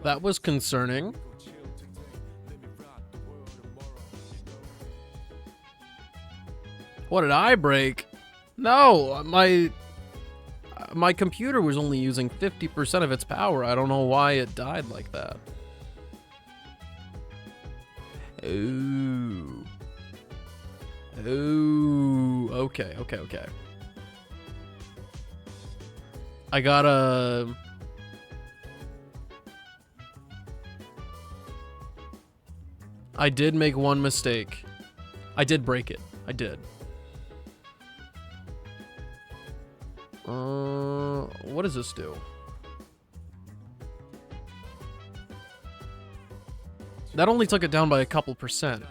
That was concerning. What did I break? No, my computer was only using 50% of its power. I don't know why it died like that. Ooh. Ooh. Okay. I gotta... I did make one mistake. I did break it. I did. What does this do? That only took it down by a couple percent.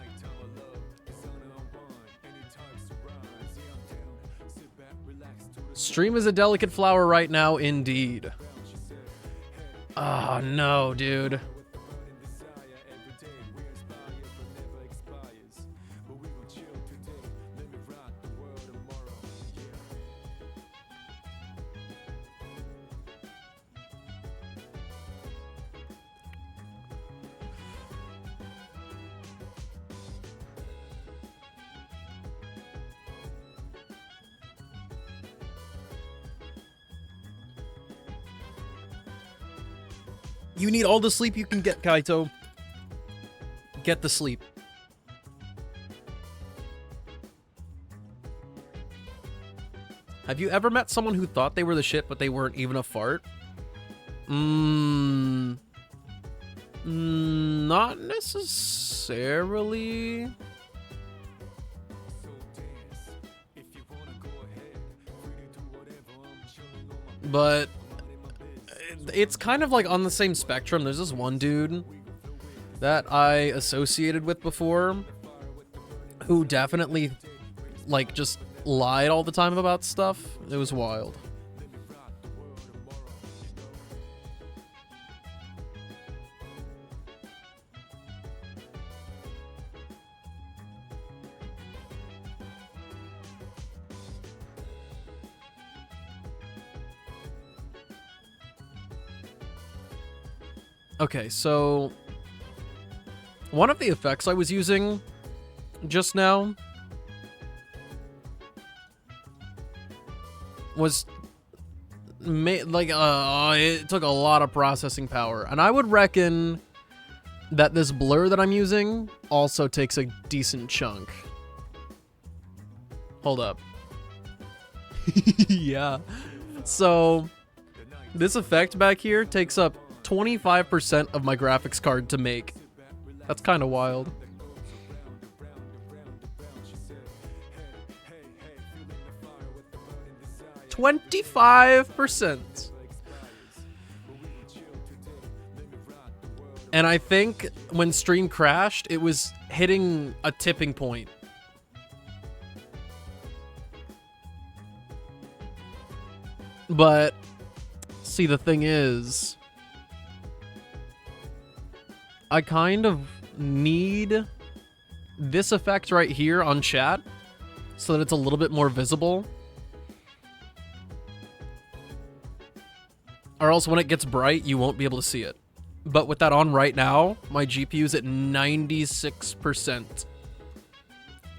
Stream is a delicate flower right now, indeed. Oh, no, dude. You need all the sleep you can get, Kaito. Get the sleep. Have you ever met someone who thought they were the shit, but they weren't even a fart? Not necessarily. But it's kind of like on the same spectrum. There's this one dude that I associated with before who definitely like just lied all the time about stuff. It was wild. Okay, so one of the effects I was using just now was it took a lot of processing power, and I would reckon that this blur that I'm using also takes a decent chunk. Hold up. Yeah. So this effect back here takes up 25% of my graphics card to make. That's kind of wild. $25%. And I think when stream crashed, it was hitting a tipping point. But see, the thing is, I kind of need this effect right here on chat so that it's a little bit more visible. Or else when it gets bright, you won't be able to see it. But with that on right now, my GPU's at 96%.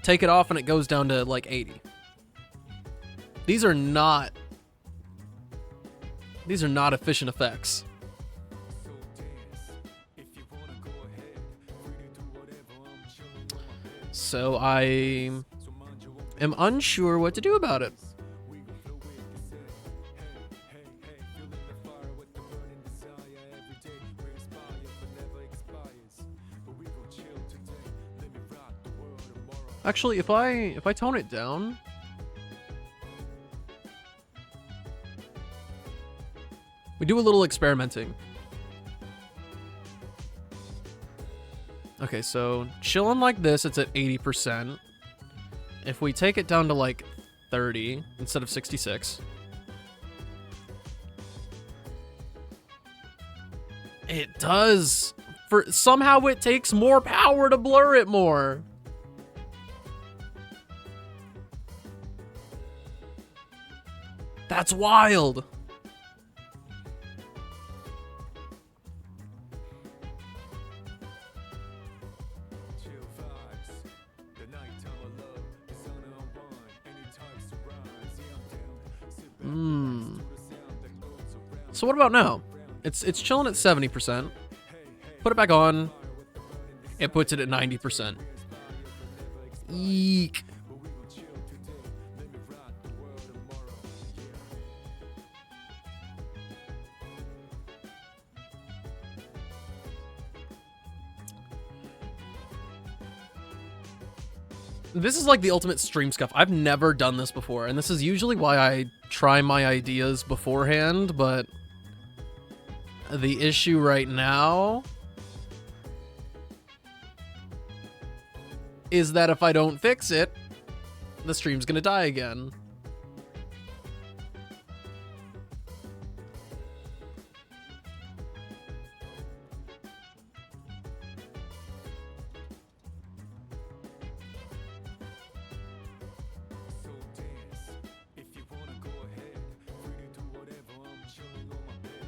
Take it off and it goes down to like 80. These are not efficient effects. So I am unsure what to do about it. Actually, if I tone it down, we do a little experimenting. Okay, so chilling like this, it's at 80%. If we take it down to like 30 instead of 66, it does. Somehow it takes more power to blur it more. That's wild. So what about now? It's chilling at 70%. Put it back on. It puts it at 90%. Eek. This is like the ultimate stream scuff. I've never done this before, and this is usually why I try my ideas beforehand, but the issue right now is that if I don't fix it, the stream's gonna die again.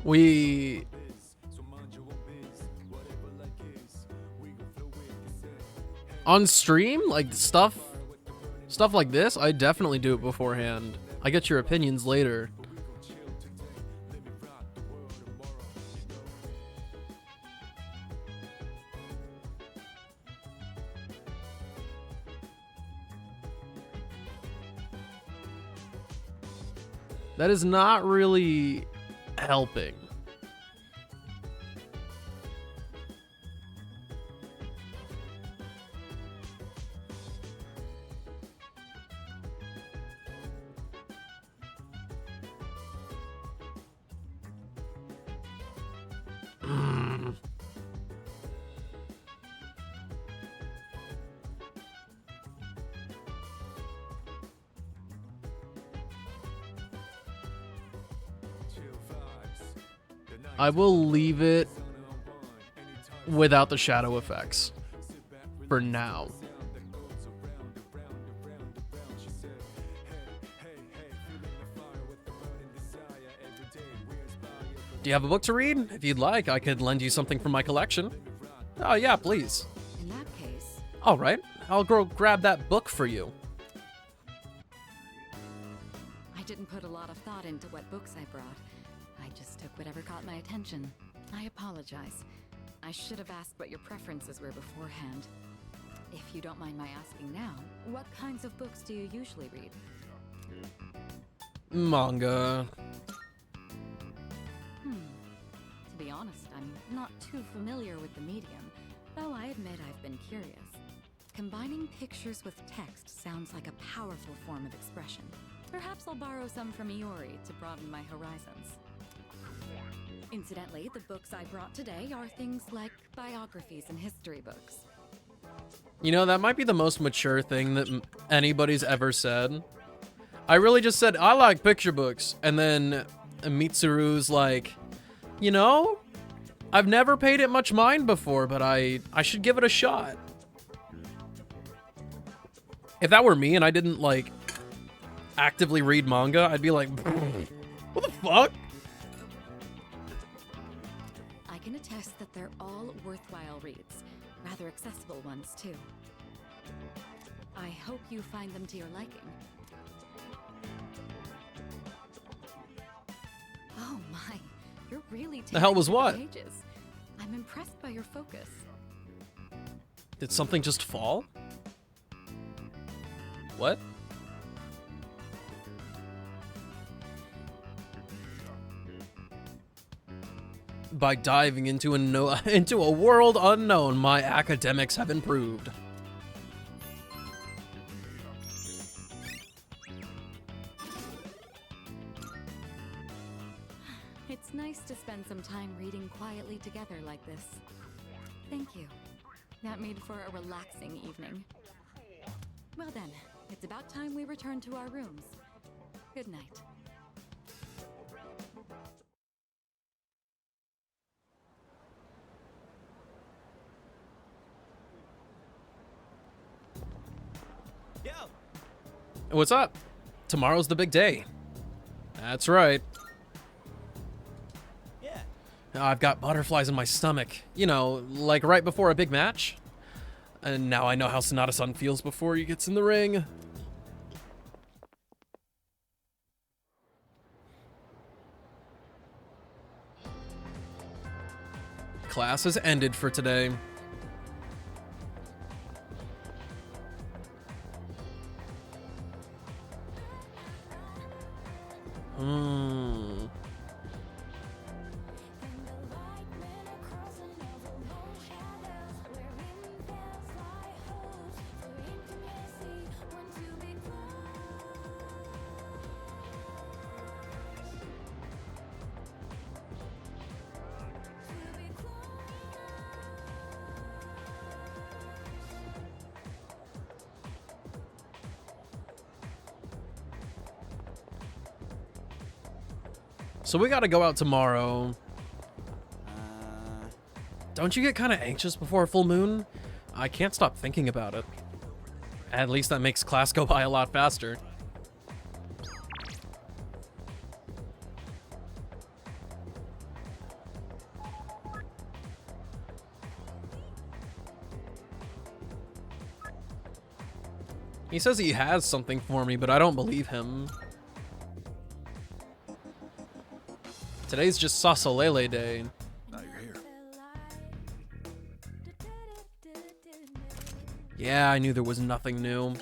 We... On stream, like stuff like this, I definitely do it beforehand. I get your opinions later. That is not really helping. I will leave it without the shadow effects for now. Do you have a book to read? If you'd like, I could lend you something from my collection. Oh yeah, please. In that case... All right, I'll go grab that book for you. I didn't put a lot of thought into what books I brought. I just took whatever caught my attention. I apologize. I should have asked what your preferences were beforehand. If you don't mind my asking now, what kinds of books do you usually read? Manga. To be honest, I'm not too familiar with the medium, though I admit I've been curious. Combining pictures with text sounds like a powerful form of expression. Perhaps I'll borrow some from Iori to broaden my horizons. Incidentally, the books I brought today are things like biographies and history books. You know, that might be the most mature thing that anybody's ever said. I really just said, I like picture books. And then Mitsuru's like, you know, I've never paid it much mind before, but I should give it a shot. If that were me and I didn't, like, actively read manga, I'd be like, what the fuck? I can attest that they're all worthwhile reads. Rather accessible ones, too. I hope you find them to your liking. Oh my, you're really taking The hell was through what? pages. I'm impressed by your focus. Did something just fall? What? By diving into a world unknown, my academics have improved. It's nice to spend some time reading quietly together like this. Thank you. That made for a relaxing evening. Well then, it's about time we return to our rooms. Good night. What's up? Tomorrow's the big day. That's right. Yeah. I've got butterflies in my stomach. You know, like right before a big match. And now I know how Sonata-san feels before he gets in the ring. class has ended for today. So we gotta go out tomorrow. Don't you get kind of anxious before a full moon? I can't stop thinking about it. At least that makes class go by a lot faster. He says he has something for me, but I don't believe him. Today's just Sasolele Day. Now you're here. Yeah, I knew there was nothing new.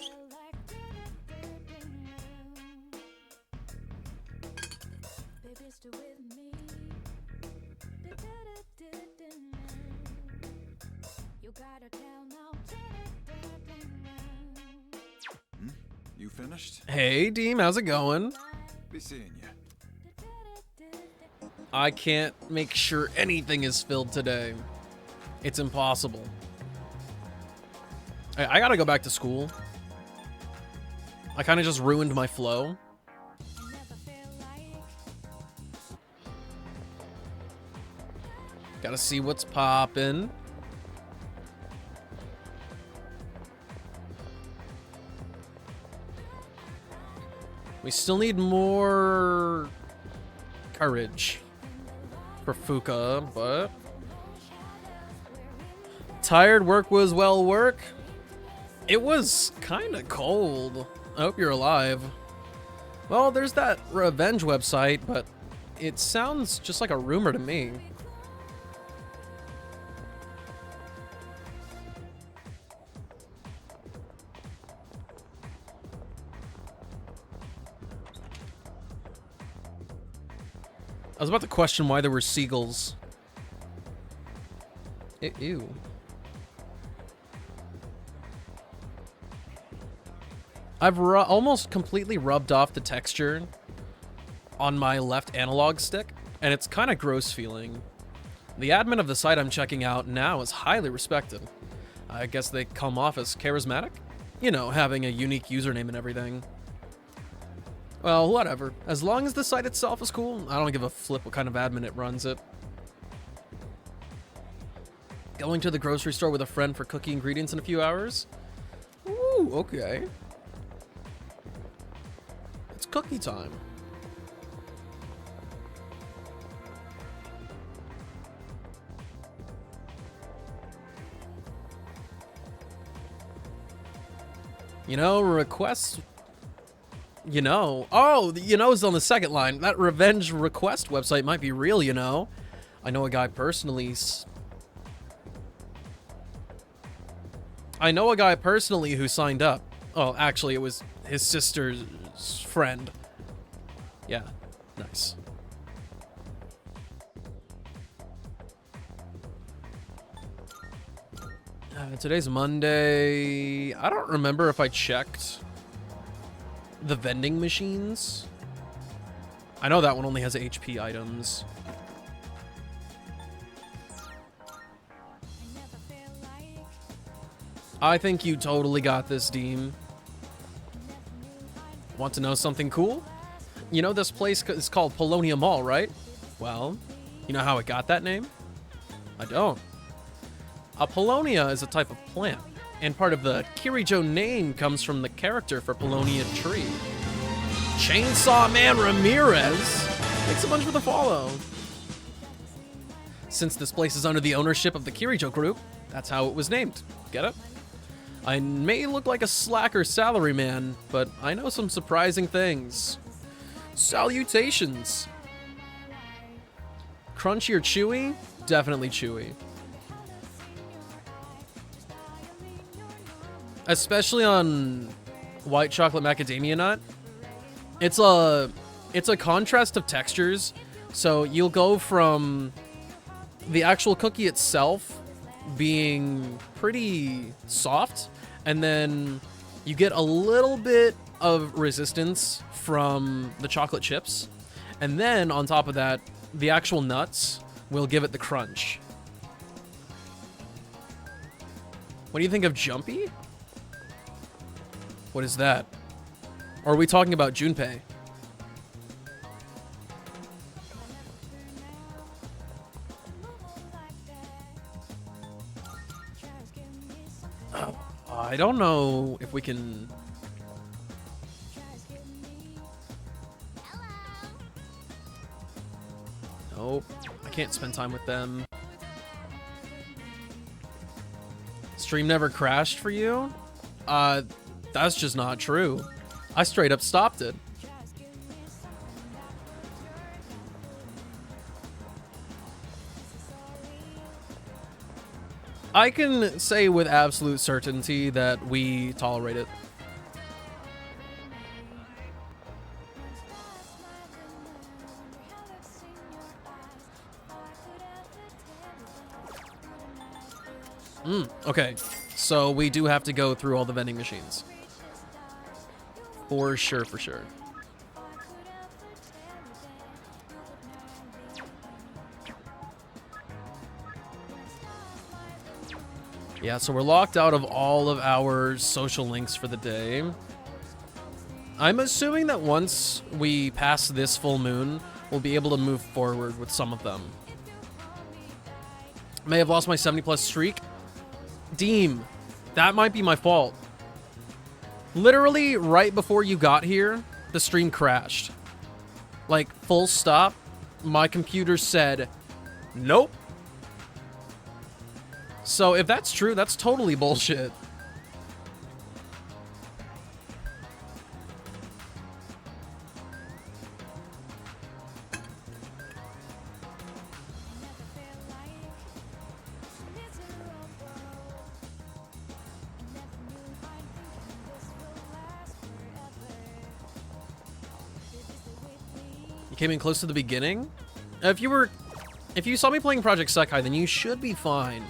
You finished? Hey, Deem, how's it going? Be seeing you. I can't make sure anything is filled today. It's impossible. I gotta go back to school. I kind of just ruined my flow. Gotta see what's poppin'. We still need more courage for Fuka, but tired work was well work. It was kind of cold. I hope you're alive. Well, there's that revenge website, but it sounds just like a rumor to me. I was about to question why there were seagulls. Ew. I've almost completely rubbed off the texture on my left analog stick, and it's kind of gross feeling. The admin of the site I'm checking out now is highly respected. I guess they come off as charismatic? You know, having a unique username and everything. Well, whatever. As long as the site itself is cool, I don't give a flip what kind of admin it runs it. Going to the grocery store with a friend for cookie ingredients in a few hours? Ooh, okay. It's cookie time. You know, requests... You know. Oh, you know is on the second line. That revenge request website might be real, you know. I know a guy personally... who signed up. Oh, actually, it was his sister's friend. Yeah, nice. Today's Monday. I don't remember if I checked the vending machines. I know that one only has HP items. I think you totally got this, Deem. Want to know something cool? You know this place is called Polonia Mall, right? Well, you know how it got that name? I don't. A Polonia is a type of plant, and part of the Kirijo name comes from the character for Polonia tree. Chainsaw Man Ramirez! Thanks so much for the follow. Since this place is under the ownership of the Kirijo group, that's how it was named. Get it? I may look like a slacker salaryman, but I know some surprising things. Salutations! Crunchy or chewy? definitely chewy. Especially on white chocolate macadamia nut. It's a contrast of textures. So you'll go from the actual cookie itself being pretty soft, and then you get a little bit of resistance from the chocolate chips, and then on top of that, the actual nuts will give it the crunch. What do you think of Jumpy? What is that? Or are we talking about Junpei? I don't know if we can... Nope. I can't spend time with them. Stream never crashed for you? That's just not true. I straight up stopped it. I can say with absolute certainty that we tolerate it. Okay, so we do have to go through all the vending machines. For sure, for sure. Yeah, so we're locked out of all of our social links for the day. I'm assuming that once we pass this full moon, we'll be able to move forward with some of them. May have lost my 70+ streak. Deem, that might be my fault. Literally, right before you got here, the stream crashed. Like, full stop, my computer said, nope. So if that's true, that's totally bullshit. You came in close to the beginning? If you saw me playing Project Sekai, then you should be fine.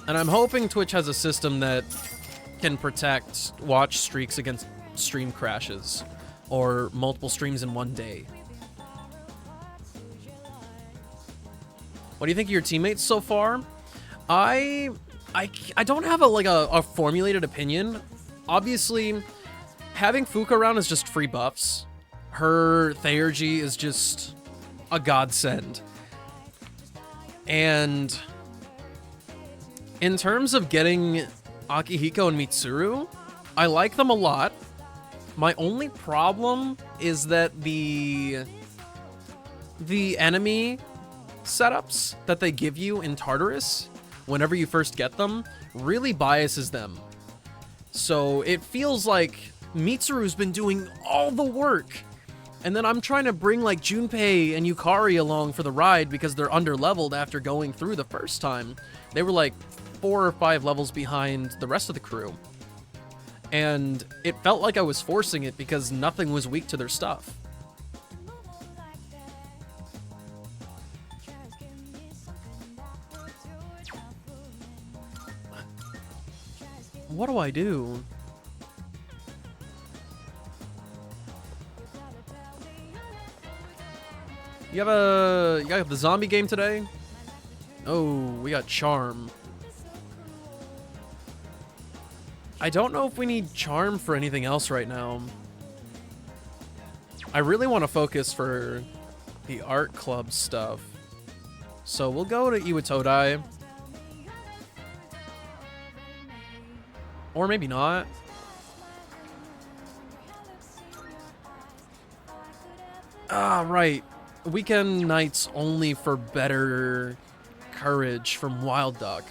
And I'm hoping Twitch has a system that can protect watch streaks against stream crashes or multiple streams in one day. What do you think of your teammates so far? I don't have a formulated opinion. Obviously, having Fuka around is just free buffs. Her Theurgy is just a godsend. And in terms of getting Akihiko and Mitsuru, I like them a lot. My only problem is that the enemy setups that they give you in Tartarus, whenever you first get them, really biases them. So it feels like Mitsuru's been doing all the work, and then I'm trying to bring like Junpei and Yukari along for the ride because they're under-leveled after going through the first time. They were like 4 or 5 levels behind the rest of the crew. And it felt like I was forcing it because nothing was weak to their stuff. What do I do? You have the zombie game today? Oh, we got Charm. I don't know if we need Charm for anything else right now. I really want to focus for the art club stuff. So we'll go to Iwatodai. Or maybe not. Ah, right. Weekend nights only for better courage from Wild Duck.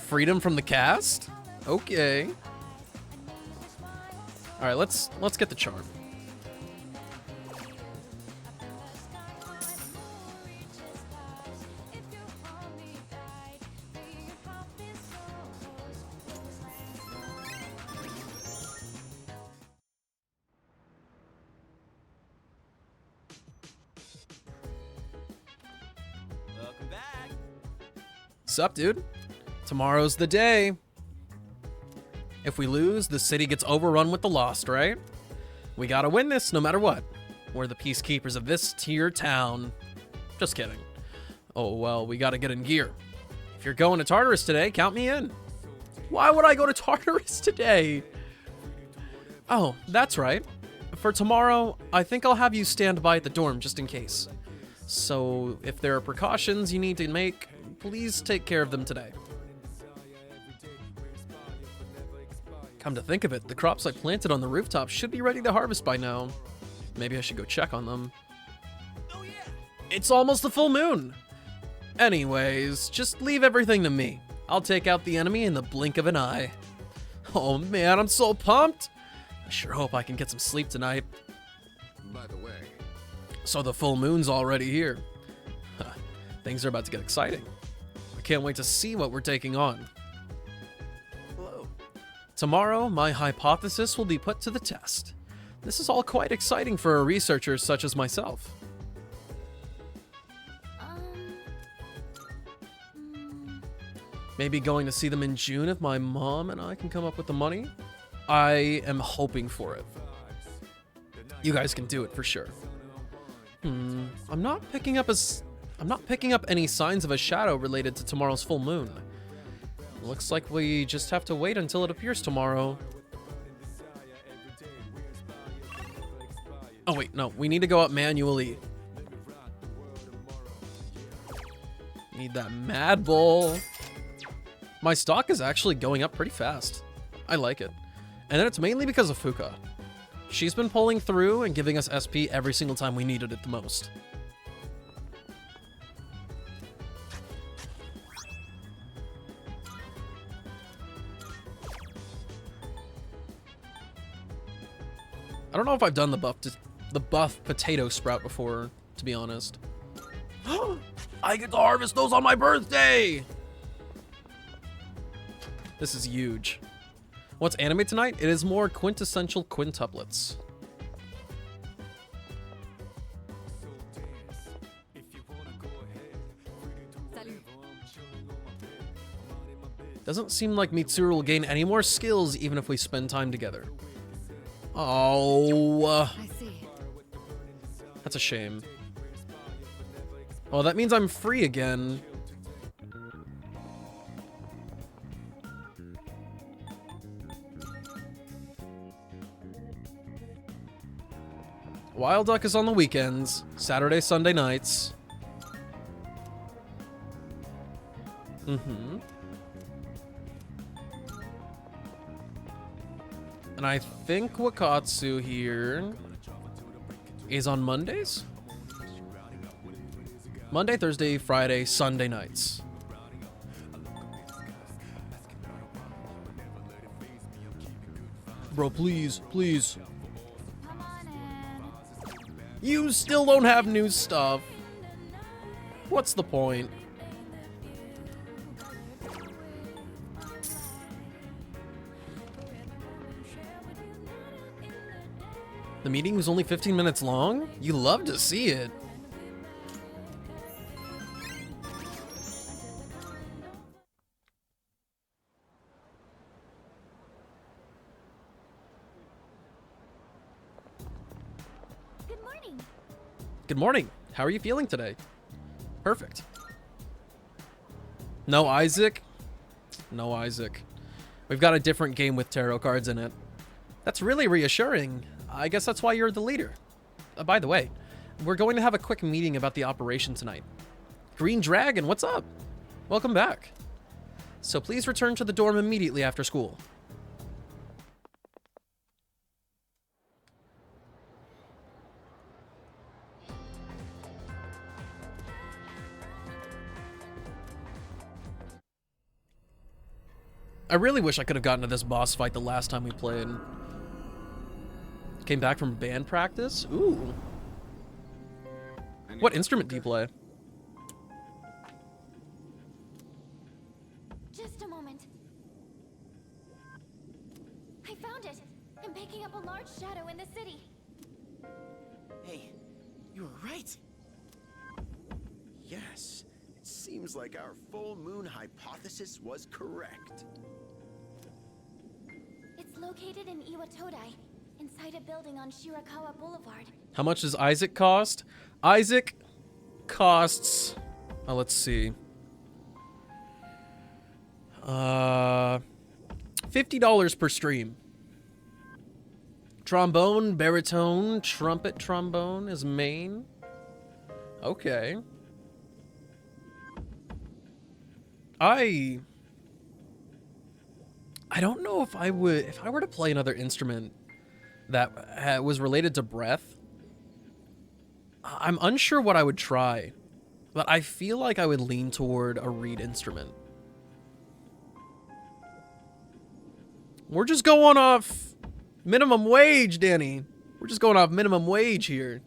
Freedom from the cast? Okay. All right, let's get the charm. Welcome back. Sup, dude? Tomorrow's the day. If we lose, the city gets overrun with the lost, right? We gotta win this no matter what. We're the peacekeepers of this tier town. Just kidding. Oh, well, we gotta get in gear. If you're going to Tartarus today, count me in. Why would I go to Tartarus today? Oh, that's right. For tomorrow, I think I'll have you stand by at the dorm just in case. So, if there are precautions you need to make, please take care of them today. Come to think of it, the crops I planted on the rooftop should be ready to harvest by now. Maybe I should go check on them. Oh yeah. It's almost the full moon! Anyways, just leave everything to me. I'll take out the enemy in the blink of an eye. Oh man, I'm so pumped! I sure hope I can get some sleep tonight. By the way, So the full moon's already here. Things are about to get exciting. I can't wait to see what we're taking on. Hello. Tomorrow, my hypothesis will be put to the test. This is all quite exciting for a researcher such as myself. Maybe going to see them in June if my mom and I can come up with the money? I am hoping for it. You guys can do it for sure. I'm not picking up any signs of a shadow related to tomorrow's full moon. Looks like we just have to wait until it appears tomorrow. Oh wait, no, we need to go up manually. Need that Mad Bull. My stock is actually going up pretty fast. I like it. And then it's mainly because of Fuka. She's been pulling through and giving us SP every single time we needed it the most. I don't know if I've done the buff potato sprout before, to be honest. I get to harvest those on my birthday! This is huge. What's anime tonight? It is more quintessential quintuplets. Salut. Doesn't seem like Mitsuru will gain any more skills even if we spend time together. Oh, I see. that's a shame. Oh, that means I'm free again. Wild Duck is on the weekends, Saturday, Sunday nights. And I think Wakatsu here is on Mondays? Monday, Thursday, Friday, Sunday nights. Bro, please, please. Come on in. You still don't have new stuff. What's the point? The meeting was only 15 minutes long? You love to see it. Good morning. Good morning. How are you feeling today? Perfect. No Isaac? No Isaac. We've got a different game with tarot cards in it. That's really reassuring. I guess that's why you're the leader. By the way, we're going to have a quick meeting about the operation tonight. Green Dragon, what's up? Welcome back. So please return to the dorm immediately after school. I really wish I could have gotten to this boss fight the last time we played. Came back from band practice? Ooh. What instrument do you play? Just a moment. I found it. I'm picking up a large shadow in the city. Hey, you were right. Yes, it seems like our full moon hypothesis was correct. It's located in Iwatodai, inside a building on Shirakawa Boulevard. How much does Isaac cost? Isaac costs... Oh, let's see. $50 per stream. Trombone, baritone, trumpet, trombone is main. Okay. I don't know if I would, if I were to play another instrument that was related to breath. I'm unsure what I would try, but I feel like I would lean toward a reed instrument. We're just going off minimum wage, Danny. We're just going off minimum wage here.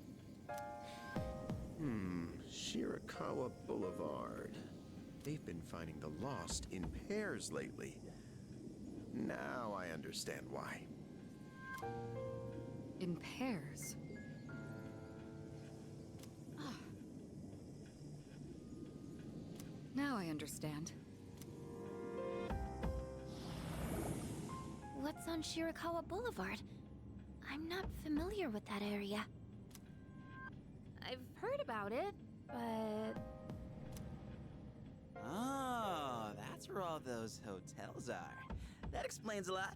Shirakawa Boulevard. They've been finding the lost in pairs lately. Now I understand why. In pairs. Ah. Now I understand. What's on Shirakawa Boulevard? I'm not familiar with that area. I've heard about it, but... Oh, that's where all those hotels are. That explains a lot.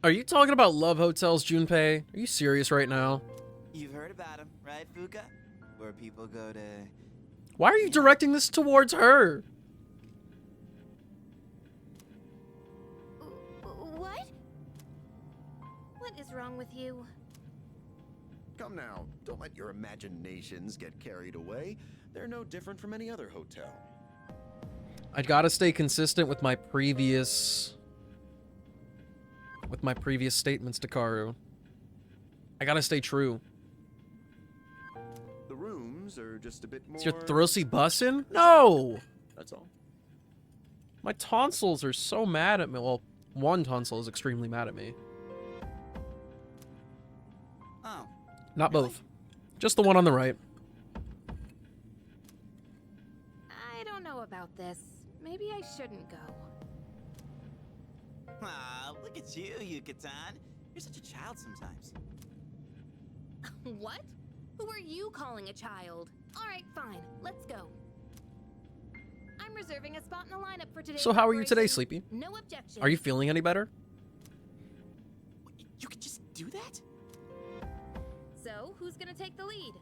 Are you talking about love hotels, Junpei? Are you serious right now? You've heard about them, right, Fuka? Where people go to... Why are you directing this towards her? What? What is wrong with you? Come now, don't let your imaginations get carried away. They're no different from any other hotel. I gotta stay consistent with my previous... statements, Dakaru. I gotta stay true. The rooms are just a bit more... Is your throaty bussin'? No! That's all. My tonsils are so mad at me. Well, one tonsil is extremely mad at me. Oh, Not Really? both. Just the one on the right. I don't know about this. Maybe I shouldn't go. ah, look at you, Yucatan. You're such a child sometimes. What? Who are you calling a child? All right, fine. Let's go. I'm reserving a spot in the lineup for today. So how are you today, Sleepy? No objection. Are you feeling any better? You could just do that? So, who's gonna take the lead?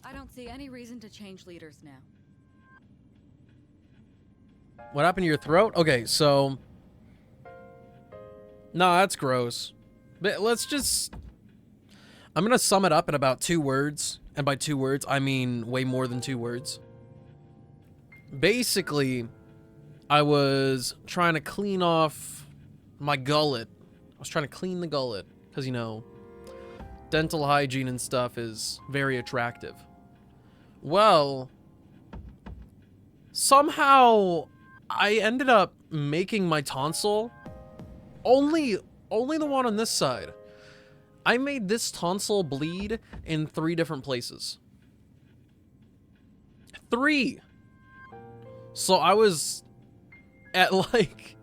I don't see any reason to change leaders now. What happened to your throat? Okay, so... No, that's gross. But let's just... I'm gonna sum it up in about 2 words. And by 2 words, I mean way more than 2 words. Basically, I was trying to clean off my gullet. I was trying to clean the gullet. Because, you know, dental hygiene and stuff is very attractive. Well, somehow I ended up making my tonsil only the one on this side. I made this tonsil bleed in 3 different places. 3. So I was at like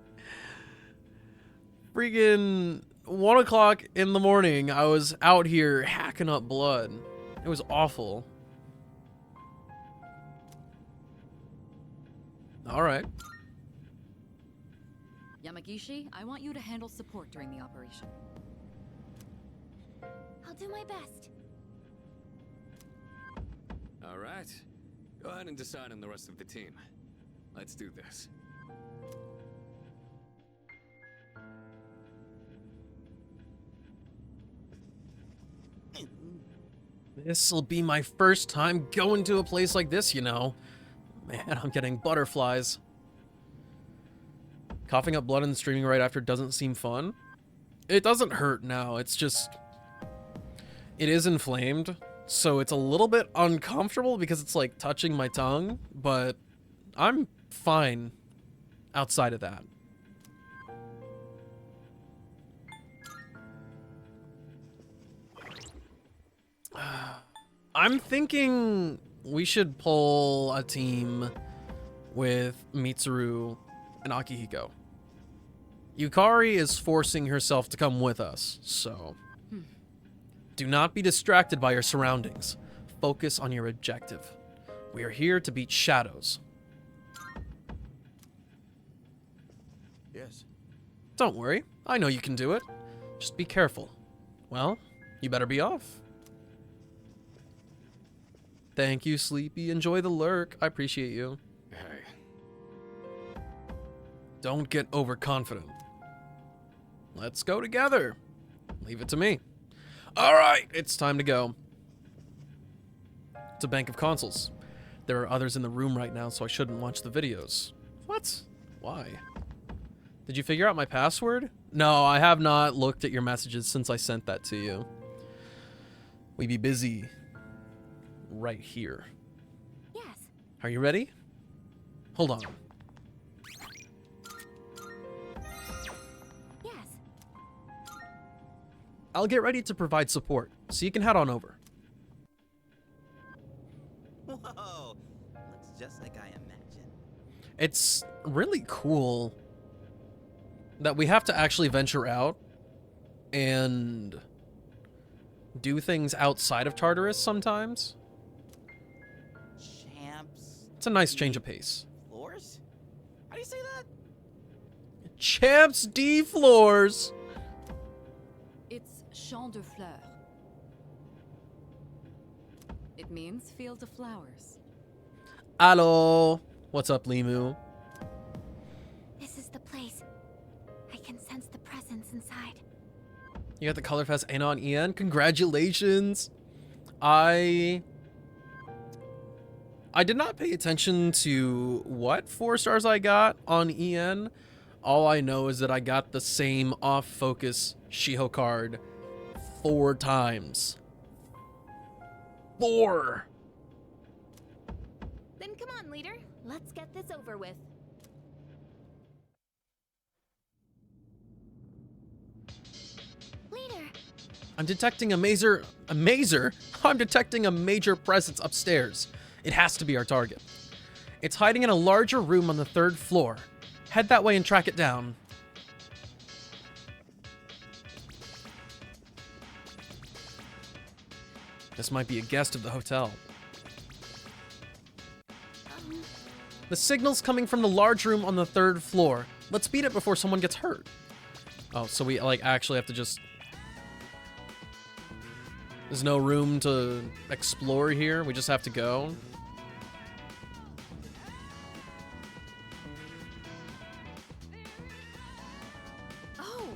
freaking 1 o'clock in the morning. I was out here hacking up blood. It was awful. All right. Yamagishi, I want you to handle support during the operation. I'll do my best. All right. Go ahead and decide on the rest of the team. Let's do this. This'll be my first time going to a place like this, you know. Man, I'm getting butterflies. Coughing up blood and streaming right after doesn't seem fun. It doesn't hurt now, it's just... It is inflamed, so it's a little bit uncomfortable because it's like touching my tongue, but I'm fine outside of that. I'm thinking we should pull a team with Mitsuru and Akihiko. Yukari is forcing herself to come with us, so... Do not be distracted by your surroundings. Focus on your objective. We are here to beat shadows. Yes. Don't worry, I know you can do it. Just be careful. Well, you better be off. Thank you, Sleepy. Enjoy the lurk. I appreciate you. Hey. Don't get overconfident. Let's go together. Leave it to me. All right, it's time to go. It's a bank of consoles. There are others in the room right now, so I shouldn't watch the videos. What? Why? Did you figure out my password? No, I have not looked at your messages since I sent that to you. We be busy right here. Yes. Are you ready? Hold on. Yes. I'll get ready to provide support, so you can head on over. Whoa! Looks just like I imagined. It's really cool that we have to actually venture out and do things outside of Tartarus sometimes. Champs. It's a nice change of pace. Floors? How do you say that? Champs D floors. It's Champ de Fleurs. It means field of flowers. Hello. What's up, Limu? This is the place. I can sense the presence inside. You got the Color Fest and on EN. Congratulations. I did not pay attention to what 4 stars I got on EN. All I know is that I got the same off-focus Shiho card 4 times. 4! Then come on, leader. Let's get this over with. Leader. I'm detecting a major... I'm detecting a major presence upstairs. It has to be our target. It's hiding in a larger room on the 3rd floor. Head that way and track it down. This might be a guest of the hotel. The signal's coming from the large room on the 3rd floor. Let's beat it before someone gets hurt. Oh, so we like actually have to just... There's no room to explore here. We just have to go. Oh,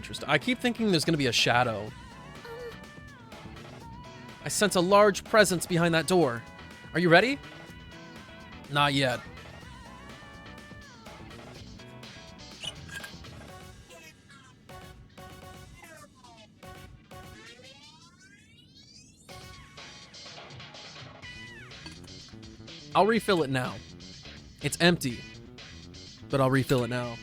Interesting. I keep thinking there's going to be a shadow. I sense a large presence behind that door. Are you ready? Not yet. I'll refill it now. It's empty, but I'll refill it now.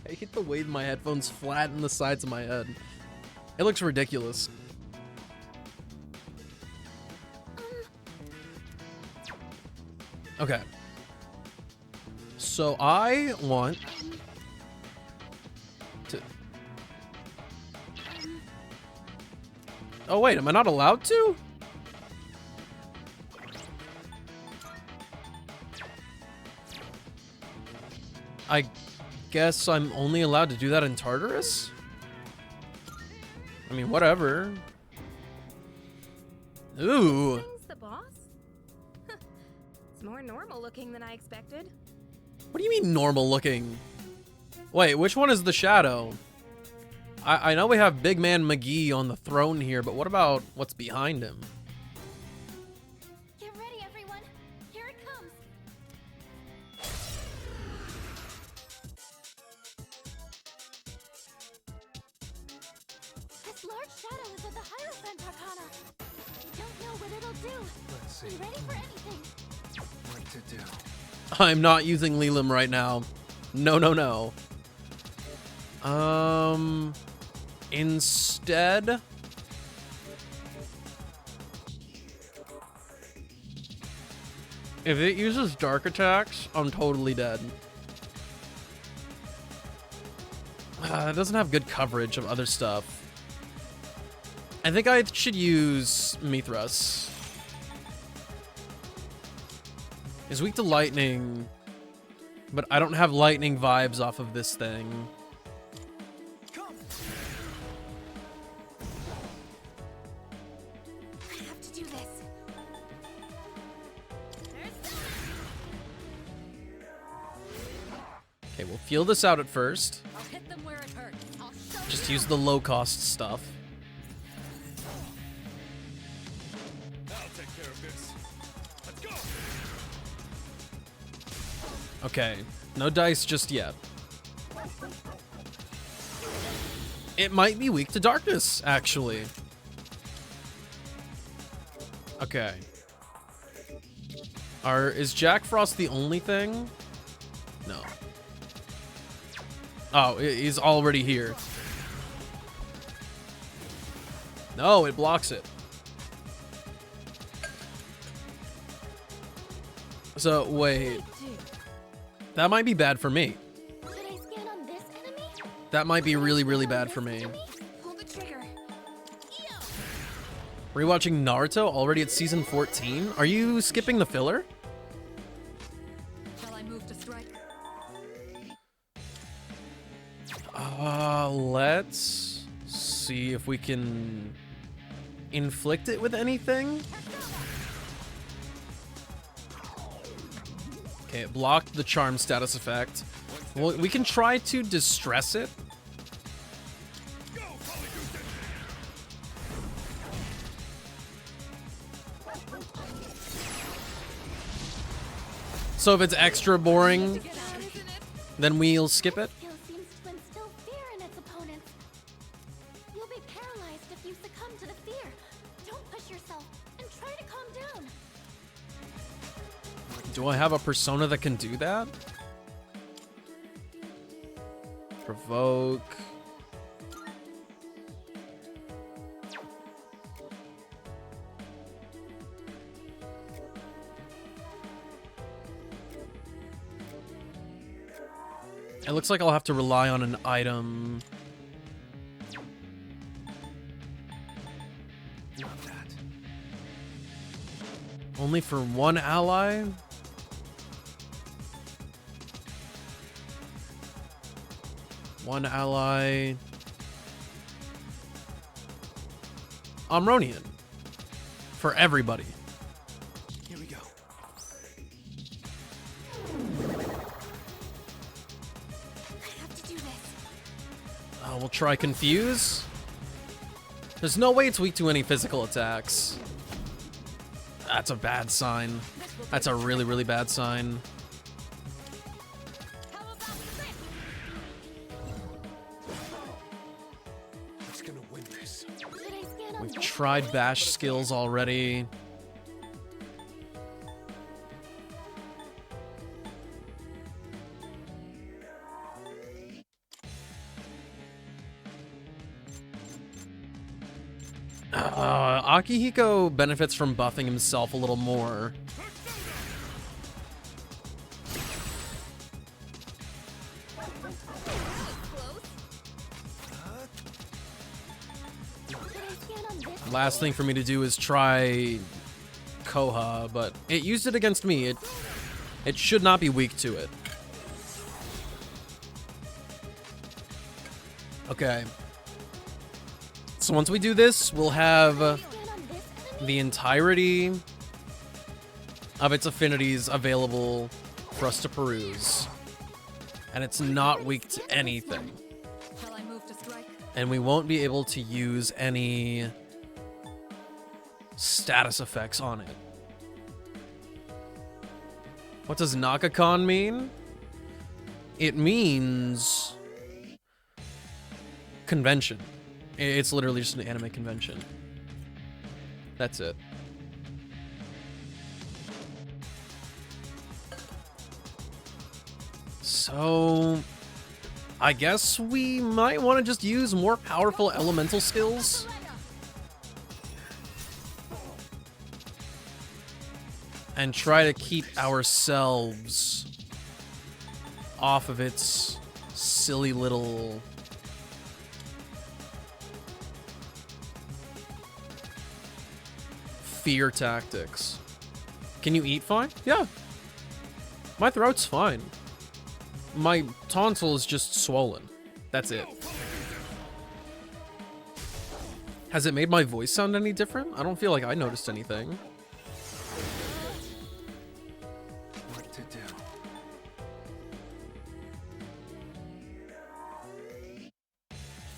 I hit the way my headphones flatten the sides of my head. It looks ridiculous. Okay. So I want to... Oh wait, am I not allowed to? I guess I'm only allowed to do that in Tartarus? I mean, whatever. Ooh. Thing's the boss? It's more normal looking than I expected. What do you mean normal looking? Wait, which one is the shadow? I know we have Big Man McGee on the throne here, but what about what's behind him? Get ready, everyone. Here it comes. This large shadow is of the Hierophant Arcana. We don't know what it'll do. Let's see. Be ready for anything. What to do? I'm not using Lelim right now. No, no, no. Instead, if it uses dark attacks, I'm totally dead. It doesn't have good coverage of other stuff. I think I should use Mithras. It's weak to lightning, but I don't have lightning vibes off of this thing. I have to do this. Okay, we'll feel this out at first. I'll hit them where it hurts. I'll show Just them. use the low cost stuff. I'll take care of this. Let's go. Okay, no dice just yet. It might be weak to darkness, actually. Okay. Is Jack Frost the only thing? No. Oh, he's already here. No, it blocks it. So, wait. That might be bad for me. Should I scan on this enemy? That might be really, really bad for me. Pull the trigger. Rewatching Naruto already at season 14? Are you skipping the filler? Shall I move to strike? Let's see if we can inflict it with anything. Okay, it blocked the charm status effect. Well, we can try to distress it. So if it's extra boring, then we'll skip it. Skill seems to instill fear in its opponents. You'll be paralyzed if you succumb to the fear. Don't push yourself and try to calm down. Do I have a persona that can do that? Provoke. It looks like I'll have to rely on an item. Not that. Only for one ally? One ally. Omronian. For everybody. Here we go. I have to do this. We'll try Confuse. There's no way it's weak to any physical attacks. That's a bad sign. That's a really, really bad sign. How about crit? Who's gonna win this? Should I scan on We've this tried enemy? bash skills already. Akihiko benefits from buffing himself a little more. Should I scan on this Last thing for me to do is try Koha, but it used it against me. It should not be weak to it. Okay. So once we do this, we'll have Stand on this enemy? the entirety of its affinities available for us to peruse. And it's not weak to anything. Shall I move to strike? And we won't be able to use any status effects on it. What does Nakakan mean? It means convention. It's literally just an anime convention. That's it. So, I guess we might want to just use more powerful elemental skills. And try to keep ourselves off of its silly little fear tactics. Can you eat fine? Yeah. My throat's fine. My tonsil is just swollen. That's it. Has it made my voice sound any different? I don't feel like I noticed anything. What to do?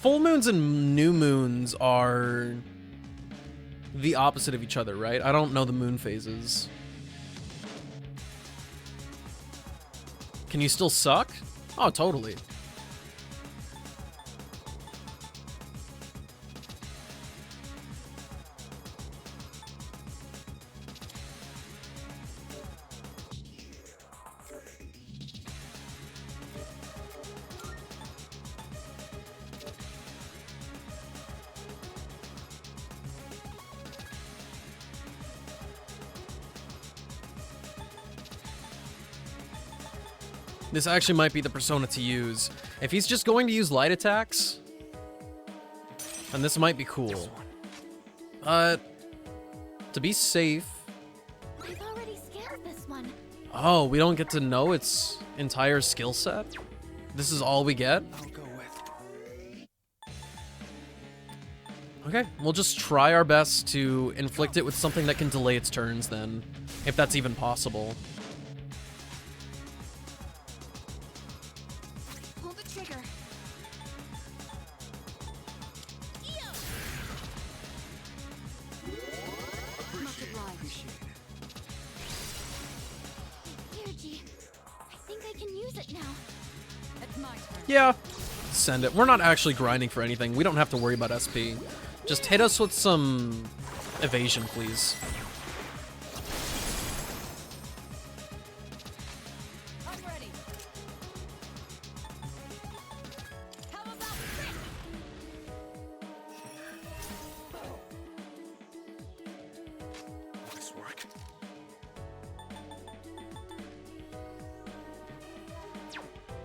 Full moons and new moons are the opposite of each other, right? I don't know the moon phases. Can you still suck? Oh, totally. This actually might be the persona to use. If he's just going to use light attacks, then this might be cool. To be safe. I've already scanned this one. Oh, we don't get to know its entire skill set? This is all we get? I'll go with. Okay, we'll just try our best to inflict it with something that can delay its turns then, if that's even possible. Pull the trigger. Energy. I think I can use it now. It's my turn. Yeah, send it. We're not actually grinding for anything. We don't have to worry about SP. Just hit us with some evasion, please. I'm ready. How about this? Will this work?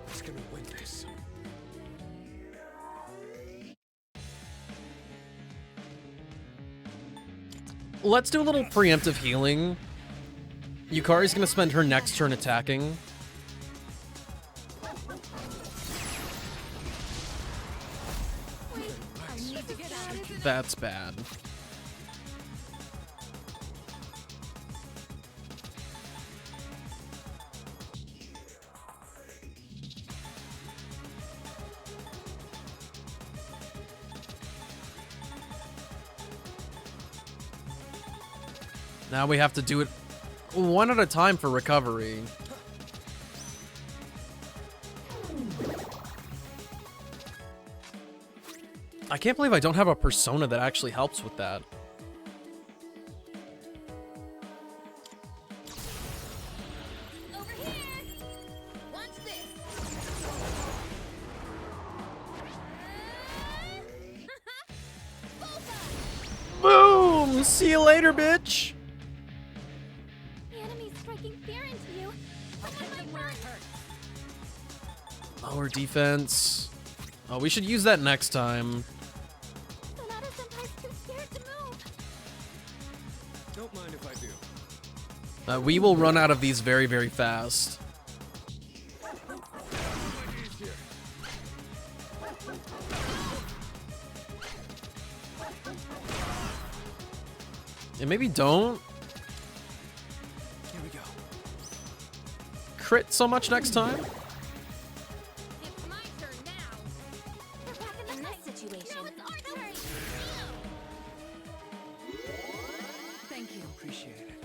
Who's gonna win this? Let's do a little preemptive healing. Yukari's gonna spend her next turn attacking. Wait, I need to get out of this. That's bad. Now we have to do it one at a time for recovery. I can't believe I don't have a persona that actually helps with that. Over here. Watch this. Boom! See you later, bitch! The enemy's striking fear into you. Someone might hurt. Lower defense. Oh, we should use that next time. Sonata-senpai's too scared to move. Don't mind if I do. We will run out of these very, very fast. Ideas here. And maybe don't Here we go. crit so much next time. It's my turn now. We're back in this situation. Now it's our turn. Thank you. Appreciate it.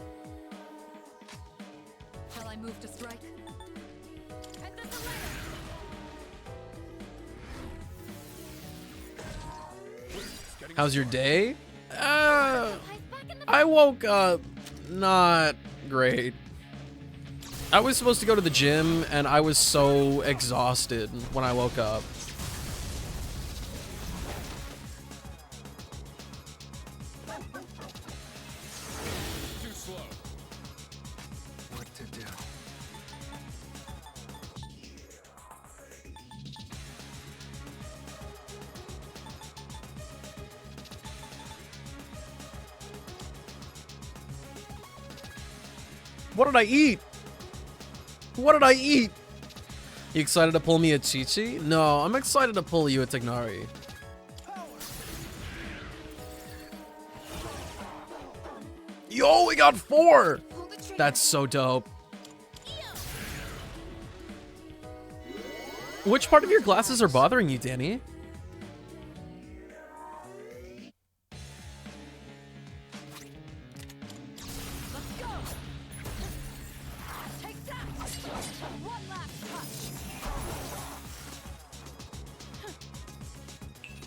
Shall I move to strike? At the select. How's your day? I woke up not great. I was supposed to go to the gym and I was so exhausted when I woke up. Too slow. What to do? What did I eat? What did I eat? You excited to pull me a Chi-Chi? No, I'm excited to pull you a Tignari. Yo, we got 4! Pull the trigger. That's so dope. Which part of your glasses are bothering you, Danny? Let's go! Take that! One last touch!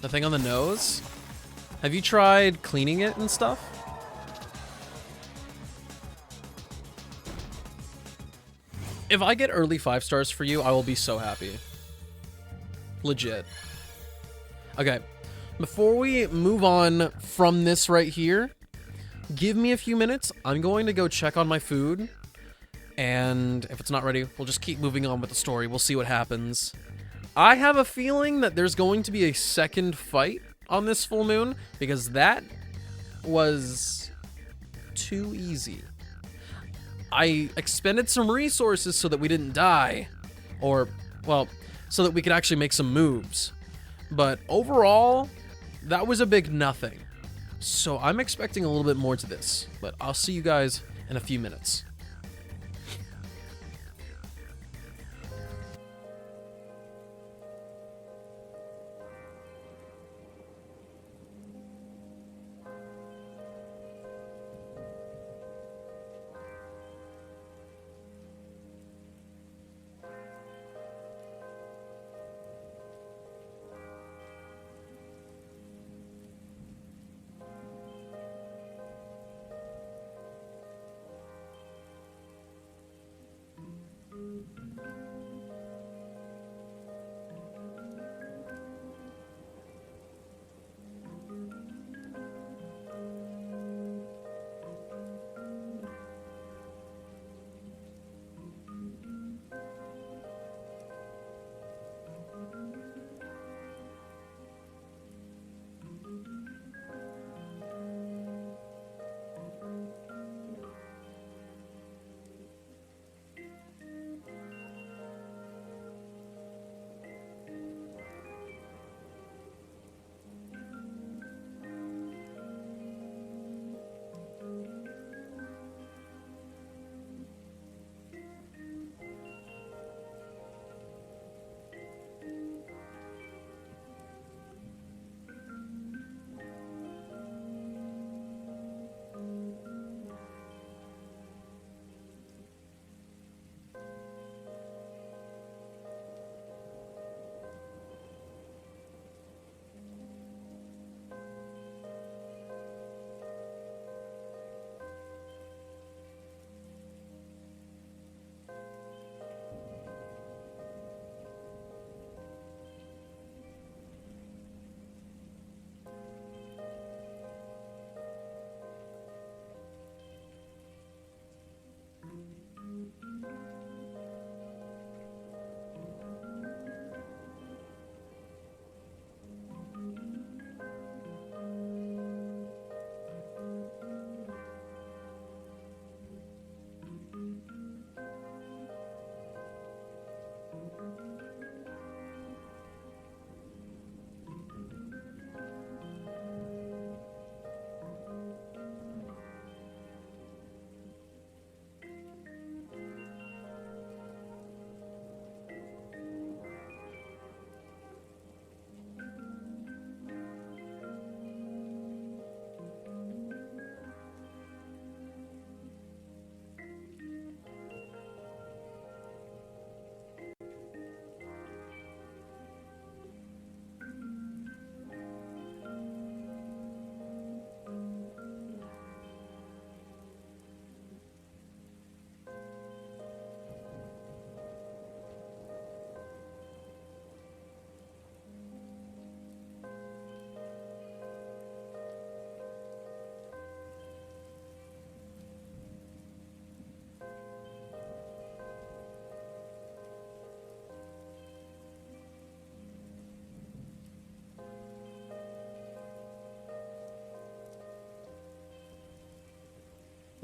The thing on the nose? Have you tried cleaning it and stuff? If I get early 5 stars for you, I will be so happy. Legit. Okay, before we move on from this right here, give me a few minutes. I'm going to go check on my food. And if it's not ready, we'll just keep moving on with the story. We'll see what happens. I have a feeling that there's going to be a second fight on this full moon, because that was too easy. I expended some resources so that we didn't die. Or, well, so that we could actually make some moves. But overall, that was a big nothing. So I'm expecting a little bit more to this. But I'll see you guys in a few minutes.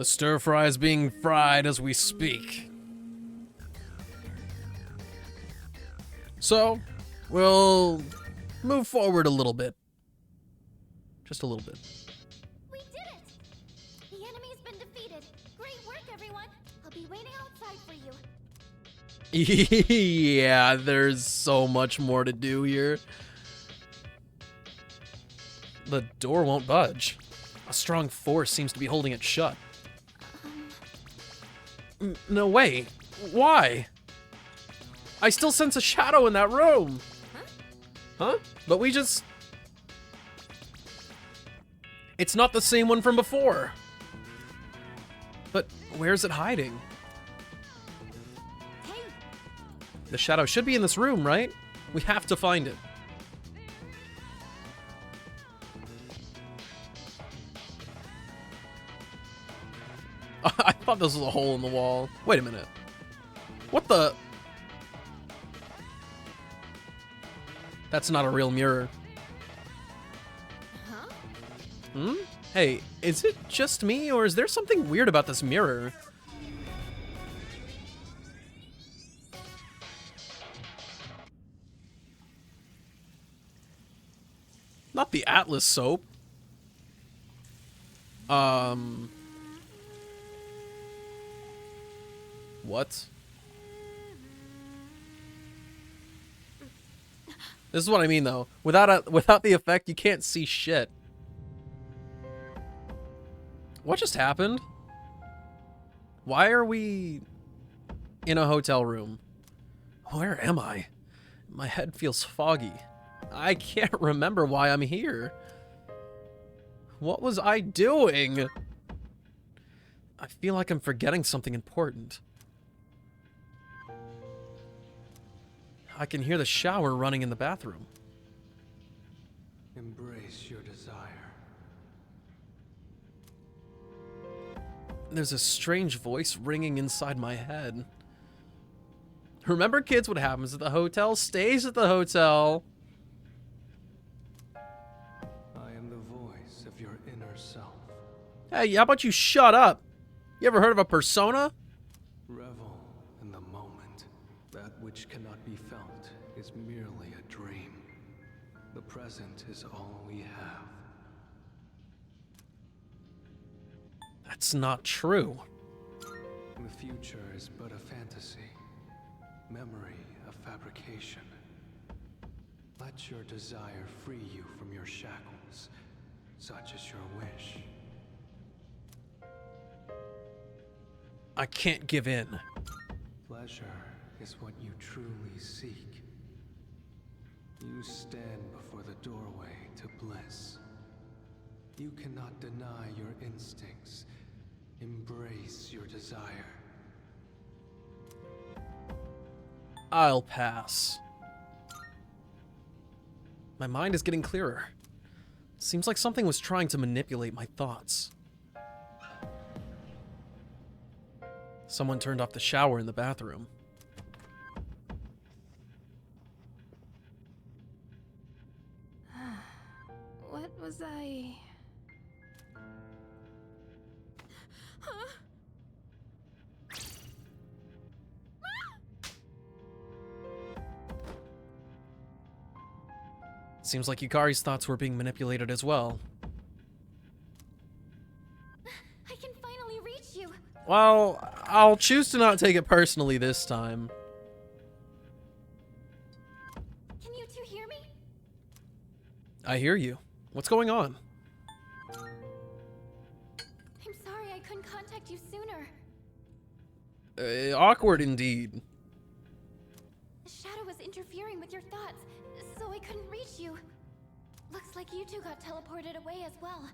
The stir fry is being fried as we speak. So, we'll move forward a little bit. Just a little bit. We did it! The enemy's been defeated. Great work, everyone. I'll be waiting outside for you. Yeah, there's so much more to do here. The door won't budge. A strong force seems to be holding it shut. No way. Why? I still sense a shadow in that room. Huh? But we just... It's not the same one from before. But where's it hiding? Hey, The shadow should be in this room, right? We have to find it. I thought this was a hole in the wall. Wait a minute. What the... That's not a real mirror. huh? Hmm? Hey, is it just me, or is there something weird about this mirror? Not the Atlas soap. What? This is what I mean, though. Without the effect, you can't see shit. What just happened? Why are we in a hotel room? Where am I? My head feels foggy. I can't remember why I'm here. What was I doing? I feel like I'm forgetting something important. I can hear the shower running in the bathroom. Embrace your desire. There's a strange voice ringing inside my head. Remember, kids, what happens at the hotel stays at the hotel. I am the voice of your inner self. Hey, how about you shut up? You ever heard of a persona? Revel in the moment. That which cannot be felt is merely a dream. The present is all we have. That's not true. The future is but a fantasy. Memory a fabrication. Let your desire free you from your shackles, such as your wish. I can't give in. Pleasure is what you truly seek. You stand before the doorway to bliss. You cannot deny your instincts. Embrace your desire. I'll pass. My mind is getting clearer. Seems like something was trying to manipulate my thoughts. Someone turned off the shower in the bathroom. What was I... Huh? Seems like Yukari's thoughts were being manipulated as well. I can finally reach you. Well, I'll choose to not take it personally this time. Can you two hear me? I hear you. What's going on? I'm sorry I couldn't contact you sooner. Awkward indeed. The shadow was interfering with your thoughts, so I couldn't reach you. Looks like you two got teleported away as well.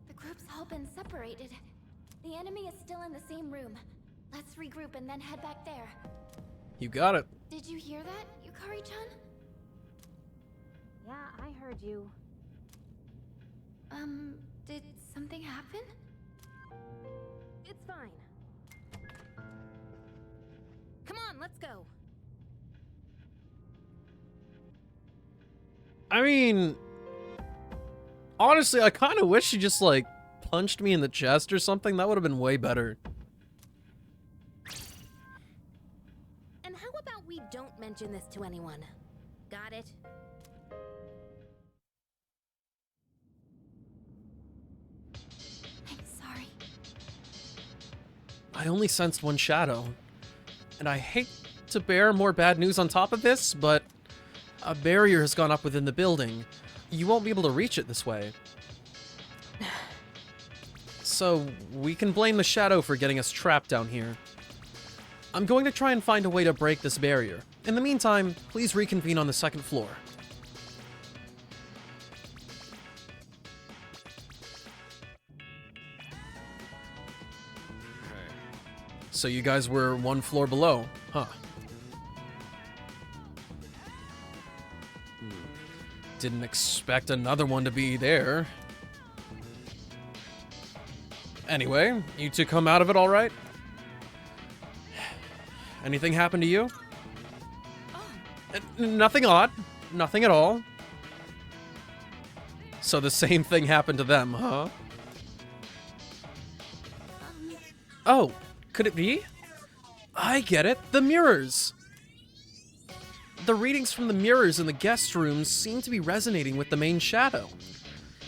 The group's all been separated. The enemy is still in the same room. Let's regroup and then head back there. You got it. Did you hear that, Yukari-chan? Yeah, I heard you. Did something happen? It's fine. Come on, let's go. I mean, honestly, I kind of wish she just, like, punched me in the chest or something, that would have been way better. And how about we don't mention this to anyone? Got it? I'm sorry. I only sensed one shadow, and I hate to bear more bad news on top of this, but a barrier has gone up within the building. You won't be able to reach it this way. So, we can blame the shadow for getting us trapped down here. I'm going to try and find a way to break this barrier. In the meantime, please reconvene on the second floor. So you guys were one floor below, huh? Didn't expect another one to be there. Anyway, you two come out of it all right? Anything happen to you? Nothing odd. Nothing at all. So the same thing happened to them, huh? Oh, could it be? I get it. The mirrors. The readings from the mirrors in the guest rooms seem to be resonating with the main shadow.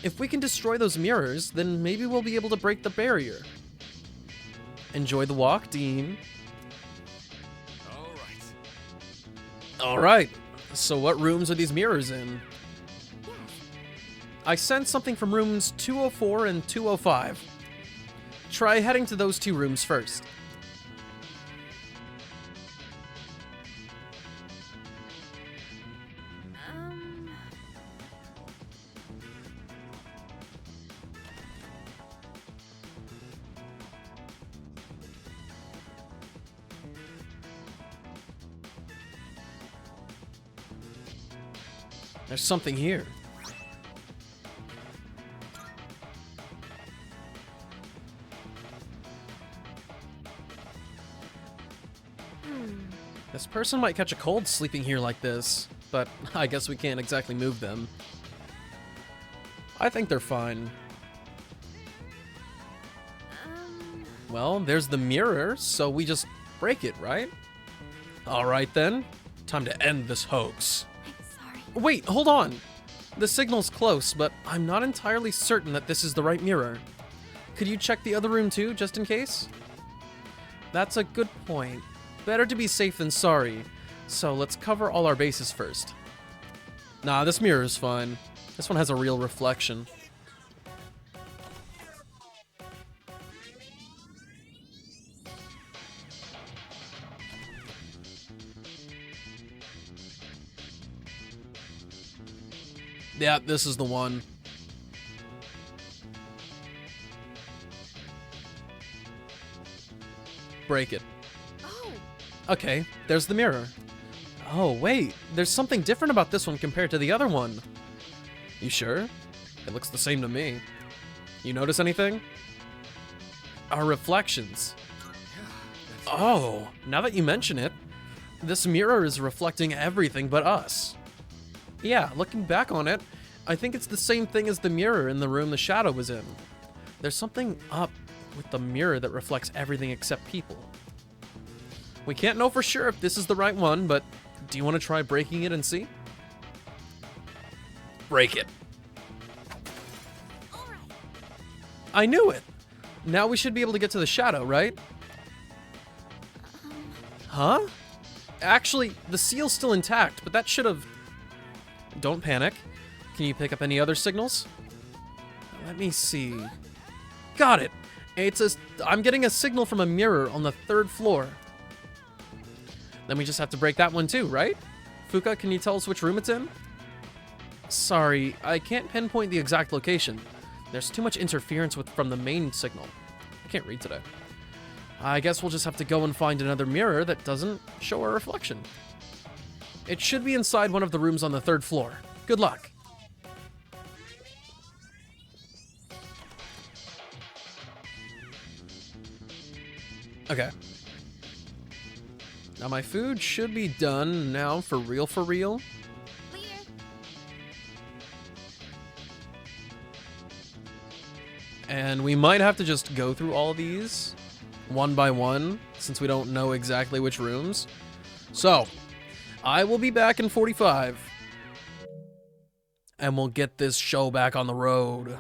If we can destroy those mirrors, then maybe we'll be able to break the barrier. Enjoy the walk, Dean. Alright. So what rooms are these mirrors in? I sensed something from rooms 204 and 205. Try heading to those two rooms first. There's something here. This person might catch a cold sleeping here like this, but I guess we can't exactly move them. I think they're fine. Well, there's the mirror, so we just break it, right? Alright then, time to end this hoax. Wait, hold on! The signal's close, but I'm not entirely certain that this is the right mirror. Could you check the other room too, just in case? That's a good point. Better to be safe than sorry. So let's cover all our bases first. Nah, this mirror is fine. This one has a real reflection. Yeah, this is the one. Break it. Oh. Okay, there's the mirror. Oh, wait. There's something different about this one compared to the other one. You sure? It looks the same to me. You notice anything? Our reflections. Oh, now that you mention it, this mirror is reflecting everything but us. Yeah, looking back on it, I think it's the same thing as the mirror in the room the shadow was in. There's something up with the mirror that reflects everything except people. We can't know for sure if this is the right one, but do you want to try breaking it and see? Break it. I knew it! Now we should be able to get to the shadow, right? Huh? Actually, the seal's still intact, but that should have... Don't panic. Can you pick up any other signals? Let me see. Got it! I'm getting a signal from a mirror on the 3rd floor. Then we just have to break that one too, right? Fuka, can you tell us which room it's in? Sorry, I can't pinpoint the exact location. There's too much interference from the main signal. I can't read today. I guess we'll just have to go and find another mirror that doesn't show a reflection. It should be inside one of the rooms on the 3rd floor. Good luck. Okay. Now my food should be done now for real, for real. And we might have to just go through all of these one by one, since we don't know exactly which rooms. So, I will be back in 45. And we'll get this show back on the road.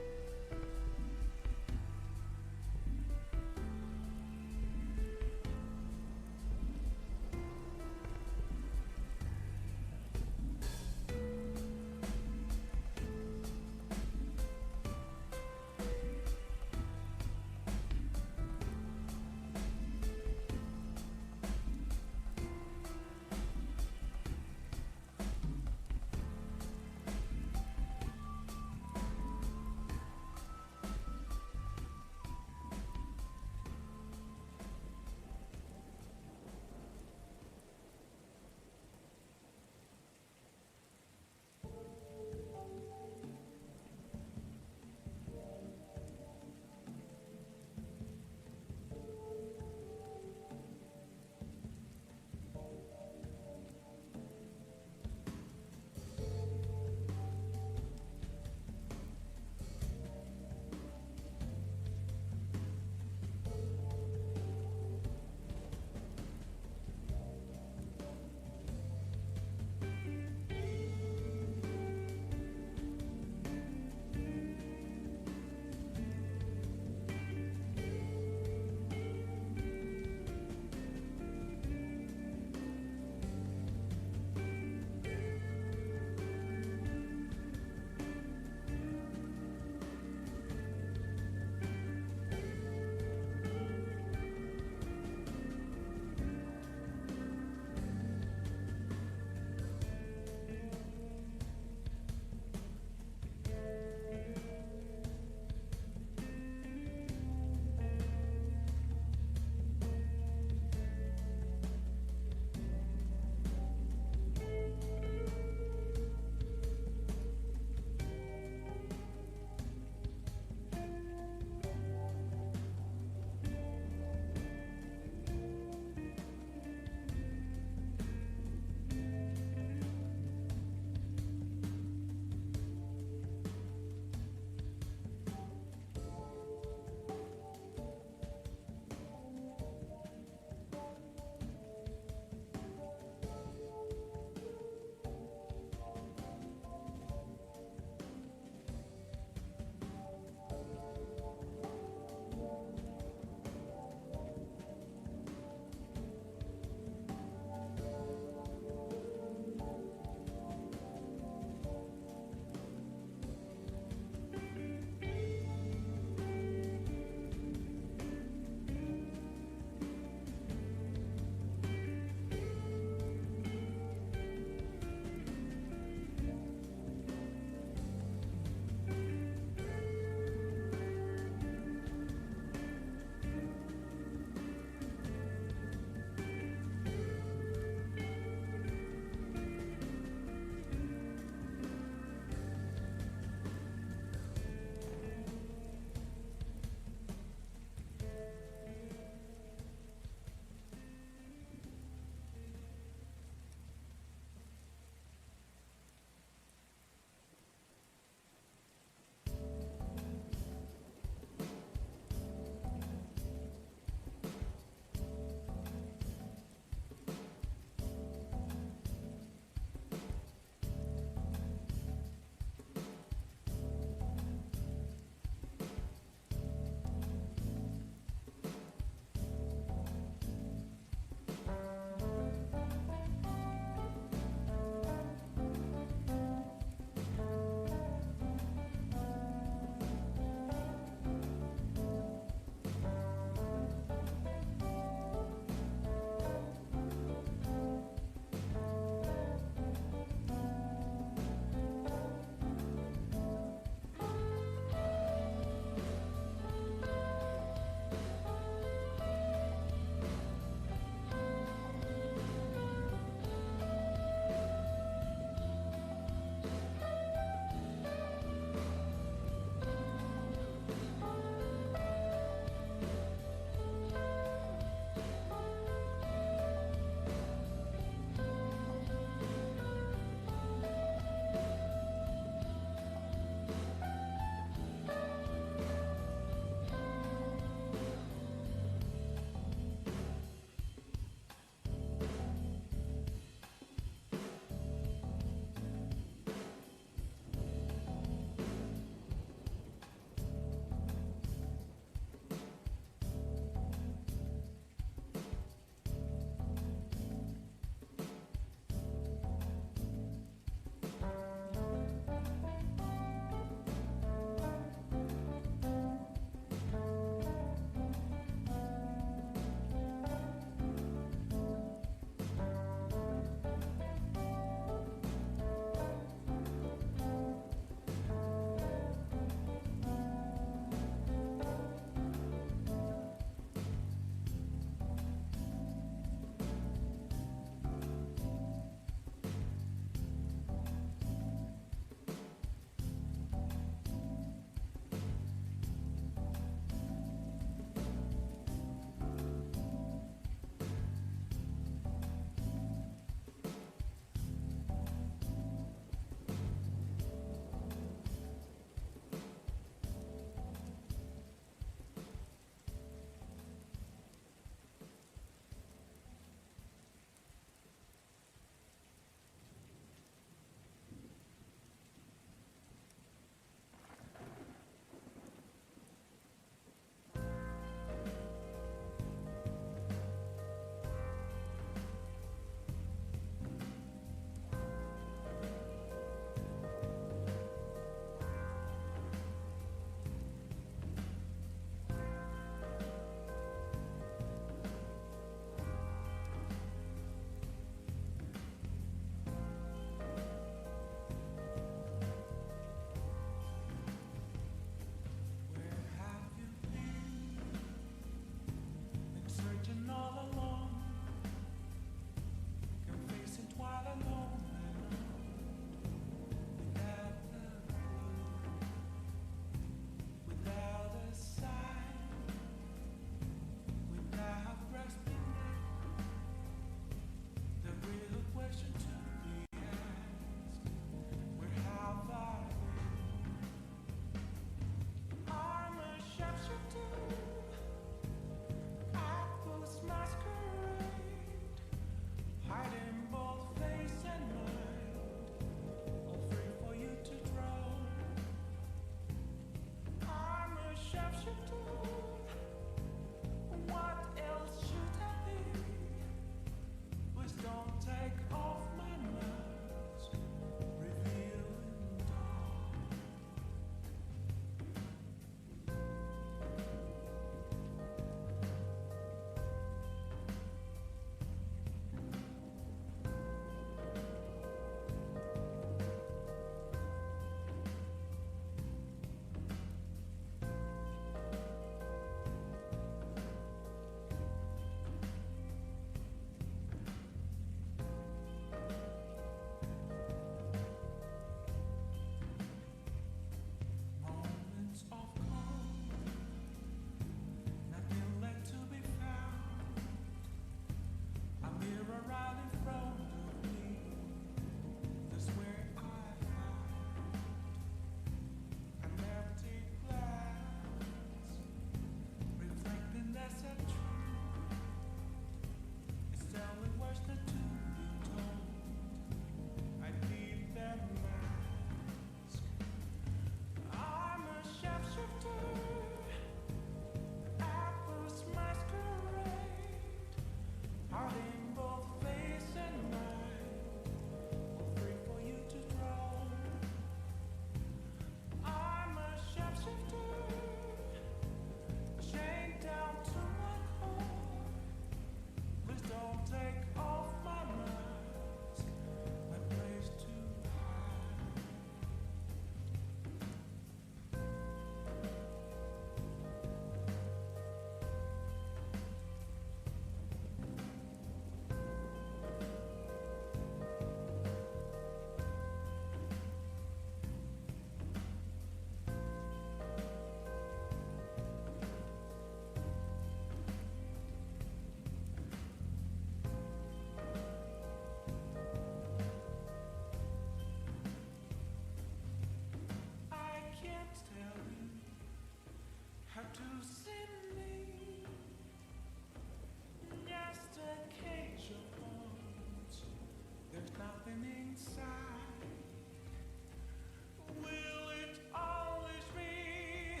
Will it always be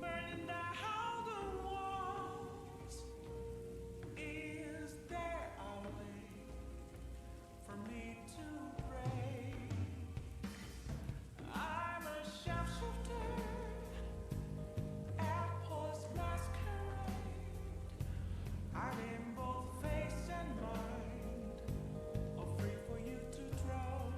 burning down the walls? Is there a way for me to pray? I'm a sharpshooter at Post Masquerade. I'm in both face and mind, all free for you to draw.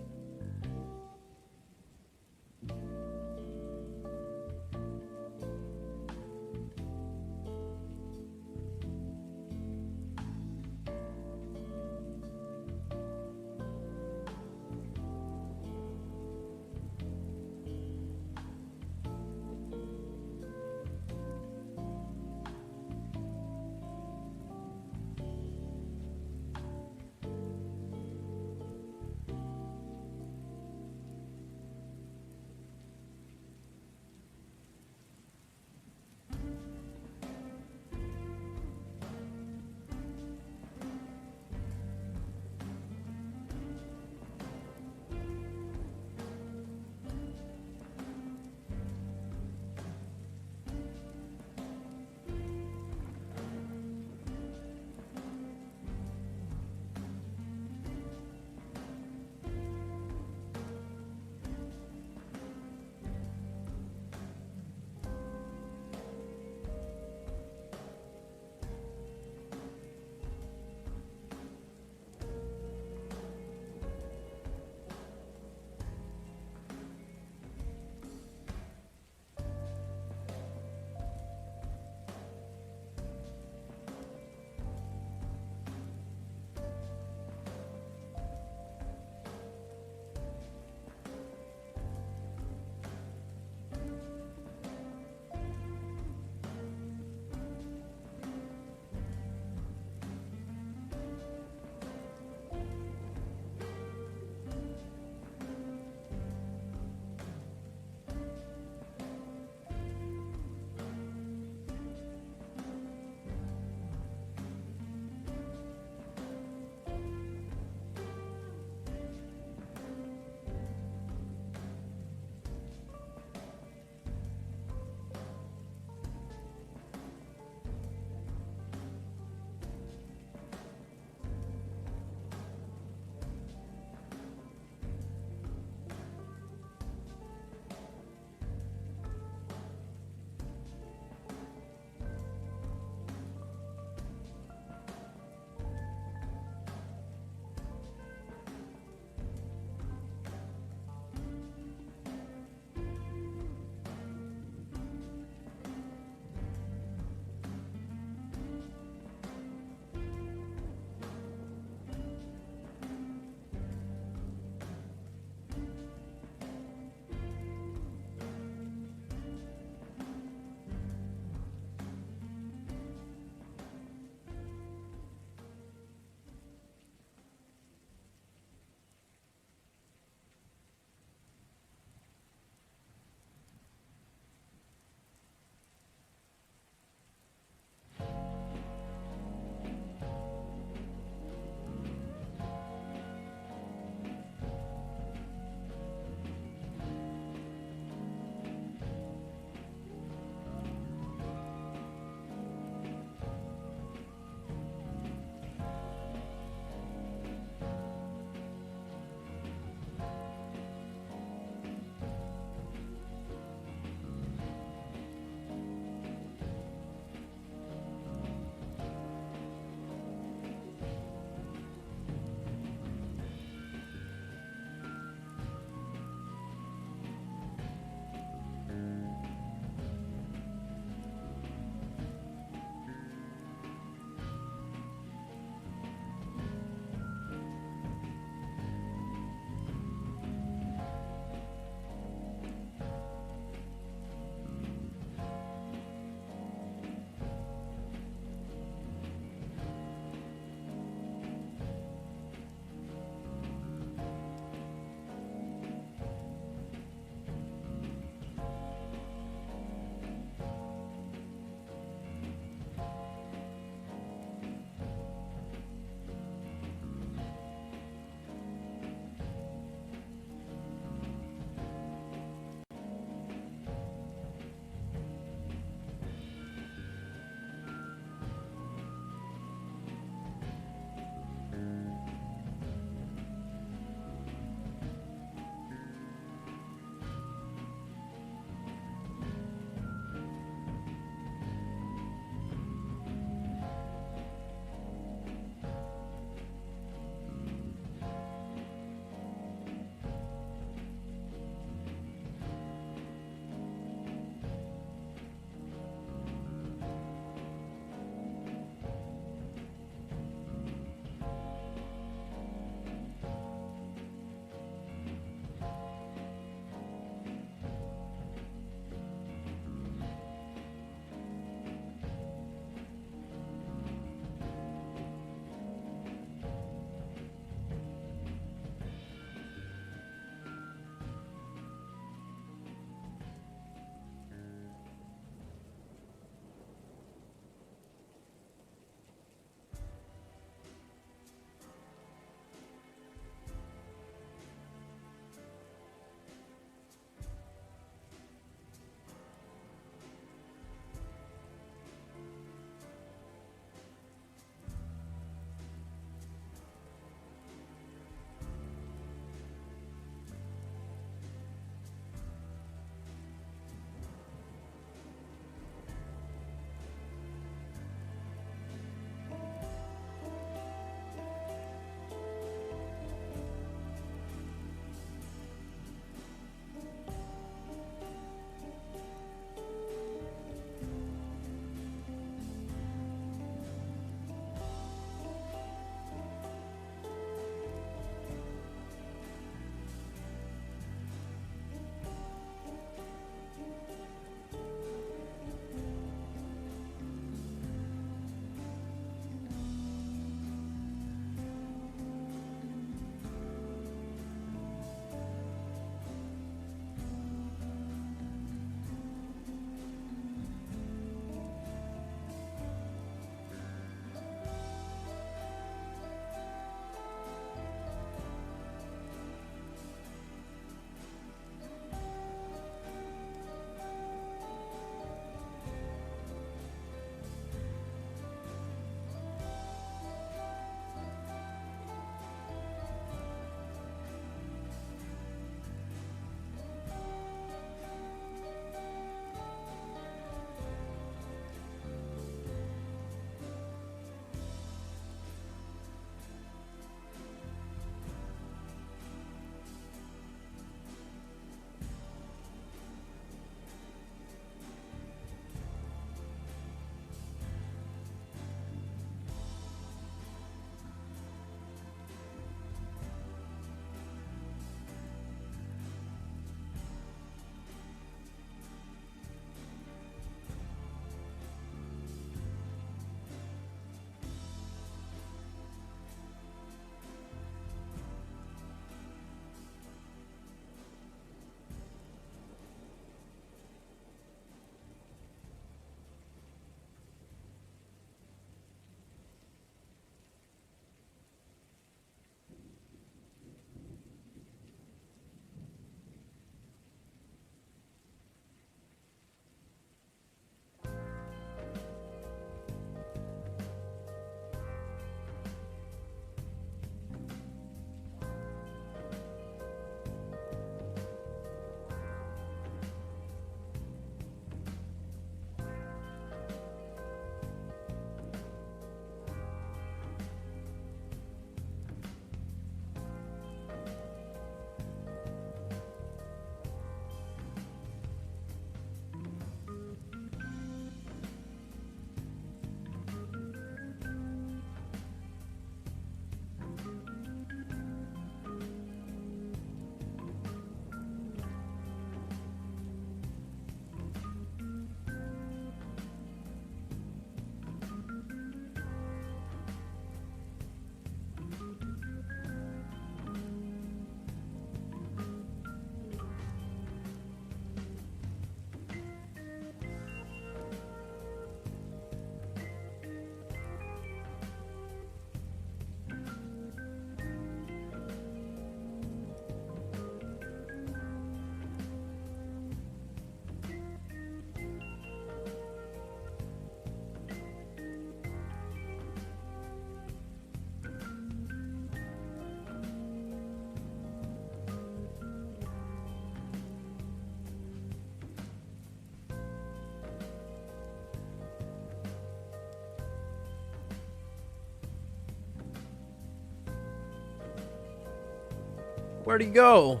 Where'd he go?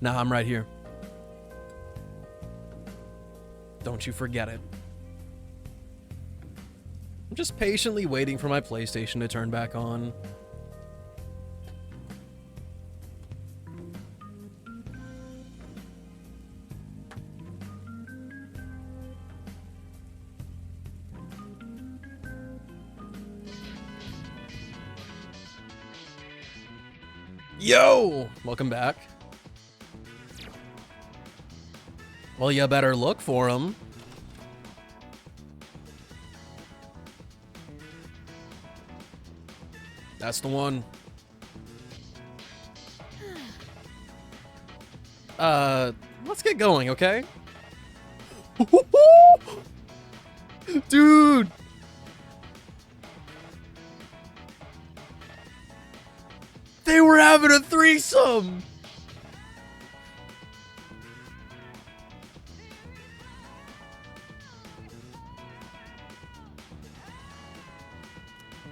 Nah, I'm right here. Don't you forget it. I'm just patiently waiting for my PlayStation to turn back on. Yo! Welcome back. Well, you better look for him. That's the one. Let's get going, okay? Dude! They were having a threesome!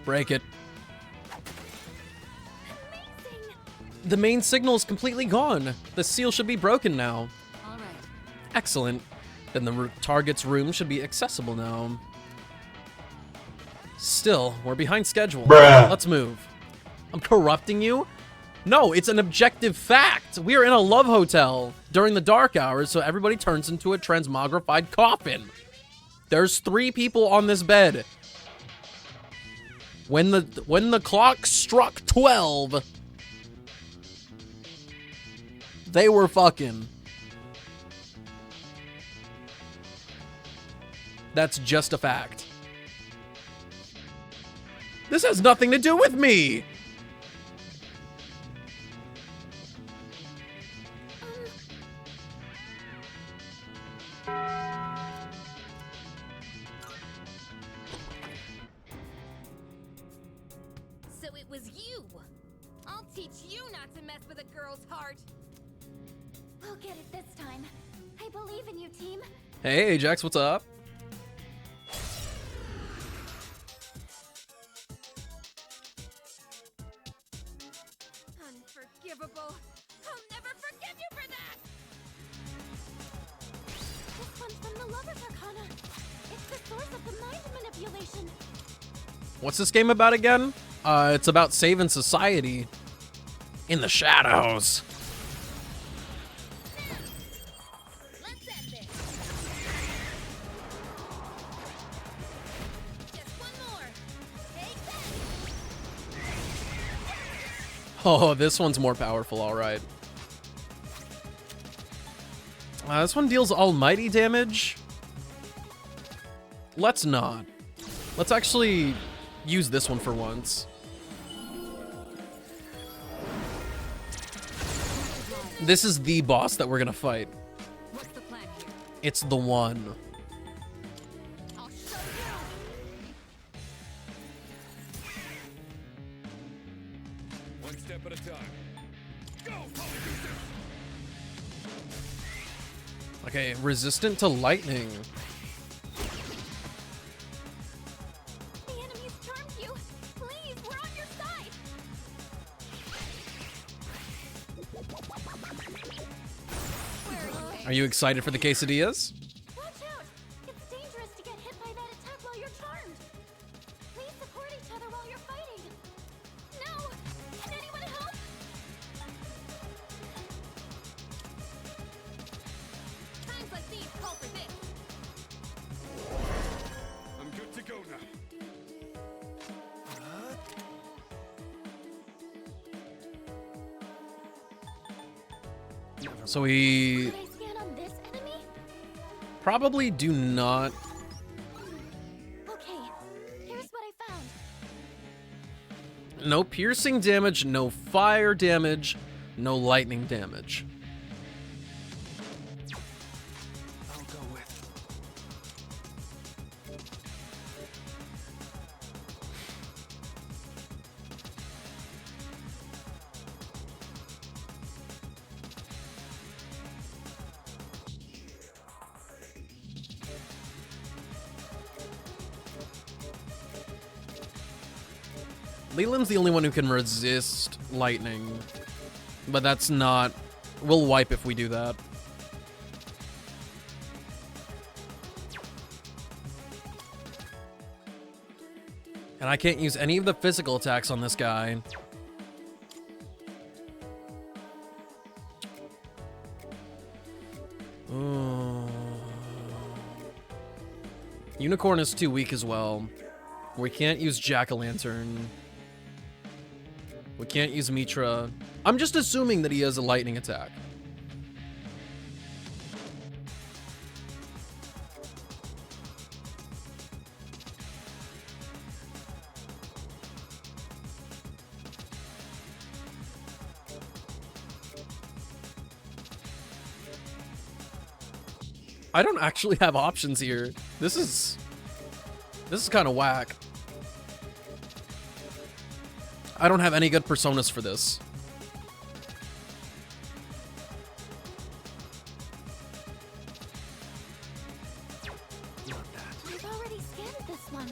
Break it. The main signal is completely gone. The seal should be broken now. All right. Excellent. Then the target's room should be accessible now. Still, we're behind schedule. Bruh. Let's move. I'm corrupting you? No, it's an objective fact. We are in a love hotel during the dark hours, so everybody turns into a transmogrified coffin. There's 3 people on this bed. When the clock struck 12, they were fucking. That's just a fact. This has nothing to do with me. So it was you! I'll teach you not to mess with a girl's heart! We'll get it this time. I believe in you, team. Hey, Ajax, what's up? Unforgivable! I'll never forgive you for that! This one's from the Lover's Arcana. It's the source of the mind manipulation. What's this game about again? It's about saving society in the shadows. Let's end this! Just one more! Take that! Oh, this one's more powerful, all right. This one deals almighty damage. Let's not. Let's actually use this one for once. This is the boss that we're gonna fight. What's the plan here? It's the one. I'll show you! One step at a time. Go! Okay, resistant to lightning. The enemy's charmed you. Please, we're on your side. Are you excited for the quesadillas? Watch out! It's dangerous to get hit by that attack while you're charmed. Please support each other while you're fighting. No! Can anyone help? Times like these call for this! I'm good to go now. So we Could I scan on this enemy? probably do not. Okay, here's what I found. No piercing damage, no fire damage, no lightning damage. I'll go with. Leland's the only one who can resist lightning. But that's not... We'll wipe if we do that. And I can't use any of the physical attacks on this guy. Unicorn is too weak as well. We can't use Jack-o'-lantern. We can't use Mitra. I'm just assuming that he has a lightning attack. I don't actually have options here. This is kind of whack. I don't have any good personas for this. I've already scanned this one.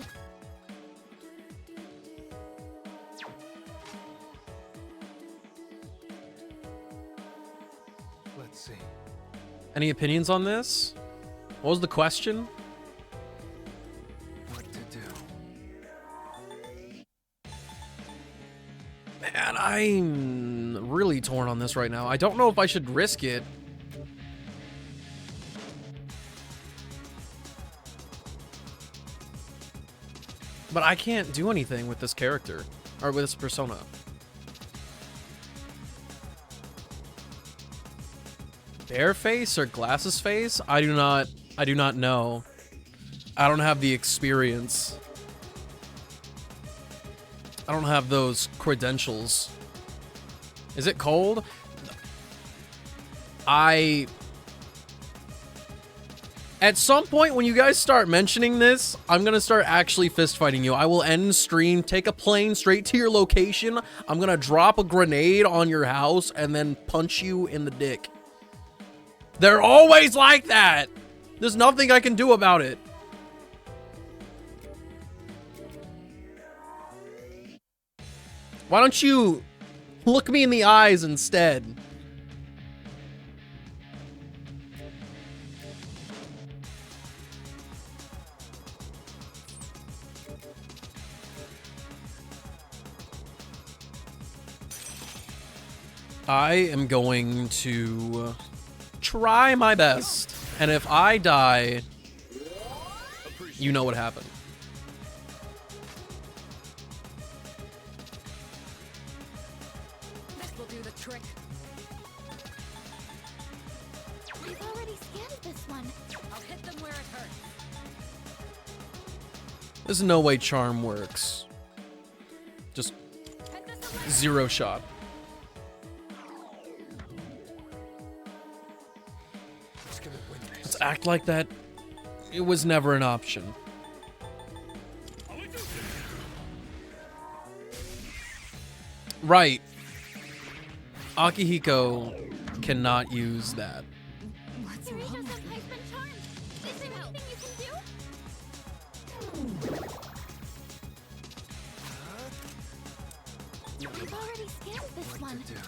Let's see. Any opinions on this? What was the question? What to do? Man, I'm really torn on this right now. I don't know if I should risk it. But I can't do anything with this character, or with this persona. Bear face or glasses face? I do not know. I don't have the experience. I don't have those credentials. Is it cold? At some point when you guys start mentioning this, I'm gonna start actually fist fighting you. I will end stream, take a plane straight to your location. I'm gonna drop a grenade on your house and then punch you in the dick. They're always like that. There's nothing I can do about it. Why don't you look me in the eyes instead? I am going to try my best, and if I die, you know what happened. This will do the trick. I've already scanned this one. I'll hit them where it hurts. There's no way charm works. Just Head this away. zero shot. Let's act like that it was never an option. Right. Akihiko cannot use that. What's Eureka's wrong with has me? been charmed. Is there anything you can do? I've already scanned this one. What to do?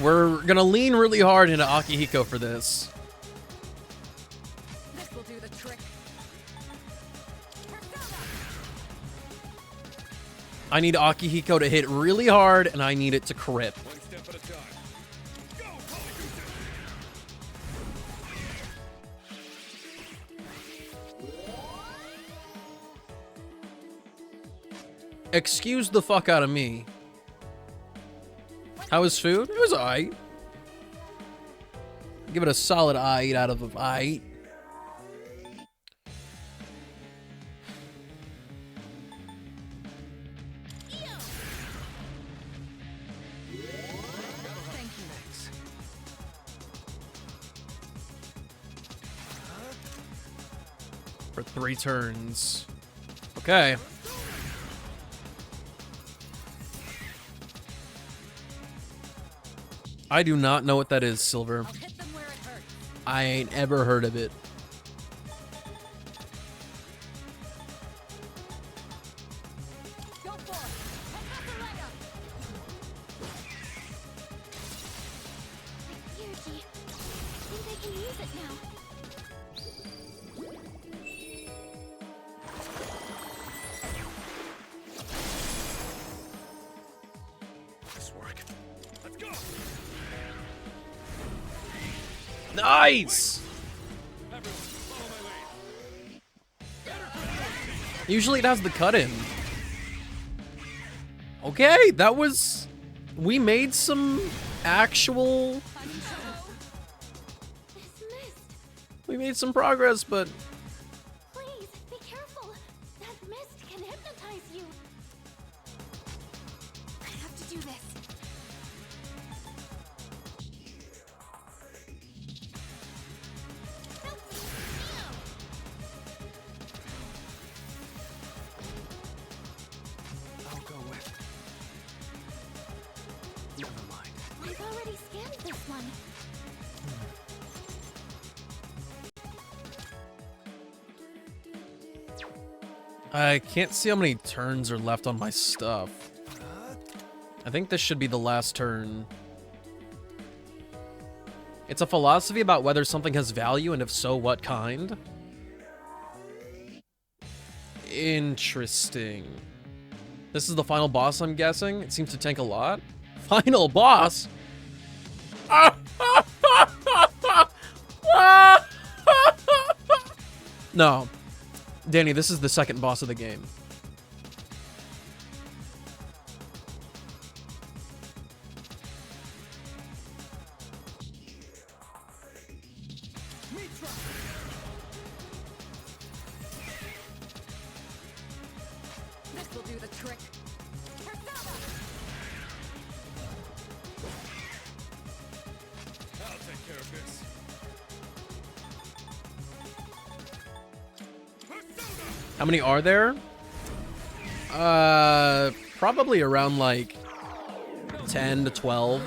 We're gonna lean really hard into Akihiko for this. This will do the trick. I need Akihiko to hit really hard, and I need it to crit. One step at a time. Go, Polygoon! Excuse the fuck out of me. How was food? It was aight. Give it a solid aight out of aight. Thank you. For 3 turns. Okay. I do not know what that is, Silver. I'll hit them where it hurts. I ain't ever heard of it. Nice! Usually it has the cut-in. Okay, that was... We made some actual... We made some progress, but... Please, be careful. That mist can hypnotize you. I have to do this. I'll go with. Never mind. I've already scanned this one. I can't see how many turns are left on my stuff. I think this should be the last turn. It's a philosophy about whether something has value, and if so, what kind. Interesting. This is the final boss, I'm guessing? It seems to tank a lot. Final boss? No. Danny, this is the second boss of the game. This will do the trick. I'll take care of this. How many are there? Probably around like 10 to 12.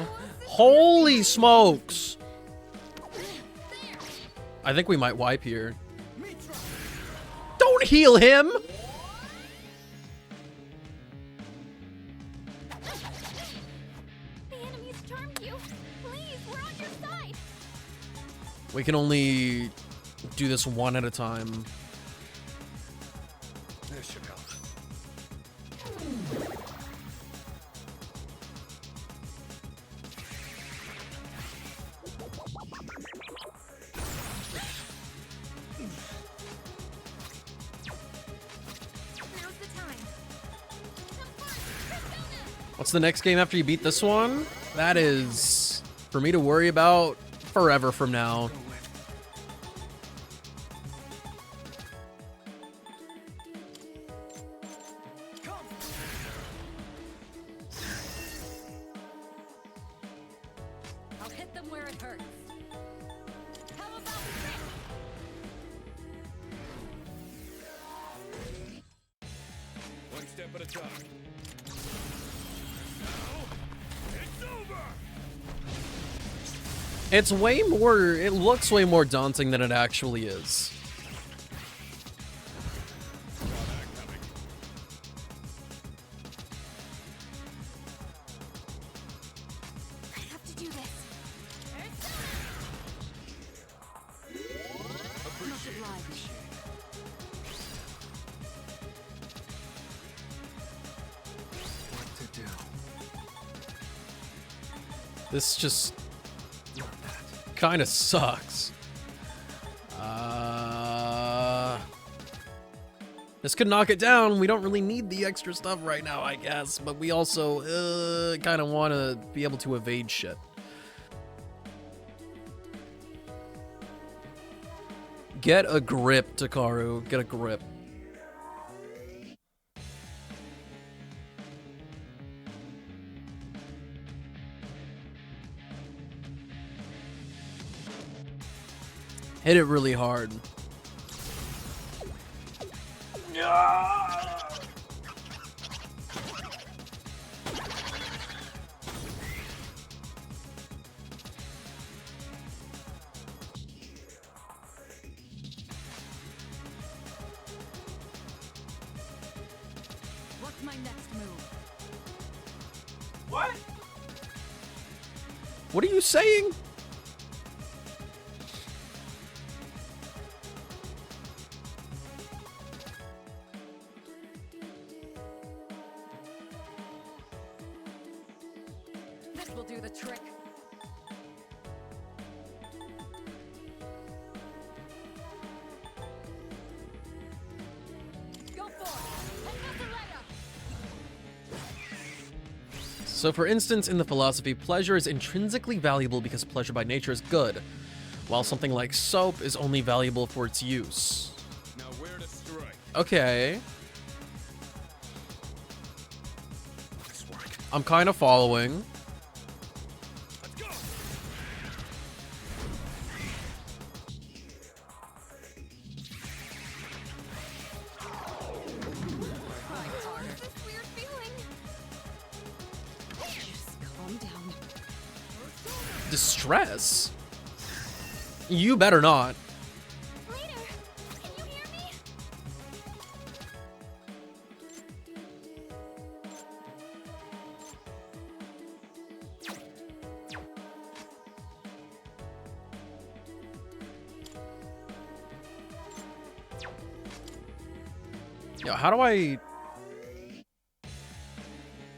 Holy smokes! I think we might wipe here. Don't heal him! The enemy's charmed you. Please, we're on your side. We can only do this one at a time. This should help. Now's the time. What's the next game after you beat this one? That is for me to worry about forever from now. I'll hit them where it hurts. How about this? One step at a time. Now, it's over! It's way more, it looks way more daunting than it actually is. I have to do this. What to do? This just Not that. kind of sucks. This could knock it down. We don't really need the extra stuff right now, I guess, but we also kind of want to be able to evade shit. Get a grip, Takaru. Get a grip. Hit it really hard. What's my next move? What? What are you saying? This will do the trick. So for instance, in the philosophy, pleasure is intrinsically valuable because pleasure by nature is good, while something like soap is only valuable for its use. Now where to strike? Okay. Nice work. I'm kind of following. Let's go. This weird feeling. Just calm down. Distress? You better not. Later, can you hear me? Yo, how do I...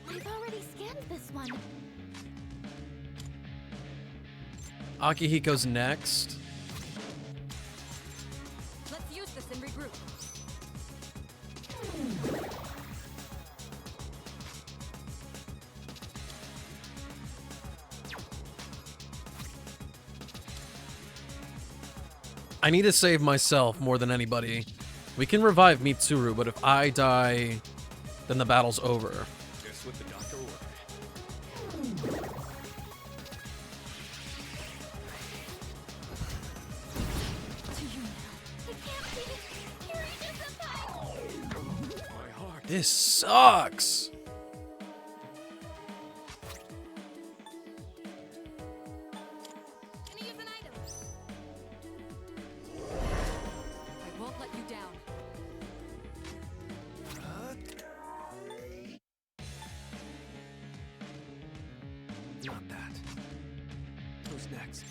I've already scanned this one. Akihiko's next. Let's use this and regroup. I need to save myself more than anybody. We can revive Mitsuru, but if I die, then the battle's over. Just what the doctor ordered. To you now. It can't be. Kiryu-senpai. My heart. This sucks. Gonna use an item. I won't let you down. Not that. Who's next?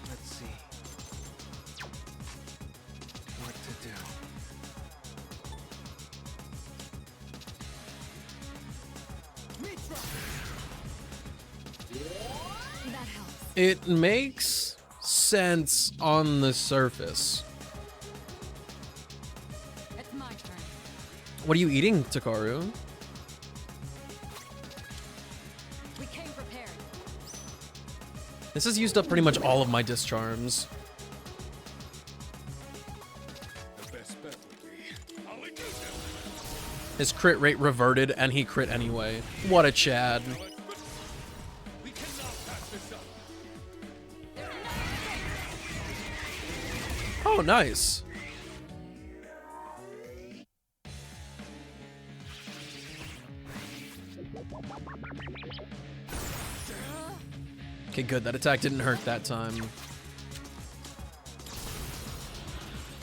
Let's see. What to do? That helps. It makes sense on the surface. It's my turn. What are you eating, Takaru? We came prepared. This has used up pretty much all of my discharms. The best bet would be. I'll eat this him. His crit rate reverted, and he crit anyway. What a Chad. Now let's. We cannot pass this up. Oh, nice. Okay, good. That attack didn't hurt that time.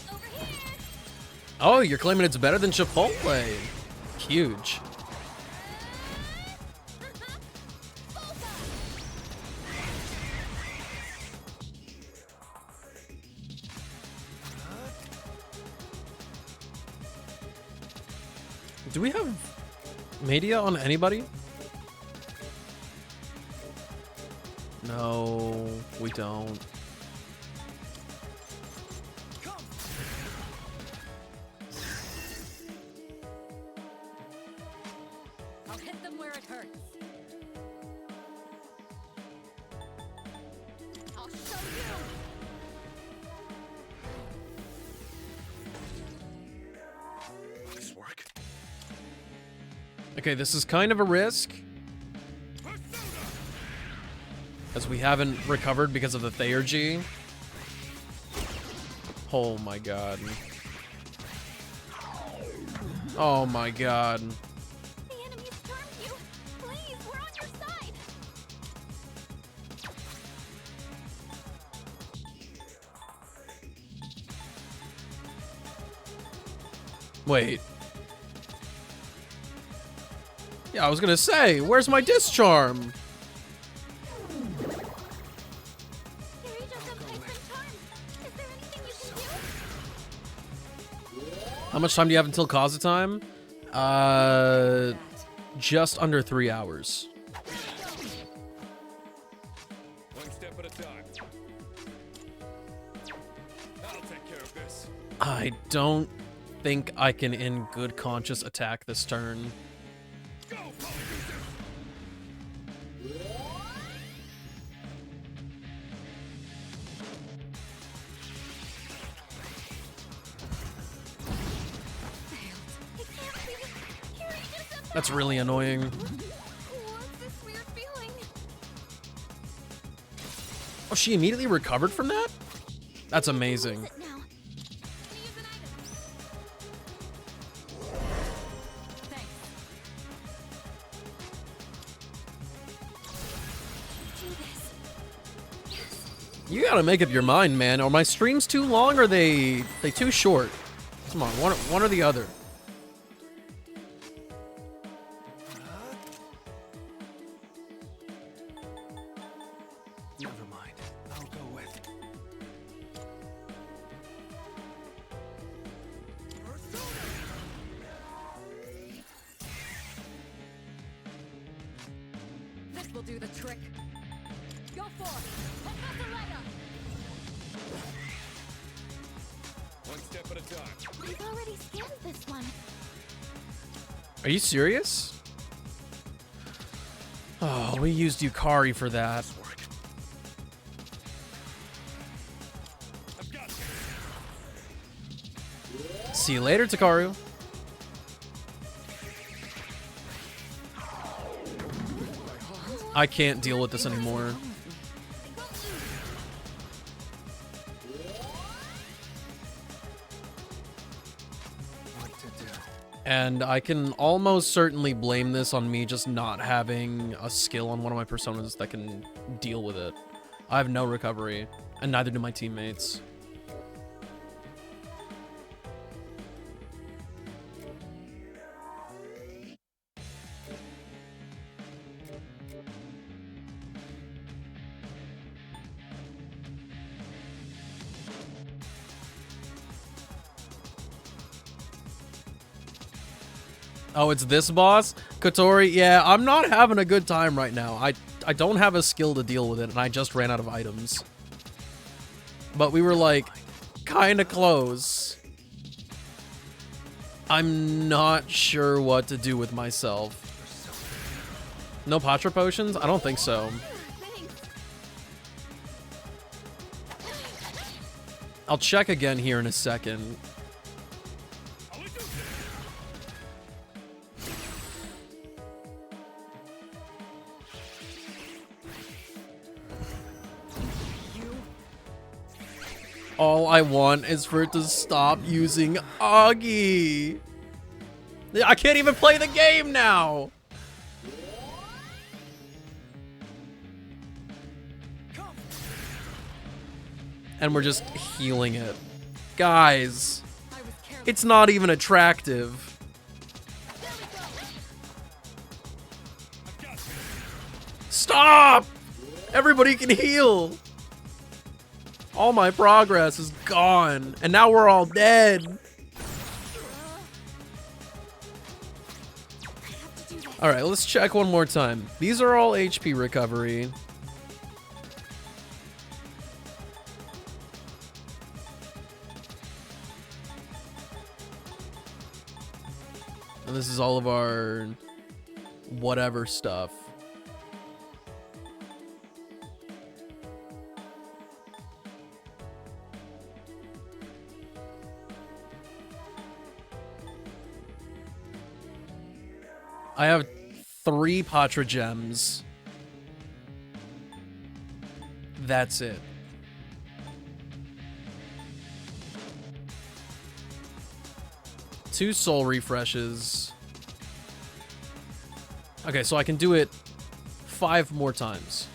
Over here. Oh, you're claiming it's better than Chipotle. Huge. Do we have media on anybody? No, we don't. I'll hit them where it hurts. I'll show you. Nice work. Okay, this is kind of a risk, as we haven't recovered because of the Theurgy. Oh my god. Oh my god. The enemy's stormed you. Please, we're on your side. Wait. Yeah, I was gonna say, where's my discharm? Kiryu-senpai's been charmed. Is there anything you can do? How much time do you have until Kaza time? Just under 3 hours. One step at a time. I'll take care of this. I don't think I can, in good conscience, attack this turn. Go, Polyjuicer! That's really annoying. What's this weird feeling? Oh, she immediately recovered from that? That's amazing. Use it now. Can I use an item? Thanks. Do this. Yes. You gotta make up your mind, man. Are my streams too long or are they too short? Come on, one or the other. Never mind. I'll go with. This will do the trick. Go for it. Professor One step at a time. We've already scanned this one. Are you serious? Oh, we used Yukari for that. I've got this. See you later, Takaru. I can't deal with this anymore. What to do? And I can almost certainly blame this on me just not having a skill on one of my personas that can deal with it. I have no recovery, and neither do my teammates. Oh, it's this boss? Kotori, yeah, I'm not having a good time right now. I don't have a skill to deal with it, and I just ran out of items. But we were, like, kind of close. I'm not sure what to do with myself. No Patra potions? I don't think so. I'll check again here in a second. All I want is for it to stop using Augie. I can't even play the game now. And we're just healing it. Guys, it's not even attractive. Stop! Everybody can heal. All my progress is gone, and now we're all dead. All right, let's check one more time. These are all HP recovery. And this is all of our whatever stuff. I have 3 Patra gems. That's it. Two soul refreshes. Okay, so I can do it 5 more times.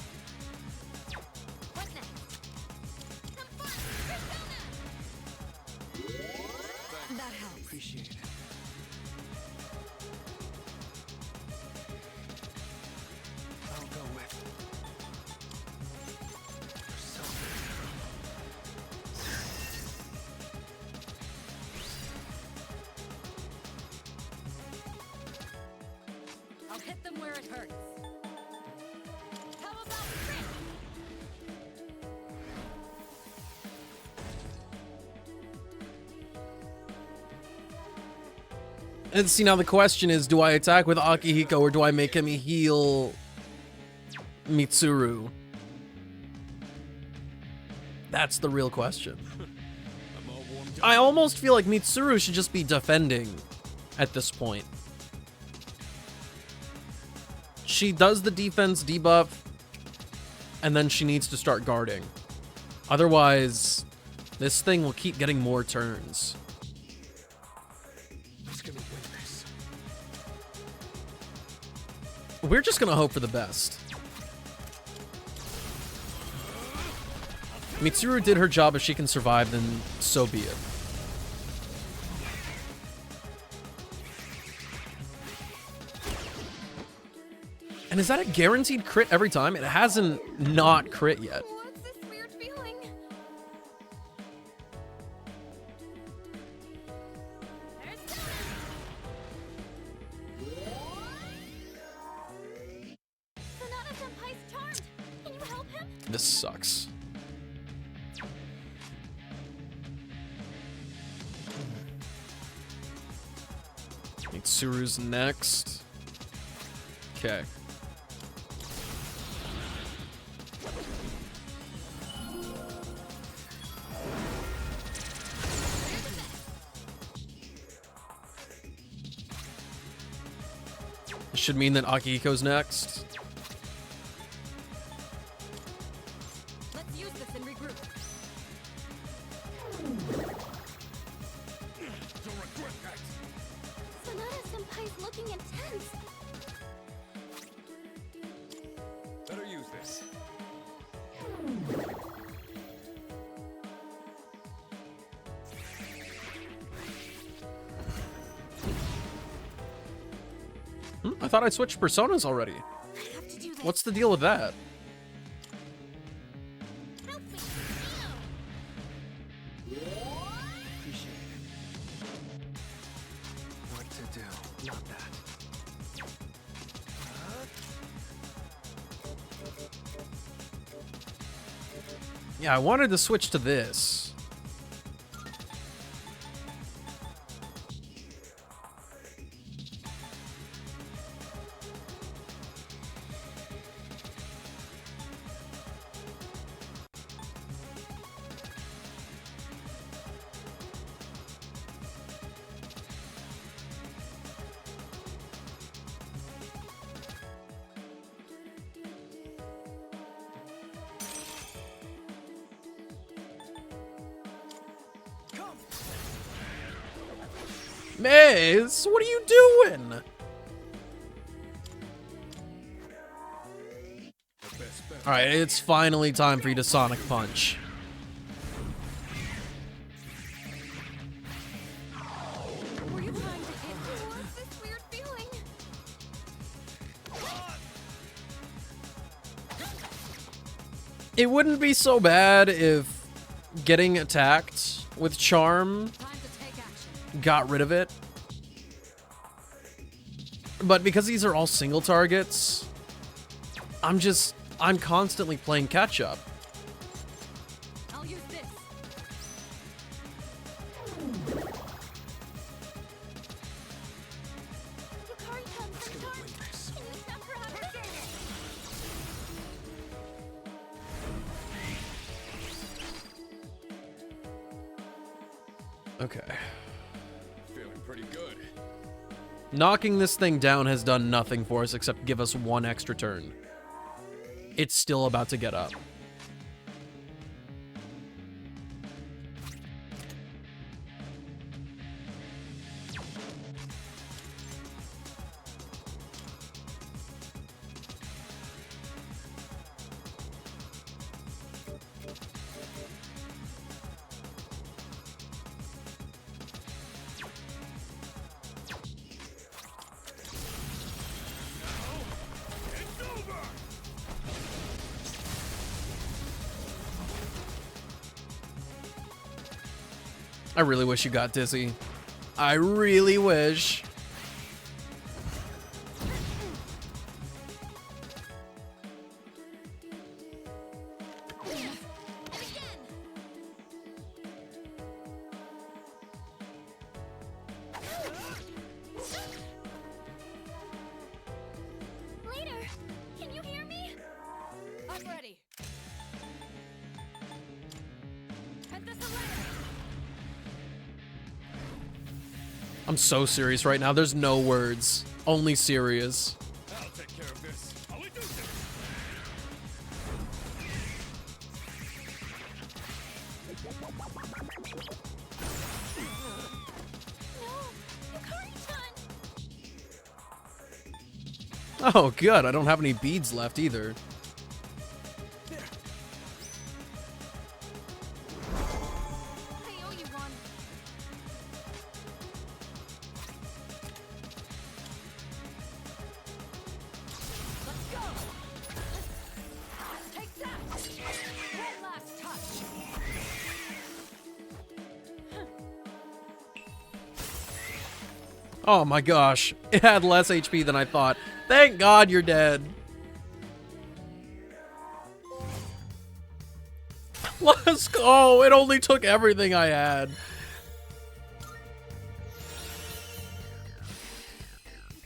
That helps. Appreciate it. I'll go with. I'll hit them where it hurts. How about crit? And see, now the question is, do I attack with Akihiko or do I make him heal Mitsuru? That's the real question. I'm all warmed up. I almost feel like Mitsuru should just be defending at this point. She does the defense debuff, and then she needs to start guarding. Otherwise, this thing will keep getting more turns. Who's gonna win this? We're just gonna hope for the best. Mitsuru did her job. If she can survive, then so be it. And is that a guaranteed crit every time? It hasn't not crit yet. What's this weird feeling? Sonata Senpai's charmed. Can you help him? This sucks. Mitsuru's next. Okay. This should mean that Akihiko's next. Let's use this and regroup. You'll regret that. Sonata Senpai's looking intense. Better use this. I thought I switched personas already. I have to do this. What's the deal with that? Help me. Appreciate it. What to do? Not that. Yeah, I wanted to switch to this. Maze, what are you doing? The best bet. All right, it's finally time for you to Sonic Punch. Were you trying to hit me? What's this weird feeling? It wouldn't be so bad if getting attacked with Charm Time to take action. got rid of it. But because these are all single targets, I'm constantly playing catch up. I'll use this. Yukari-san's charmed. Can you stop her out of this? Okay. Feeling pretty good. Knocking this thing down has done nothing for us except give us one extra turn. It's still about to get up. It's over! I really wish you got dizzy. I really wish. Later! Can you hear me? I'm ready. Head this away. I'm so serious right now. There's no words. Only serious. I'll take care of this. I'll do this. Oh, good. I don't have any beads left either. I owe you one. Let's go. Take that. One last touch. Oh my gosh. It had less HP than I thought. Thank God you're dead. Let's go. It only took everything I had. With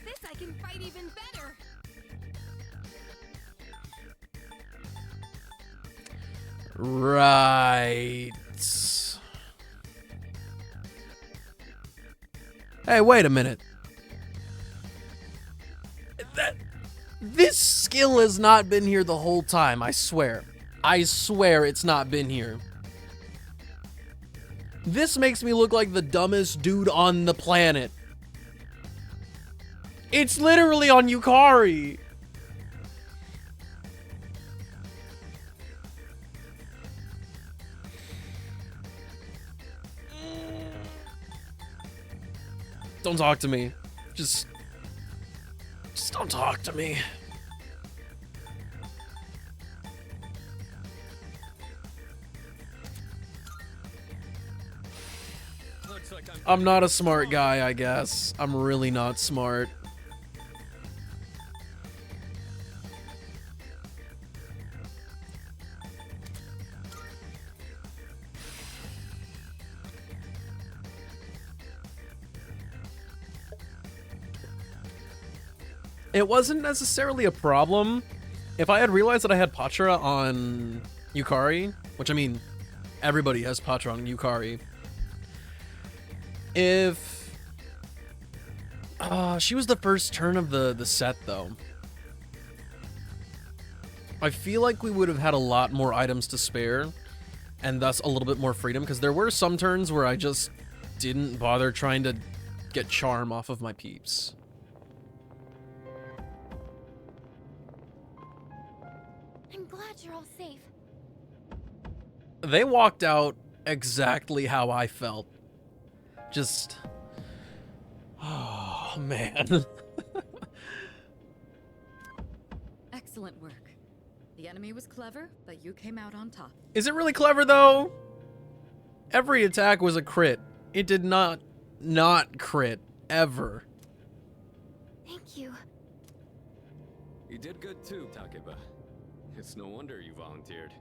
this, I can fight even better. Right. Hey, wait a minute. This skill has not been here the whole time, I swear. I swear it's not been here. This makes me look like the dumbest dude on the planet. It's literally on Yukari. Don't talk to me. Just don't talk to me. Looks like I'm not a smart guy, I guess. I'm really not smart. It wasn't necessarily a problem. If I had realized that I had Patra on Yukari, which I mean, everybody has Patra on Yukari. If she was the first turn of the set though, I feel like we would have had a lot more items to spare and thus a little bit more freedom, because there were some turns where I just didn't bother trying to get charm off of my peeps. I'm glad you're all safe. They walked out exactly how I felt. Just... oh, man. Excellent work. The enemy was clever, but you came out on top. Is it really clever, though? Every attack was a crit. It did not crit, ever. Thank you. You did good too, Takeba. It's no wonder you volunteered.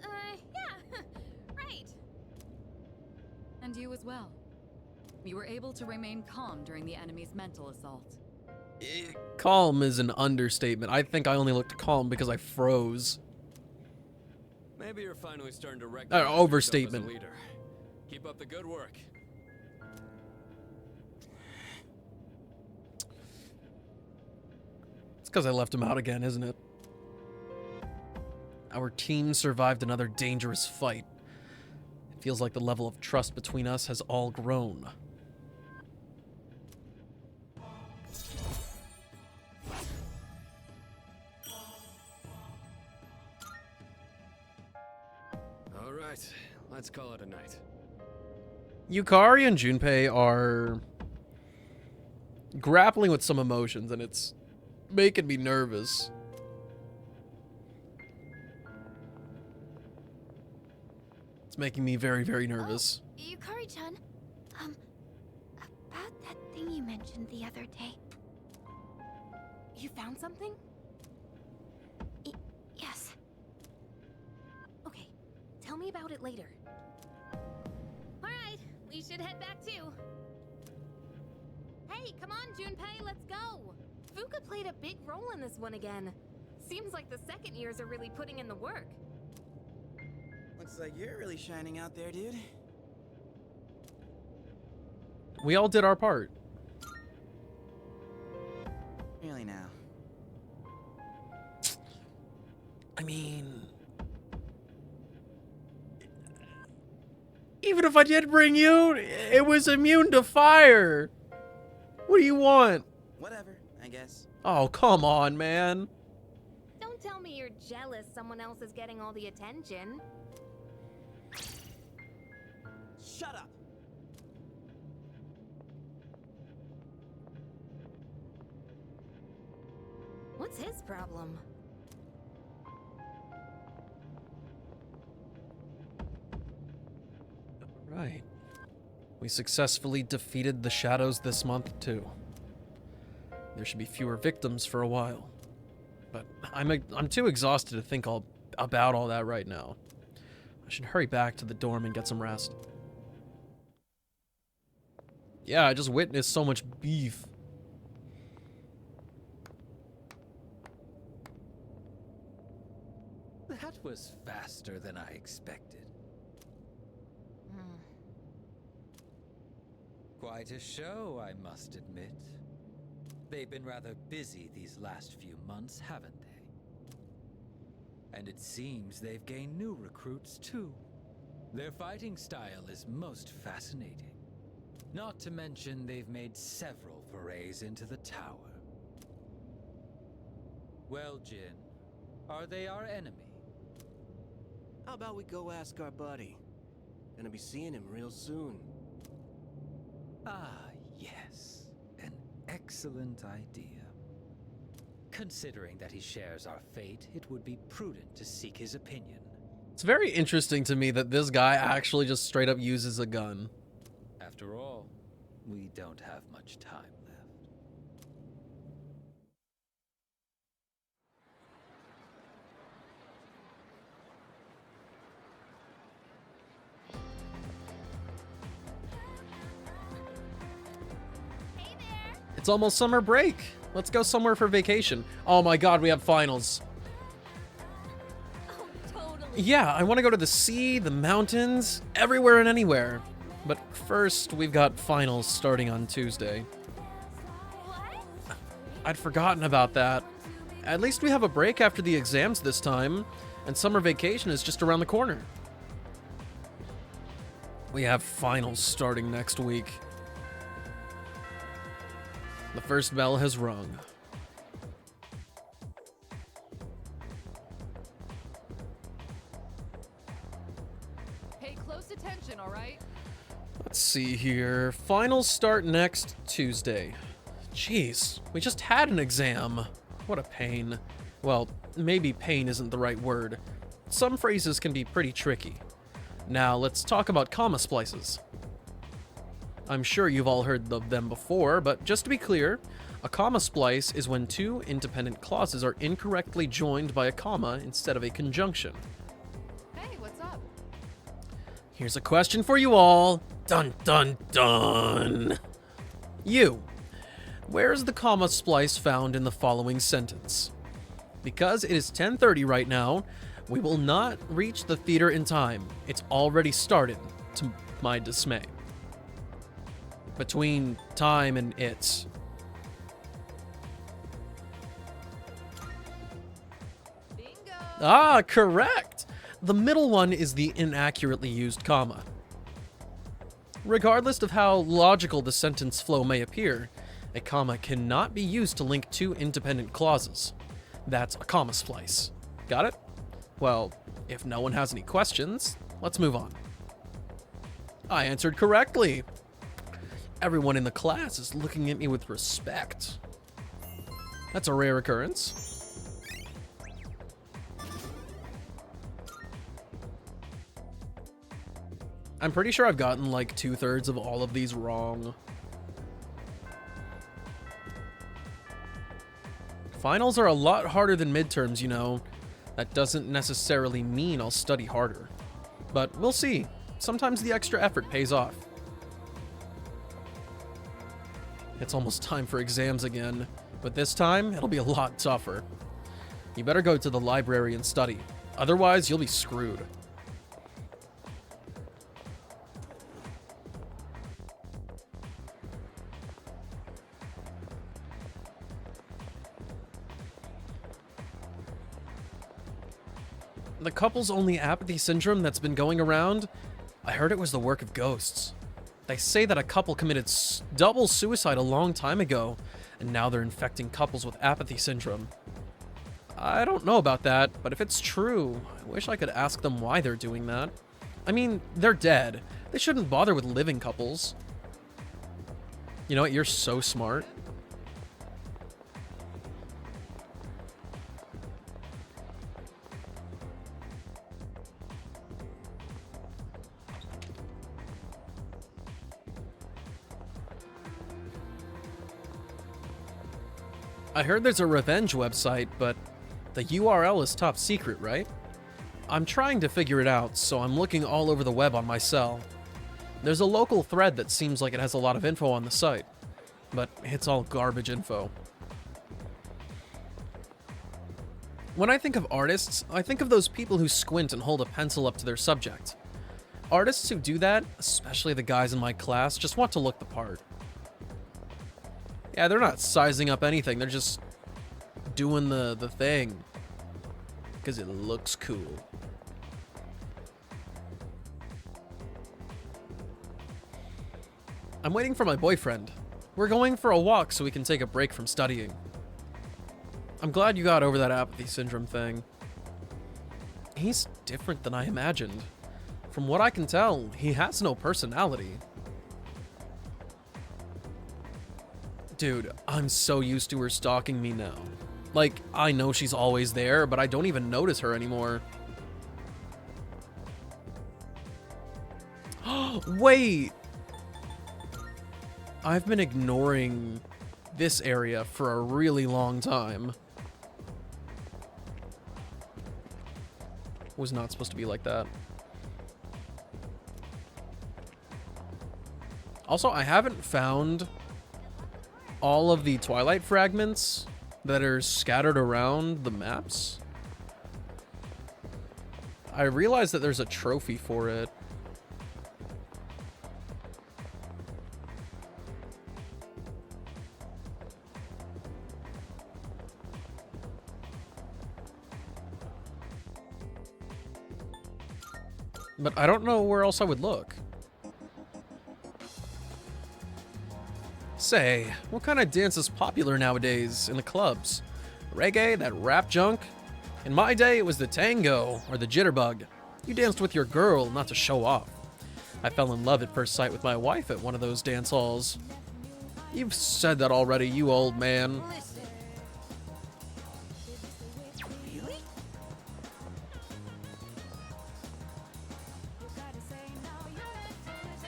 Yeah, right. And you as well. You were able to remain calm during the enemy's mental assault. Calm is an understatement. I think I only looked calm because I froze. Maybe you're finally starting to recognize yourself overstatement. as a leader. Keep up the good work. It's because I left him out again, isn't it? Our team survived another dangerous fight. It feels like the level of trust between us has all grown. All right, let's call it a night. Yukari and Junpei are grappling with some emotions, and it's making me nervous. It's making me very, very nervous. Oh, Yukari-chan, about that thing you mentioned the other day. You found something? Yes. Okay, tell me about it later. All right, we should head back too. Hey, come on, Junpei, let's go! Fuka played a big role in this one again. Seems like the second years are really putting in the work. Looks like you're really shining out there, dude. We all did our part. Really now. I mean, even if I did bring you, it was immune to fire. What do you want? Whatever, I guess. Oh, come on, man. Don't tell me you're jealous someone else is getting all the attention. Shut up! What's his problem? Right. We successfully defeated the shadows this month, too. There should be fewer victims for a while. But I'm too exhausted to think about all that right now. I should hurry back to the dorm and get some rest. Yeah, I just witnessed so much beef. That was faster than I expected. Quite a show, I must admit. They've been rather busy these last few months, haven't they? And it seems they've gained new recruits, too. Their fighting style is most fascinating. Not to mention they've made several forays into the tower. Well, Jin, are they our enemy? How about we go ask our buddy? Gonna be seeing him real soon. Ah, yes. An excellent idea. Considering that he shares our fate, it would be prudent to seek his opinion. It's very interesting to me that this guy actually just straight up uses a gun. After all, we don't have much time left. It's almost summer break. Let's go somewhere for vacation. Oh my god, we have finals. Oh, totally. Yeah, I want to go to the sea, the mountains, everywhere and anywhere. But first, we've got finals starting on Tuesday. What? I'd forgotten about that. At least we have a break after the exams this time, and summer vacation is just around the corner. We have finals starting next week. The first bell has rung. Pay close attention, all right? Let's see here. Finals start next Tuesday. Jeez, we just had an exam. What a pain. Well, maybe pain isn't the right word. Some phrases can be pretty tricky. Now, let's talk about comma splices. I'm sure you've all heard of them before, but just to be clear, a comma splice is when two independent clauses are incorrectly joined by a comma instead of a conjunction. Hey, what's up? Here's a question for you all. Dun dun dun. You. Where is the comma splice found in the following sentence? Because it is 10:30 right now, we will not reach the theater in time. It's already started, to my dismay. Between time and it. Bingo! Ah, correct! The middle one is the inaccurately used comma. Regardless of how logical the sentence flow may appear, a comma cannot be used to link two independent clauses. That's a comma splice. Got it? Well, if no one has any questions, let's move on. I answered correctly. Everyone in the class is looking at me with respect. That's a rare occurrence. I'm pretty sure I've gotten like 2/3 of all of these wrong. Finals are a lot harder than midterms, you know. That doesn't necessarily mean I'll study harder. But we'll see. Sometimes the extra effort pays off. It's almost time for exams again, but this time it'll be a lot tougher. You better go to the library and study, otherwise you'll be screwed. The couple's only apathy syndrome that's been going around, I heard it was the work of ghosts. They say that a couple committed double suicide a long time ago, and now they're infecting couples with apathy syndrome. I don't know about that, but if it's true, I wish I could ask them why they're doing that. I mean, they're dead. They shouldn't bother with living couples. You know what? You're so smart. I heard there's a revenge website, but the URL is top secret, right? I'm trying to figure it out, so I'm looking all over the web on my cell. There's a local thread that seems like it has a lot of info on the site, but it's all garbage info. When I think of artists, I think of those people who squint and hold a pencil up to their subject. Artists who do that, especially the guys in my class, just want to look the part. Yeah, they're not sizing up anything, they're just doing the thing. Because it looks cool. I'm waiting for my boyfriend. We're going for a walk so we can take a break from studying. I'm glad you got over that apathy syndrome thing. He's different than I imagined. From what I can tell, he has no personality. Dude, I'm so used to her stalking me now. Like, I know she's always there, but I don't even notice her anymore. Wait! I've been ignoring this area for a really long time. Was not supposed to be like that. Also, I haven't found all of the Twilight fragments that are scattered around the maps. I realized that there's a trophy for it. But I don't know where else I would look. Say, what kind of dance is popular nowadays in the clubs? Reggae, that rap junk? In my day, it was the tango or the jitterbug. You danced with your girl, not to show off. I fell in love at first sight with my wife at one of those dance halls. You've said that already, you old man.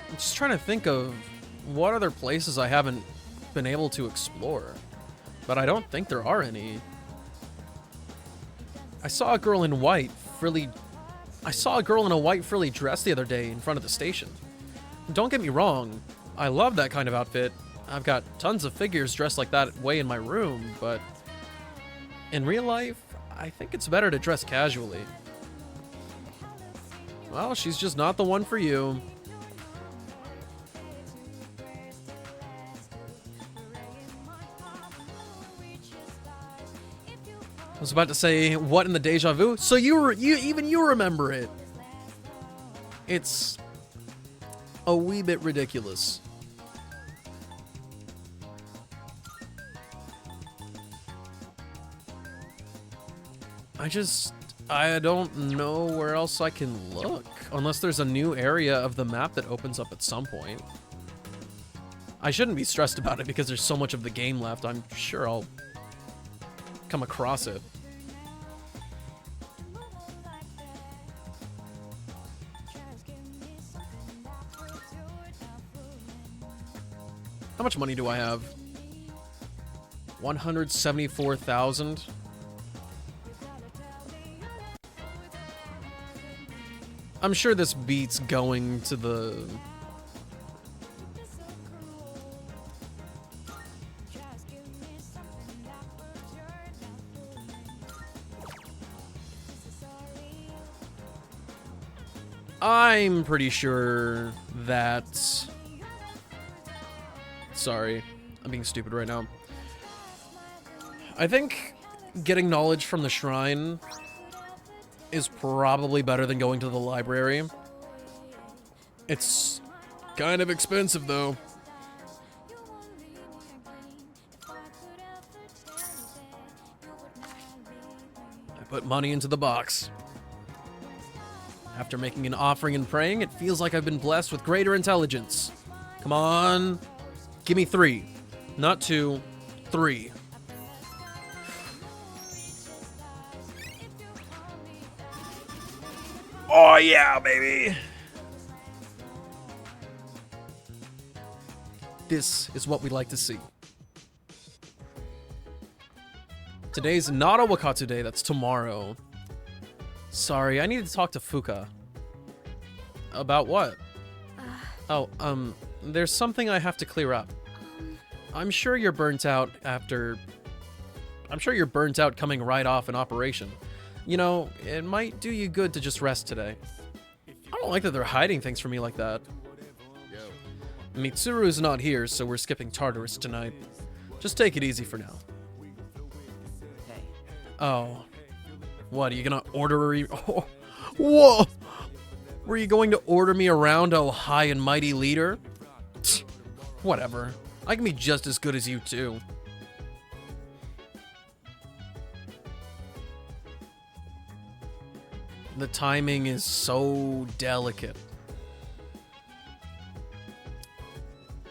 I'm just trying to think of what other places I haven't been able to explore, but I don't think there are any. I saw a girl in a white frilly dress the other day in front of the station. Don't get me wrong, I love that kind of outfit. I've got tons of figures dressed like that way in my room, but in real life, I think it's better to dress casually. Well, she's just not the one for you. I was about to say, what in the deja vu? So you remember it. It's a wee bit ridiculous. I don't know where else I can look, unless there's a new area of the map that opens up at some point. I shouldn't be stressed about it because there's so much of the game left. I'm sure I'll come across it. How much money do I have? 174,000. I'm sure this beats going to the I'm pretty sure that... Sorry, I'm being stupid right now. I think getting knowledge from the shrine is probably better than going to the library. It's kind of expensive, though. I put money into the box. After making an offering and praying, it feels like I've been blessed with greater intelligence. Come on. Give me 3. Not 2. 3. Oh yeah, baby! This is what we like to see. Today's not a Wakatsu Day, that's tomorrow. Sorry, I need to talk to Fuka. About what? There's something I have to clear up. I'm sure you're burnt out coming right off an operation. You know, it might do you good to just rest today. I don't like that they're hiding things from me like that. Mitsuru's not here, so we're skipping Tartarus tonight. Just take it easy for now. Hey. Oh. What, are you gonna order me? Oh, whoa! Were you going to order me around, oh high and mighty leader? Whatever. I can be just as good as you too. The timing is so delicate.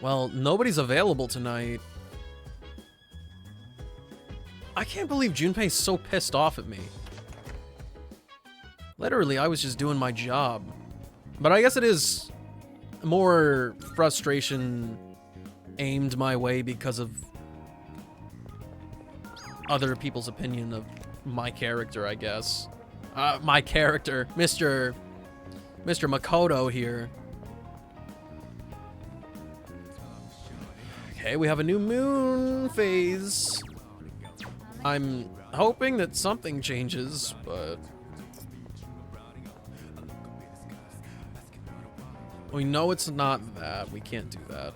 Well, nobody's available tonight. I can't believe Junpei's so pissed off at me. Literally, I was just doing my job. But I guess it is more frustration aimed my way because of other people's opinion of my character, I guess. My character, Mr. Makoto here. Okay, we have a new moon phase. I'm hoping that something changes, but... we know it's not that. We can't do that.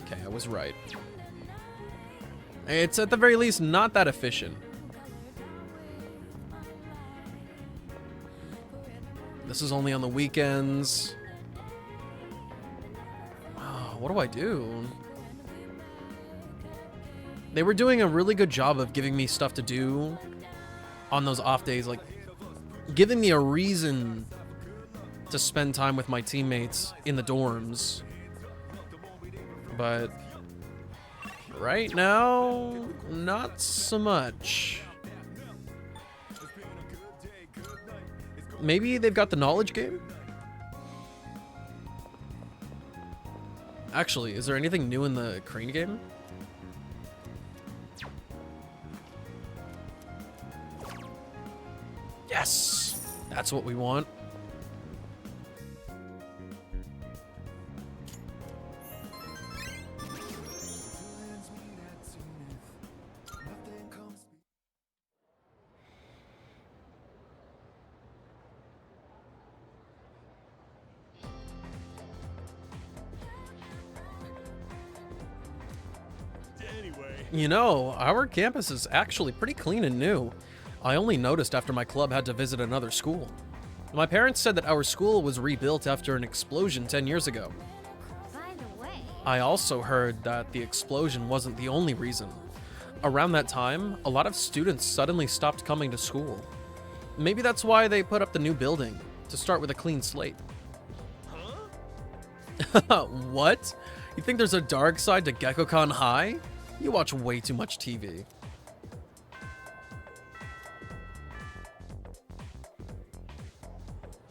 Okay, I was right. It's at the very least not that efficient. This is only on the weekends. Oh, what do I do? They were doing a really good job of giving me stuff to do on those off days, like giving me a reason to spend time with my teammates in the dorms. But right now, not so much. Maybe they've got the knowledge game? Actually, is there anything new in the Crane game? Yes! That's what we want. You know, our campus is actually pretty clean and new. I only noticed after my club had to visit another school. My parents said that our school was rebuilt after an explosion 10 years ago. By the way, I also heard that the explosion wasn't the only reason. Around that time, a lot of students suddenly stopped coming to school. Maybe that's why they put up the new building, to start with a clean slate. Huh? What? You think there's a dark side to Gekkoukan High? You watch way too much TV.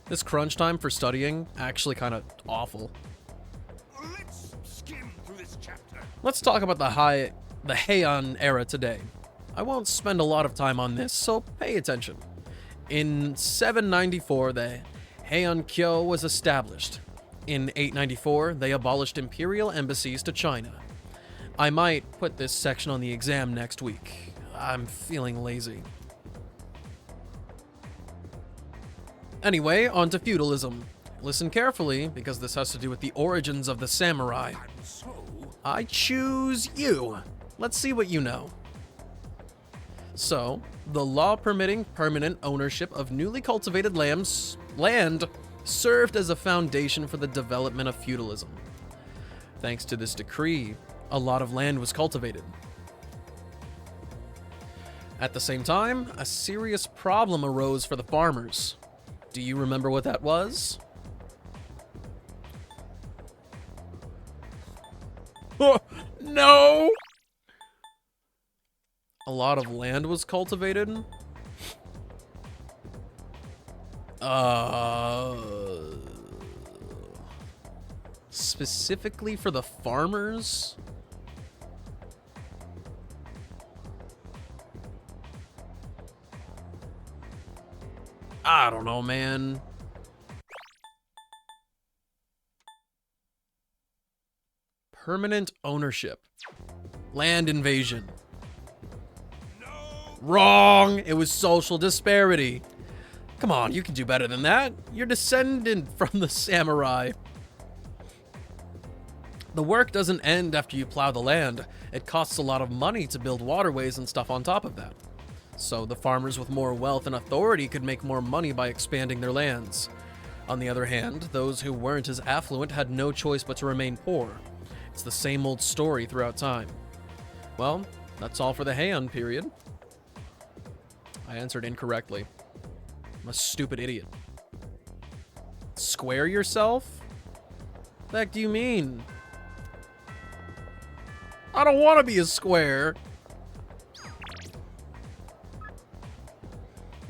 This crunch time for studying, actually kind of awful. Let's skim through this chapter. Let's talk about the Heian era today. I won't spend a lot of time on this, so pay attention. In 794, the Heian Kyo was established. In 894, they abolished imperial embassies to China. I might put this section on the exam next week. I'm feeling lazy. Anyway, on to feudalism. Listen carefully, because this has to do with the origins of the samurai. I choose you. Let's see what you know. So, the law permitting permanent ownership of newly cultivated land served as a foundation for the development of feudalism. Thanks to this decree, a lot of land was cultivated. At the same time, a serious problem arose for the farmers. Do you remember what that was? Oh, no! A lot of land was cultivated? Specifically for the farmers? I don't know, man. Permanent ownership. Land invasion. No. Wrong! It was social disparity. Come on, you can do better than that. You're descendant from the samurai. The work doesn't end after you plow the land. It costs a lot of money to build waterways and stuff on top of that. So the farmers with more wealth and authority could make more money by expanding their lands. On the other hand, those who weren't as affluent had no choice but to remain poor. It's the same old story throughout time. Well, that's all for the Heian period. I answered incorrectly. I'm a stupid idiot. Square yourself? What the heck do you mean? I don't want to be a square.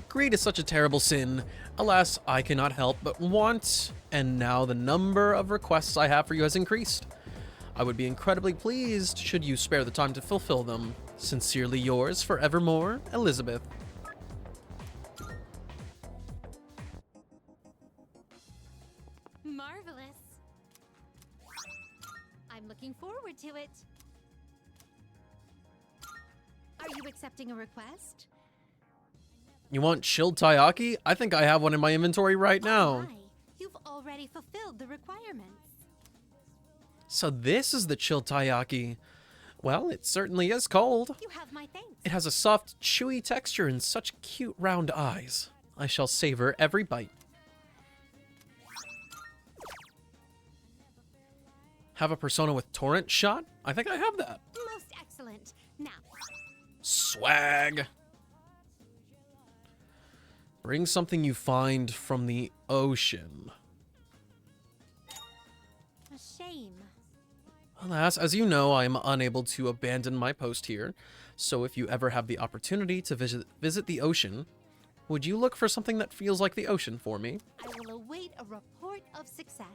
Greed is such a terrible sin. Alas, I cannot help but want, and now the number of requests I have for you has increased. I would be incredibly pleased should you spare the time to fulfill them. Sincerely yours forevermore, Elizabeth. Marvelous. I'm looking forward to it. Are you accepting a request? You want chilled taiyaki? I think I have one in my inventory right now. Hi. You've already fulfilled the requirements. So this is the chilled taiyaki. Well, it certainly is cold. You have my thanks. It has a soft, chewy texture and such cute round eyes. I shall savor every bite. Have a persona with torrent shot? I think I have that. Most excellent. Now. Swag. Bring something you find from the ocean. A shame. Alas, as you know, I am unable to abandon my post here. So if you ever have the opportunity to visit the ocean, would you look for something that feels like the ocean for me? I will await a report of success.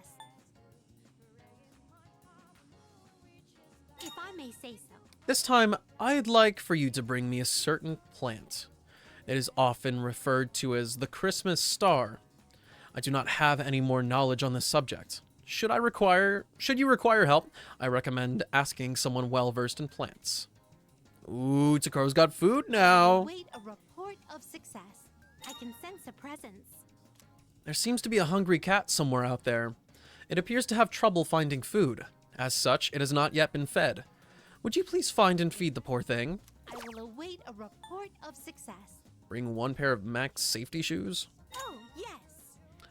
If I may say so. This time, I'd like for you to bring me a certain plant. It is often referred to as the Christmas star. I do not have any more knowledge on this subject. Should you require help, I recommend asking someone well-versed in plants. Ooh, Takaro's got food now. Wait a report of success. I can sense a presence. There seems to be a hungry cat somewhere out there. It appears to have trouble finding food. As such, it has not yet been fed. Would you please find and feed the poor thing? I will await a report of success. Bring one pair of Max safety shoes. Oh, yes.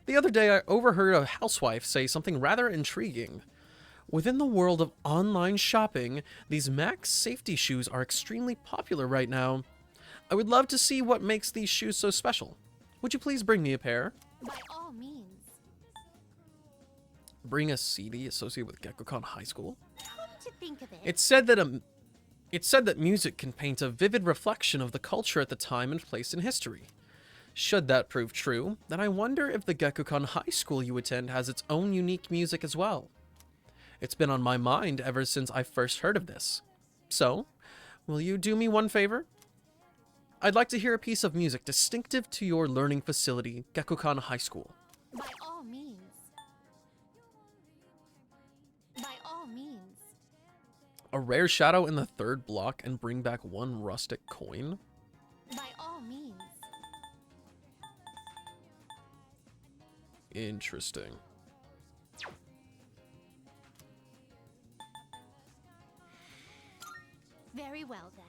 The other day, I overheard a housewife say something rather intriguing. Within the world of online shopping, these Max safety shoes are extremely popular right now. I would love to see what makes these shoes so special. Would you please bring me a pair? By all means. Bring a CD associated with Gekkoukan High School. Come to think of it. It said that music can paint a vivid reflection of the culture at the time and place in history. Should that prove true, then I wonder if the Gekkoukan High School you attend has its own unique music as well. It's been on my mind ever since I first heard of this. So, will you do me one favor? I'd like to hear a piece of music distinctive to your learning facility, Gekkoukan High School. By all means. By all means. A rare shadow in the third block and bring back one rustic coin? By all means. Interesting. Very well then.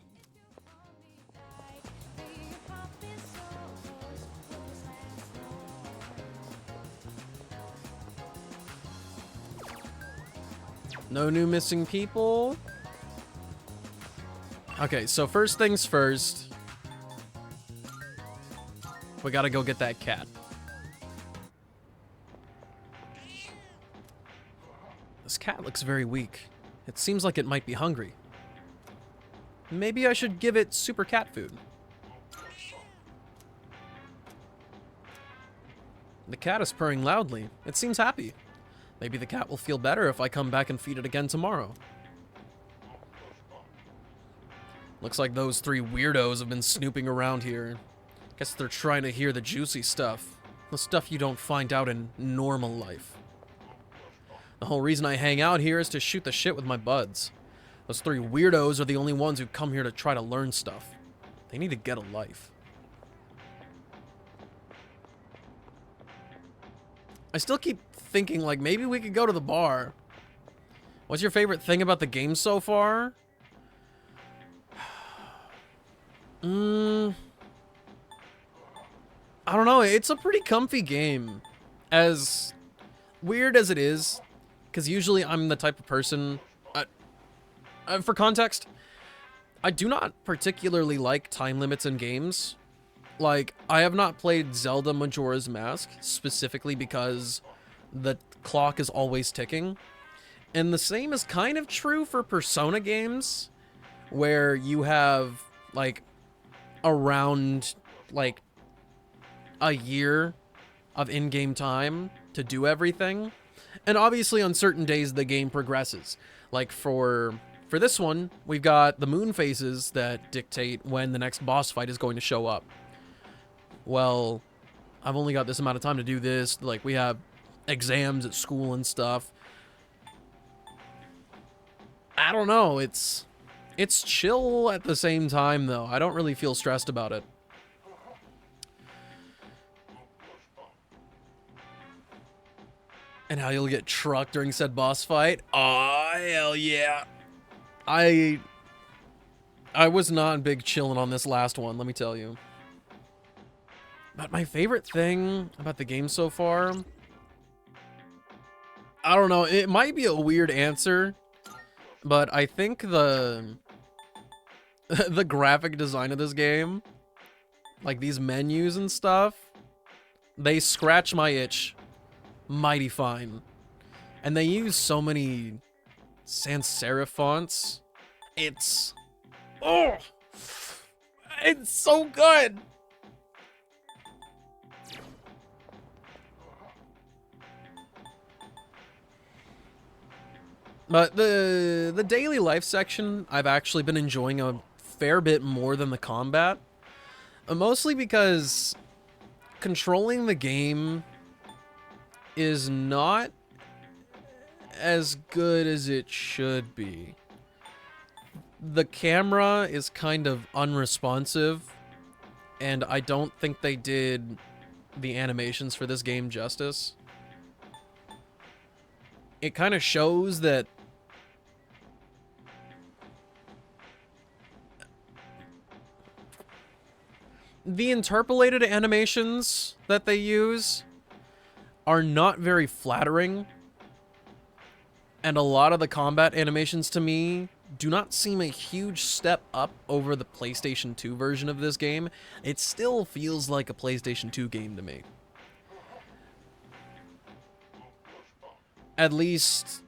No new missing people. Okay, so first things first. We gotta go get that cat. This cat looks very weak. It seems like it might be hungry. Maybe I should give it super cat food. The cat is purring loudly. It seems happy. Maybe the cat will feel better if I come back and feed it again tomorrow. Looks like those 3 weirdos have been snooping around here. Guess they're trying to hear the juicy stuff. The stuff you don't find out in normal life. The whole reason I hang out here is to shoot the shit with my buds. Those 3 weirdos are the only ones who come here to try to learn stuff. They need to get a life. I still keep thinking, like, maybe we could go to the bar. What's your favorite thing about the game so far? I don't know. It's a pretty comfy game. As weird as it is, because usually I'm the type of person... for context, I do not particularly like time limits in games. Like, I have not played Zelda Majora's Mask specifically because the clock is always ticking. And the same is kind of true for Persona games, where you have, like, around, like, a year of in-game time to do everything. And obviously on certain days the game progresses. Like for this one, we've got the moon phases that dictate when the next boss fight is going to show up. Well, I've only got this amount of time to do this. Like, we have exams at school and stuff. I don't know. It's chill at the same time, though. I don't really feel stressed about it. And how you'll get trucked during said boss fight? Aw, hell yeah. I was not big chilling on this last one, let me tell you. But my favorite thing about the game so far... I don't know, it might be a weird answer, but I think the graphic design of this game, like these menus and stuff, they scratch my itch mighty fine. And they use so many sans serif fonts. It's... oh! It's so good! But the daily life section, I've actually been enjoying a fair bit more than the combat. Mostly because controlling the game is not as good as it should be. The camera is kind of unresponsive, and I don't think they did the animations for this game justice. It kind of shows that the interpolated animations that they use are not very flattering, and a lot of the combat animations to me do not seem a huge step up over the PlayStation 2 version of this game. It still feels like a PlayStation 2 game to me. At least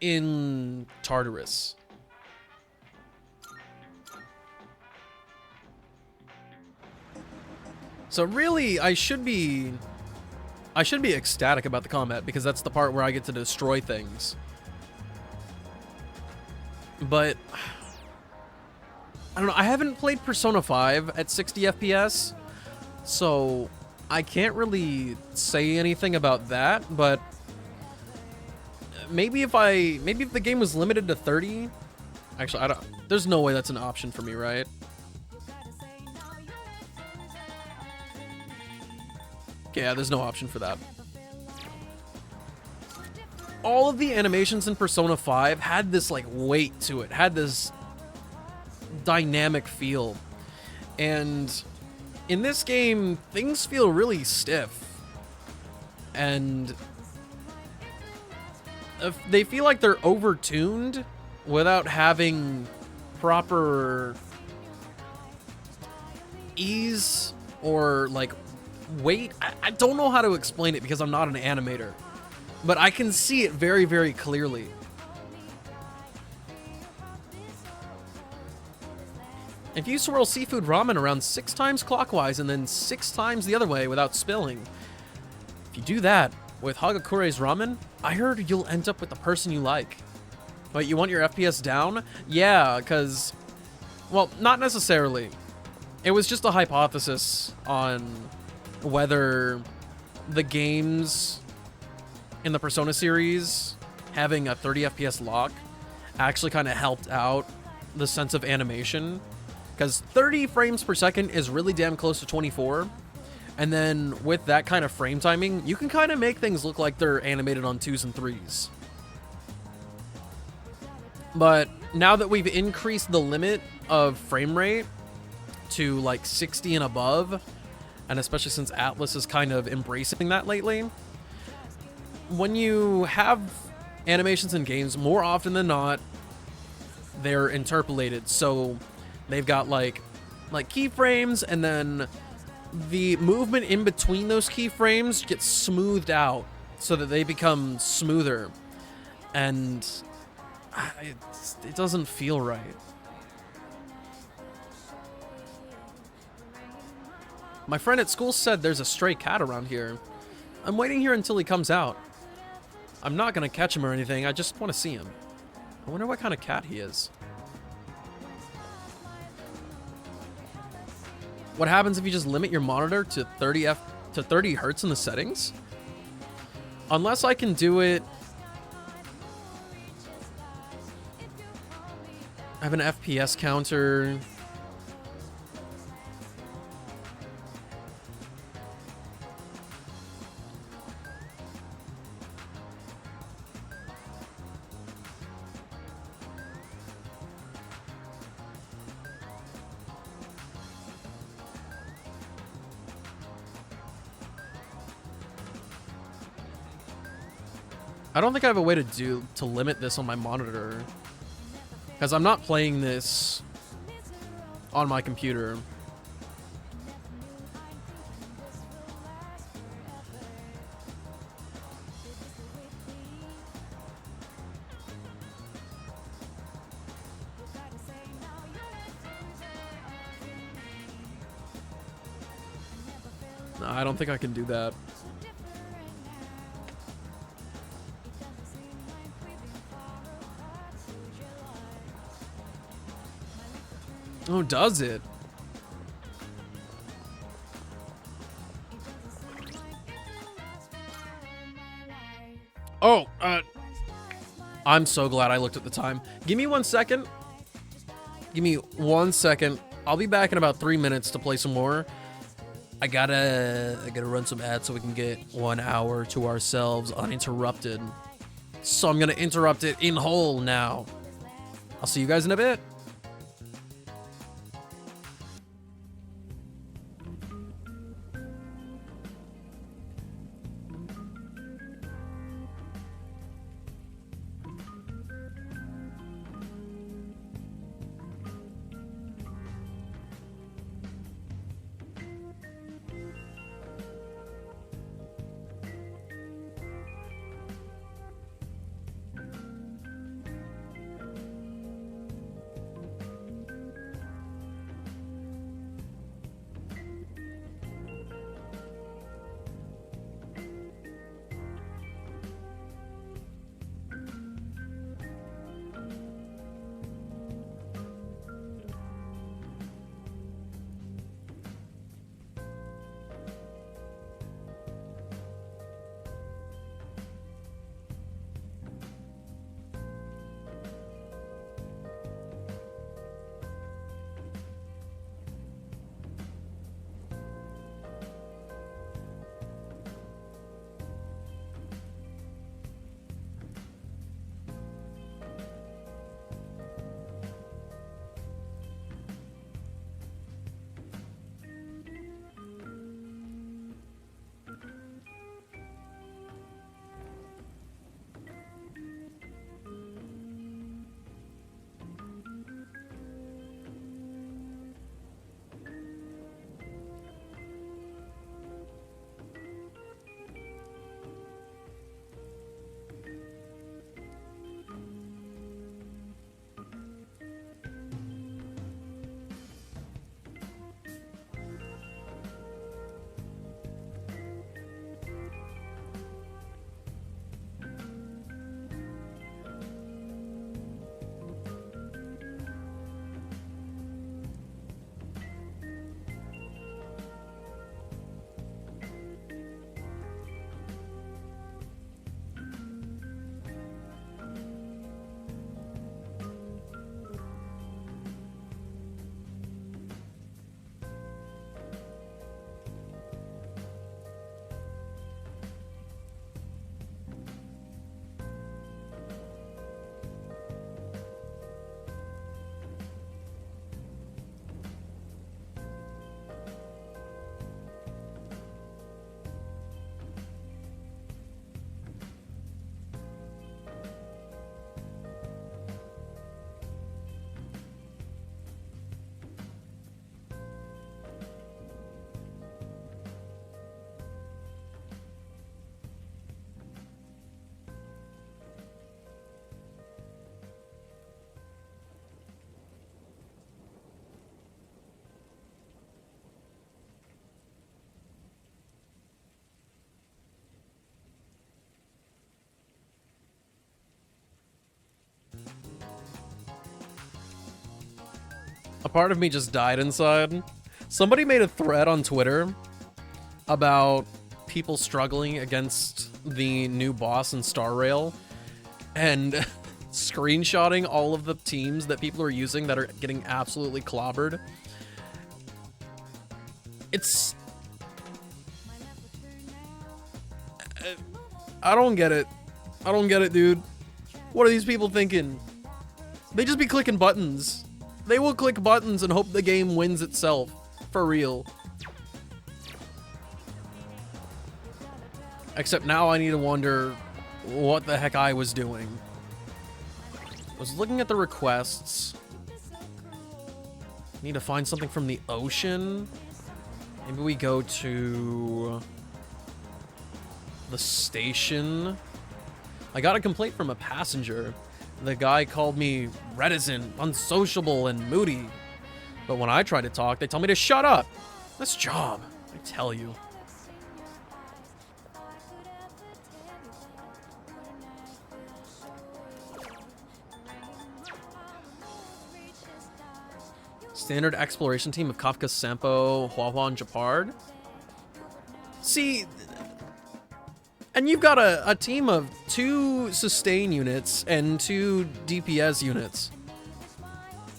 in Tartarus. So really, I should be ecstatic about the combat, because that's the part where I get to destroy things. But I don't know, I haven't played Persona 5 at 60 FPS, so I can't really say anything about that, but maybe if the game was limited to 30, actually there's no way that's an option for me, right? Yeah, there's no option for that. All of the animations in Persona 5 had this like weight to it, had this dynamic feel. And in this game, things feel really stiff. And they feel like they're overtuned without having proper ease or like weight. I don't know how to explain it because I'm not an animator, but I can see it very, very clearly. If you swirl seafood ramen around 6 times clockwise and then 6 times the other way without spilling, if you do that with Hagakure's ramen, I heard you'll end up with the person you like. Wait, you want your FPS down? Yeah, because, well, not necessarily. It was just a hypothesis on whether the games in the Persona series having a 30 FPS lock actually kind of helped out the sense of animation. Because 30 frames per second is really damn close to 24. And then with that kind of frame timing, you can kind of make things look like they're animated on 2s and 3s. But now that we've increased the limit of frame rate to like 60 and above, and especially since Atlas is kind of embracing that lately, when you have animations in games, more often than not, they're interpolated. So they've got like keyframes, and then the movement in between those keyframes gets smoothed out so that they become smoother. And it doesn't feel right. My friend at school said there's a stray cat around here. I'm waiting here until he comes out. I'm not gonna catch him or anything, I just want to see him. I wonder what kind of cat he is. What happens if you just limit your monitor to 30 hertz in the settings? Unless I can do it. I have an FPS counter. I don't think I have a way to limit this on my monitor, because I'm not playing this on my computer. No, I don't think I can do that. Oh, does it? Oh, I'm so glad I looked at the time. Give me 1 second. Give me 1 second. I'll be back in about 3 minutes to play some more. I gotta run some ads so we can get 1 hour to ourselves uninterrupted. So I'm gonna interrupt it in whole now. I'll see you guys in a bit. A part of me just died inside. Somebody made a thread on Twitter about people struggling against the new boss in Star Rail and screenshotting all of the teams that people are using that are getting absolutely clobbered. It's... I don't get it. I don't get it, dude. What are these people thinking? They just be clicking buttons. They will click buttons and hope the game wins itself. For real. Except now I need to wonder what the heck I was doing. I was looking at the requests. Need to find something from the ocean. Maybe we go to the station. I got a complaint from a passenger. The guy called me reticent, unsociable, and moody. But when I try to talk, they tell me to shut up. This job, I tell you. Standard exploration team of Kafka, Sampo, Huahua, and Japard. See, and you've got a team of 2 sustain units and 2 DPS units.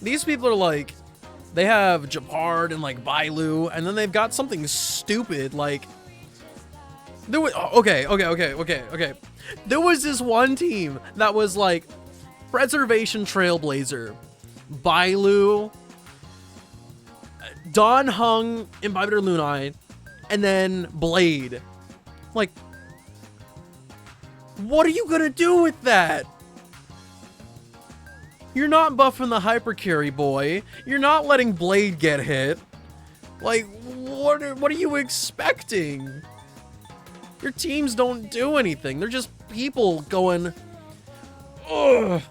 These people are like, they have Japard and like Bailu, and then they've got something stupid like... There was, okay. There was this one team that was like Preservation Trailblazer, Bailu, Don Hung, Imbibitor Lunai, and then Blade. Like, what are you gonna do with that? You're not buffing the hypercarry, boy. You're not letting Blade get hit. Like, what are you expecting? Your teams don't do anything. They're just people going, ugh.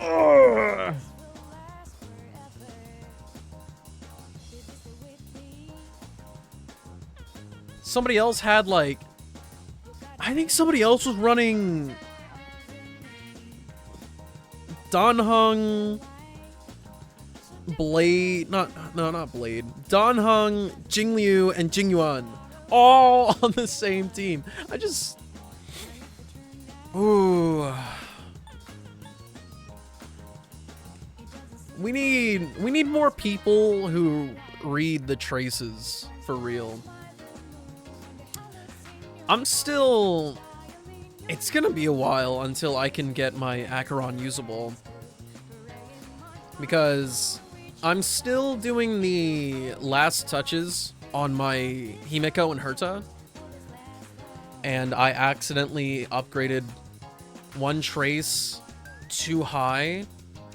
Ugh. Somebody else had like, I think somebody else was running Don Hung, Blade, not Blade, Don Hung, Jingliu, and Jingyuan, all on the same team. I just, ooh. We need more people who read the traces for real. I'm still... It's gonna be a while until I can get my Acheron usable. Because I'm still doing the last touches on my Himeko and Herta. And I accidentally upgraded one trace too high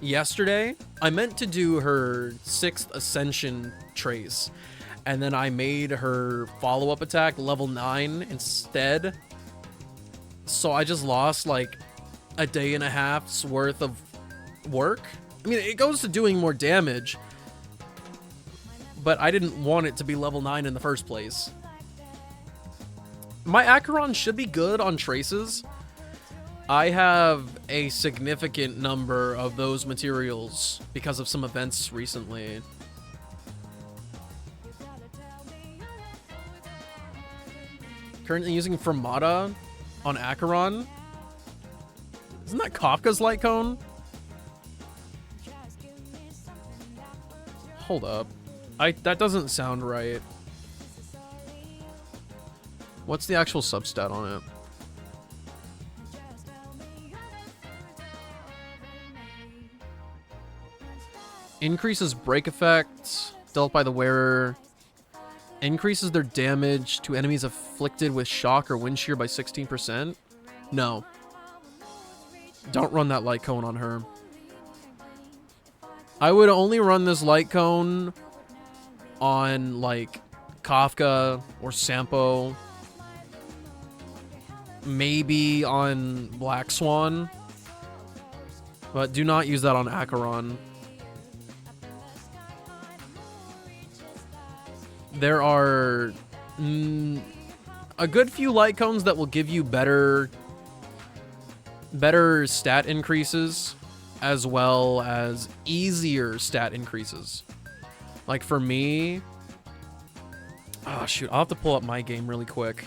yesterday. I meant to do her 6th Ascension trace. And then I made her follow-up attack level 9 instead. So I just lost like a day and a half's worth of work. I mean, it goes to doing more damage, but I didn't want it to be level 9 in the first place. My Acheron should be good on traces. I have a significant number of those materials because of some events recently. Currently using Fermata on Acheron. Isn't that Kafka's light cone? Hold up. That doesn't sound right. What's the actual substat on it? Increases break effect dealt by the wearer. Increases their damage to enemies afflicted with shock or wind shear by 16%. No. Don't run that light cone on her. I would only run this light cone on like Kafka or Sampo. Maybe on Black Swan. But do not use that on Acheron. There are a good few light cones that will give you better stat increases as well as easier stat increases. Like for me, oh shoot, I'll have to pull up my game really quick.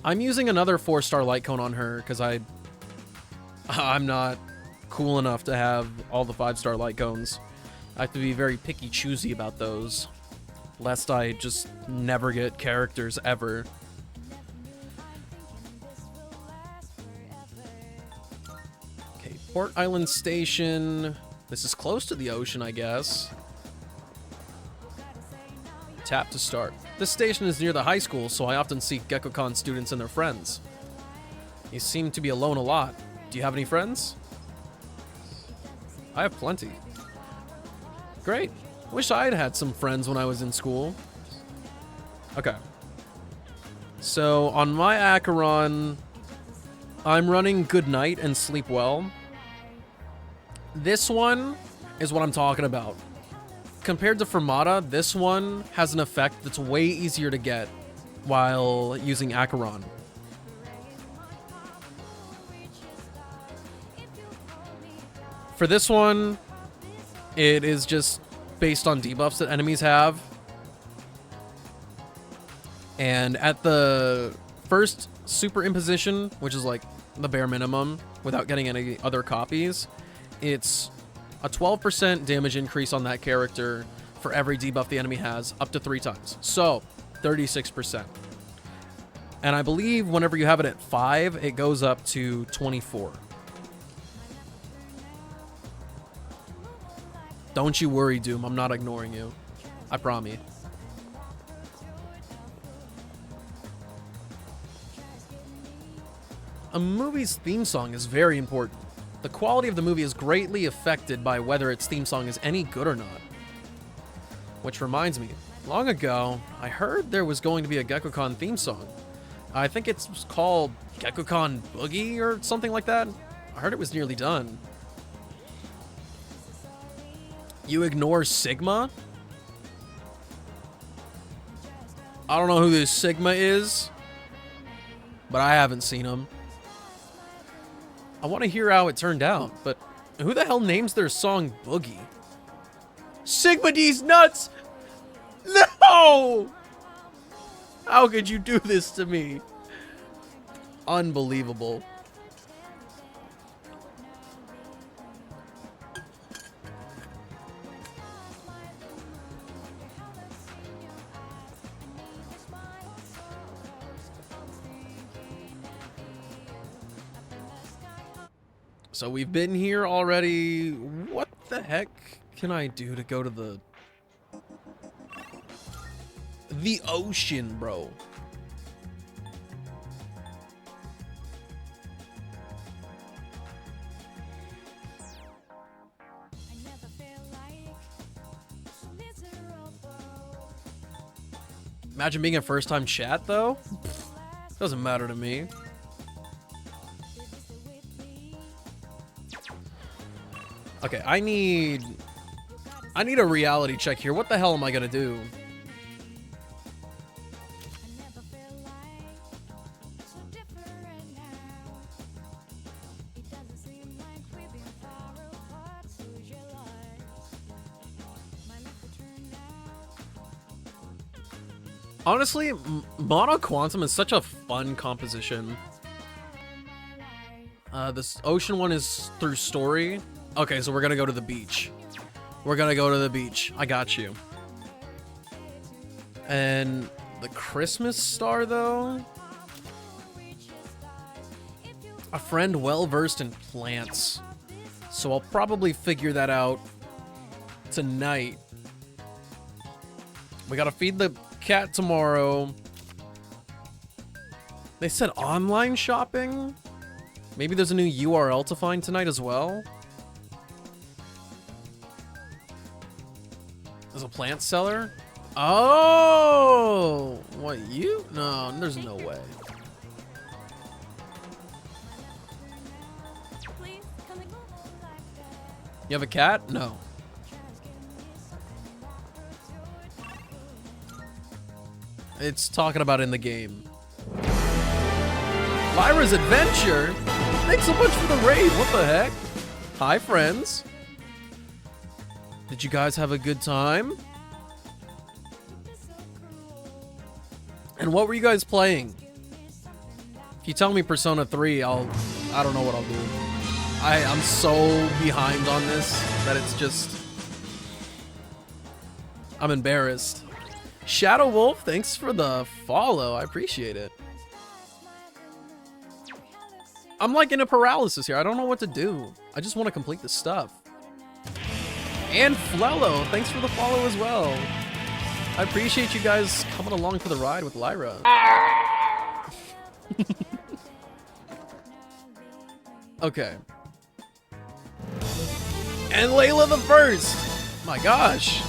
I'm using another 4-star light cone on her because I'm not cool enough to have all the 5-star light cones. I have to be very picky choosy about those, lest I just never get characters ever. Okay, Port Island Station. This is close to the ocean, I guess. Tap to start. This station is near the high school, so I often see GeckoCon students and their friends. You seem to be alone a lot. Do you have any friends? I have plenty. Great. Wish I had had some friends when I was in school. Okay. So, on my Acheron, I'm running Good Night and Sleep Well. This one is what I'm talking about. Compared to Fermata, this one has an effect that's way easier to get while using Acheron. For this one, it is just based on debuffs that enemies have. And at the first superimposition, which is like the bare minimum without getting any other copies, it's a 12% damage increase on that character for every debuff the enemy has, up to 3 times. So, 36%. And I believe whenever you have it at 5, it goes up to 24. Don't you worry, Doom. I'm not ignoring you. I promise. A movie's theme song is very important. The quality of the movie is greatly affected by whether its theme song is any good or not. Which reminds me, long ago, I heard there was going to be a GeckoCon theme song. I think it's called GeckoCon Boogie or something like that. I heard it was nearly done. You ignore Sigma? I don't know who this Sigma is, but I haven't seen him. I want to hear how it turned out, but who the hell names their song Boogie? Sigma D's nuts! No! How could you do this to me? Unbelievable. So we've been here already. What the heck can I do to go to the ocean, bro? Imagine being a first-time chat, though. Doesn't matter to me. Okay, I need a reality check here. What the hell am I gonna do? Honestly, Mono Quantum is such a fun composition. This ocean one is through story. Okay, so we're gonna go to the beach. We're gonna go to the beach. I got you. And the Christmas star, though? A friend well-versed in plants. So I'll probably figure that out tonight. We gotta feed the cat tomorrow. They said online shopping? Maybe there's a new URL to find tonight as well? There's a plant seller? Oh! What, you? No, there's no way. You have a cat? No. It's talking about in the game. Lyra's Adventure? thanks so much for the raid. What the heck? Hi, friends. Did you guys have a good time? And what were you guys playing? If you tell me Persona 3, I don't know what I'll do. I'm so behind on this that it's just... I'm embarrassed. Shadow Wolf, thanks for the follow. I appreciate it. I'm like in a paralysis here. I don't know what to do. I just want to complete this stuff. And Flello, thanks for the follow as well. I appreciate you guys coming along for the ride with Lyra. Okay. And Layla the First. My gosh.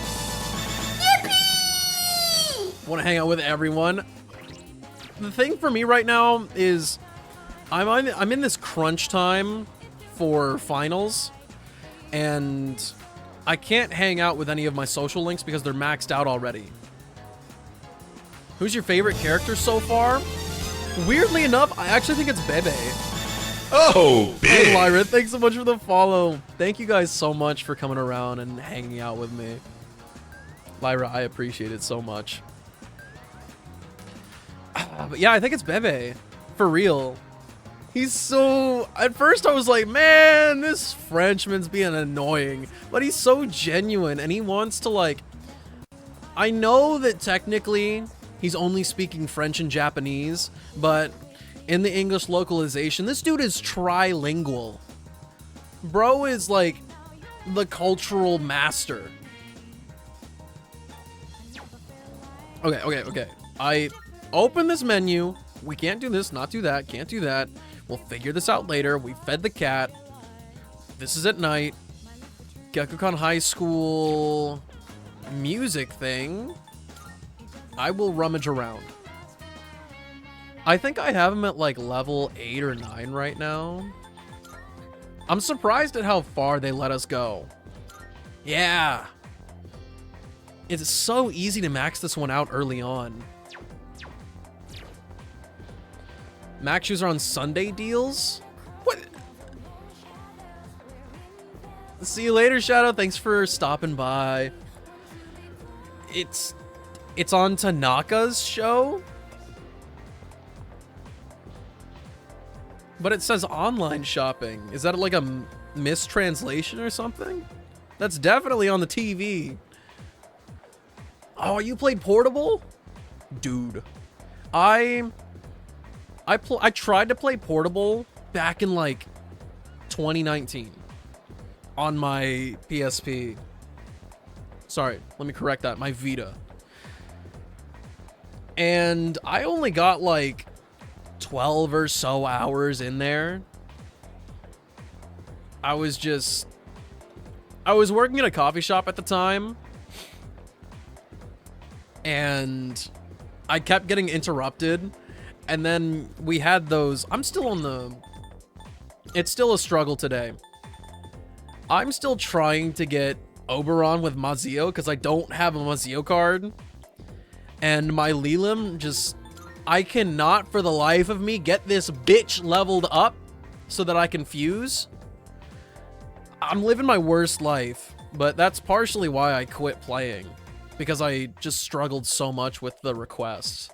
Yippee! Want to hang out with everyone. The thing for me right now is I'm in this crunch time for finals, and I can't hang out with any of my social links because they're maxed out already. Who's your favorite character so far? Weirdly enough, I actually think it's Bebe. Oh, big. Hey, Lyra, thanks so much for the follow. Thank you guys so much for coming around and hanging out with me. Lyra, I appreciate it so much. But yeah, I think it's Bebe. For real. He's so... At first I was like, man, this Frenchman's being annoying. But he's so genuine, and he wants to, like... I know that technically he's only speaking French and Japanese, but in the English localization, this dude is trilingual. Bro is, like, the cultural master. Okay. I open this menu. We can't do this, not do that, can't do that. We'll figure this out later. We fed the cat. This is at night. Gekkokan High School music thing. I will rummage around. I think I have him at like level 8 or 9 right now. I'm surprised at how far they let us go. Yeah. It's so easy to max this one out early on. Max shoes are on Sunday deals? What? See you later, Shadow. Thanks for stopping by. It's on Tanaka's show? But it says online shopping. Is that like a mistranslation or something? That's definitely on the TV. Oh, you played Portable? Dude. I tried to play Portable back in like 2019 on my PSP. Sorry, let me correct that. My Vita. And I only got like 12 or so hours in there. I was working at a coffee shop at the time, and I kept getting interrupted. And then we had those. I'm still on the... It's still a struggle today. I'm still trying to get Oberon with Mazio because I don't have a Mazio card. And my Lelim just... I cannot for the life of me get this bitch leveled up so that I can fuse. I'm living my worst life, but that's partially why I quit playing. Because I just struggled so much with the requests.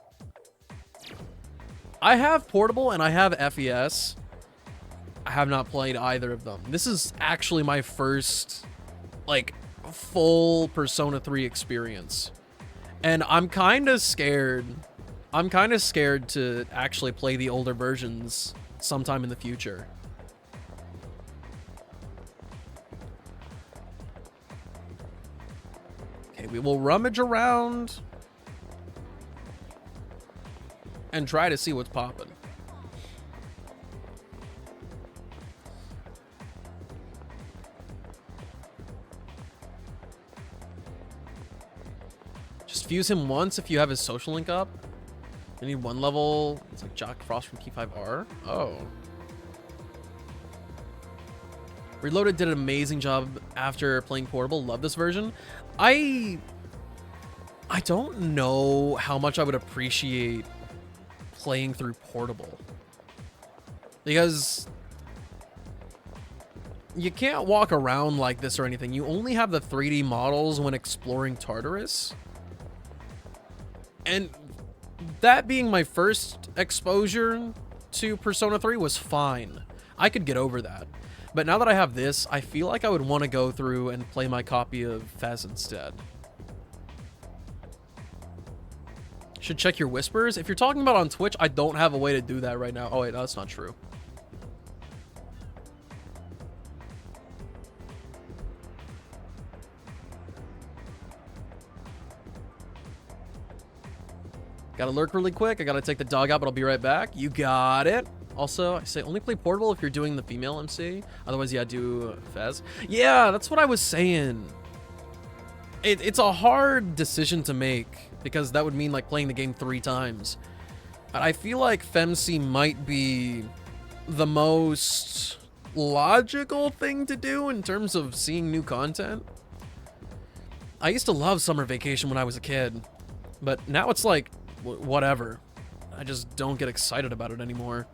I have Portable and I have FES. I have not played either of them. This is actually my first, like, full Persona 3 experience. And I'm kind of scared. I'm kind of scared to actually play the older versions sometime in the future. Okay, we will rummage around and try to see what's popping. Just fuse him once if you have his social link up. You need one level. It's like Jock Frost from Key 5R. Oh. Reloaded did an amazing job after playing Portable. Love this version. I don't know how much I would appreciate playing through Portable, because you can't walk around like this or anything. You only have the 3D models when exploring Tartarus. And that being my first exposure to Persona 3 was fine. I could get over that. But now that I have this, I feel like I would want to go through and play my copy of Fez instead. Should check your whispers. If you're talking about on Twitch, I don't have a way to do that right now. Oh wait, no, that's not true. Gotta lurk really quick. I gotta take the dog out, but I'll be right back. You got it. Also, I say only play portable if you're doing the female MC. Otherwise, yeah, do Fez. Yeah, that's what I was saying. It's a hard decision to make because that would mean like playing the game 3 times. But I feel like FemC might be the most logical thing to do in terms of seeing new content. I used to love Summer Vacation when I was a kid, but now it's like, whatever. I just don't get excited about it anymore.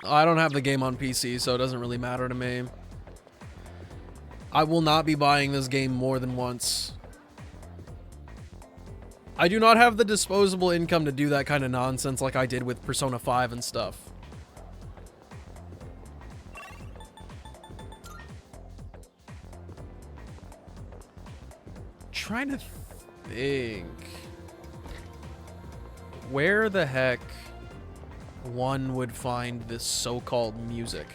I don't have the game on PC, so it doesn't really matter to me. I will not be buying this game more than once. I do not have the disposable income to do that kind of nonsense like I did with Persona 5 and stuff. Trying to think. Where the heck one would find this so-called music?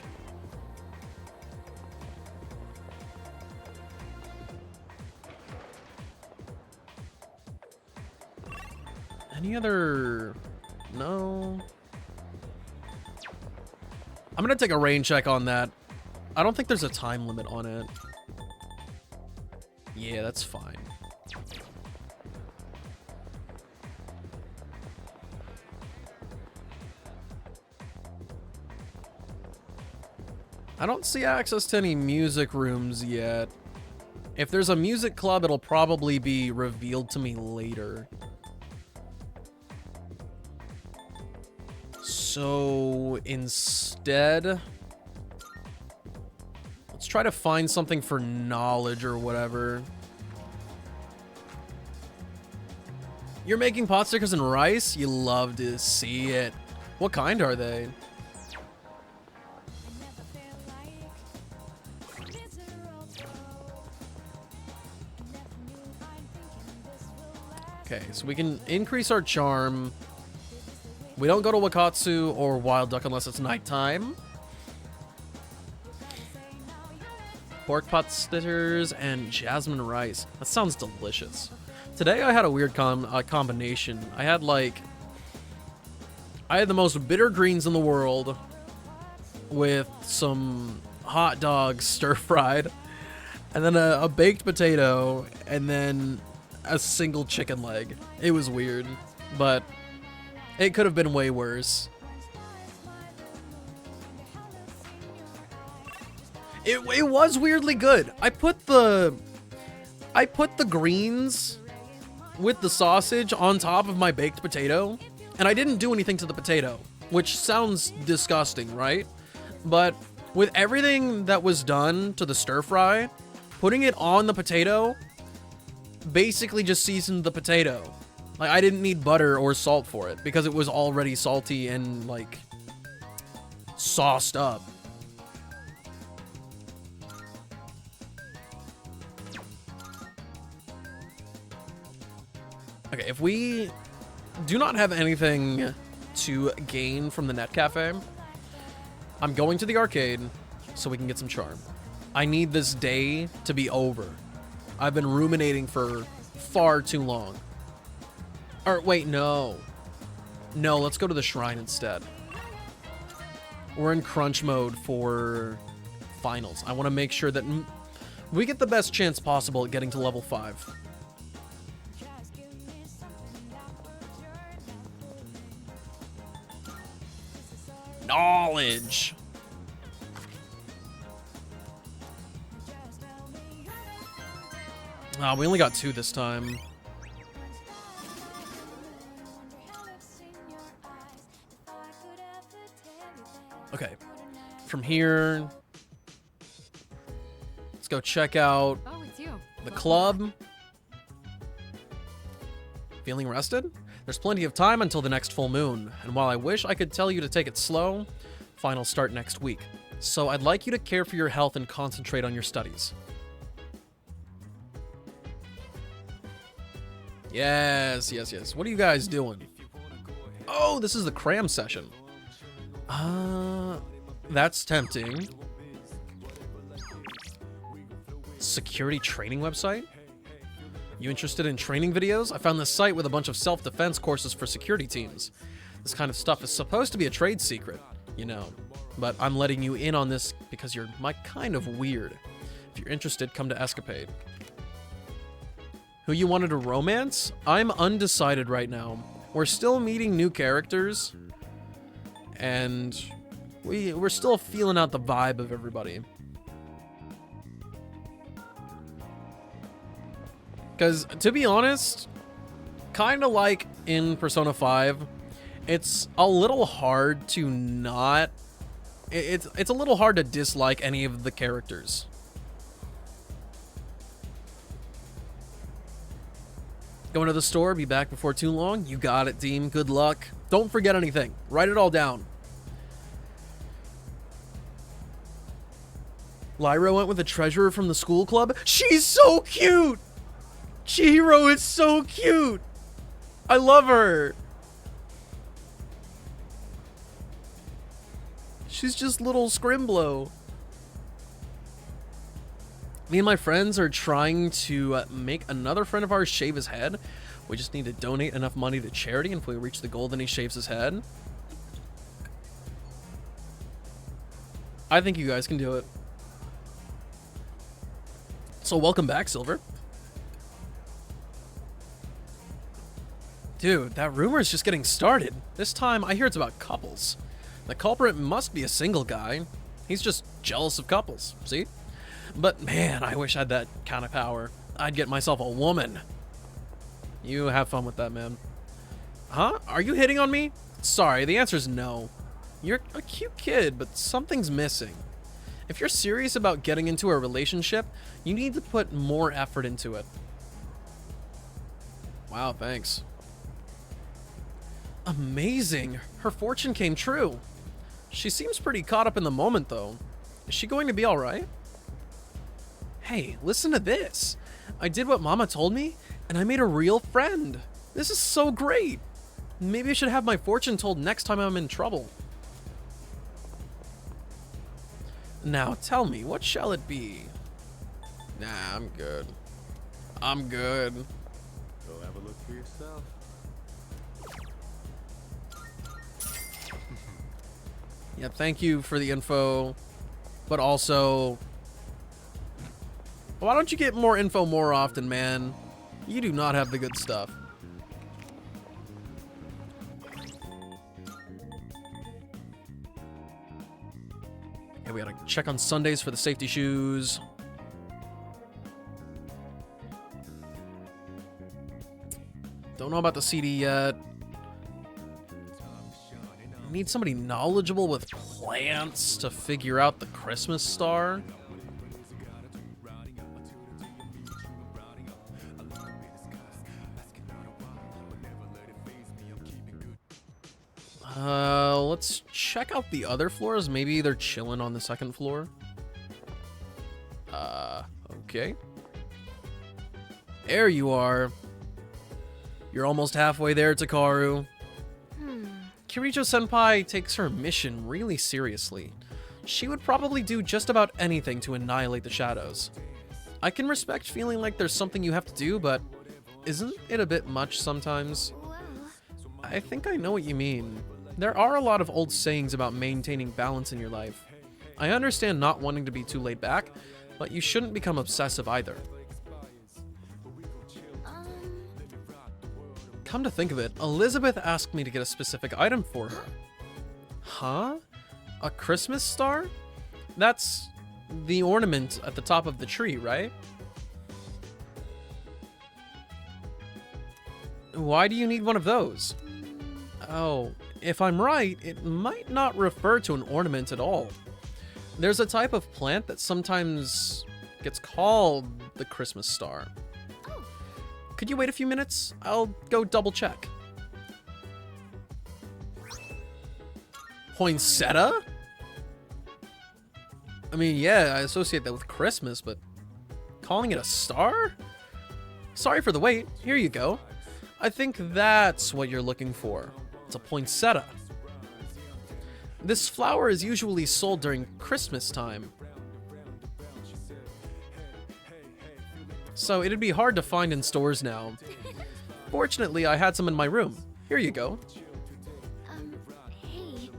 Any other... No. I'm gonna take a rain check on that. I don't think there's a time limit on it. Yeah, that's fine. I don't see access to any music rooms yet. If there's a music club, it'll probably be revealed to me later. So instead, let's try to find something for knowledge or whatever. You're making pot stickers and rice? You love to see it. What kind are they? Okay, so we can increase our charm. We don't go to Wakatsu or Wild Duck unless it's nighttime. Pork pot stickers and jasmine rice. That sounds delicious. Today I had a weird combination. I had the most bitter greens in the world with some hot dogs stir-fried, and then a baked potato, and then a single chicken leg. It was weird, but it could have been way worse. It was weirdly good. I put the greens with the sausage on top of my baked potato, and I didn't do anything to the potato, which sounds disgusting, right? But with everything that was done to the stir fry, putting it on the potato basically just seasoned the potato. Like, I didn't need butter or salt for it because it was already salty and, like, sauced up. Okay, if we do not have anything to gain from the net cafe, I'm going to the arcade so we can get some charm. I need this day to be over. I've been ruminating for far too long. Or wait, no. No, let's go to the shrine instead. We're in crunch mode for finals. I want to make sure that we get the best chance possible at getting to level 5. Knowledge. We only got 2 this time. Okay. From here, let's go check out Oh, it's you. the club. Feeling rested? There's plenty of time until the next full moon, and while I wish I could tell you to take it slow, finals start next week. So I'd like you to care for your health and concentrate on your studies. Yes, yes, yes. What are you guys doing? Oh, this is the cram session. That's tempting. Security training website? You interested in training videos? I found this site with a bunch of self-defense courses for security teams. This kind of stuff is supposed to be a trade secret, you know. But I'm letting you in on this because you're my kind of weird. If you're interested, come to Escapade. Who you wanted to romance? I'm undecided right now. We're still meeting new characters. And we're still feeling out the vibe of everybody. Because, to be honest, kind of like in Persona 5, it's a little hard to not... It's a little hard to dislike any of the characters. Going to the store, be back before too long. You got it, team. Good luck. Don't forget anything. Write it all down. Lyra went with the treasurer from the school club. She's so cute! Chihiro is so cute! I love her! She's just little Scrimblow. Me and my friends are trying to make another friend of ours shave his head. We just need to donate enough money to charity, and if we reach the goal, then he shaves his head. I think you guys can do it. So welcome back, Silver. Dude, that rumor is just getting started. This time, I hear it's about couples. The culprit must be a single guy. He's just jealous of couples, see? But man, I wish I had that kind of power. I'd get myself a woman. You have fun with that, man. Huh? Are you hitting on me? Sorry, the answer is no. You're a cute kid, but something's missing. If you're serious about getting into a relationship, you need to put more effort into it. Wow, thanks. Amazing. Her fortune came true. She seems pretty caught up in the moment, though. Is she going to be all right? Hey, listen to this. I did what Mama told me, and I made a real friend. This is so great. Maybe I should have my fortune told next time I'm in trouble. Now, tell me, what shall it be? Nah, I'm good. I'm good. Go have a look for yourself. Yeah, thank you for the info, but also, why don't you get more info more often, man? You do not have the good stuff. Okay, we gotta check on Sundays for the safety shoes. Don't know about the CD yet. Need somebody knowledgeable with plants to figure out the Christmas star. Let's check out the other floors. Maybe they're chilling on the second floor. Okay. There you are. You're almost halfway there, Takaru. Kirijo-senpai takes her mission really seriously. She would probably do just about anything to annihilate the shadows. I can respect feeling like there's something you have to do, but isn't it a bit much sometimes? I think I know what you mean. There are a lot of old sayings about maintaining balance in your life. I understand not wanting to be too laid back, but you shouldn't become obsessive either. Come to think of it, Elizabeth asked me to get a specific item for her. Huh? A Christmas star? That's the ornament at the top of the tree, right? Why do you need one of those? Oh, if I'm right, it might not refer to an ornament at all. There's a type of plant that sometimes gets called the Christmas star. Could you wait a few minutes? I'll go double check. Poinsettia? I mean, yeah, I associate that with Christmas, but calling it a star? Sorry for the wait. Here you go. I think that's what you're looking for. It's a poinsettia. This flower is usually sold during Christmas time. So it'd be hard to find in stores now. Fortunately, I had some in my room. Here you go. Hey.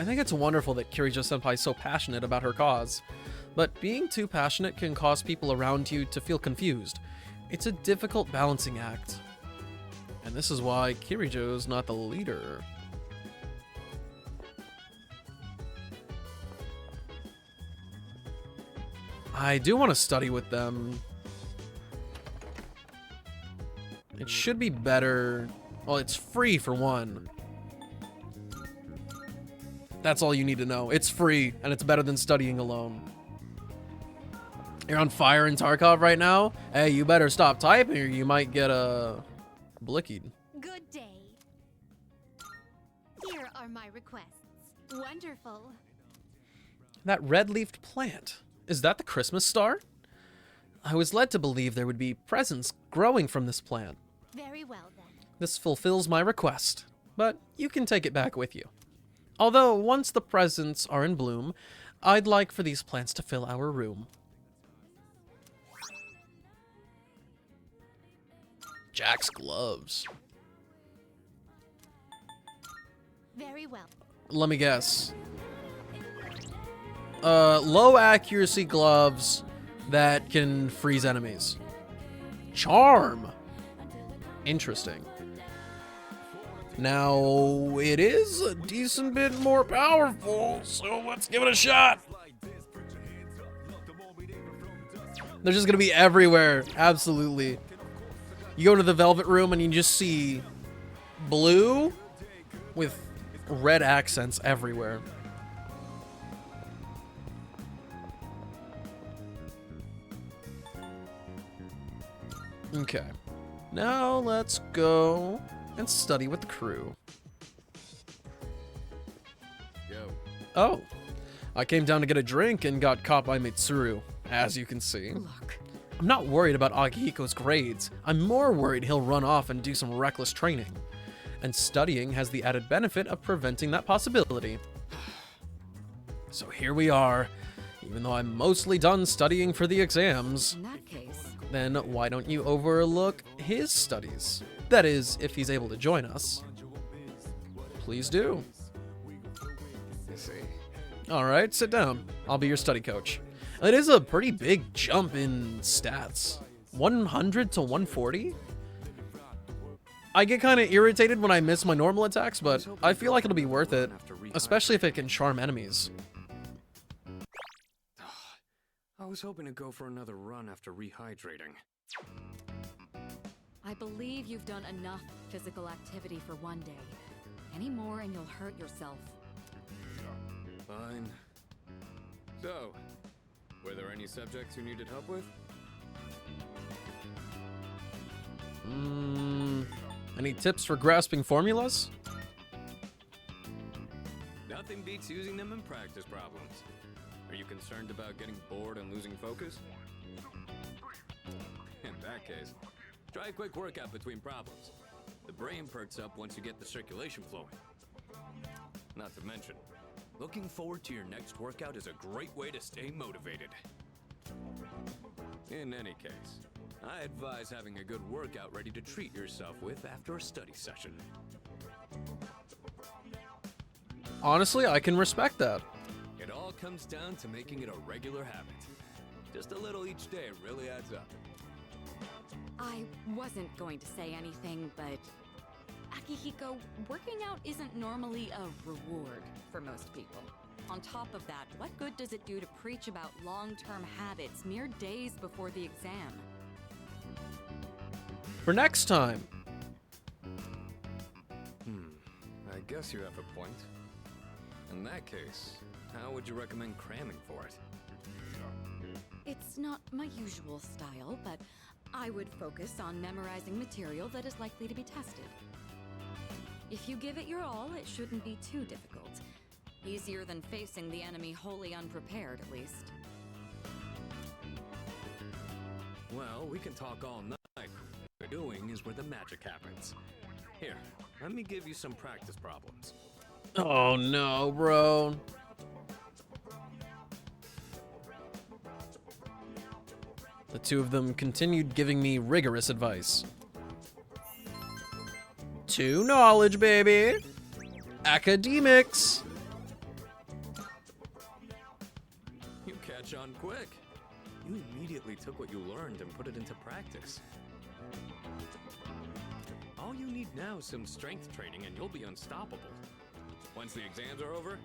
I think it's wonderful that Kirijo-senpai is so passionate about her cause. But being too passionate can cause people around you to feel confused. It's a difficult balancing act. And this is why Kirijo's not the leader. I do want to study with them. It should be better. Well, it's free for one. That's all you need to know. It's free, and it's better than studying alone. You're on fire in Tarkov right now? Hey, you better stop typing or you might get blickied. Good day. Here are my requests. Wonderful. That red-leafed plant. Is that the Christmas star? I was led to believe there would be presents growing from this plant. Very well then. This fulfills my request, but you can take it back with you. Although, once the presents are in bloom, I'd like for these plants to fill our room. Jack's gloves. Very well. Let me guess. Low accuracy gloves that can freeze enemies. Charm. Interesting. Now, it is a decent bit more powerful, so let's give it a shot. They're just gonna be everywhere. Absolutely. You go to the Velvet Room and you just see blue with red accents everywhere. Okay. Now let's go and study with the crew. Yo. Oh. I came down to get a drink and got caught by Mitsuru, as you can see. Look. I'm not worried about Akihiko's grades. I'm more worried he'll run off and do some reckless training. And studying has the added benefit of preventing that possibility. So here we are. Even though I'm mostly done studying for the exams. In that case, Then why don't you overlook his studies? That is, if he's able to join us. Please do. I see. Alright, sit down. I'll be your study coach. It is a pretty big jump in stats. 100 to 140? I get kind of irritated when I miss my normal attacks, but I feel like it'll be worth it. Especially if it can charm enemies. I was hoping to go for another run after rehydrating. I believe you've done enough physical activity for one day. Any more and you'll hurt yourself. Fine. So, were there any subjects you needed help with? Any tips for grasping formulas? Nothing beats using them in practice problems. Are you concerned about getting bored and losing focus? In that case, try a quick workout between problems. The brain perks up once you get the circulation flowing. Not to mention, looking forward to your next workout is a great way to stay motivated. In any case, I advise having a good workout ready to treat yourself with after a study session. Honestly, I can respect that. It all comes down to making it a regular habit. Just a little each day really adds up. I wasn't going to say anything, but Akihiko, working out isn't normally a reward for most people. On top of that, what good does it do to preach about long-term habits mere days before the exam? For next time. guess you have a point. In that case, how would you recommend cramming for it? It's not my usual style, but I would focus on memorizing material that is likely to be tested. If you give it your all, it shouldn't be too difficult. Easier than facing the enemy wholly unprepared, at least. Well, we can talk all night. What we're doing is where the magic happens. Here, let me give you some practice problems. Oh no, bro. The two of them continued giving me rigorous advice. To knowledge, baby. Academics. You catch on quick. You immediately took what you learned and put it into practice. All you need now is some strength training and you'll be unstoppable. Once the exams are over,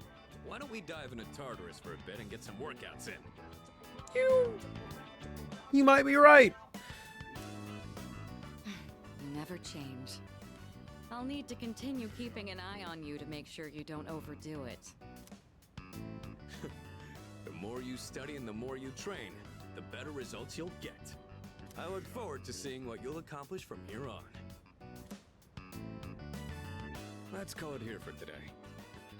why don't we dive into Tartarus for a bit and get some workouts in? You might be right. Never change. I'll need to continue keeping an eye on you to make sure you don't overdo it. The more you study and the more you train, the better results you'll get. I look forward to seeing what you'll accomplish from here on. Let's call it here for today.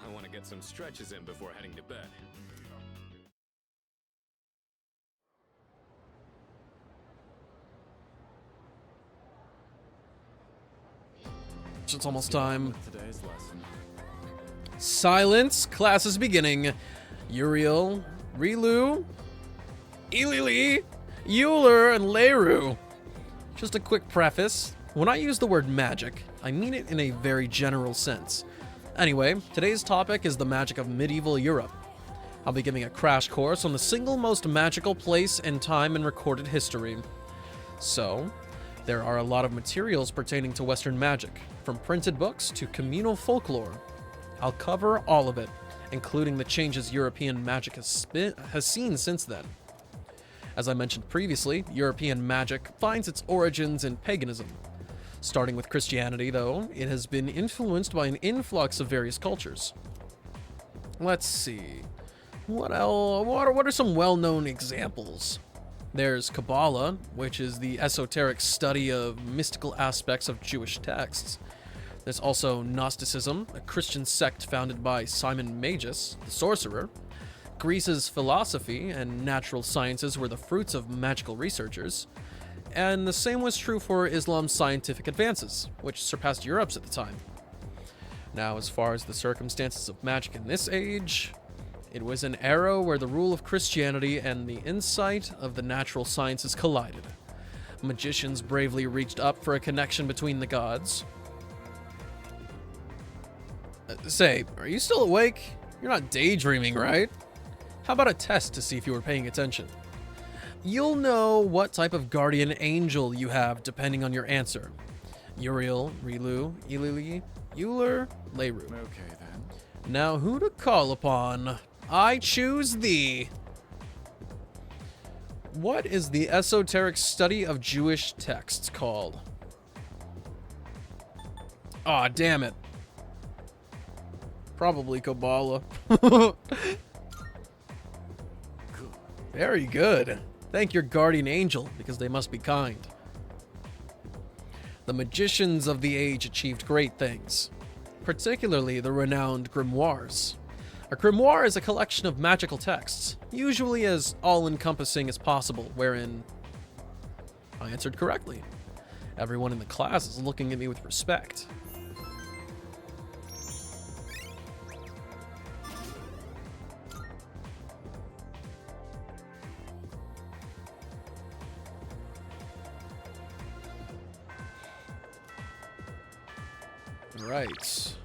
I want to get some stretches in before heading to bed. It's almost time. Today's lesson. Silence. Class is beginning. Uriel, Rilu, Ilili, Euler, and Leru. Just a quick preface. When I use the word magic, I mean it in a very general sense. Anyway, today's topic is the magic of medieval Europe. I'll be giving a crash course on the single most magical place and time in recorded history. So, there are a lot of materials pertaining to Western magic, from printed books to communal folklore. I'll cover all of it, including the changes European magic has seen since then. As I mentioned previously, European magic finds its origins in paganism. Starting with Christianity, though, it has been influenced by an influx of various cultures. Let's see. What are some well-known examples? There's Kabbalah, which is the esoteric study of mystical aspects of Jewish texts. There's also Gnosticism, a Christian sect founded by Simon Magus, the sorcerer. Greece's philosophy and natural sciences were the fruits of magical researchers. And the same was true for Islam's scientific advances, which surpassed Europe's at the time. Now, as far as the circumstances of magic in this age, it was an era where the rule of Christianity and the insight of the natural sciences collided. Magicians bravely reached up for a connection between the gods. Say, are you still awake? You're not daydreaming, right? How about a test to see if you were paying attention? You'll know what type of guardian angel you have depending on your answer. Uriel, Rilu, Ilili, Euler, Leru. Okay, then. Now who to call upon? I choose thee. What is the esoteric study of Jewish texts called? Aw, damn it. Probably Kabbalah. Very good. Thank your guardian angel, because they must be kind. The magicians of the age achieved great things, particularly the renowned grimoires. A grimoire is a collection of magical texts, usually as all-encompassing as possible, wherein I answered correctly. Everyone in the class is looking at me with respect. Right.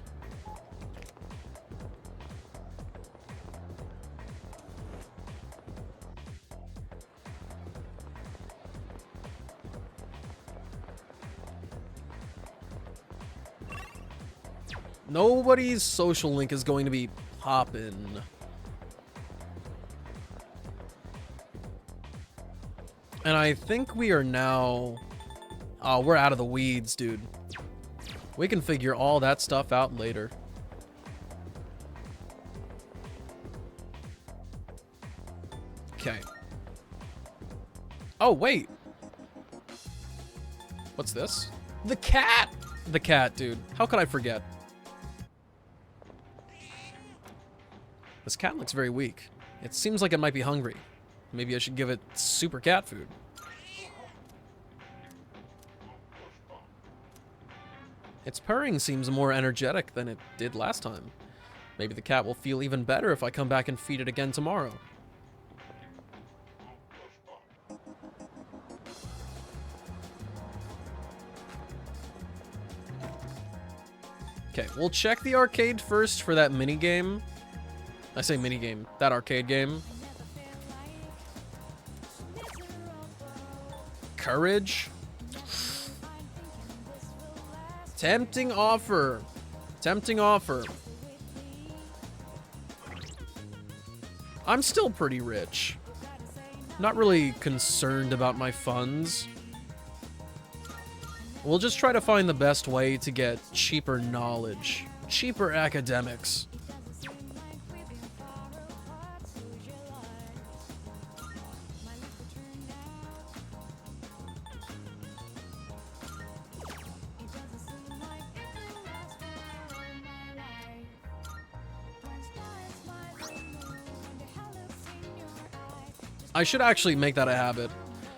Nobody's social link is going to be poppin'. And I think we are now... Oh, we're out of the weeds, dude. We can figure all that stuff out later. Okay. Oh, wait. What's this? The cat! The cat, dude. How could I forget? This cat looks very weak. It seems like it might be hungry. Maybe I should give it super cat food. Its purring seems more energetic than it did last time. Maybe the cat will feel even better if I come back and feed it again tomorrow. Okay, we'll check the arcade first for that mini game. I say mini game, that arcade game. Courage. Tempting offer. Tempting offer. I'm still pretty rich. Not really concerned about my funds. We'll just try to find the best way to get cheaper knowledge. Cheaper academics. I should actually make that a habit.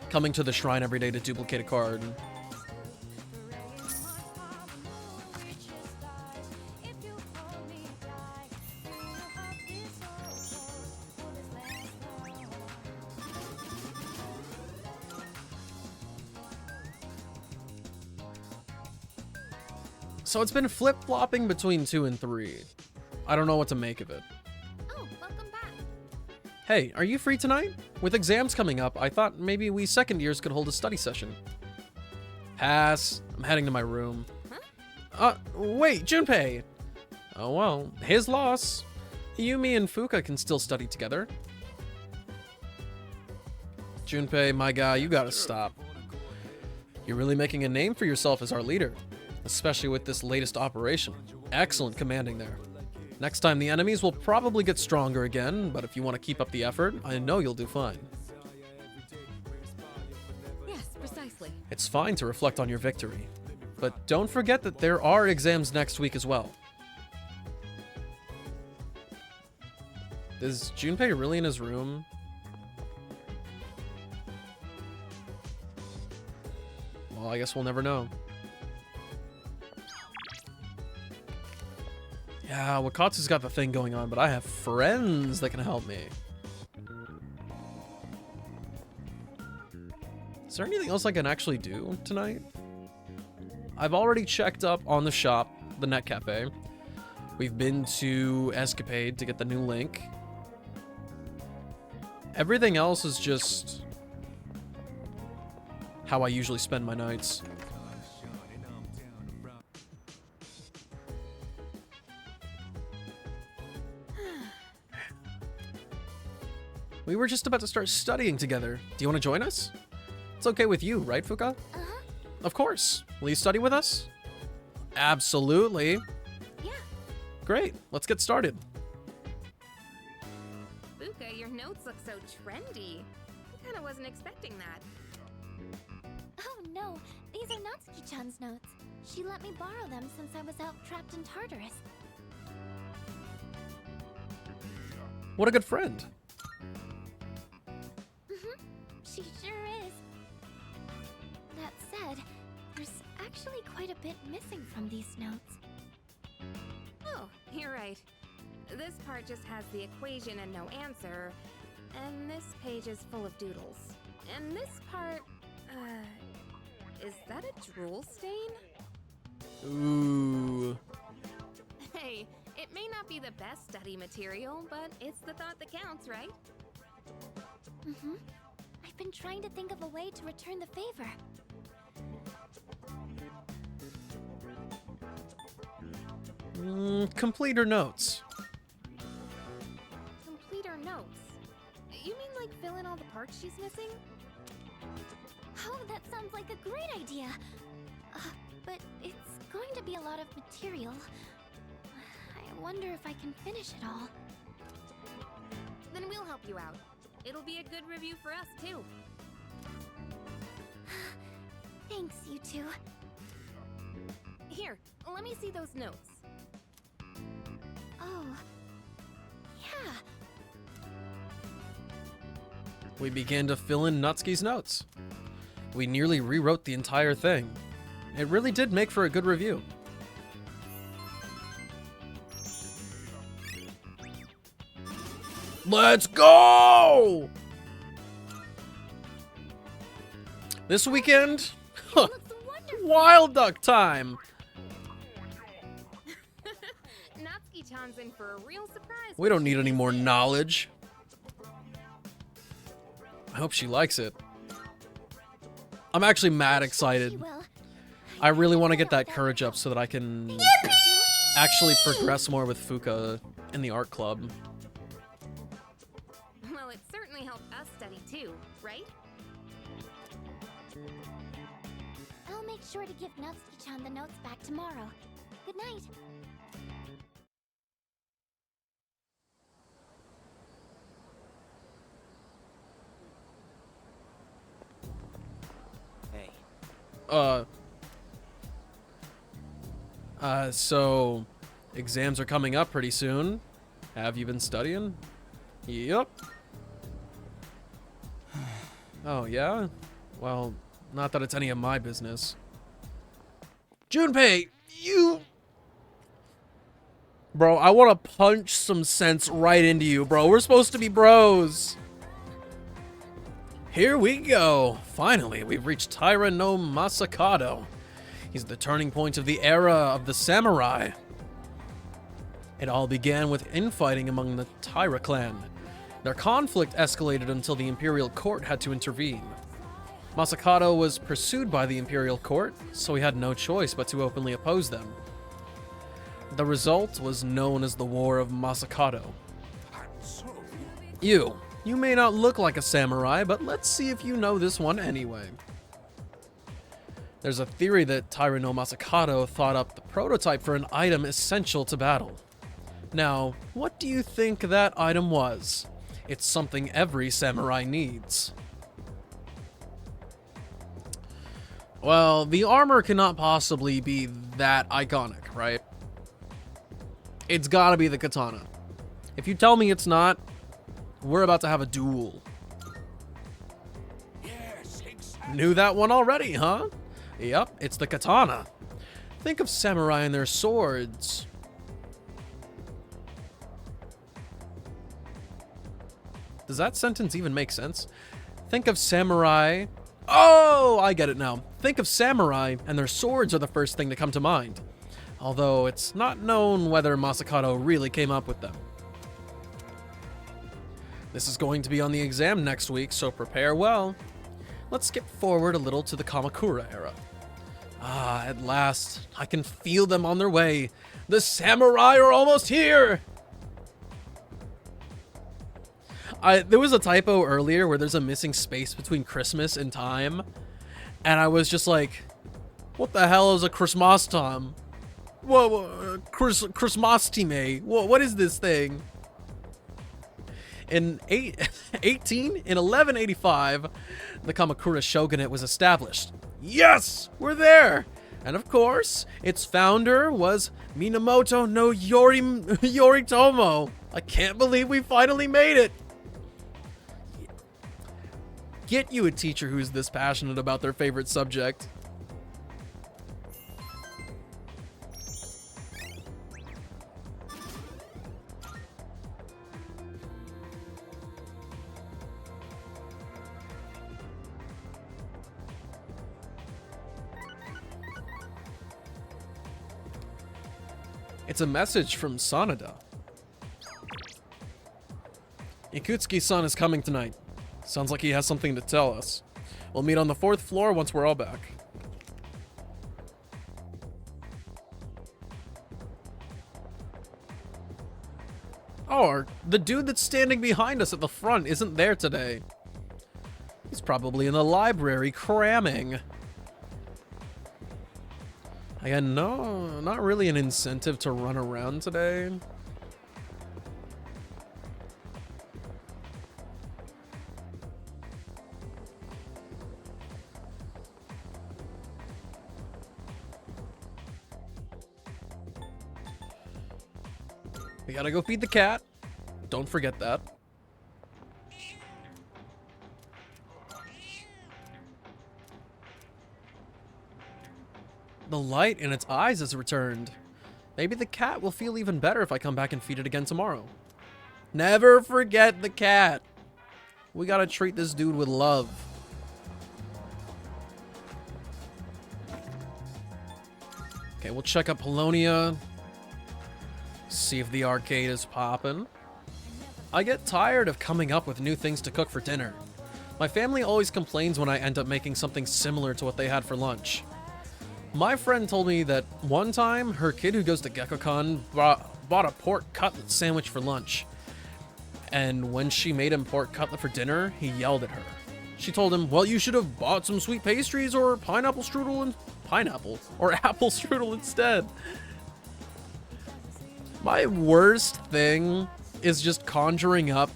Coming to the shrine every day to duplicate a card. So it's been flip-flopping between 2 and 3. I don't know what to make of it. Oh, welcome back. Hey, are you free tonight? With exams coming up, I thought maybe we second years could hold a study session. Pass. I'm heading to my room. Huh? Wait, Junpei! Oh well, his loss. Yumi and Fuka can still study together. Junpei, my guy, you gotta stop. You're really making a name for yourself as our leader. Especially with this latest operation. Excellent commanding there. Next time the enemies will probably get stronger again, but if you want to keep up the effort, I know you'll do fine. Yes, precisely. It's fine to reflect on your victory. But don't forget that there are exams next week as well. Is Junpei really in his room? Well, I guess we'll never know. Yeah, Wakatsu's got the thing going on, but I have friends that can help me. Is there anything else I can actually do tonight? I've already checked up on the shop, the Net Cafe. We've been to Escapade to get the new link. Everything else is just how I usually spend my nights. We were just about to start studying together. Do you want to join us? It's okay with you, right, Fuka? Uh-huh. Of course. Will you study with us? Absolutely. Yeah. Great. Let's get started. Fuka, your notes look so trendy. I kinda wasn't expecting that. Oh no, these are Natsuki-chan's notes. She let me borrow them since I was out trapped in Tartarus. What a good friend. She sure is. That said, there's actually quite a bit missing from these notes. Oh, you're right. This part just has the equation and no answer, and this page is full of doodles. And this part, is that a drool stain? Ooh. Hey, it may not be the best study material, but it's the thought that counts, right? Mm-hmm. I've been trying to think of a way to return the favor. Complete her notes. Complete her notes? You mean like fill in all the parts she's missing? Oh, that sounds like a great idea. But it's going to be a lot of material. I wonder if I can finish it all. Then we'll help you out. It'll be a good review for us, too. Thanks, you two. Here, let me see those notes. Oh. Yeah. We began to fill in Natsuki's notes. We nearly rewrote the entire thing. It really did make for a good review. Let's go! This weekend, Wild Duck time. Natsuki-chan's in for a real surprise. We don't need any more knowledge. I hope she likes it. I'm actually mad excited. I really want to get that courage up so that I can actually progress more with Fuka in the art club. Well, it certainly helped us study too, right? I'll make sure to give Natsuki-chan the notes back tomorrow. Good night. Hey. So exams are coming up pretty soon. Have you been studying? Yep. Oh, yeah? Well, not that it's any of my business. Junpei, you... Bro, I want to punch some sense right into you, bro. We're supposed to be bros. Here we go. Finally, we've reached Taira no Masakado. He's the turning point of the era of the samurai. It all began with infighting among the Taira clan. Their conflict escalated until the Imperial Court had to intervene. Masakado was pursued by the Imperial Court, so he had no choice but to openly oppose them. The result was known as the War of Masakado. You may not look like a samurai, but let's see if you know this one anyway. There's a theory that Taira no Masakado thought up the prototype for an item essential to battle. Now, what do you think that item was? It's something every samurai needs. Well, the armor cannot possibly be that iconic, right? It's gotta be the katana. If you tell me it's not, we're about to have a duel. Knew that one already, huh? Yep, it's the katana. Think of samurai and their swords. Does that sentence even make sense? Think of samurai... Oh, I get it now. Think of samurai and their swords are the first thing to come to mind. Although it's not known whether Masakado really came up with them. This is going to be on the exam next week, so prepare well. Let's skip forward a little to the Kamakura era. Ah, at last, I can feel them on their way. The samurai are almost here! There was a typo earlier where there's a missing space between Christmas and time. And I was just like, what the hell is a Christmas time? Whoa, Christmas time? What is this thing? In 1185, the Kamakura shogunate was established. Yes, we're there. And of course, its founder was Minamoto no Yoritomo. I can't believe we finally made it. Get you a teacher who's this passionate about their favorite subject. It's a message from Sanada. Ikutsuki-san is coming tonight. Sounds like he has something to tell us. We'll meet on the 4th floor once we're all back. Oh, the dude that's standing behind us at the front isn't there today. He's probably in the library cramming. I got not really an incentive to run around today. We gotta go feed the cat. Don't forget that. The light in its eyes has returned. Maybe the cat will feel even better if I come back and feed it again tomorrow. Never forget the cat. We gotta treat this dude with love. Okay, we'll check up Polonia. See if the arcade is popping. I get tired of coming up with new things to cook for dinner. My family always complains when I end up making something similar to what they had for lunch. My friend told me that one time, her kid who goes to GeckoCon bought a pork cutlet sandwich for lunch. And when she made him pork cutlet for dinner, he yelled at her. She told him, well, you should have bought some sweet pastries or pineapple strudel and apple strudel instead. My worst thing is just conjuring up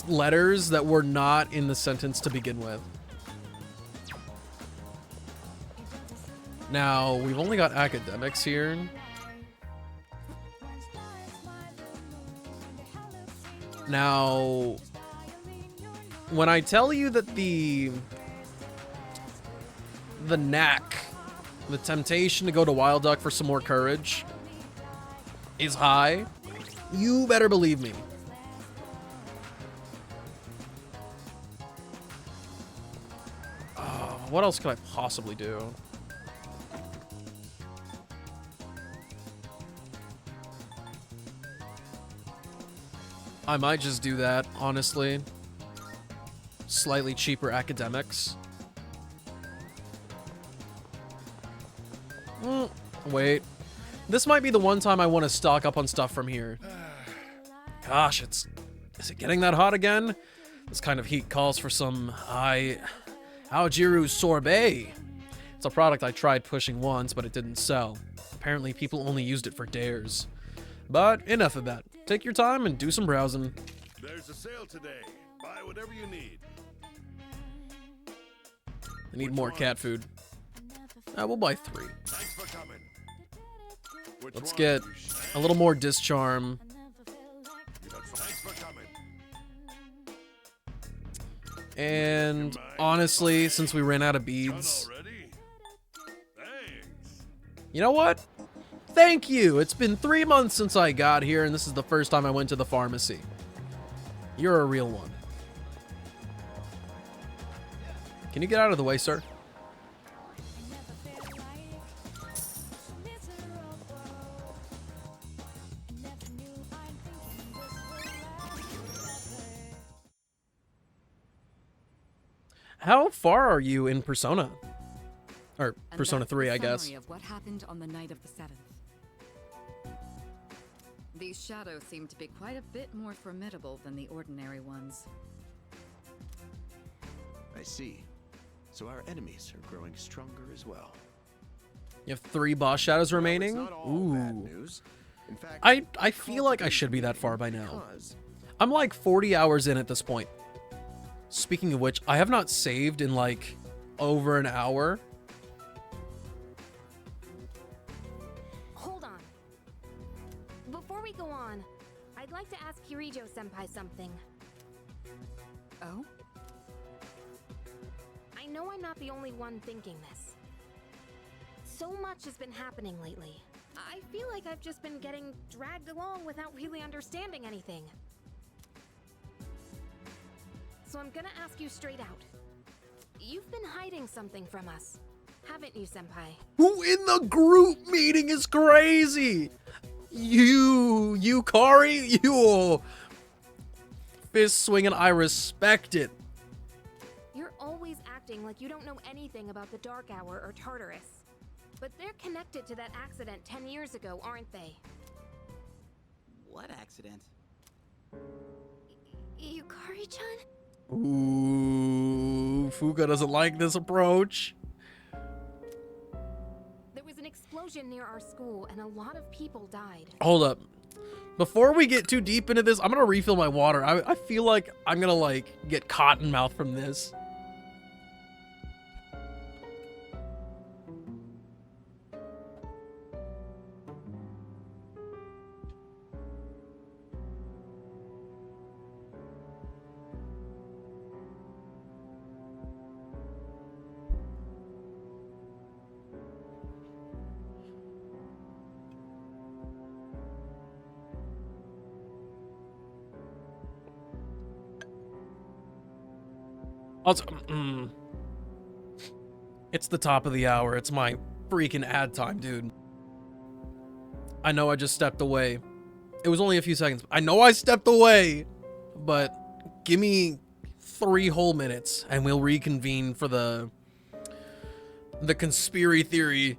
letters that were not in the sentence to begin with. Now, we've only got academics here. Now, when I tell you that the knack, the temptation to go to Wild Duck for some more courage is high, you better believe me. What else could I possibly do? I might just do that, honestly. Slightly cheaper academics. Wait. This might be the one time I want to stock up on stuff from here. Gosh, is it getting that hot again? This kind of heat calls for some Aojiru sorbet. It's a product I tried pushing once, but it didn't sell. Apparently people only used it for dares. But enough of that. Take your time and do some browsing. There's a sale today. Buy whatever you need. I need more cat food. We'll buy 3. Thanks for coming. Let's get a little more discharm. Thanks for coming. And honestly, since we ran out of beads, you know what? Thank you. It's been 3 months since I got here, and this is the first time I went to the pharmacy. You're a real one. Can you get out of the way, sir? How far are you in Persona? Or Persona 3, I guess. Of what happened on the night of the 7th. These shadows seem to be quite a bit more formidable than the ordinary ones. I see. So our enemies are growing stronger as well. You have 3 boss shadows remaining? Ooh. In fact, I feel like I should be that far by now. I'm like 40 hours in at this point. Speaking of which, I have not saved in like over an hour. Hold on. Before we go on, I'd like to ask Kirijo-senpai something. Oh? I know I'm not the only one thinking this. So much has been happening lately. I feel like I've just been getting dragged along without really understanding anything. So I'm gonna ask you straight out. You've been hiding something from us, haven't you, senpai? Who in the group meeting is crazy? You Kari, you fist swinging, I respect it. You're always acting like you don't know anything about the Dark Hour or Tartarus. But they're connected to that accident 10 years ago, aren't they? What accident? Yukari-chan? Ooh, Fuka doesn't like this approach. There was an explosion near our school and a lot of people died. Hold up. Before we get too deep into this, I'm gonna refill my water. I feel like I'm gonna like get cotton mouth from this. Also, it's the top of the hour. It's my freaking ad time, dude. I know I just stepped away. It was only a few seconds. I know I stepped away, but give me 3 whole minutes and we'll reconvene for the conspiracy theory.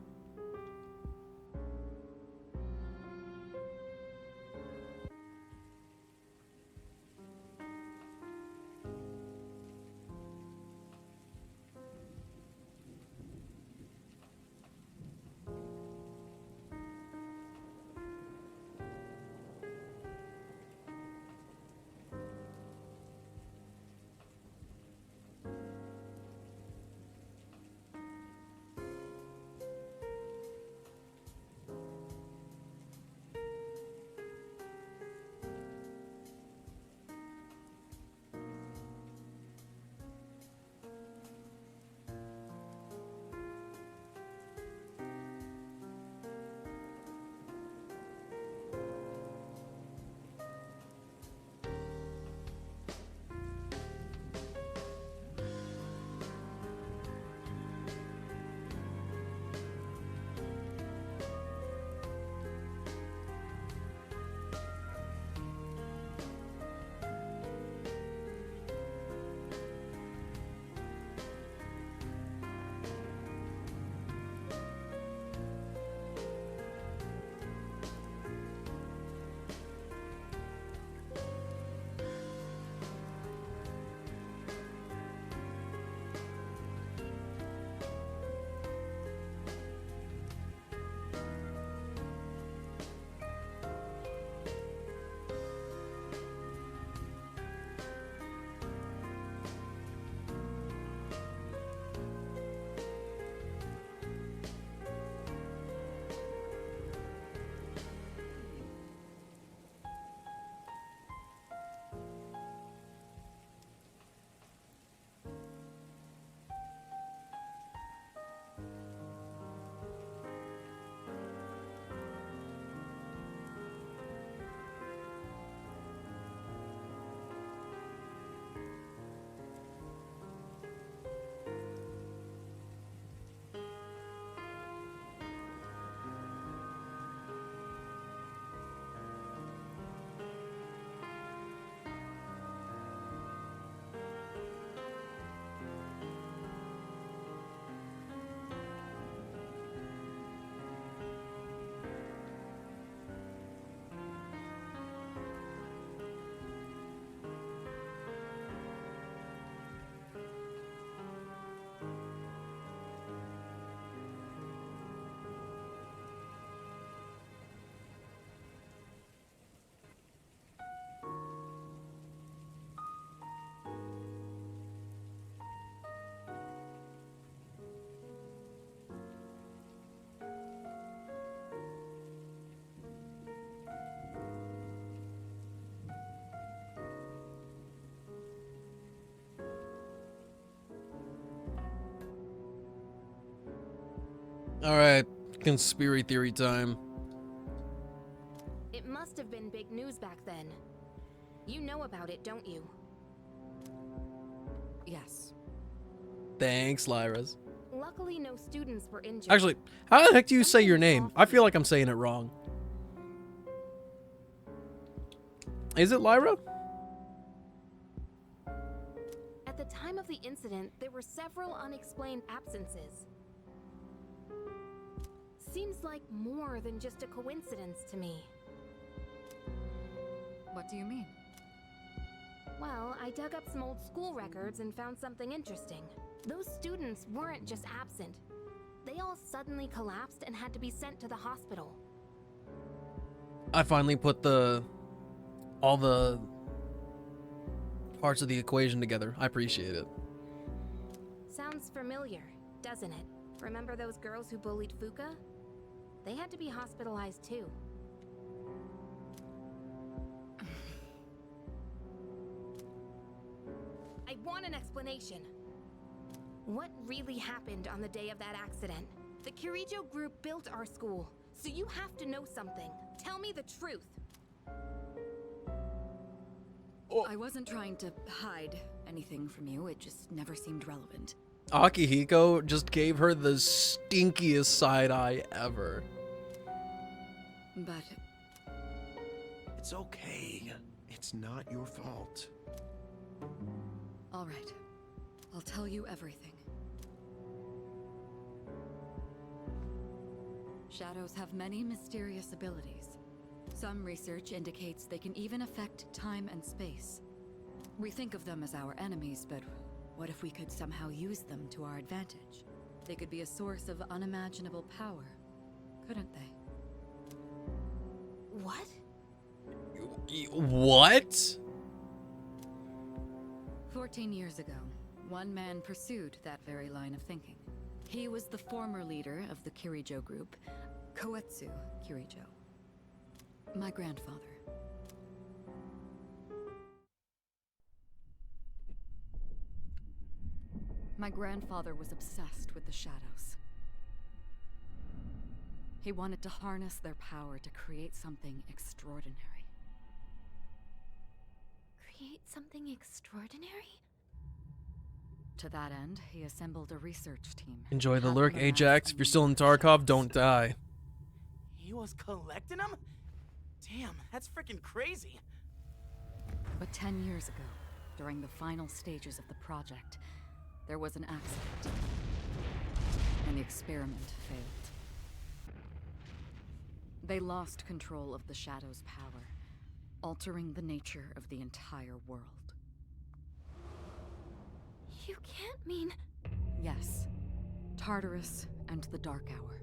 All right, conspiracy theory time. It must have been big news back then. You know about it, don't you? Yes. Thanks, Lyras. Luckily, no students were injured. Actually, how the heck do you say your name? I feel like I'm saying it wrong. Is it Lyra? At the time of the incident, there were several unexplained absences. Seems like more than just a coincidence to me. What do you mean? Well, I dug up some old school records and found something interesting. Those students weren't just absent. They all suddenly collapsed and had to be sent to the hospital. I finally put all the parts of the equation together. I appreciate it. Sounds familiar, doesn't it? Remember those girls who bullied Fuka? They had to be hospitalized too. I want an explanation. What really happened on the day of that accident? The Kirijo group built our school, so you have to know something. Tell me the truth. I wasn't trying to hide anything from you, it just never seemed relevant. Akihiko just gave her the stinkiest side eye ever. But It's okay. It's not your fault. all right, I'll tell you everything. Shadows have many mysterious abilities. Some research indicates they can even affect time and space. We think of them as our enemies, but what if we could somehow use them to our advantage? They could be a source of unimaginable power, couldn't they? What? What? 14 years ago, one man pursued that very line of thinking. He was the former leader of the Kirijo group, Koetsu Kirijo. My grandfather. My grandfather was obsessed with the shadows. He wanted to harness their power to create something extraordinary. Create something extraordinary? To that end, he assembled a research team. Enjoy the Half lurk, of them Ajax. If you're still in Tarkov, don't die. He was collecting them? Damn, that's freaking crazy. But 10 years ago, during the final stages of the project, there was an accident. And the experiment failed. They lost control of the Shadow's power, altering the nature of the entire world. You can't mean... Yes. Tartarus and the Dark Hour.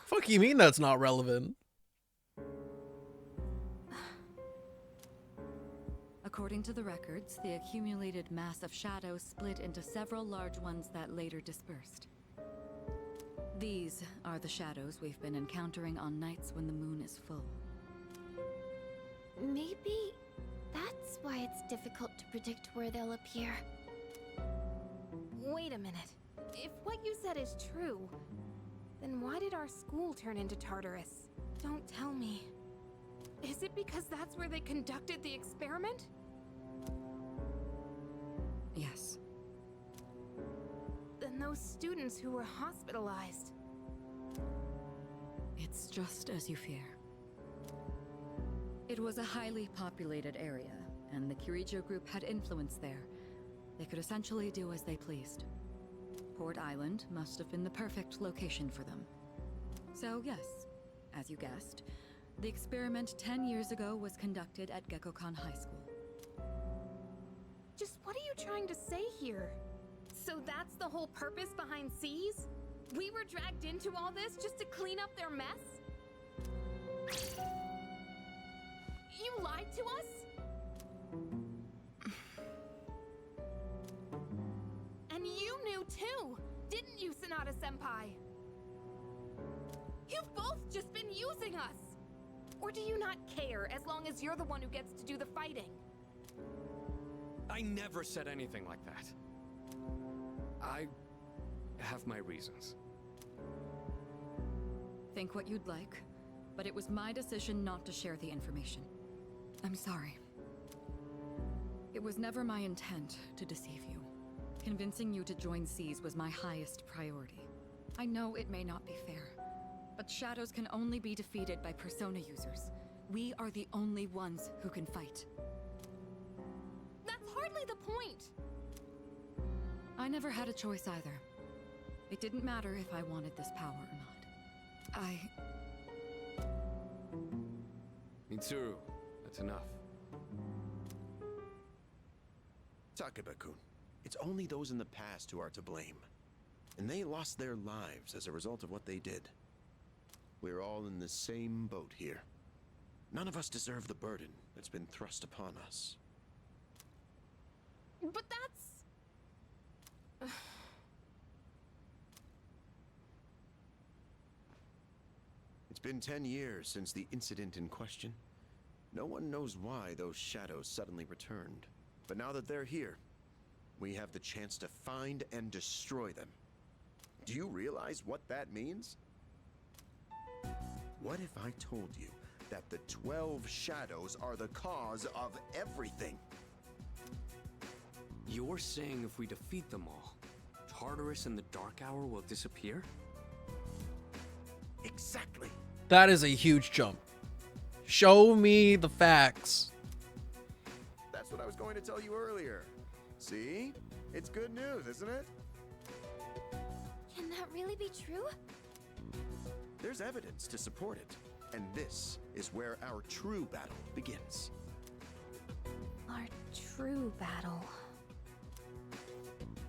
Fuck you mean that's not relevant? According to the records, the accumulated mass of shadows split into several large ones that later dispersed. These are the shadows we've been encountering on nights when the moon is full. Maybe that's why it's difficult to predict where they'll appear. Wait a minute. If what you said is true, then why did our school turn into Tartarus? Don't tell me. Is it because that's where they conducted the experiment? Yes. Then those students who were hospitalized. It's just as you fear. It was a highly populated area, and the Kirijo group had influence there. They could essentially do as they pleased. Port Island must have been the perfect location for them. So yes, as you guessed, the experiment 10 years ago was conducted at Gekkokan High School. Just what are you trying to say here? So that's the whole purpose behind Seas? We were dragged into all this just to clean up their mess? You lied to us? And you knew too, didn't you, Sanada-senpai? You've both just been using us! Or do you not care as long as you're the one who gets to do the fighting? I never said anything like that. I have my reasons. Think what you'd like, but it was my decision not to share the information. I'm sorry. It was never my intent to deceive you. Convincing you to join Seas was my highest priority. I know it may not be fair, but shadows can only be defeated by persona users. We are the only ones who can fight. That's hardly the point! I never had a choice either. It didn't matter if I wanted this power or not. Mitsuru, that's enough. Takeba-kun, it's only those in the past who are to blame. And they lost their lives as a result of what they did. We're all in the same boat here. None of us deserve the burden that's been thrust upon us. But that's... It's been 10 years since the incident in question. No one knows why those shadows suddenly returned. But now that they're here, we have the chance to find and destroy them. Do you realize what that means? What if I told you that the 12 shadows are the cause of everything. You're saying if we defeat them all, Tartarus and the Dark Hour will disappear? Exactly. That is a huge jump. Show me the facts. That's what I was going to tell you earlier. See? It's good news, isn't it? Can that really be true? There's evidence to support it. And this is where our true battle begins. Our true battle.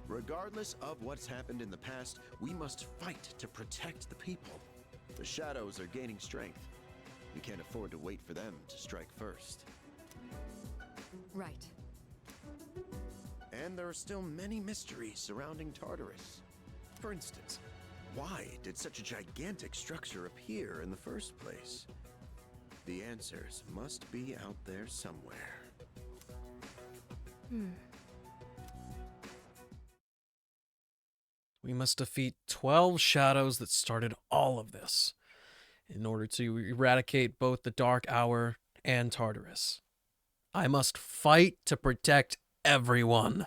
Regardless of what's happened in the past, we must fight to protect the people. The shadows are gaining strength. We can't afford to wait for them to strike first. Right. And there are still many mysteries surrounding Tartarus. For instance, why did such a gigantic structure appear in the first place? The answers must be out there somewhere. We must defeat 12 shadows that started all of this in order to eradicate both the Dark Hour and Tartarus. I must fight to protect everyone.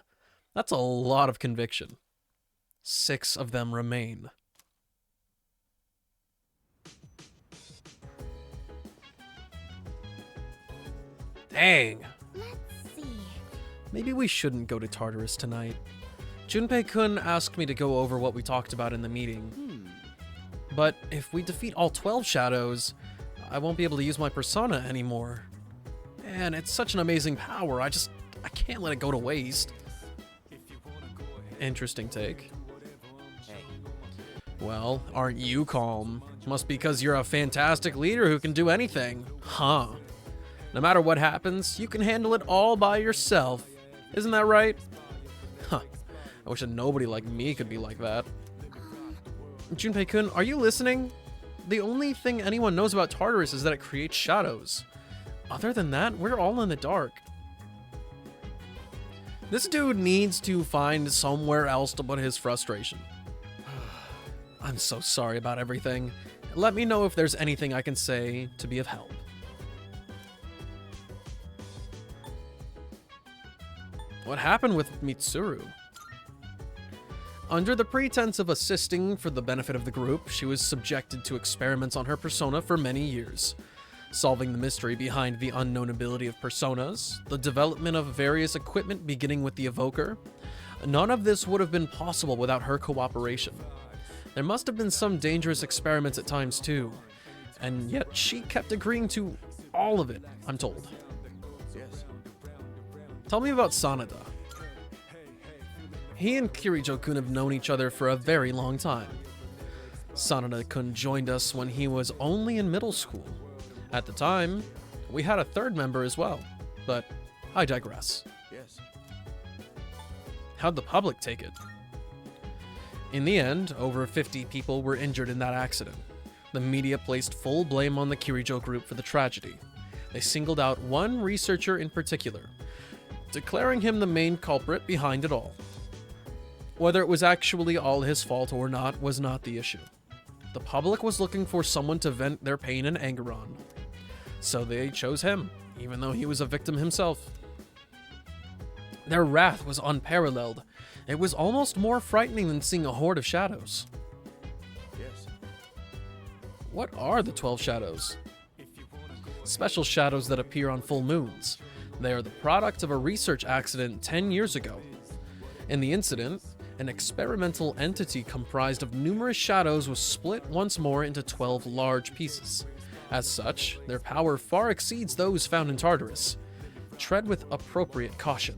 That's a lot of conviction. 6 of them remain. Dang. Let's see. Maybe we shouldn't go to Tartarus tonight. Junpei-kun asked me to go over what we talked about in the meeting. But if we defeat all 12 shadows, I won't be able to use my persona anymore. Man, it's such an amazing power, I can't let it go to waste. Interesting take. Hey, Well, aren't you calm? Must be because you're a fantastic leader who can do anything. Huh. No matter what happens, you can handle it all by yourself. Isn't that right? Huh. I wish that nobody like me could be like that. Junpei-kun, are you listening? The only thing anyone knows about Tartarus is that it creates shadows. Other than that, we're all in the dark. This dude needs to find somewhere else to put his frustration. I'm so sorry about everything. Let me know if there's anything I can say to be of help. What happened with Mitsuru? Under the pretense of assisting for the benefit of the group, she was subjected to experiments on her persona for many years. Solving the mystery behind the unknown ability of personas, the development of various equipment beginning with the evoker, none of this would have been possible without her cooperation. There must have been some dangerous experiments at times too, and yet she kept agreeing to all of it, I'm told. Yes. Tell me about Sanada. He and Kirijo-kun have known each other for a very long time. Sanada-kun joined us when he was only in middle school. At the time, we had a third member as well, but I digress. Yes. How'd the public take it? In the end, over 50 people were injured in that accident. The media placed full blame on the Kirijo group for the tragedy. They singled out one researcher in particular, declaring him the main culprit behind it all. Whether it was actually all his fault or not was not the issue. The public was looking for someone to vent their pain and anger on. So they chose him, even though he was a victim himself. Their wrath was unparalleled. It was almost more frightening than seeing a horde of shadows. Yes. What are the 12 shadows? Special shadows that appear on full moons. They are the product of a research accident 10 years ago. In the incident, an experimental entity comprised of numerous shadows was split once more into 12 large pieces. As such, their power far exceeds those found in Tartarus. Tread with appropriate caution.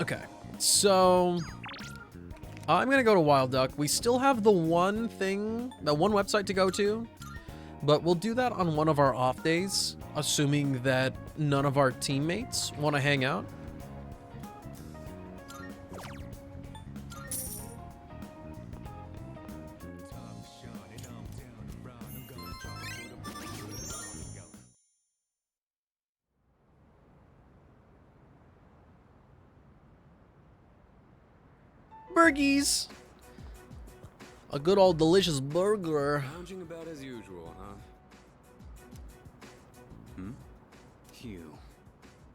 Okay, so I'm gonna go to Wild Duck. We still have the one website to go to, but we'll do that on one of our off days, assuming that none of our teammates want to hang out. Burgies! A good old delicious burger. Lounging about as usual, huh? Hugh,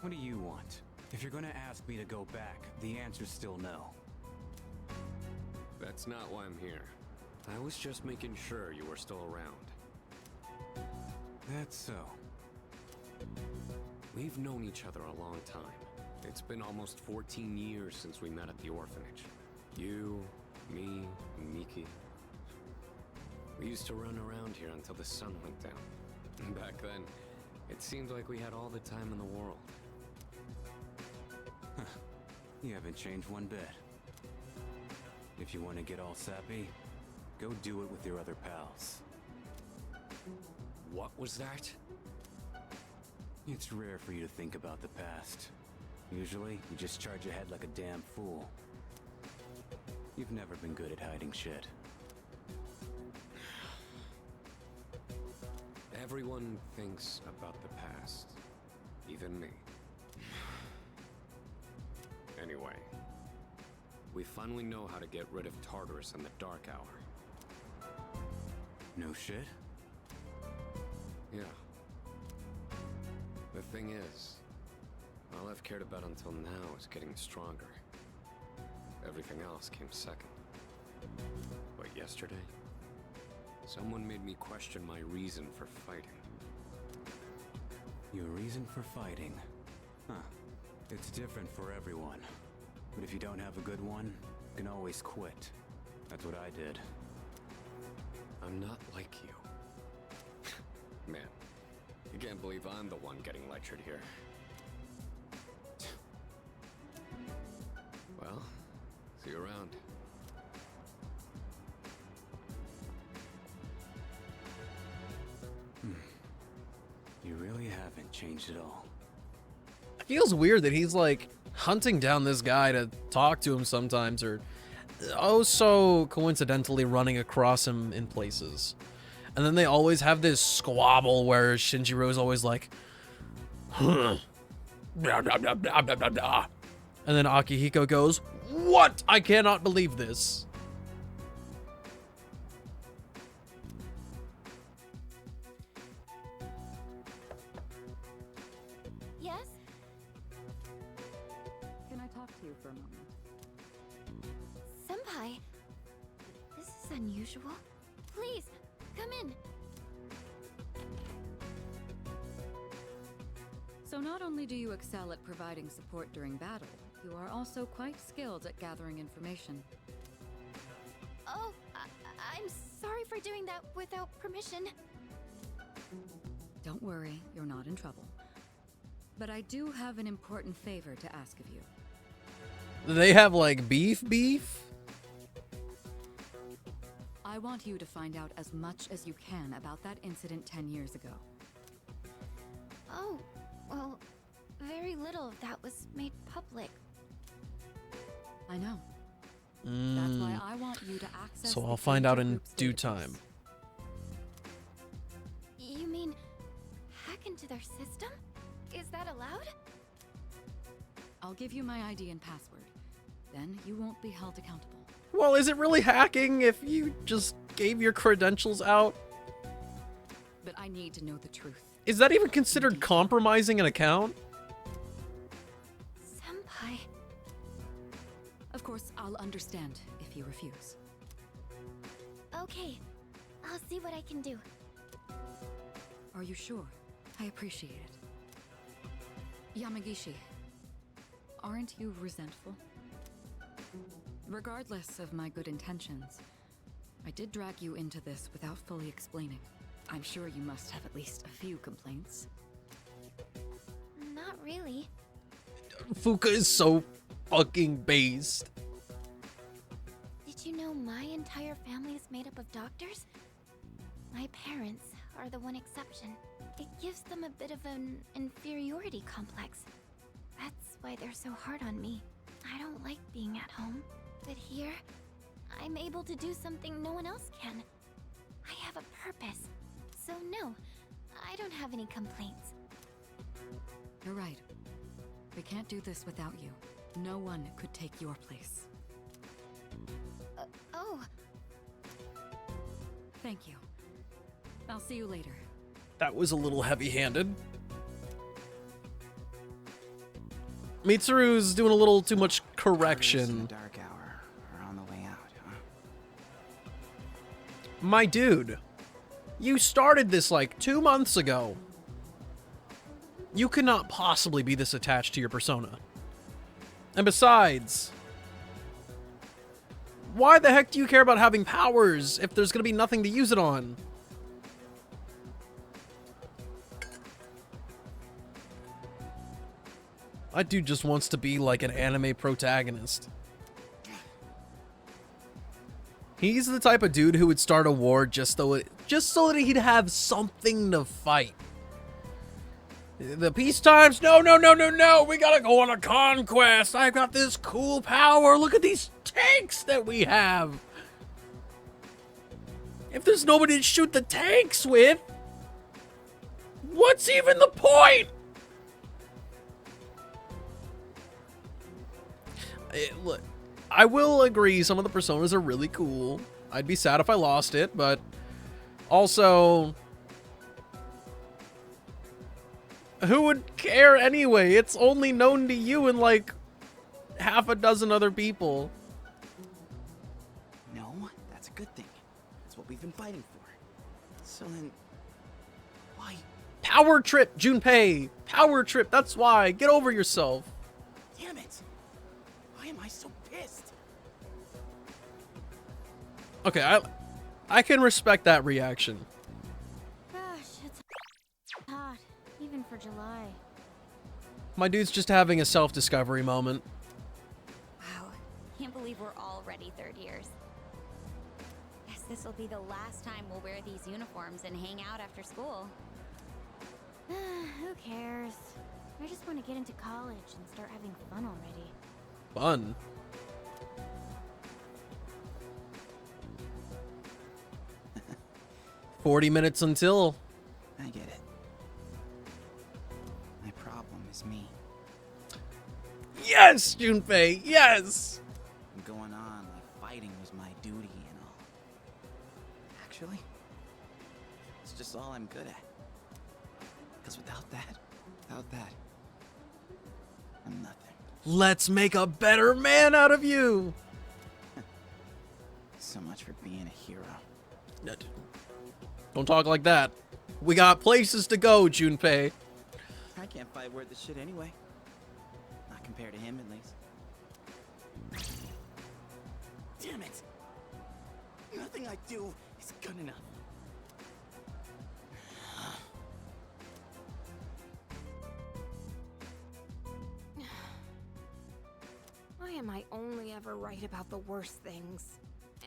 what do you want? If you're gonna ask me to go back, the answer's still no. That's not why I'm here. I was just making sure you were still around. That's so. We've known each other a long time. It's been almost 14 years since we met at the orphanage. You, me, and Miki. We used to run around here until the sun went down. Back then, it seemed like we had all the time in the world. You haven't changed one bit. If you want to get all sappy, go do it with your other pals. What was that? It's rare for you to think about the past. Usually, you just charge ahead like a damn fool. You've never been good at hiding shit. Everyone thinks about the past. Even me. Anyway, we finally know how to get rid of Tartarus in the Dark Hour. No shit? Yeah. The thing is, all I've cared about until now is getting stronger. Everything else came second. But yesterday, someone made me question my reason for fighting. Your reason for fighting? Huh. It's different for everyone. But if you don't have a good one, you can always quit. That's what I did. I'm not like you. Man, you can't believe I'm the one getting lectured here. Well, see you around. You really haven't changed at all. It feels weird that he's like hunting down this guy to talk to him sometimes, or oh so coincidentally running across him in places. And then they always have this squabble where Shinjiro's always like, huh. Blah, blah, blah, blah, blah, blah, blah. And then Akihiko goes, what? I cannot believe this. Yes? Can I talk to you for a moment? Senpai, this is unusual. Please, come in. So not only do you excel at providing support during battle, you are also quite skilled at gathering information. Oh, I'm sorry for doing that without permission. Don't worry, you're not in trouble. But I do have an important favor to ask of you. They have like beef? I want you to find out as much as you can about that incident 10 years ago. Oh, well, very little of that was made public. I know. That's why I want you to access. So I'll find out in due time. You mean hack into their system? Is that allowed? I'll give you my ID and password. Then you won't be held accountable. Well, is it really hacking if you just gave your credentials out? But I need to know the truth. Is that even considered compromising an account? Senpai. Of course, I'll understand if you refuse. Okay, I'll see what I can do. Are you sure? I appreciate it. Yamagishi, aren't you resentful? Regardless of my good intentions, I did drag you into this without fully explaining. I'm sure you must have at least a few complaints. Not really. Fuka is so fucking based. Did you know my entire family is made up of doctors? My parents are the one exception. It gives them a bit of an inferiority complex. That's why they're so hard on me. I don't like being at home. But here, I'm able to do something no one else can. I have a purpose. So no, I don't have any complaints. You're right. We can't do this without you. No one could take your place. Oh. Thank you. I'll see you later. That was a little heavy-handed. Mitsuru's doing a little too much correction. Dark hour are on the way out, huh? My dude, you started this like 2 months ago. You cannot possibly be this attached to your persona. And besides, why the heck do you care about having powers if there's gonna be nothing to use it on? That dude just wants to be like an anime protagonist. He's the type of dude who would start a war just so that he'd have something to fight. The peace times, no, we gotta go on a conquest. I've got this cool power. Look at these tanks that we have. If there's nobody to shoot the tanks with, what's even the point? Look, I will agree some of the personas are really cool. I'd be sad if I lost it, but also, who would care anyway? It's only known to you and like half a dozen other people. No, that's a good thing. That's what we've been fighting for. So then, why? Power trip, Junpei. Power trip, that's why. Get over yourself. Damn it! Why am I so pissed? Okay, I can respect that reaction. Gosh, it's hot, even for July. My dude's just having a self-discovery moment. Wow, can't believe we're already third years. Guess this will be the last time we'll wear these uniforms and hang out after school. Who cares? I just want to get into college and start having fun already. Fun. "40 minutes until." I get it. My problem is me. Yes, Junpei, yes! I'm going on like fighting was my duty and all. Actually, it's just all I'm good at. Because without that, I'm nothing. Let's make a better man out of you! So much for being a hero. Don't talk like that. We got places to go, Junpei. I can't fight worth the shit anyway. Not compared to him, at least. Damn it! Nothing I do is good enough. Why am I only ever right about the worst things?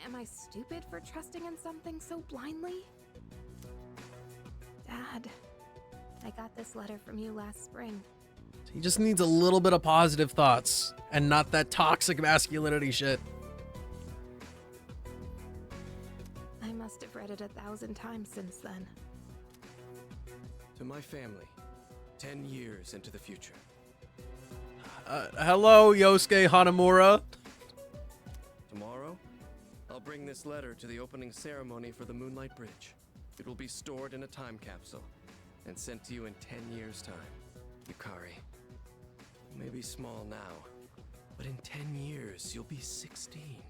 Am I stupid for trusting in something so blindly? Dad, I got this letter from you last spring. He just needs a little bit of positive thoughts and not that toxic masculinity shit. I must have read it 1,000 times since then. To my family, 10 years into the future. Hello, Yosuke Hanamura. Tomorrow, I'll bring this letter to the opening ceremony for the Moonlight Bridge. It will be stored in a time capsule and sent to you in 10 years' time. Yukari, you may be small now, but in 10 years, you'll be 16.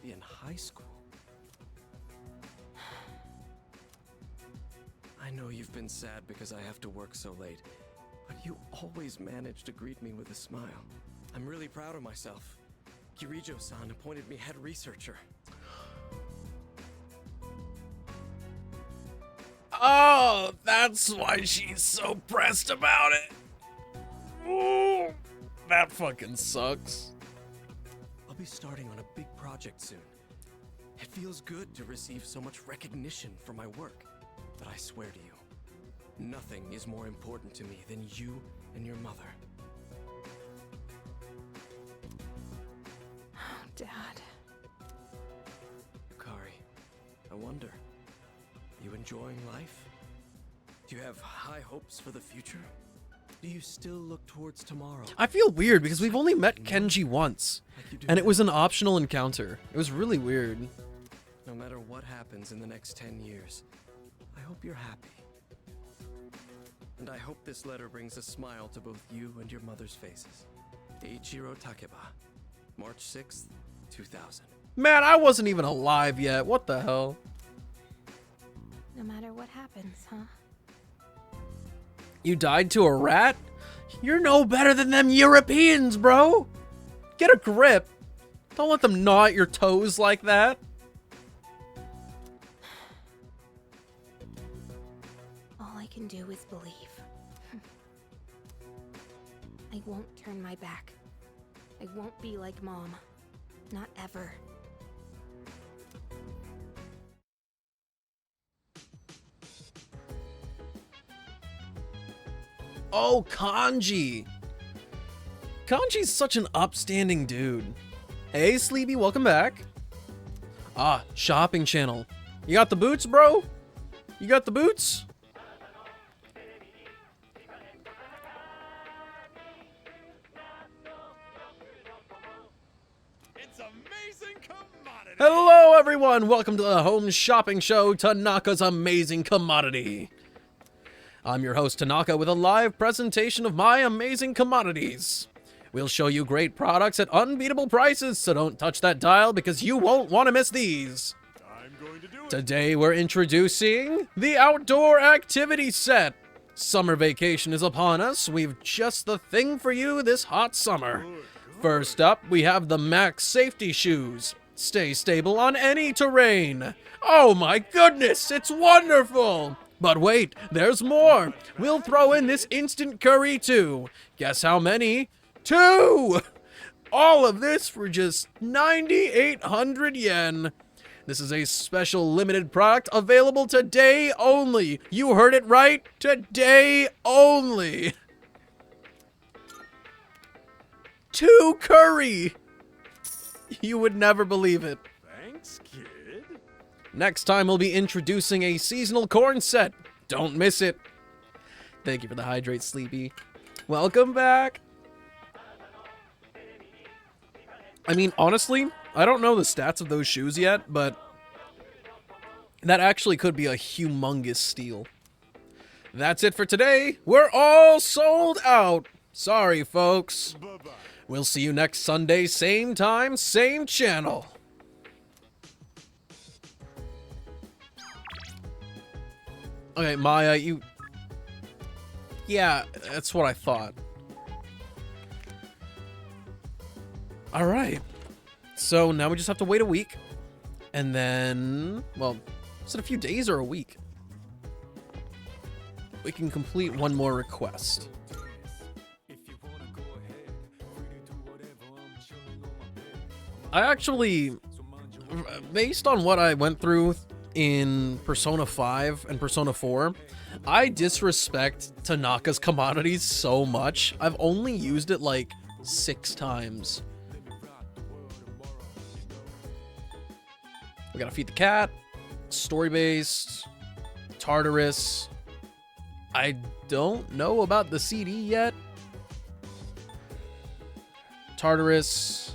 Be in high school. I know you've been sad because I have to work so late, but you always manage to greet me with a smile. I'm really proud of myself. Kirijo-san appointed me head researcher. Oh, that's why she's so pressed about it. Ooh, that fucking sucks. I'll be starting on a big project soon. It feels good to receive so much recognition for my work, but I swear to you, nothing is more important to me than you and your mother. Oh, Dad. Yukari, I wonder, are you enjoying life? Do you have high hopes for the future? Do you still look towards tomorrow? I feel weird because we've only met Kenji once, and it was an optional encounter. It was really weird. No matter what happens in the next 10 years, I hope you're happy. And I hope this letter brings a smile to both you and your mother's faces. Eiichiro Takeba, March 6th, 2000. Man, I wasn't even alive yet. What the hell? No matter what happens, huh? You died to a rat? You're no better than them Europeans, bro. Get a grip. Don't let them gnaw at your toes like that. All I can do is believe. I won't turn my back. I won't be like Mom. Not ever. Oh, Kanji. Kanji's such an upstanding dude. Hey, Sleepy, welcome back. Ah, shopping channel. You got the boots, bro? You got the boots? It's amazing commodity. Hello, everyone. Welcome to the home shopping show, Tanaka's Amazing Commodity. I'm your host, Tanaka, with a live presentation of my amazing commodities. We'll show you great products at unbeatable prices, so don't touch that dial because you won't want to miss these. I'm going to do it. Today we're introducing the outdoor activity set. Summer vacation is upon us. We've just the thing for you this hot summer. First up, we have the Max Safety Shoes. Stay stable on any terrain. Oh my goodness, it's wonderful! But wait, there's more. We'll throw in this instant curry too. Guess how many? 2! All of this for just 9,800 yen. This is a special limited product available today only. You heard it right. Today only. 2 curry. You would never believe it. Thanks, kid. Next time we'll be introducing a seasonal corn set. Don't miss it. Thank you for the hydrate, Sleepy. Welcome back. I mean, honestly, I don't know the stats of those shoes yet, but that actually could be a humongous steal. That's it for today. We're all sold out. Sorry, folks. Bye-bye. We'll see you next Sunday, same time, same channel. Okay, Maya, you... Yeah, that's what I thought. Alright. So now we just have to wait a week. And then... Well, is it a few days or a week? We can complete one more request. I actually... Based on what I went through in Persona 5 and Persona 4, I disrespect Tanaka's commodities so much. I've only used it like 6 times. We gotta feed the cat, story-based, Tartarus. I don't know about the CD yet. Tartarus,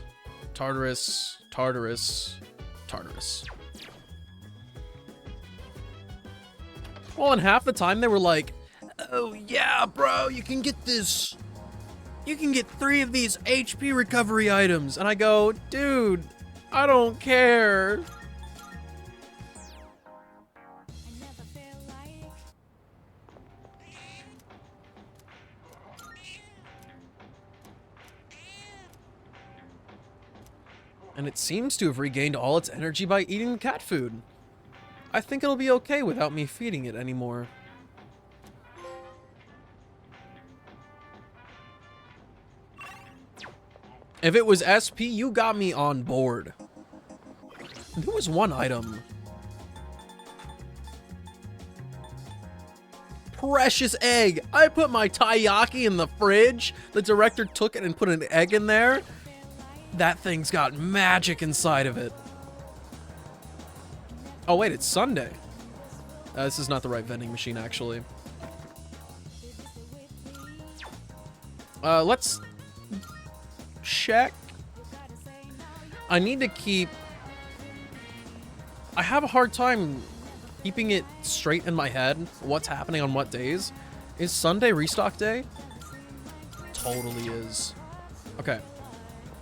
Tartarus, Tartarus, Tartarus. Well, and half the time they were like, oh yeah, bro, you can get this. You can get 3 of these HP recovery items. And I go, dude, I don't care. And it seems to have regained all its energy by eating cat food. I think it'll be okay without me feeding it anymore. If it was SP, you got me on board. There was one item. Precious egg. I put my taiyaki in the fridge. The director took it and put an egg in there. That thing's got magic inside of it. Oh wait, it's Sunday. This is not the right vending machine, actually. Let's check. I need to keep I have a hard time keeping it straight in my head what's happening on what days. Is Sunday restock day? Totally is. Okay.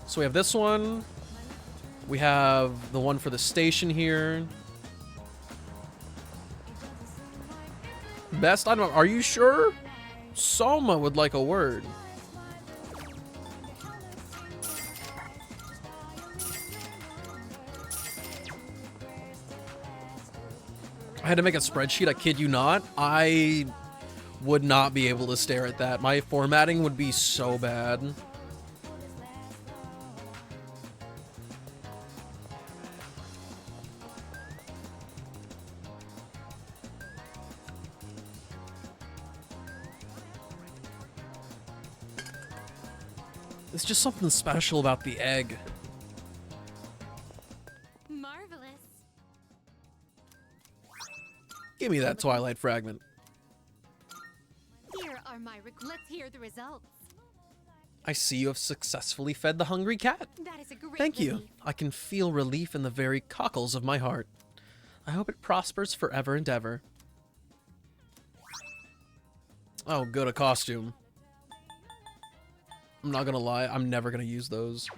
So we have this one. We have the one for the station here. Best item. Are you sure? Soma would like a word. I had to make a spreadsheet, I kid you not. I would not be able to stare at that. My formatting would be so bad. There's just something special about the egg. Marvelous. Give me that Twilight fragment. Here are my let's hear the results. I see you have successfully fed the hungry cat. That is a great Thank you. relief. I can feel relief in the very cockles of my heart. I hope it prospers forever and ever. Oh, good, a costume. I'm not gonna lie, I'm never gonna use those.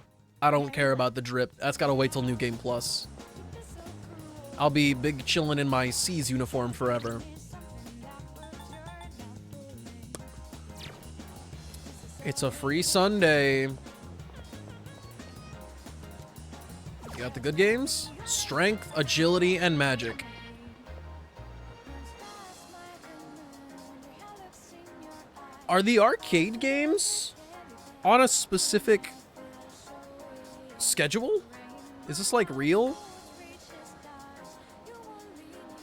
I don't care about the drip. That's gotta wait till New Game Plus. I'll be big chillin' in my C's uniform forever. It's a free Sunday. You got the good games? Strength, agility, and magic. Are the arcade games on a specific schedule? Is this like real?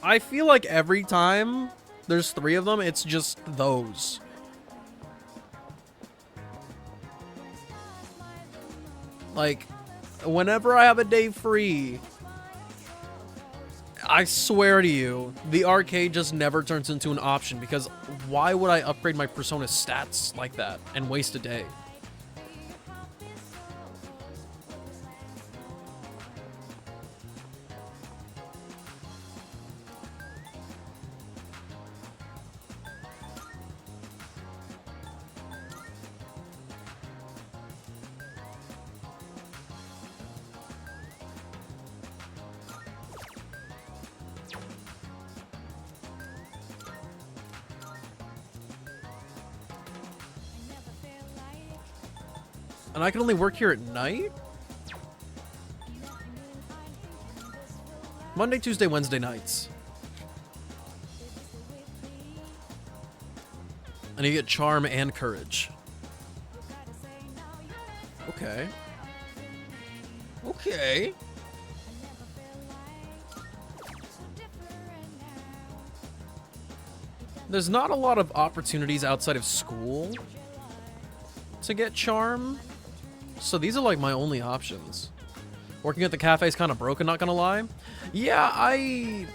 I feel like every time there's 3 of them, it's just those. Like, whenever I have a day free, I swear to you, the arcade just never turns into an option, because why would I upgrade my Persona stats like that and waste a day? And I can only work here at night? Monday, Tuesday, Wednesday nights. And you get charm and courage. Okay. Okay. There's not a lot of opportunities outside of school to get charm. So these are like my only options. Working at the cafe is kind of broken, not gonna lie. Yeah, I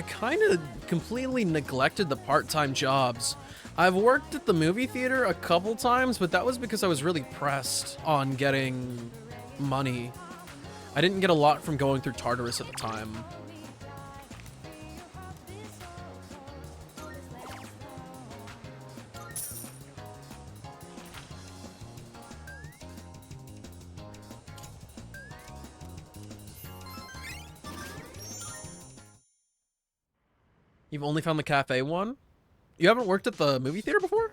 kind of completely neglected the part-time jobs. I've worked at the movie theater a couple times, but that was because I was really pressed on getting money. I didn't get a lot from going through Tartarus at the time. You've only found the cafe one? You haven't worked at the movie theater before?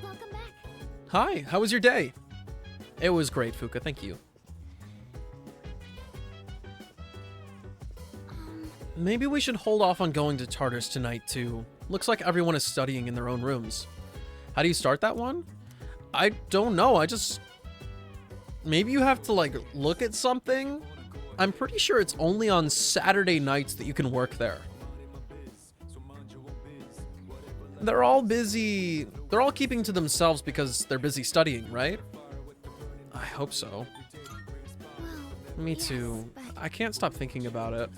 Welcome back. Hi, how was your day? It was great, Fuka, thank you. Maybe we should hold off on going to Tartarus tonight, too. Looks like everyone is studying in their own rooms. How do you start that one? I don't know, maybe you have to, like, look at something? I'm pretty sure it's only on Saturday nights that you can work there. They're all busy. They're all keeping to themselves because they're busy studying, right? I hope so. Me too. I can't stop thinking about it.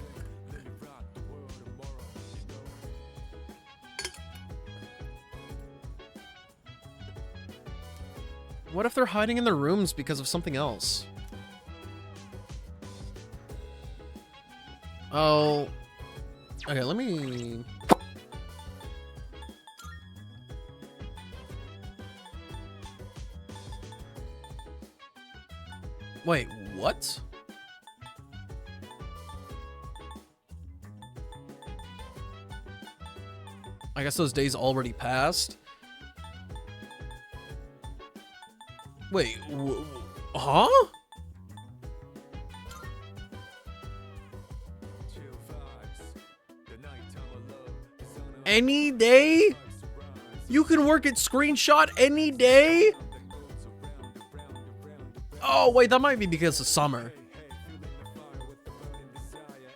What if they're hiding in their rooms because of something else? Oh. Okay, let me... Wait, what? I guess those days already passed. Wait, huh? Any day? You can work at Screenshot any day? Oh, wait, that might be because of summer.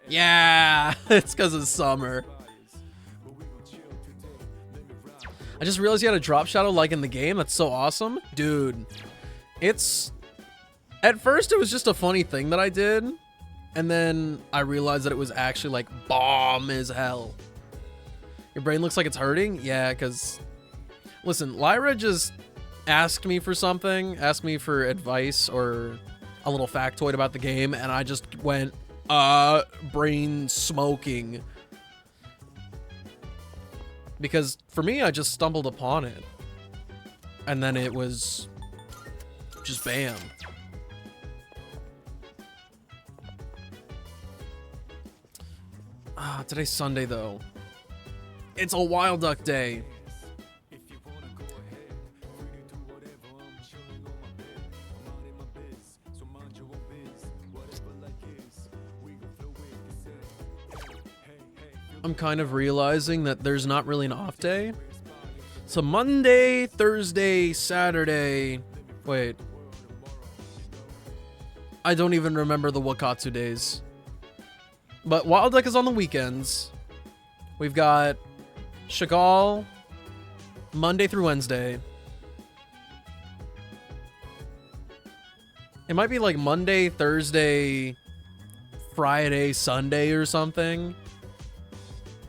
Yeah, it's because of summer. I just realized you had a drop shadow like in the game. That's so awesome. Dude, it's... At first, it was just a funny thing that I did. And then I realized that it was actually, like, bomb as hell. Your brain looks like it's hurting? Yeah, because... Listen, Lyra just asked me for something. Asked me for advice or a little factoid about the game. And I just went, brain smoking. Because for me, I just stumbled upon it. And then it was just bam. Ah, today's Sunday though. It's a Wild Duck Day. I'm kind of realizing that there's not really an off day. So Monday, Thursday, Saturday. Wait. I don't even remember the Wakatsu days. But Wild Duck is on the weekends. We've got Chagall Monday through Wednesday. It might be like Monday, Thursday, Friday, Sunday or something.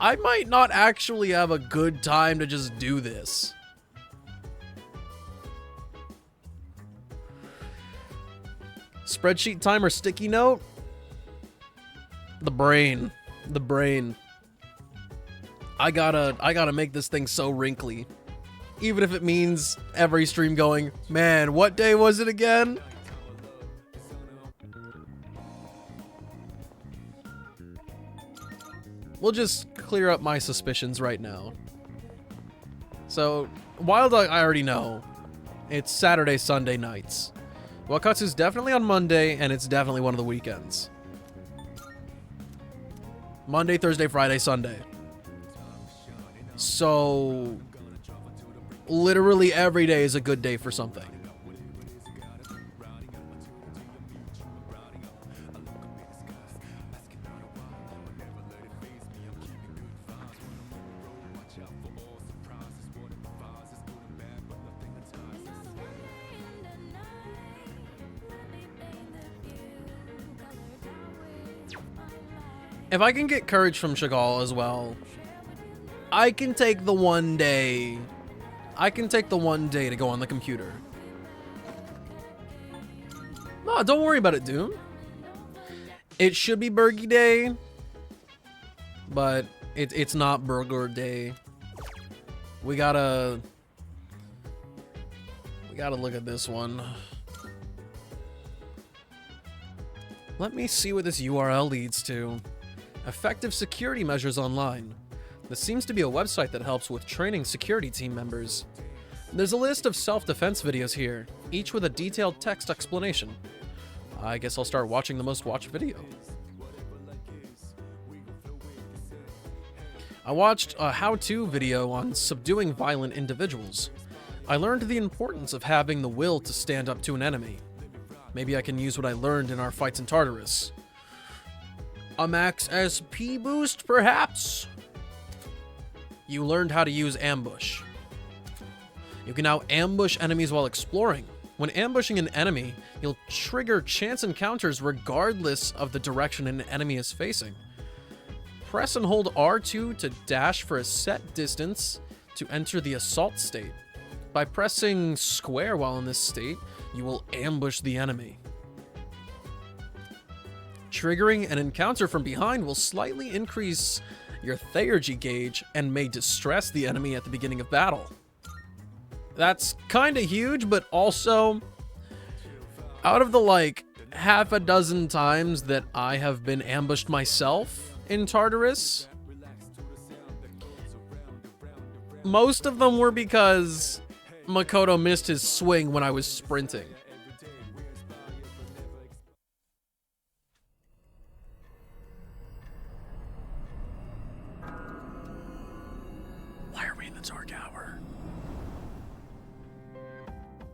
I might not actually have a good time to just do this. Spreadsheet time or sticky note? The brain. The brain. I gotta make this thing so wrinkly. Even if it means every stream going, man, what day was it again? We'll just clear up my suspicions right now. So, Wild Duck, I already know. It's Saturday, Sunday nights. Wakatsu's definitely on Monday, and it's definitely one of the weekends. Monday, Thursday, Friday, Sunday. So, literally every day is a good day for something. If I can get courage from Chagall as well, I can take the one day. I can take the one day to go on the computer. No, don't worry about it, Doom. It should be Burgy Day, but it's not Burger Day. We gotta look at this one. Let me see what this URL leads to. Effective security measures online. This seems to be a website that helps with training security team members. There's a list of self-defense videos here, each with a detailed text explanation. I guess I'll start watching the most watched video. I watched a how-to video on subduing violent individuals. I learned the importance of having the will to stand up to an enemy. Maybe I can use what I learned in our fights in Tartarus. A max SP boost, perhaps? You learned how to use ambush. You can now ambush enemies while exploring. When ambushing an enemy, you'll trigger chance encounters regardless of the direction an enemy is facing. Press and hold R2 to dash for a set distance to enter the assault state. By pressing square while in this state, you will ambush the enemy. Triggering an encounter from behind will slightly increase your Theurgy gauge and may distress the enemy at the beginning of battle. That's kind of huge, but also, out of the like half a dozen times that I have been ambushed myself in Tartarus, most of them were because Makoto missed his swing when I was sprinting. Why are we in the dark hour?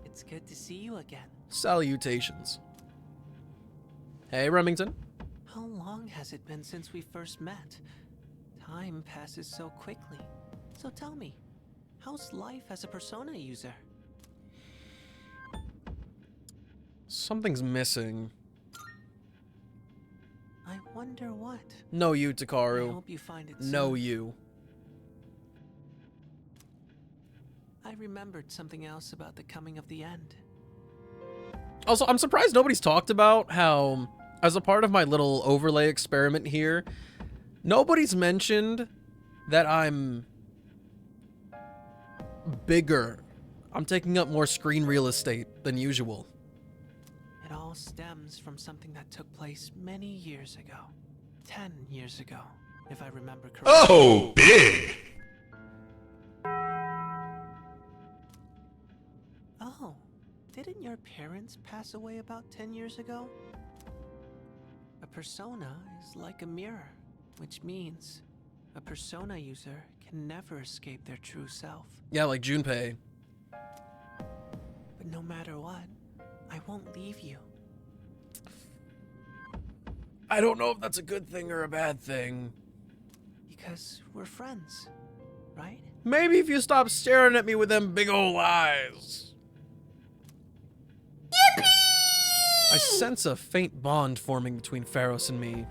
It's good to see you again. Salutations. Hey, Remington. How long has it been since we first met? Time passes so quickly. So tell me, how's life as a Persona user? Something's missing. I wonder what. No you, Takaru. I hope you find it soon. No you. I remembered something else about the coming of the end. Also, I'm surprised nobody's talked about how, as a part of my little overlay experiment here, nobody's mentioned that I'm bigger. I'm taking up more screen real estate than usual. It all stems from something that took place many years ago. 10 years ago, if I remember correctly. Oh, big! Oh, didn't your parents pass away about 10 years ago? A persona is like a mirror, which means a persona user can never escape their true self. Yeah, like Junpei. But no matter what, I won't leave you. I don't know if that's a good thing or a bad thing. Because we're friends, right? Maybe if you stop staring at me with them big ol' eyes. Yippee! I sense a faint bond forming between Pharos and me.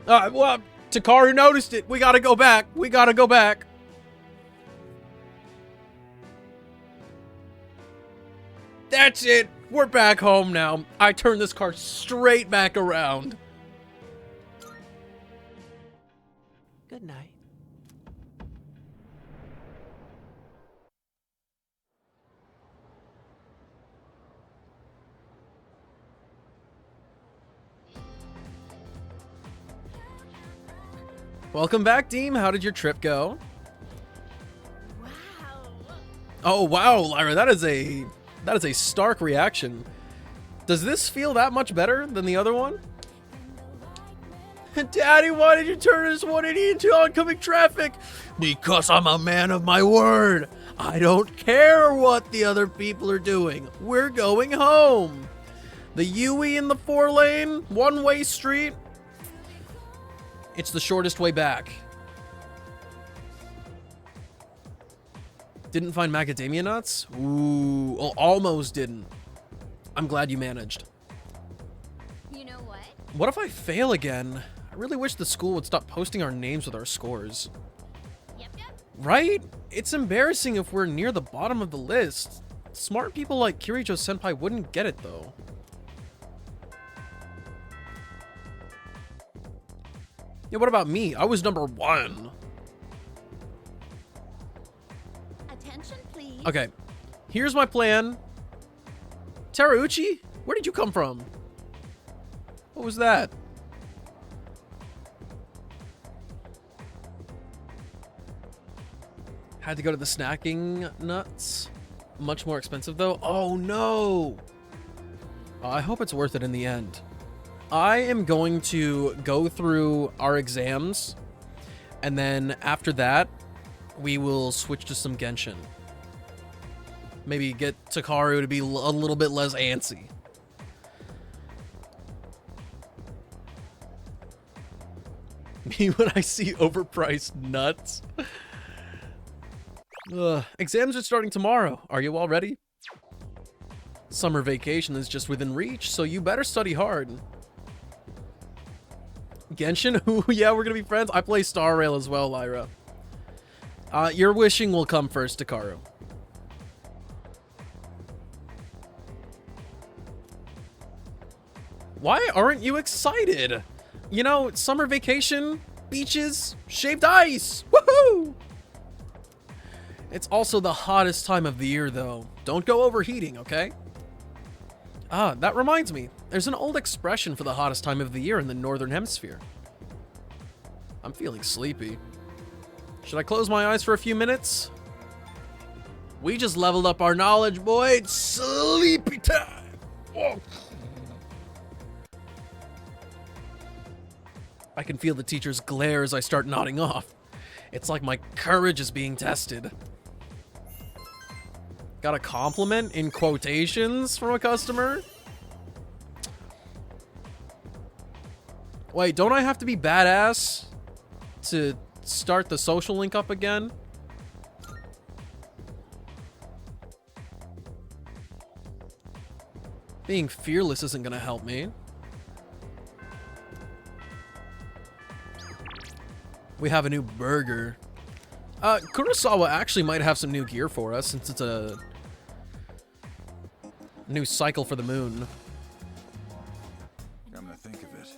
Well, Takaru noticed it. We gotta go back. We gotta go back. That's it. We're back home now. I turn this car straight back around. Good night. Welcome back, Deem. How did your trip go? Wow. Oh, wow, Lyra. That is a stark reaction. Does this feel that much better than the other one? Daddy, why did you turn this 180 into oncoming traffic? Because I'm a man of my word. I don't care what the other people are doing. We're going home. The Yui in the 4-lane, one-way street. It's the shortest way back. Didn't find macadamia nuts? Ooh, well, almost didn't. I'm glad you managed. You know what? What if I fail again? I really wish the school would stop posting our names with our scores. Yep. Right? It's embarrassing if we're near the bottom of the list. Smart people like Kirijo-senpai wouldn't get it, though. Yeah, what about me? I was number 1. Attention, please. Okay, here's my plan. Terauchi? Where did you come from? What was that? Had to go to the snacking nuts. Much more expensive, though. Oh, no. I hope it's worth it in the end. I am going to go through our exams, and then after that, we will switch to some Genshin. Maybe get Takaru to be a little bit less antsy. Me when I see overpriced nuts. Exams are starting tomorrow. Are you all ready? Summer vacation is just within reach, so you better study hard. Genshin? Ooh, yeah, we're gonna be friends. I play Star Rail as well, Lyra. Your wishing will come first, Takaru. Why aren't you excited? You know, summer vacation, beaches, shaved ice. Woohoo! It's also the hottest time of the year, though. Don't go overheating, okay? Ah, that reminds me. There's an old expression for the hottest time of the year in the Northern Hemisphere. I'm feeling sleepy. Should I close my eyes for a few minutes? We just leveled up our knowledge, boy. It's sleepy time. Whoa. I can feel the teacher's glare as I start nodding off. It's like my courage is being tested. Got a compliment in quotations from a customer? Wait, don't I have to be badass to start the social link up again? Being fearless isn't gonna help me. We have a new burger. Kurosawa actually might have some new gear for us since it's a new cycle for the moon. Come to think of it,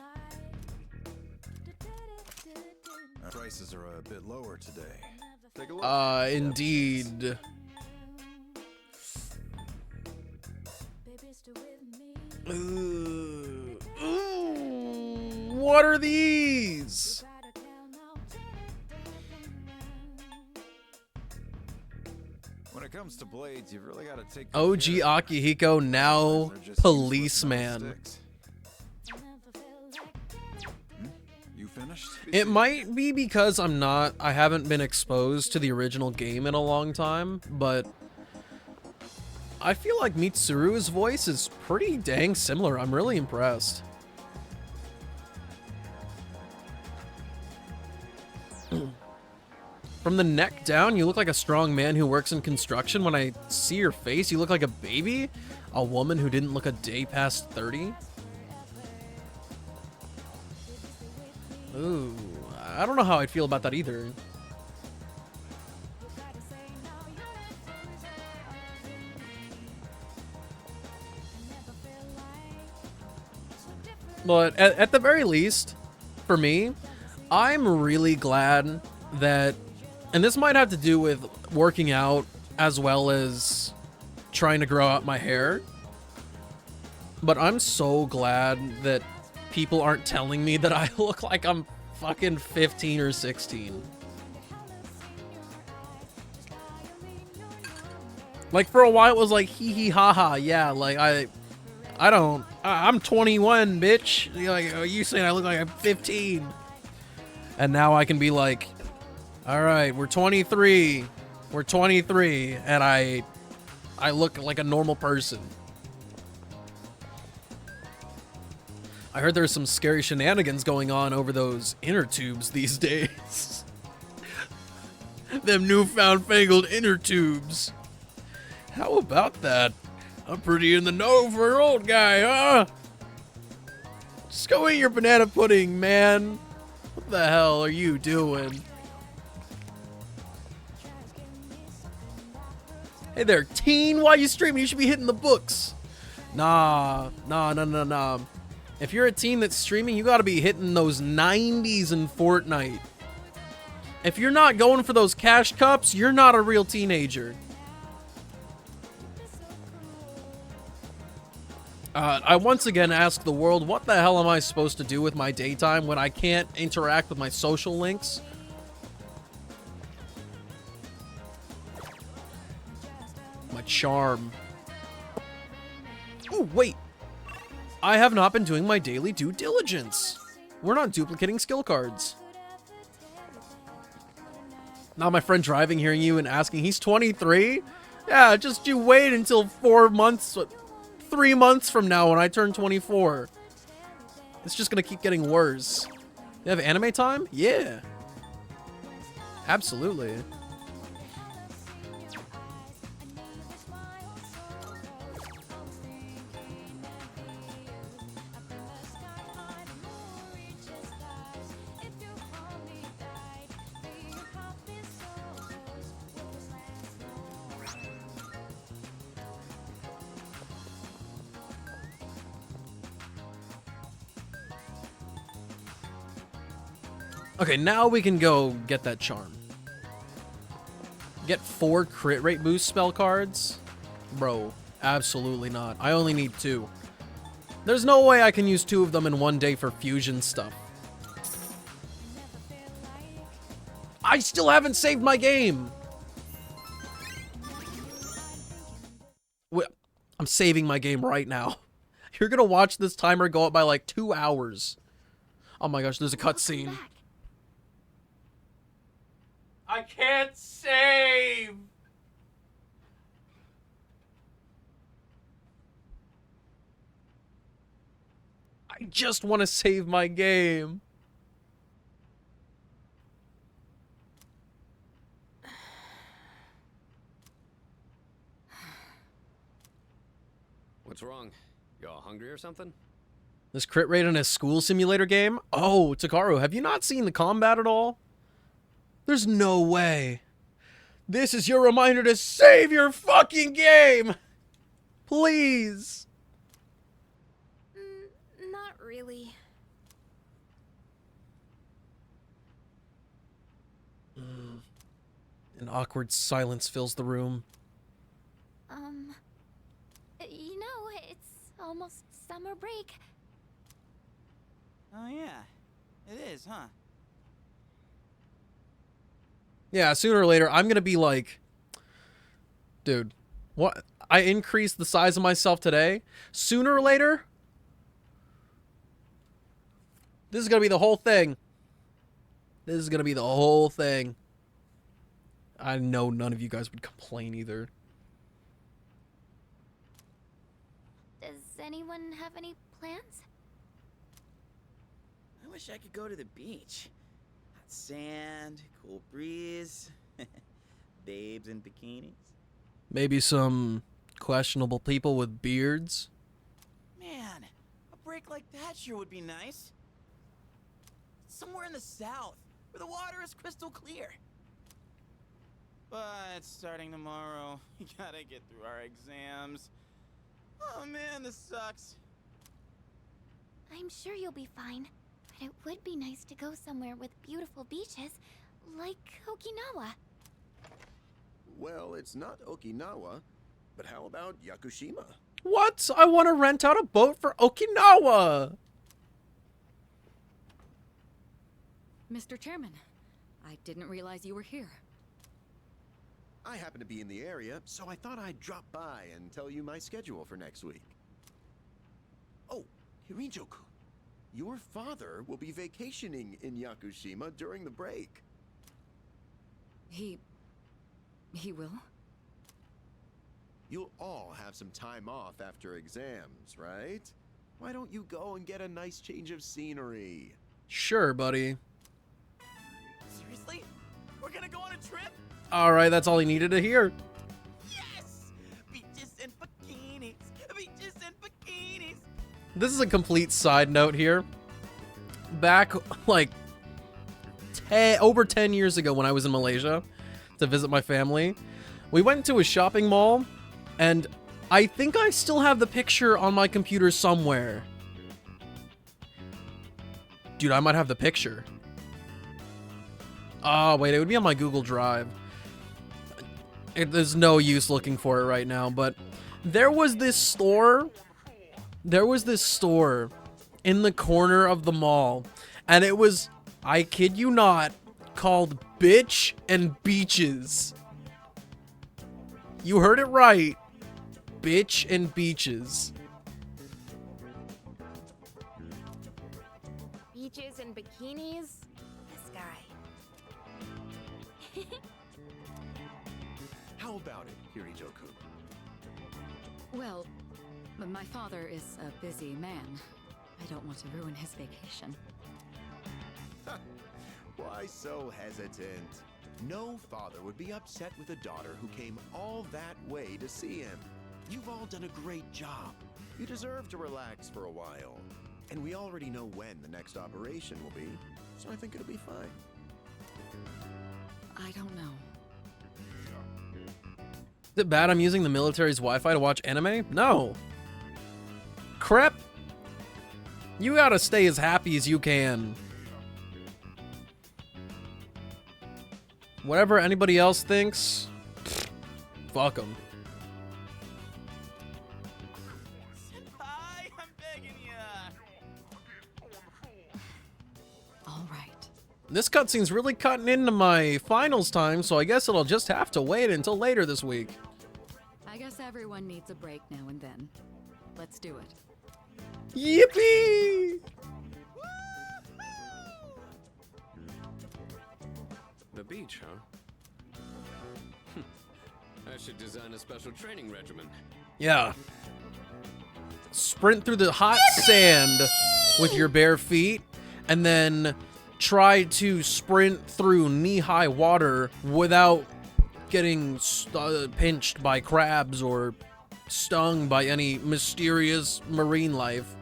prices are a bit lower today. Take a look. Indeed. What are these? When it comes to blades, you've really got to take OG Akihiko, now policeman. You finished? It might be because I haven't been exposed to the original game in a long time, but I feel like Mitsuru's voice is pretty dang similar. I'm really impressed. From the neck down, you look like a strong man who works in construction. When I see your face, you look like a baby. A woman who didn't look a day past 30. Ooh, I don't know how I'd feel about that either. But at the very least, for me, I'm really glad that, and this might have to do with working out as well as trying to grow out my hair, but I'm so glad that people aren't telling me that I look like I'm fucking 15 or 16. Like, for a while it was like, hee hee ha ha, yeah, like, I'm 21, bitch. Like, you saying I look like I'm 15. And now I can be like, alright, we're 23. We're 23, and I look like a normal person. I heard there's some scary shenanigans going on over those inner tubes these days. Them newfound fangled inner tubes. How about that? I'm pretty in the know for an old guy, huh? Just go eat your banana pudding, man. What the hell are you doing? Hey there, teen, why you streaming? You should be hitting the books. Nah. If you're a teen that's streaming, you gotta be hitting those 90s in Fortnite. If you're not going for those cash cups, you're not a real teenager. I once again ask the world, what the hell am I supposed to do with my daytime when I can't interact with my social links? My charm. Ooh, wait. I have not been doing my daily due diligence. We're not duplicating skill cards. Now my friend driving, hearing you and asking, he's 23? Yeah, just you wait until 3 months from now when I turn 24. It's just gonna keep getting worse. You have anime time? Yeah. Absolutely. Okay, now we can go get that charm. Get 4 crit rate boost spell cards? Bro, absolutely not. I only need 2. There's no way I can use 2 of them in one day for fusion stuff. I still haven't saved my game! Wait, I'm saving my game right now. You're gonna watch this timer go up by like 2 hours. Oh my gosh, there's a cutscene. I can't save! I just want to save my game. What's wrong? You all hungry or something? This crit rate in a school simulator game? Oh, Takaru, have you not seen the combat at all? There's no way. This is your reminder to save your fucking game! Please! Not really. An awkward silence fills the room. You know, it's almost summer break. Oh yeah, it is, huh? Yeah, sooner or later, I'm gonna be like... Dude, what? I increased the size of myself today? Sooner or later? This is gonna be the whole thing. This is gonna be the whole thing. I know none of you guys would complain either. Does anyone have any plans? I wish I could go to the beach. Hot sand, cool breeze, babes in bikinis. Maybe some questionable people with beards? Man, a break like that sure would be nice. Somewhere in the south, where the water is crystal clear. But starting tomorrow, we gotta get through our exams. Oh man, this sucks. I'm sure you'll be fine, but it would be nice to go somewhere with beautiful beaches, like Okinawa. Well, it's not Okinawa, but how about Yakushima? What? I want to rent out a boat for Okinawa! Mr. Chairman, I didn't realize you were here. I happen to be in the area, so I thought I'd drop by and tell you my schedule for next week. Oh, Hirijo-kun, your father will be vacationing in Yakushima during the break. He will? You'll all have some time off after exams, right? Why don't you go and get a nice change of scenery? Sure, buddy. Seriously? We're gonna go on a trip? Alright, that's all he needed to hear. Yes! Beaches and bikinis! Beaches and bikinis! This is a complete side note here. Back, like, over 10 years ago when I was in Malaysia to visit my family, we went to a shopping mall, and I think I still have the picture on my computer somewhere. Dude, I might have the picture. Oh, wait, it would be on my Google Drive. There's no use looking for it right now, but there was this store in the corner of the mall, and it was, I kid you not, called Bitch and Beaches. You heard it right. Bitch and Beaches. Beaches and bikinis? This guy. How about it, Hirijo-kun? Well, my father is a busy man. I don't want to ruin his vacation. Why so hesitant? No father would be upset with a daughter who came all that way to see him. You've all done a great job. You deserve to relax for a while. And we already know when the next operation will be, so I think it'll be fine. I don't know. Is it bad I'm using the military's Wi-Fi to watch anime? No. Crap. You gotta stay as happy as you can. Whatever anybody else thinks, fuck them. Senpai, I'm begging ya. All right. This cutscene's really cutting into my finals time, so I guess it'll just have to wait until later this week. I guess everyone needs a break now and then. Let's do it. Yippee! The beach, huh? I should design a special training regimen. Yeah. Sprint through the hot sand with your bare feet, and then try to sprint through knee-high water without getting pinched by crabs or stung by any mysterious marine life.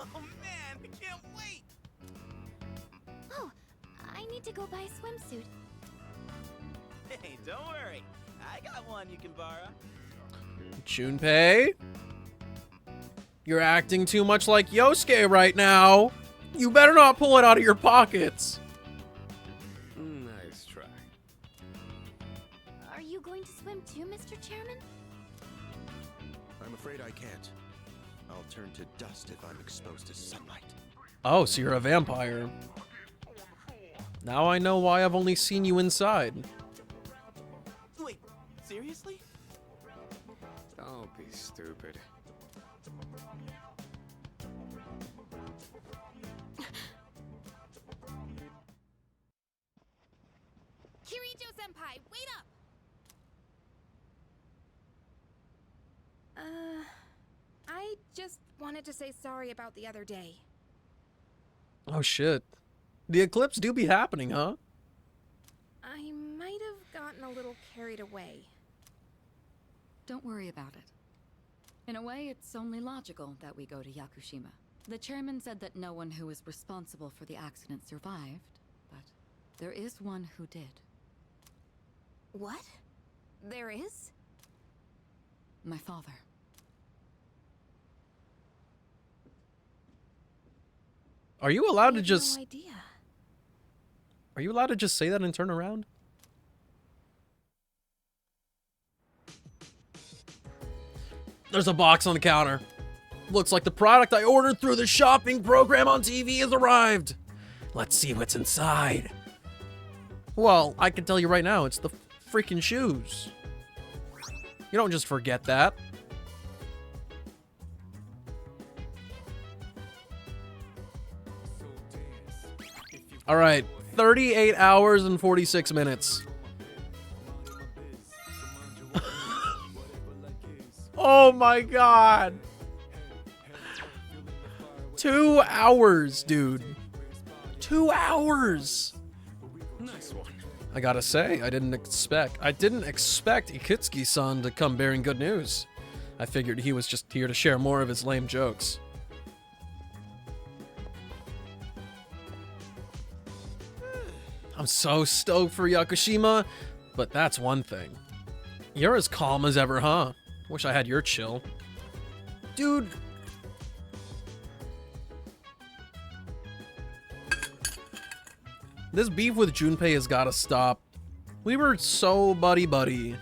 Oh man, I can't wait. Oh, I need to go buy a swimsuit. Hey, don't worry. I got one you can borrow. Junpei? You're acting too much like Yosuke right now. You better not pull it out of your pockets. Nice try. Are you going to swim too, Mr. Chairman? I'm afraid I can't. I'll turn to dust if I'm exposed to sunlight. Oh, so you're a vampire. Now I know why I've only seen you inside. Wait, seriously? Don't be stupid. Kirijo-senpai, wait up! I just wanted to say sorry about the other day. Oh shit. The eclipse do be happening, huh? I might have gotten a little carried away. Don't worry about it. In a way, it's only logical that we go to Yakushima. The chairman said that no one who was responsible for the accident survived, but there is one who did. What? There is? My father. Are you allowed to No just... idea. Are you allowed to just say that and turn around? There's a box on the counter. Looks like the product I ordered through the shopping program on TV has arrived. Let's see what's inside. Well, I can tell you right now, it's the freaking shoes. You don't just forget that. All right, 38 hours and 46 minutes. Oh my god. 2 hours, dude. 2 hours. Nice one. I gotta say, I didn't expect Ikitsuki-san to come bearing good news. I figured he was just here to share more of his lame jokes. I'm so stoked for Yakushima, but that's one thing. You're as calm as ever, huh? Wish I had your chill. Dude. This beef with Junpei has gotta stop. We were so buddy-buddy,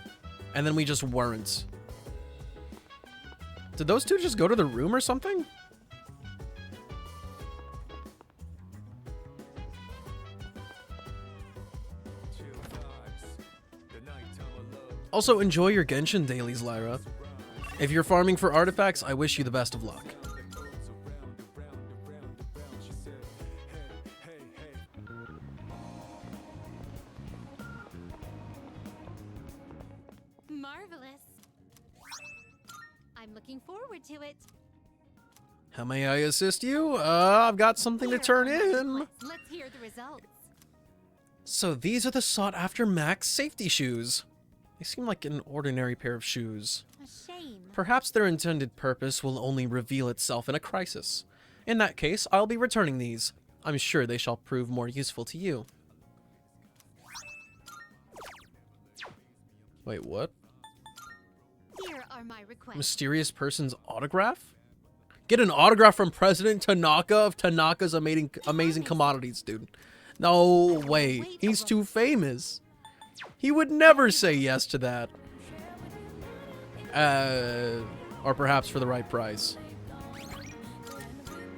and then we just weren't. Did those two just go to the room or something? Also, enjoy your Genshin dailies, Lyra. If you're farming for artifacts, I wish you the best of luck. Marvelous. I'm looking forward to it. How may I assist you? I've got something to turn in. Let's hear the results. So these are the sought-after Max safety shoes. They seem like an ordinary pair of shoes. A shame. Perhaps their intended purpose will only reveal itself in a crisis. In that case, I'll be returning these. I'm sure they shall prove more useful to you. Wait, what? Here are my requests. Mysterious person's autograph? Get an autograph from President Tanaka of Tanaka's amazing commodities, dude. No way. He's too famous. He would never say yes to that. Or perhaps for the right price.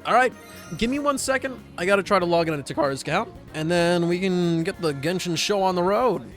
Alright, give me 1 second. I gotta try to log into Takara's account, and then we can get the Genshin show on the road.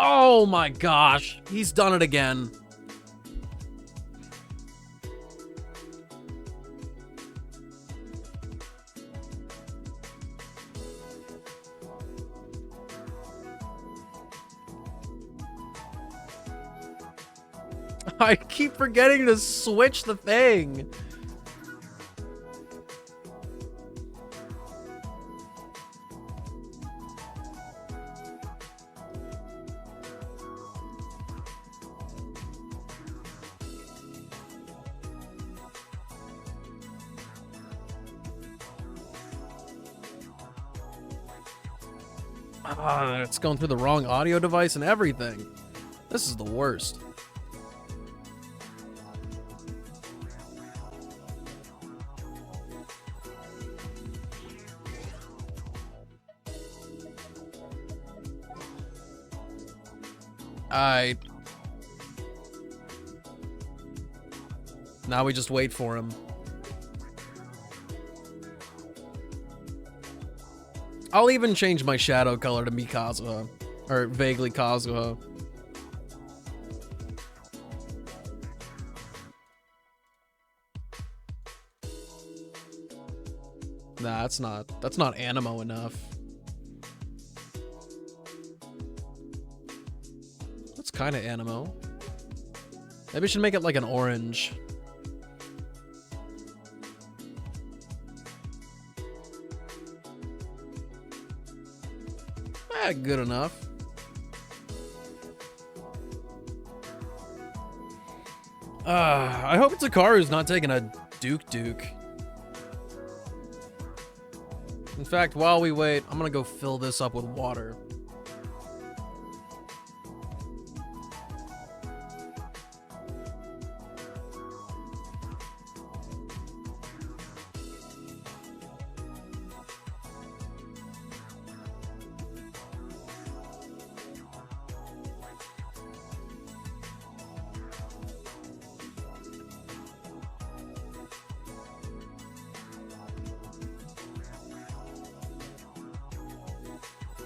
Oh my gosh, he's done it again. I keep forgetting to switch the thing. It's going through the wrong audio device and everything. This is the worst. Now we just wait for him. I'll even change my shadow color to Mikazuha. Or vaguely Kazuha. Nah, that's not animo enough. That's kind of animo. Maybe we should make it like an orange. Good enough. I hope Takaru's not taking a Duke. In fact, while we wait, I'm gonna go fill this up with water.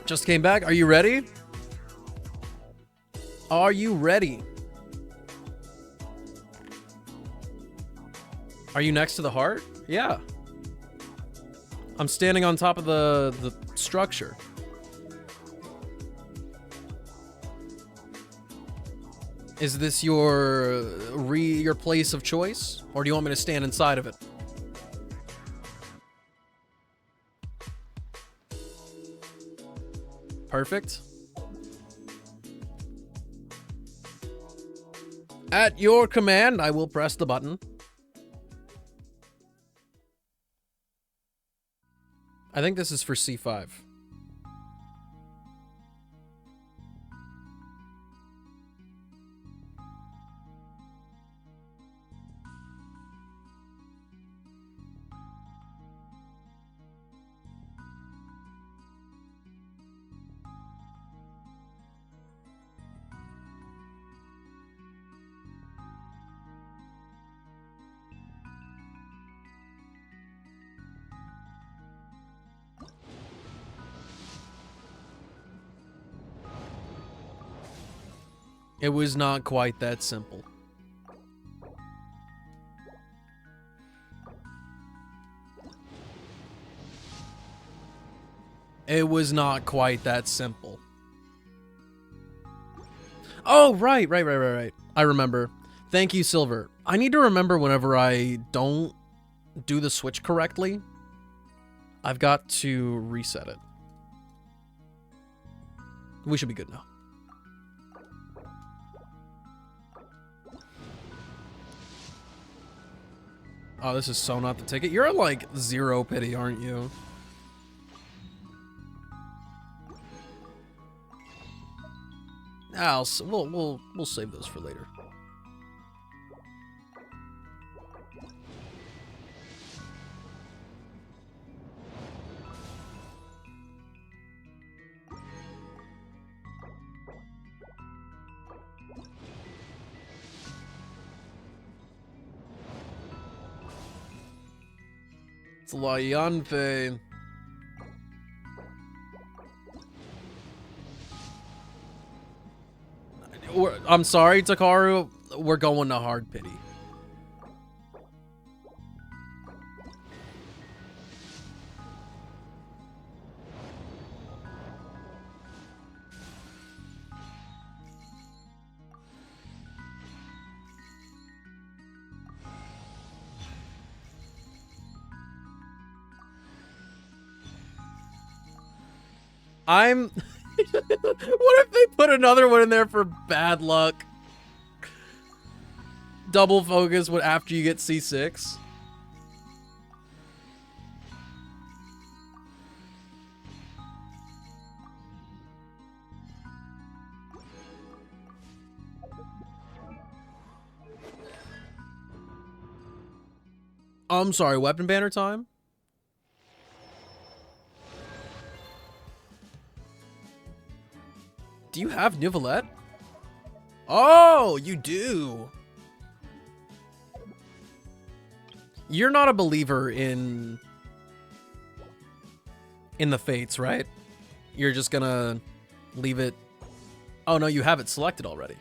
Just came back. Are you ready? Are you ready? Are you next to the heart? Yeah. I'm standing on top of the structure. Is this your place of choice? Or do you want me to stand inside of it? Perfect. At your command, I will press the button. I think this is for C5. It was not quite that simple. It was not quite that simple. Oh, right. I remember. Thank you, Silver. I need to remember whenever I don't do the switch correctly, I've got to reset it. We should be good now. Oh, this is so not the ticket. You're at like 0 pity, aren't you? We'll save those for later. It's Yanfei. I'm sorry, Takaru. We're going to hard pity. What if they put another one in there for bad luck? Double focus after you get C6. I'm sorry, weapon banner time? Do you have Nivelette? Oh, you do. You're not a believer in in the fates, right? You're just gonna leave it. Oh no, you have it selected already.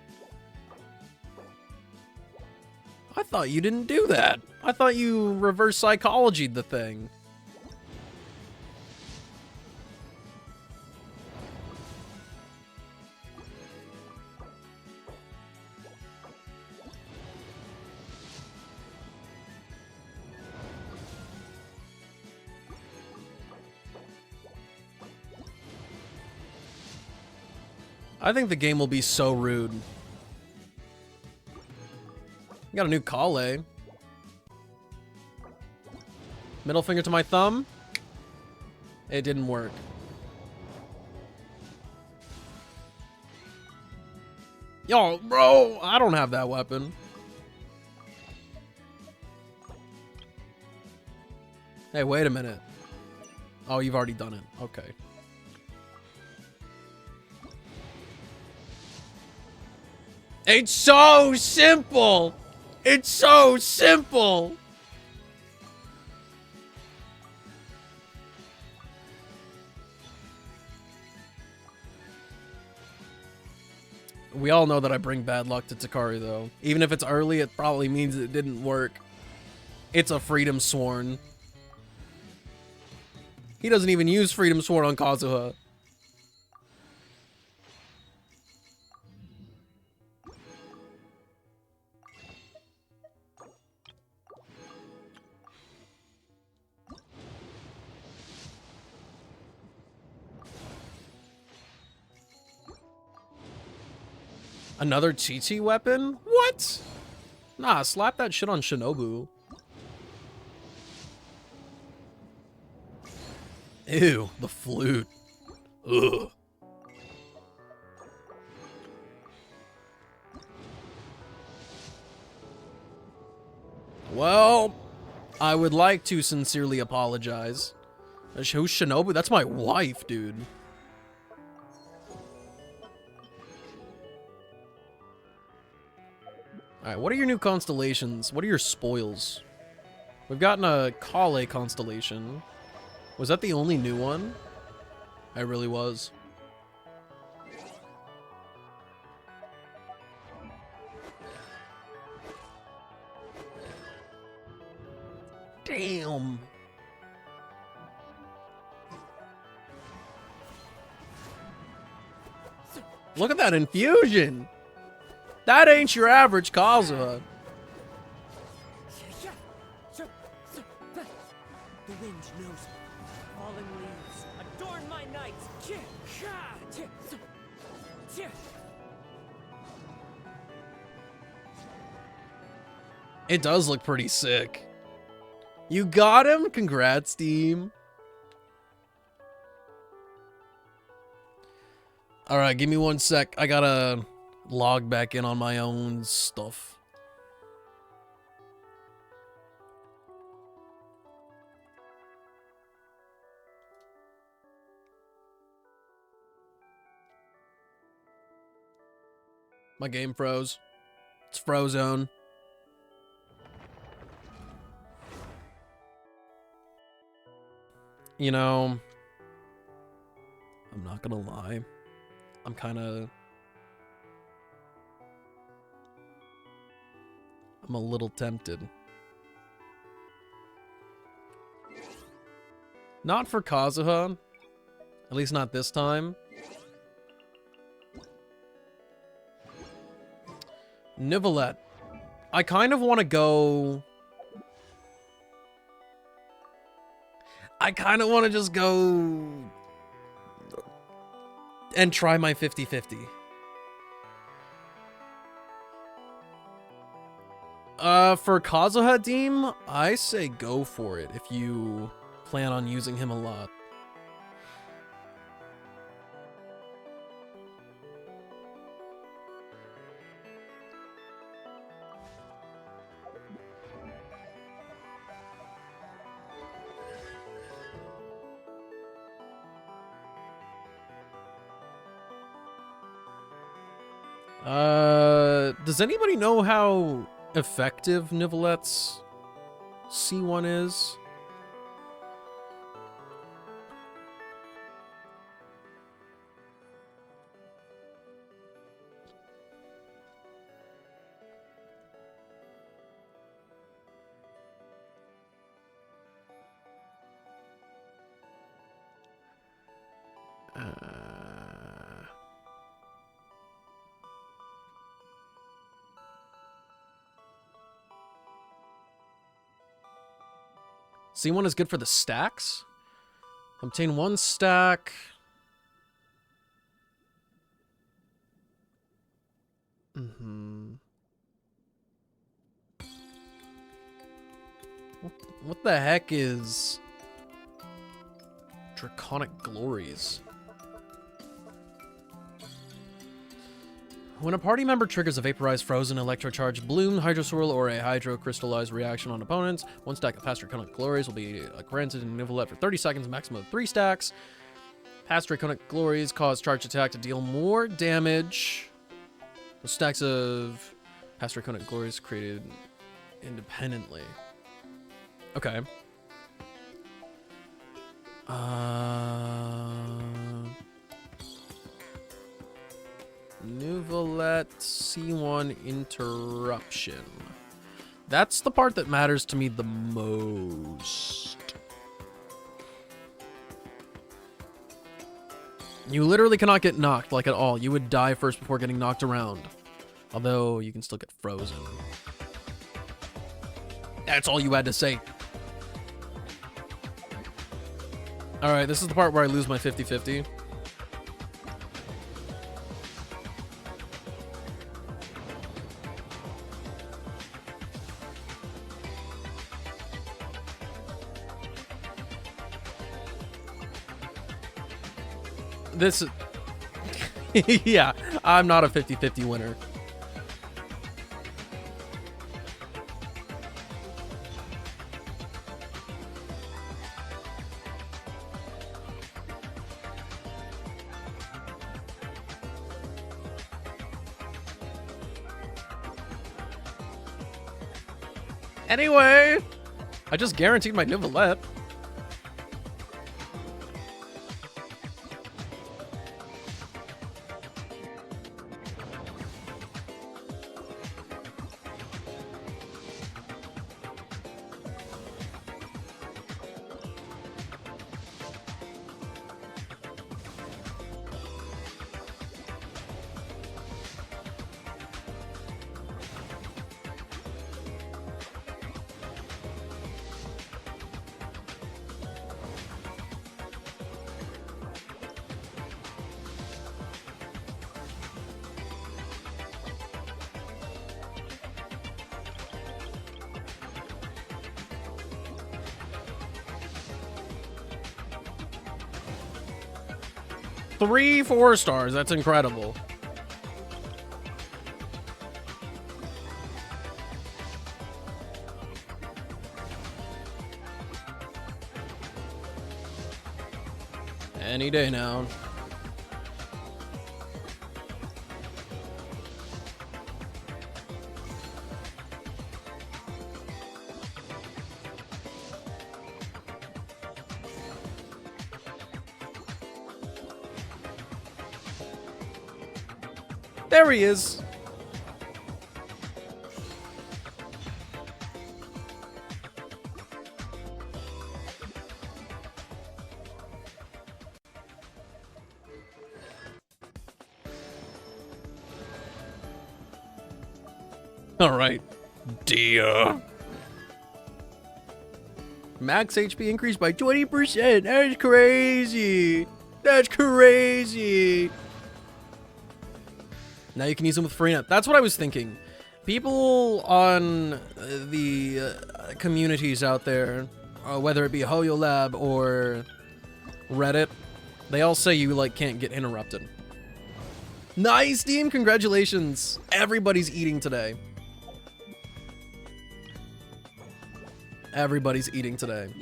I thought you didn't do that. I thought you reverse psychologied the thing. I think the game will be so rude. Got a new Kale. Middle finger to my thumb. It didn't work. Yo, bro, I don't have that weapon. Hey, wait a minute. Oh, you've already done it. Okay. It's so simple! It's so simple! We all know that I bring bad luck to Takari, though. Even if it's early, it probably means it didn't work. It's a Freedom Sworn. He doesn't even use Freedom Sworn on Kazuha. Another Chi-Chi weapon? What? Nah, slap that shit on Shinobu. Ew, the flute. Ugh. Well, I would like to sincerely apologize. Who's Shinobu? That's my wife, dude. Alright, what are your new constellations? What are your spoils? We've gotten a Kale constellation. Was that the only new one? It really was. Damn. Look at that infusion. That ain't your average Kazuha. The wind knows me. Falling leaves adorn my nights. It does look pretty sick. You got him? Congrats, team. Alright, give me 1 sec. I gotta log back in on my own stuff. My game froze. It's Frozone. You know, I'm not gonna lie. I'm a little tempted. Not for Kazuha. At least not this time. Nivelette. I kind of want to go... I kind of want to just go... and try my 50-50. For Kazuha Deem, I say go for it if you plan on using him a lot. Does anybody know how effective Nivelette's C1 is? C1 is good for the stacks. Obtain 1 stack. What the heck is Draconic Glories? When a party member triggers a vaporized, frozen, electrocharged bloom, hydroswirl, or a hydrocrystallized reaction on opponents, 1 stack of past Draconic Glories will be granted in Nivelette for 30 seconds, maximum of 3 stacks. Past Draconic Glories cause charged attack to deal more damage. The stacks of past Draconic Glories created independently. Okay. Nivelette C1 interruption. That's the part that matters to me the most. You literally cannot get knocked, like, at all. You would die first before getting knocked around. Although, you can still get frozen. That's all you had to say. Alright, this is the part where I lose my 50-50. This is... yeah, I'm not a 50-50 winner. Anyway, I just guaranteed my Nivelette. Three 4 stars. That's incredible. Any day now. There he is. All right, dear. Max HP increased by 20%. That's crazy. That's crazy. Now you can use them with Freenet. That's what I was thinking. People on the communities out there, whether it be Hoyo Lab or Reddit, they all say you like can't get interrupted. Nice, team! Congratulations! Everybody's eating today. Everybody's eating today.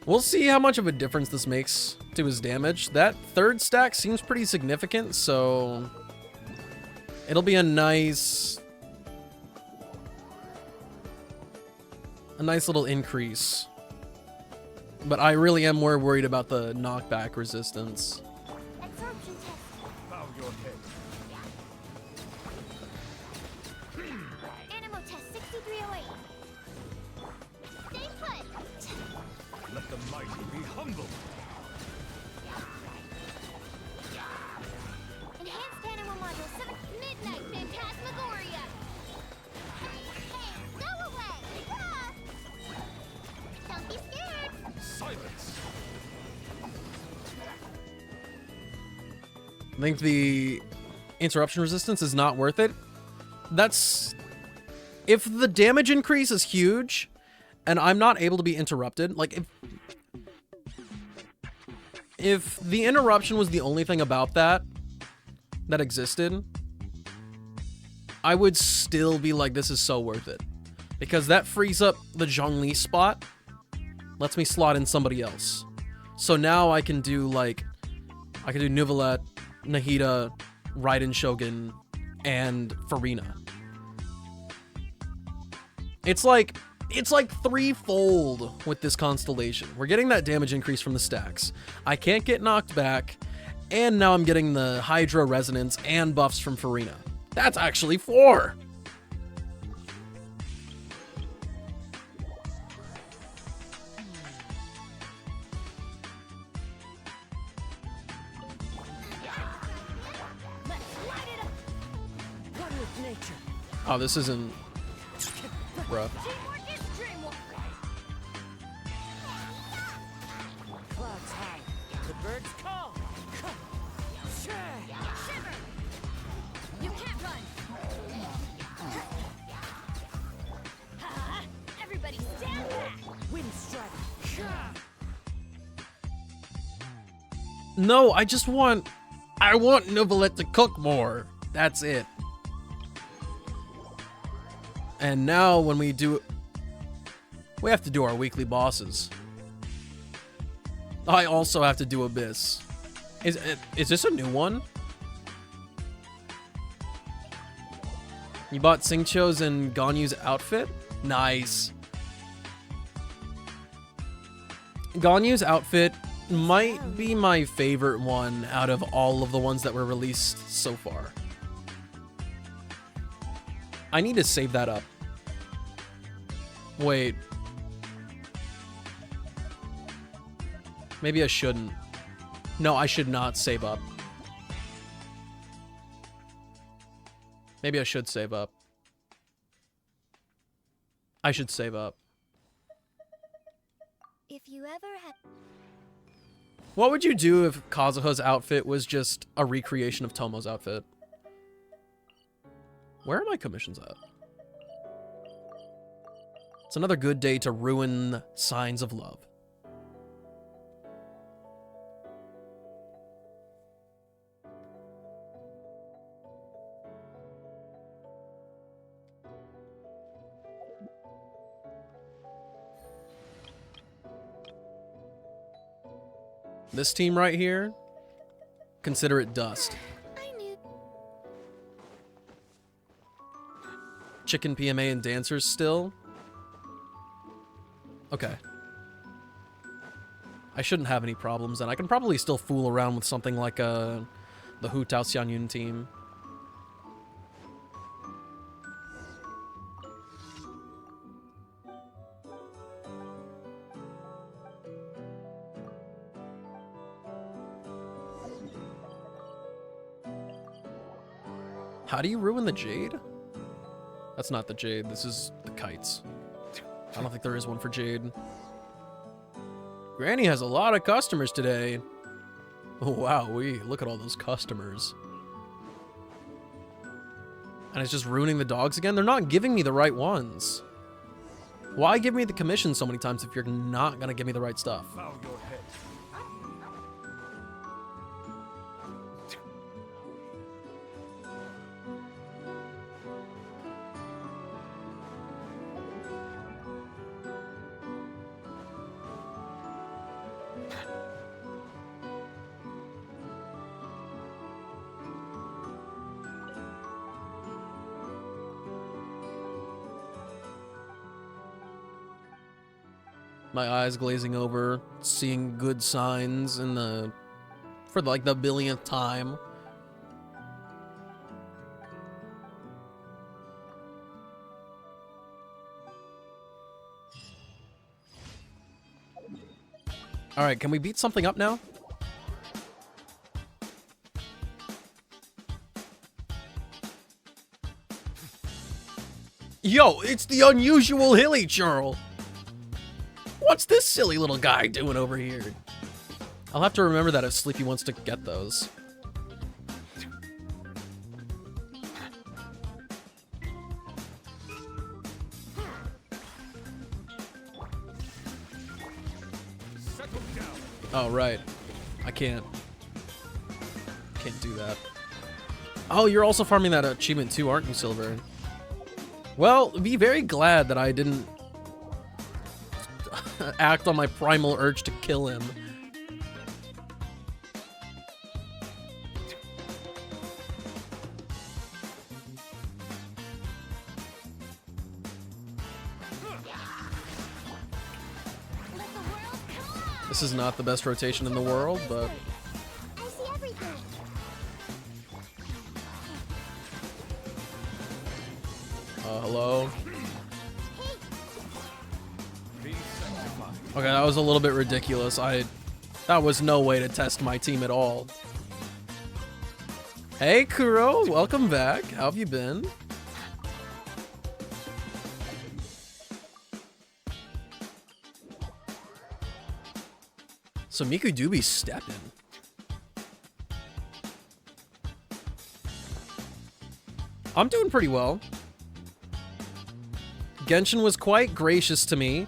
We'll see how much of a difference this makes to his damage. That 3rd stack seems pretty significant, so it'll be a nice little increase. But I really am more worried about the knockback resistance. Bow your head. Animal test 6308. Stay put. Let the mighty be humble. Enhanced animal module 7. Midnight Phantasmagoria. Go away. Ah! I think the interruption resistance is not worth it. That's... If the damage increase is huge, and I'm not able to be interrupted, like, if the interruption was the only thing about that existed, I would still be like, this is so worth it. Because that frees up the Zhongli spot, lets me slot in somebody else. So now I can do, like, I can do Nuvalet, Nahida, Raiden Shogun, and Farina. It's like threefold with this constellation. We're getting that damage increase from the stacks. I can't get knocked back, and now I'm getting the Hydra resonance and buffs from Farina. That's actually 4. Oh, this isn't rough. Clouds high, the birds call. Shiver! You can't run! Everybody stand back! Wind strike. No, I want Nuvalet to cook more. That's it. And now when we do... We have to do our weekly bosses. I also have to do Abyss. Is this a new one? You bought Xingqiu's and Ganyu's outfit? Nice. Ganyu's outfit might be my favorite one out of all of the ones that were released so far. I need to save that up. Wait. Maybe I shouldn't. No, I should not save up. Maybe I should save up. I should save up. If you ever had... What would you do if Kazuha's outfit was just a recreation of Tomo's outfit? Where are my commissions at? It's another good day to ruin Signs of Love. This team right here, consider it dust. Chicken PMA and dancers still? Okay. I shouldn't have any problems, and I can probably still fool around with something like the Hu Tao Xianyun team. How do you ruin the Jade? That's not the Jade, this is the kites. I don't think there is one for Jade. Granny has a lot of customers today. Oh, wow, look at all those customers. And it's just ruining the dogs again? They're not giving me the right ones. Why give me the commission so many times if you're not gonna give me the right stuff? Bow your head. My eyes glazing over, seeing good signs for like the billionth time. All right, can we beat something up now? Yo, it's the unusual hilly churl. What's this silly little guy doing over here? I'll have to remember that if Sleepy wants to get those. Oh, right. I can't do that. Oh, you're also farming that achievement too, aren't you, Silver? Well, be very glad that I didn't act on my primal urge to kill him. This is not the best rotation in the world, but... hello? Okay, that was a little bit ridiculous. That was no way to test my team at all. Hey, Kuro, welcome back. How have you been? So Miku do be stepping. I'm doing pretty well. Genshin was quite gracious to me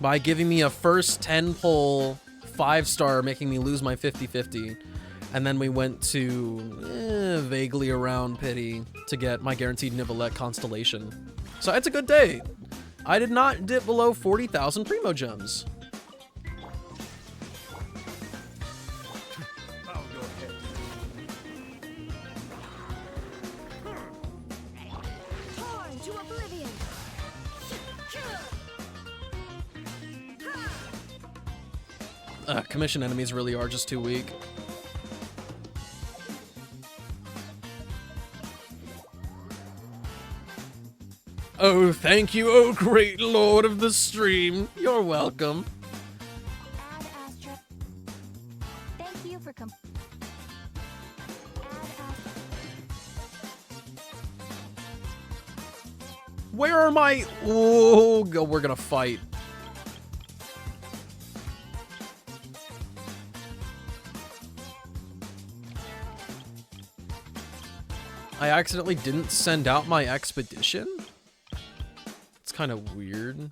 by giving me a first 10-pull 5-star, making me lose my 50-50. And then we went to vaguely around pity to get my guaranteed Nivelette constellation. So it's a good day. I did not dip below 40,000 Primo Gems. Commission enemies really are just too weak. Oh, thank you, oh great lord of the stream. You're welcome. Thank you for Where are my... Oh, we're gonna fight. I accidentally didn't send out my expedition? It's kind of weird.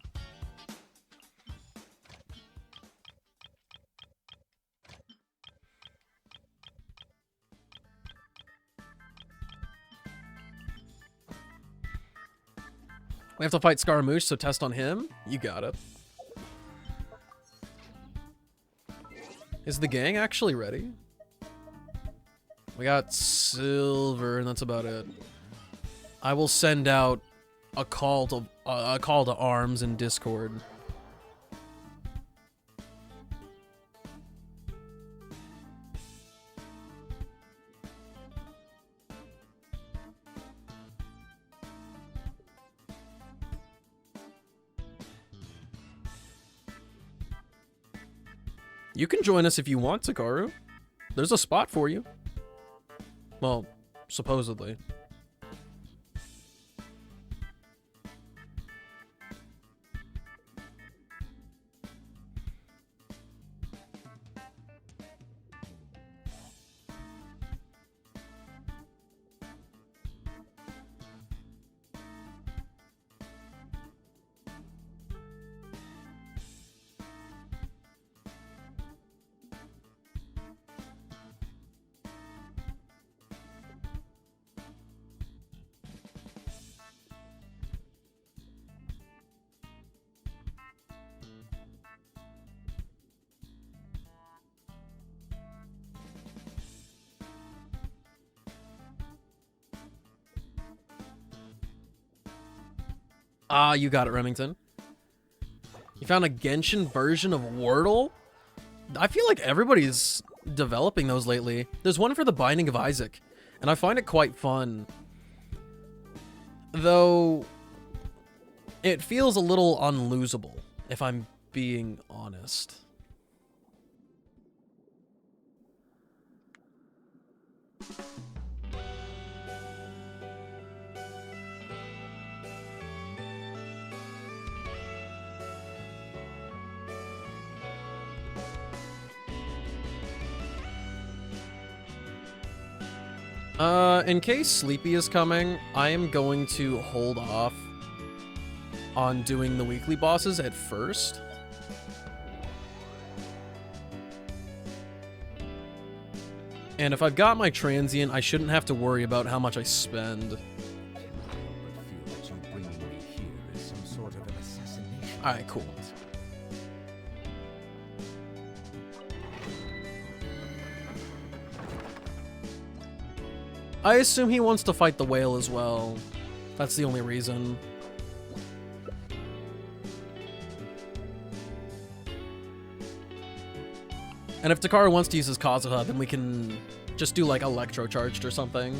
We have to fight Scaramouche, so test on him? You got it. Is the gang actually ready? We got Silver, and that's about it. I will send out a call to arms in Discord. You can join us if you want, Takaru. There's a spot for you. Well, supposedly. Ah, you got it, Remington. You found a Genshin version of Wordle? I feel like everybody's developing those lately. There's one for the Binding of Isaac, and I find it quite fun. Though, it feels a little unlosable, if I'm being honest. In case Sleepy is coming, I am going to hold off on doing the weekly bosses at first. And if I've got my transient, I shouldn't have to worry about how much I spend. Alright, cool. I assume he wants to fight the whale as well. That's the only reason. And if Takaru wants to use his Kazuha, then we can just do like Electro Charged or something.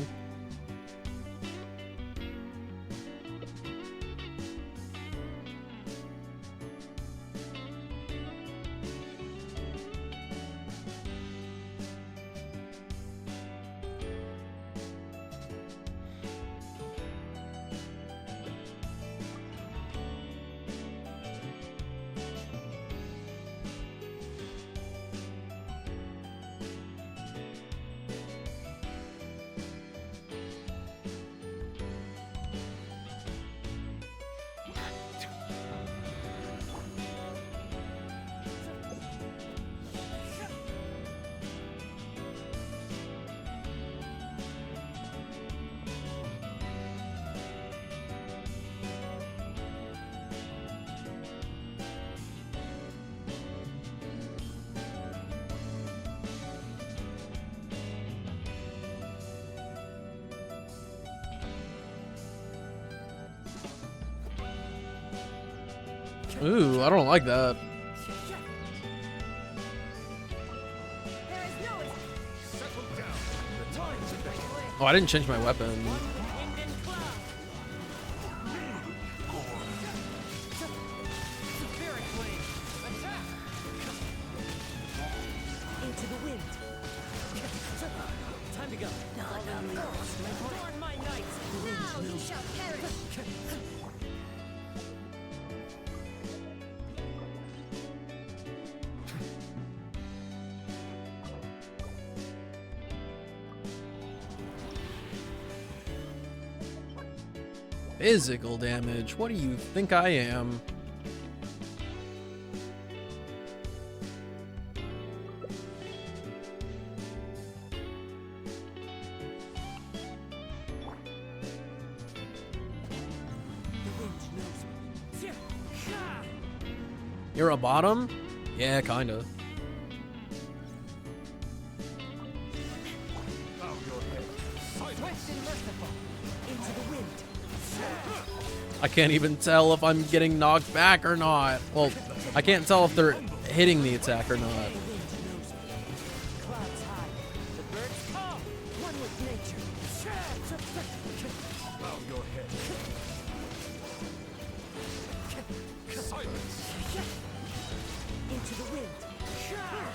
Ooh, I don't like that. Oh, I didn't change my weapon. Into the wind. Time to go. Adorn my night. Now you shall perish. Physical damage. What do you think I am? You're a bottom? Yeah, kinda. I can't even tell if I'm getting knocked back or not. Well, I can't tell if they're hitting the attack or not.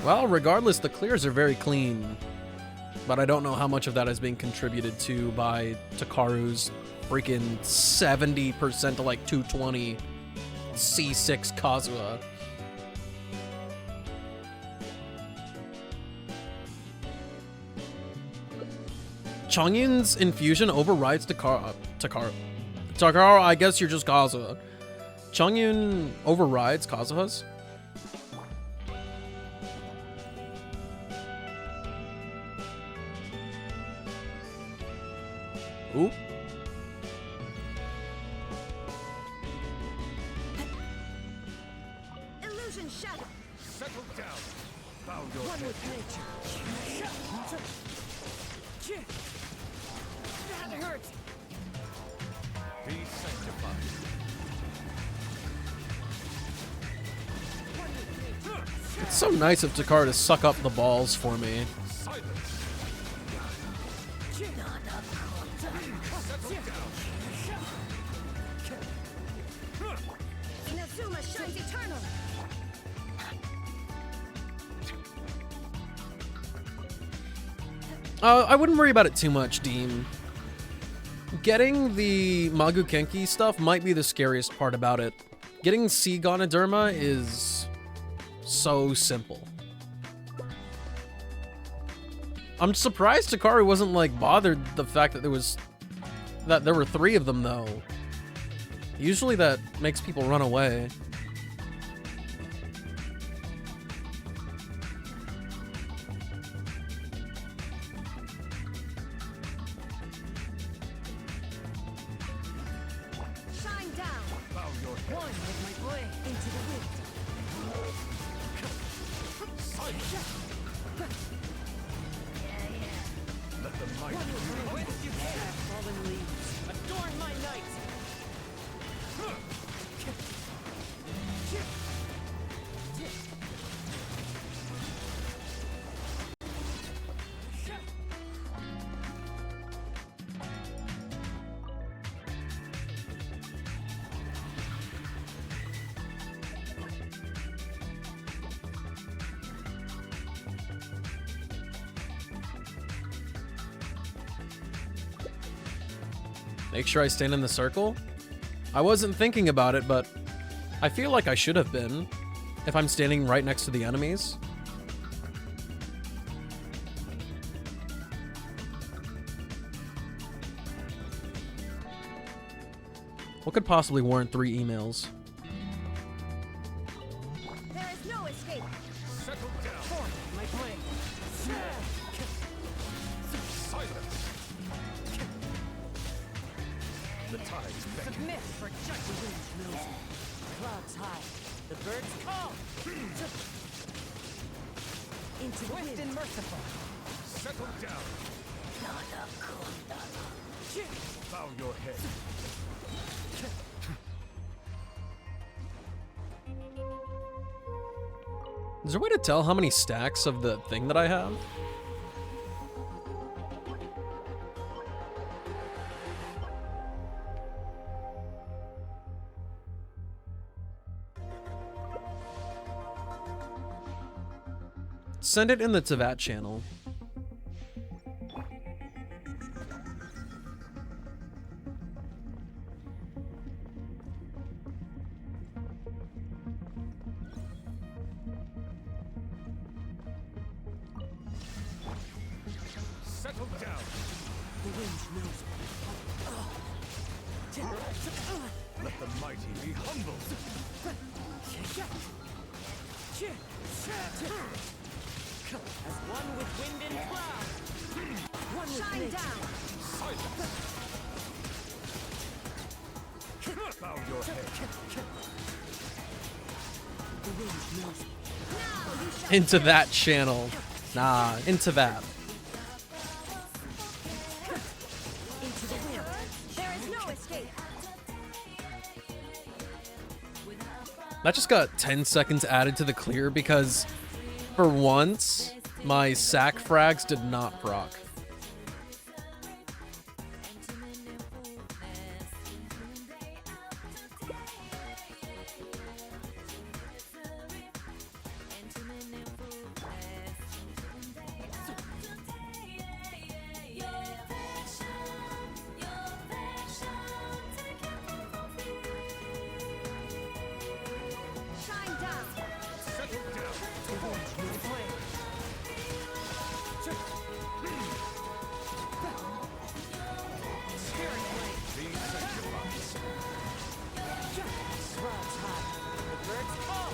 Well, regardless, the clears are very clean. But I don't know how much of that is being contributed to by Takaru's freaking 70% to like 220 C6 Kazuha. Chongyun's infusion overrides Takaru, I guess you're just Kazuha. Chongyun overrides Kazuha's? Ooh. Illusion shadow. Settle down. Bow your One head. with nature. That hurts. Be sanctified. It's so nice of Takaru to suck up the balls for me. Nazuma shines eternal. I wouldn't worry about it too much, Dean. Getting the Magukenki stuff might be the scariest part about it. Getting C Ganoderma is so simple. I'm surprised Takaru wasn't like bothered the fact that there were 3 of them though. Usually that makes people run away. One with my blade into the wind. Let the might One with my wind you can. Fallen leaves, adorn my night. Make sure I stand in the circle? I wasn't thinking about it, but I feel like I should have been if I'm standing right next to the enemies. What could possibly warrant 3 emails? There is no escape. Settle down. Forth my blade. silence. The tides beckon. Submit for judgment. The wind knows me. Clouds high. The birds call. Into the wind and merciful. Settle down. Bow your head. Is there a way to tell how many stacks of the thing that I have? Send it in the Tavat channel. Settle down. The wind knows me. Let the mighty be humble. As one with wind and cloud. One with Shine nature. down. Silence. Bow your head. The wind knows me. Into that channel. Nah, into that. Into the wind. There is no escape. That just got 10 seconds added to the clear because, for once, my sack frags did not proc. Shine down. Settle down. The wind knows me. Spirit blade. Be sanctified. Clouds high. The birds call.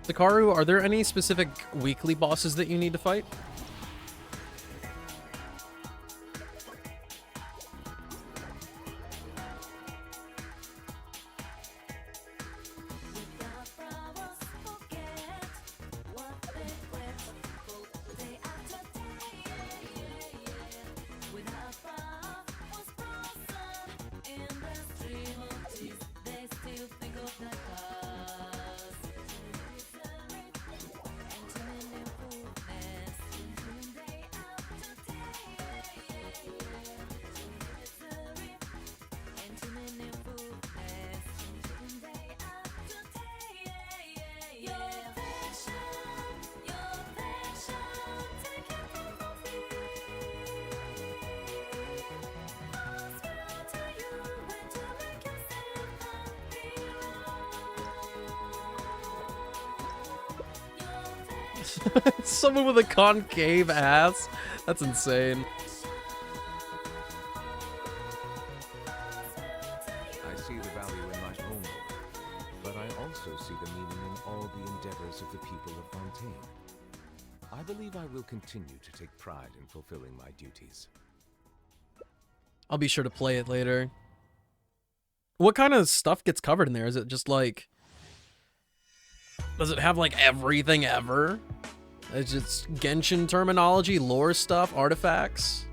Hikaru, are there any specific weekly bosses that you need to fight? Someone with a concave ass? That's insane. I see the value in my own work, but I also see the meaning in all the endeavors of believe I will continue to take pride in fulfilling my duties. I'll be sure to play it later. What kind of stuff gets covered in there? Is it just like... Does it have like everything ever? It's just Genshin terminology, lore stuff, artifacts?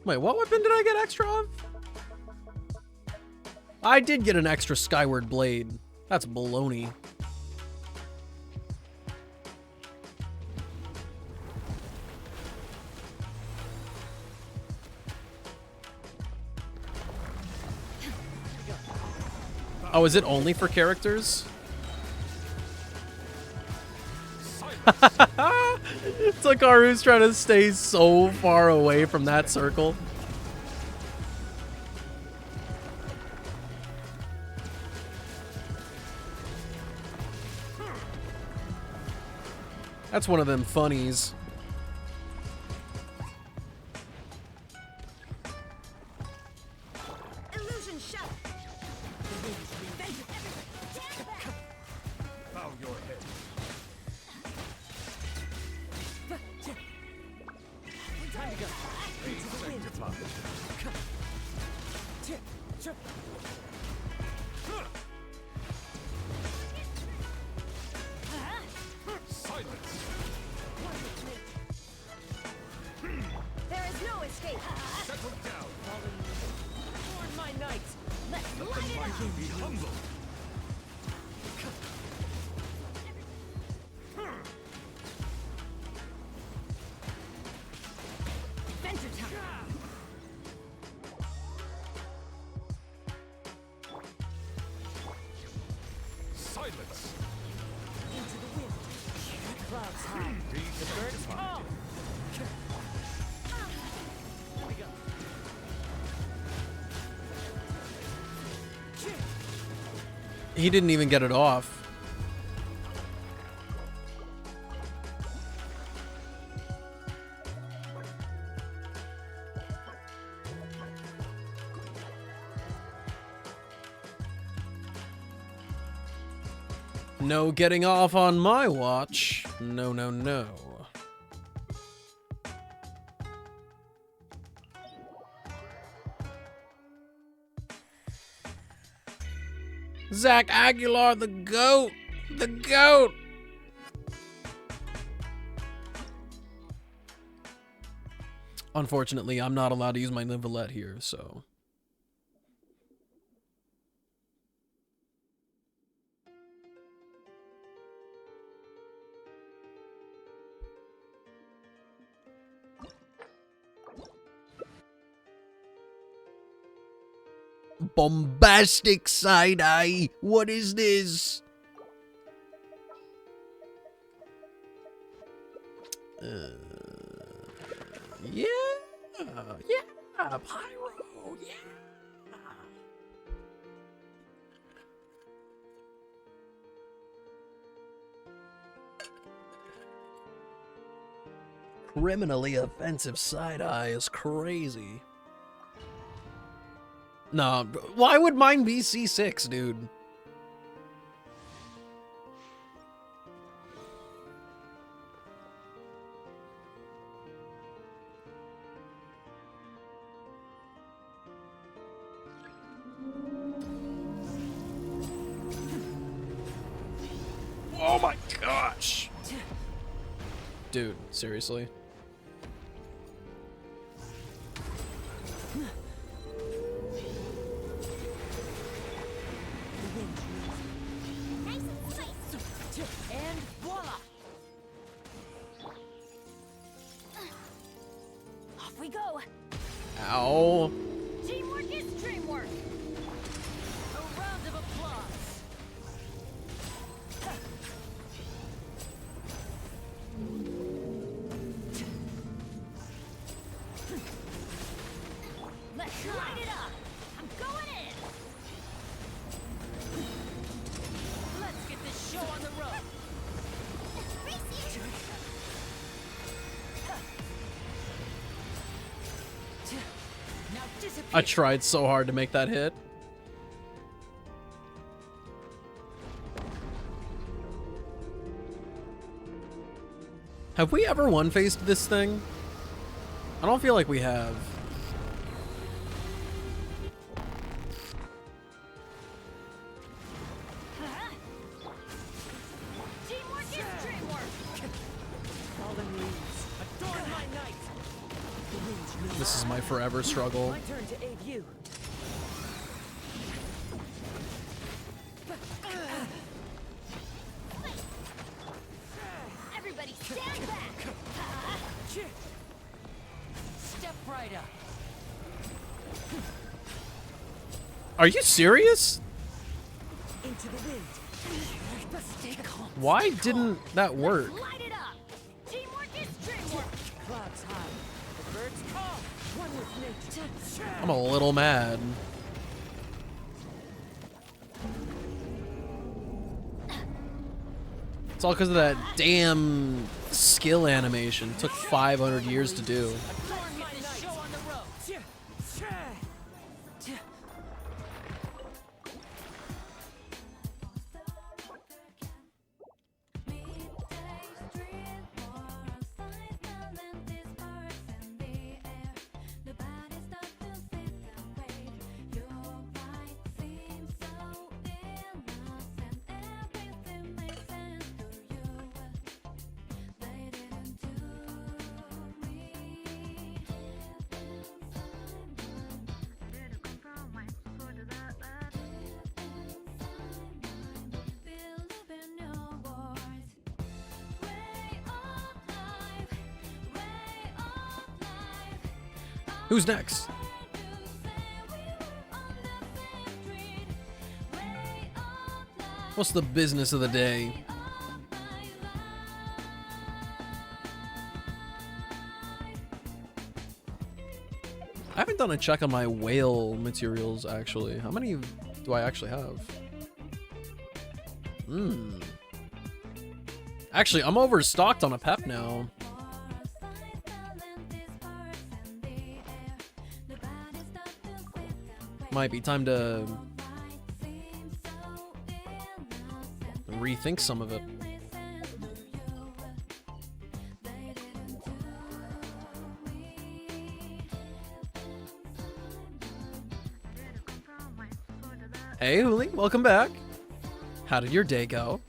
Wait, what weapon did I get extra of? I did get an extra Skyward Blade. That's baloney. Oh, is it only for characters? Takaru's trying to stay so far away from that circle. That's one of them funnies. Illusion shut. Bow your head. Time to go. Be sanctified. Silence. There is no escape. Settle down. Adorn my night. Let's Let light the it up. mighty be humble. Adventure time. Silence. Into the wind. The clouds high. Be The birds sanctified. fall. Here we go. He didn't even get it off. No getting off on my watch. No, no, no. Zach Aguilar, the GOAT! The GOAT! Unfortunately, I'm not allowed to use my Nivelette here, so... Bombastic side-eye! What is this? Yeah! Yeah! Pyro! Yeah! Criminally offensive side-eye is crazy. Nah, why would mine be C6, dude? Oh my gosh! Dude, seriously? And voila! Off we go! Ow. Teamwork is dreamwork! A round of applause! Let's light it up! I'm going in! I tried so hard to make that hit. Have we ever one-faced this thing? I don't feel like we have. Teamwork is dreamwork. Fallen leaves, adorn my night. The winds know This is my forever struggle. my turn to aid you. Everybody stand back! Step right up. Are you serious? Into the wind. Stay calm. Why didn't that work? Light it up. Teamwork is dreamwork. Clouds high. The birds call. One with nature. I'm a little mad. It's all because of that damn skill animation. It took 500 years to do. Adorn my night. Show on the road. Who's next? What's the business of the day? I haven't done a check on my whale materials, actually. How many do I actually have? Actually, I'm overstocked on a pep now. Might be time to rethink some of it. Hey, Huli, welcome back. How did your day go?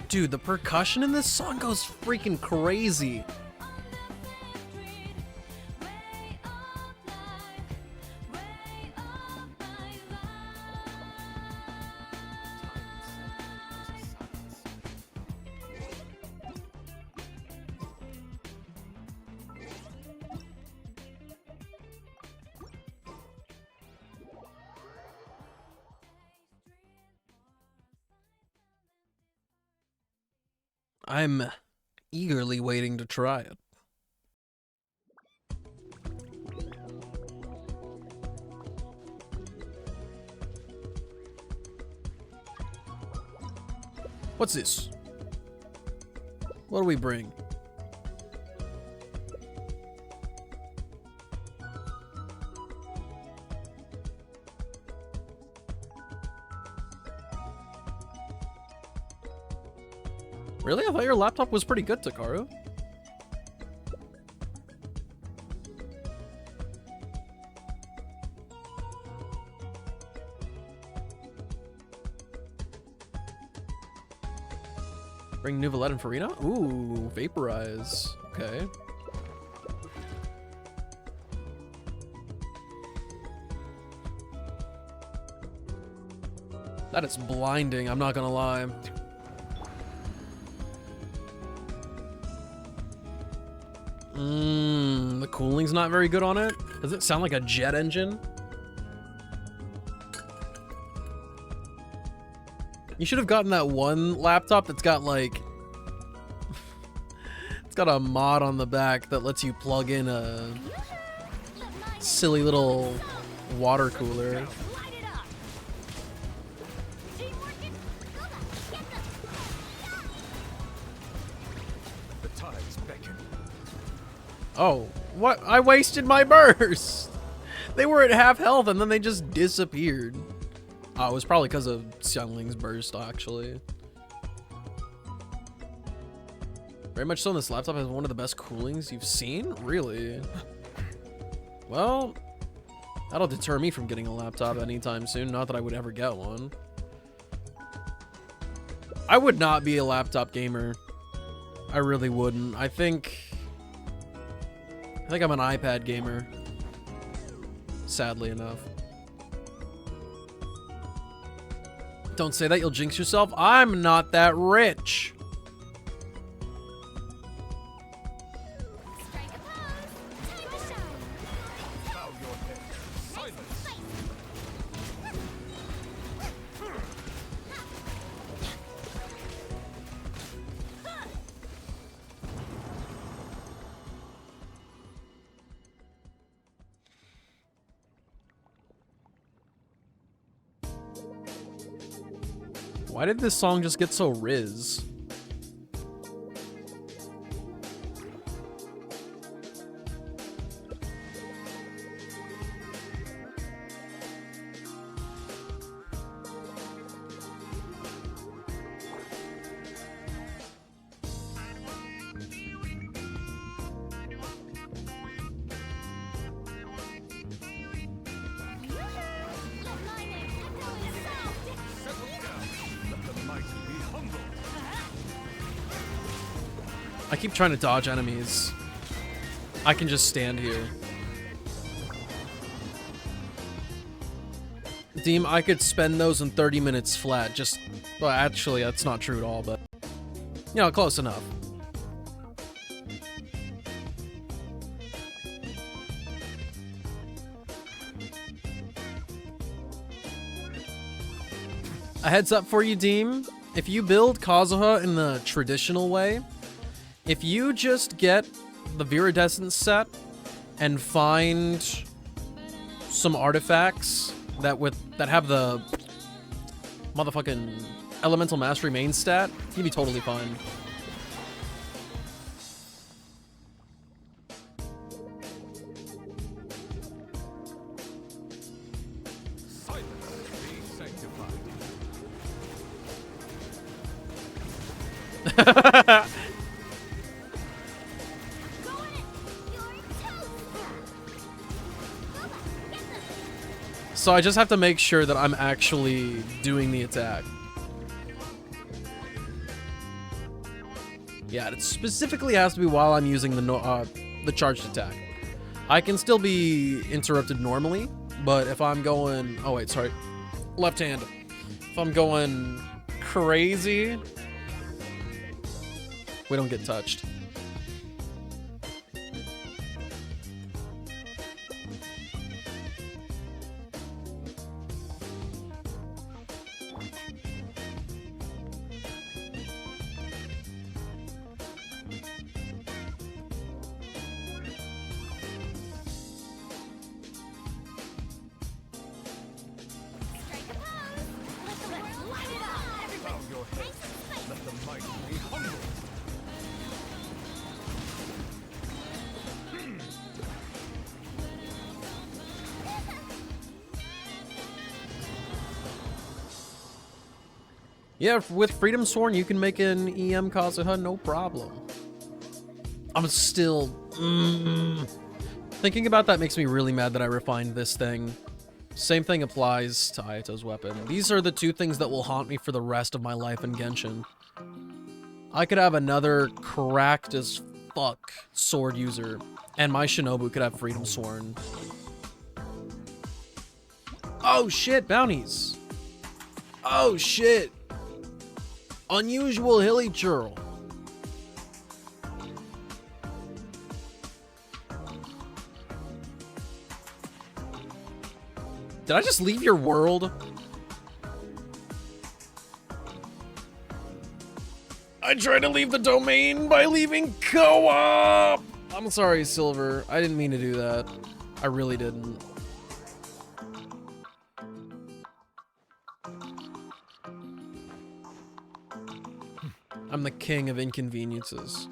Dude, the percussion in this song goes freaking crazy. I'm eagerly waiting to try it. What's this? What do we bring? Really? I thought your laptop was pretty good, Takaru. Bring Nuvolette and Farina? Ooh, vaporize. Okay. That is blinding, I'm not gonna lie. The cooling's not very good on it. Does it sound like a jet engine? You should have gotten that one laptop that's got like... it's got a mod on the back that lets you plug in a silly little water cooler. Oh, what? I wasted my burst! They were at half health and then they just disappeared. Oh, it was probably because of Xiangling's burst, actually. Very much so, this laptop has one of the best coolings you've seen? Really? Well, that'll deter me from getting a laptop anytime soon. Not that I would ever get one. I would not be a laptop gamer. I really wouldn't. I think I'm an iPad gamer. Sadly enough. Don't say that, you'll jinx yourself. I'm not that rich. Why did this song just get so Riz? I keep trying to dodge enemies. I can just stand here. Deem, I could spend those in 30 minutes flat. Just, well, actually, that's not true at all, but, you know, close enough. A heads up for you, Deem. If you build Kazuha in the traditional way, if you just get the Viridescent set and find some artifacts that have the motherfucking Elemental Mastery main stat, you'd be totally fine. So I just have to make sure that I'm actually doing the attack. Yeah, it specifically has to be while I'm using the charged attack. I can still be interrupted normally, but if I'm going... Oh, wait, sorry. Left hand. If I'm going crazy, we don't get touched. Yeah, with Freedom Sworn, you can make an EM Kazuha, no problem. I'm still... Thinking about that makes me really mad that I refined this thing. Same thing applies to Ayato's weapon. These are the two things that will haunt me for the rest of my life in Genshin. I could have another cracked as fuck sword user, and my Shinobu could have Freedom Sworn. Oh shit, bounties! Oh shit! Unusual hilly churl. Did I just leave your world? I tried to leave the domain by leaving co-op! I'm sorry, Silver. I didn't mean to do that. I really didn't. I'm the king of inconveniences.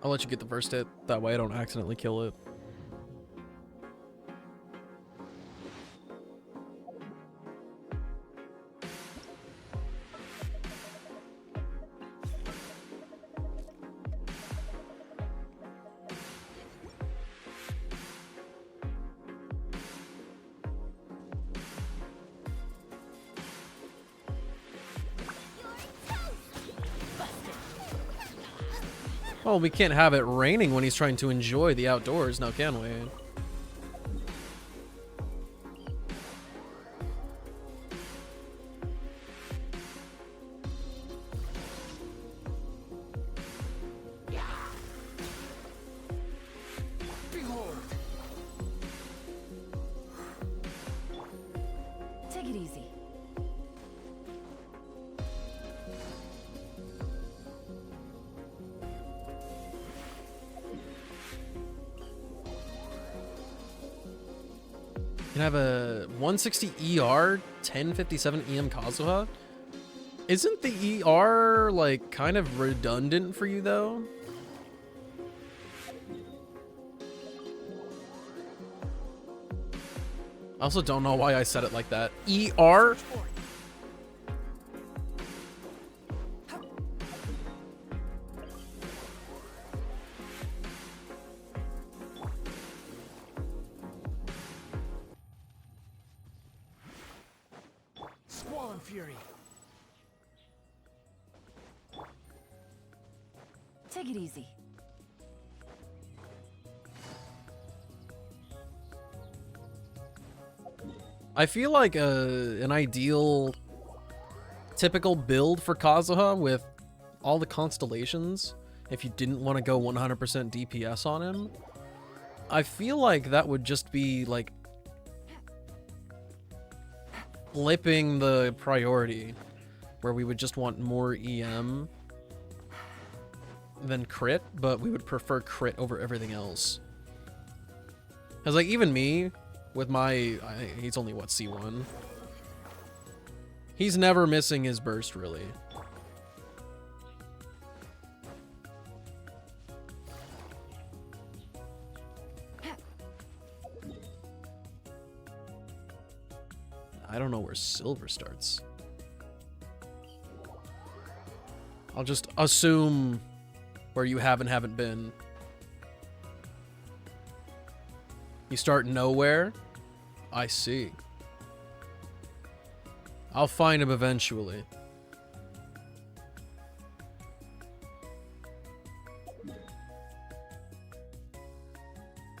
I'll let you get the first hit. That way I don't accidentally kill it. Well, we can't have it raining when he's trying to enjoy the outdoors, now can we? Take it easy. You can have a 160 ER, 1057 EM Kazuha? Isn't the ER, like, kind of redundant for you, though? I also don't know why I said it like that. ER? Squall and Fury. Take it easy. I feel like an ideal, typical build for Kazuha with all the constellations, if you didn't want to go 100% DPS on him, I feel like that would just be, like, flipping the priority, where we would just want more EM than crit, but we would prefer crit over everything else. Because, like, even me, with my... he's only, what, C1? He's never missing his burst, really. I don't know where silver starts. I'll just assume where you have and haven't been. You start nowhere? I see. I'll find him eventually.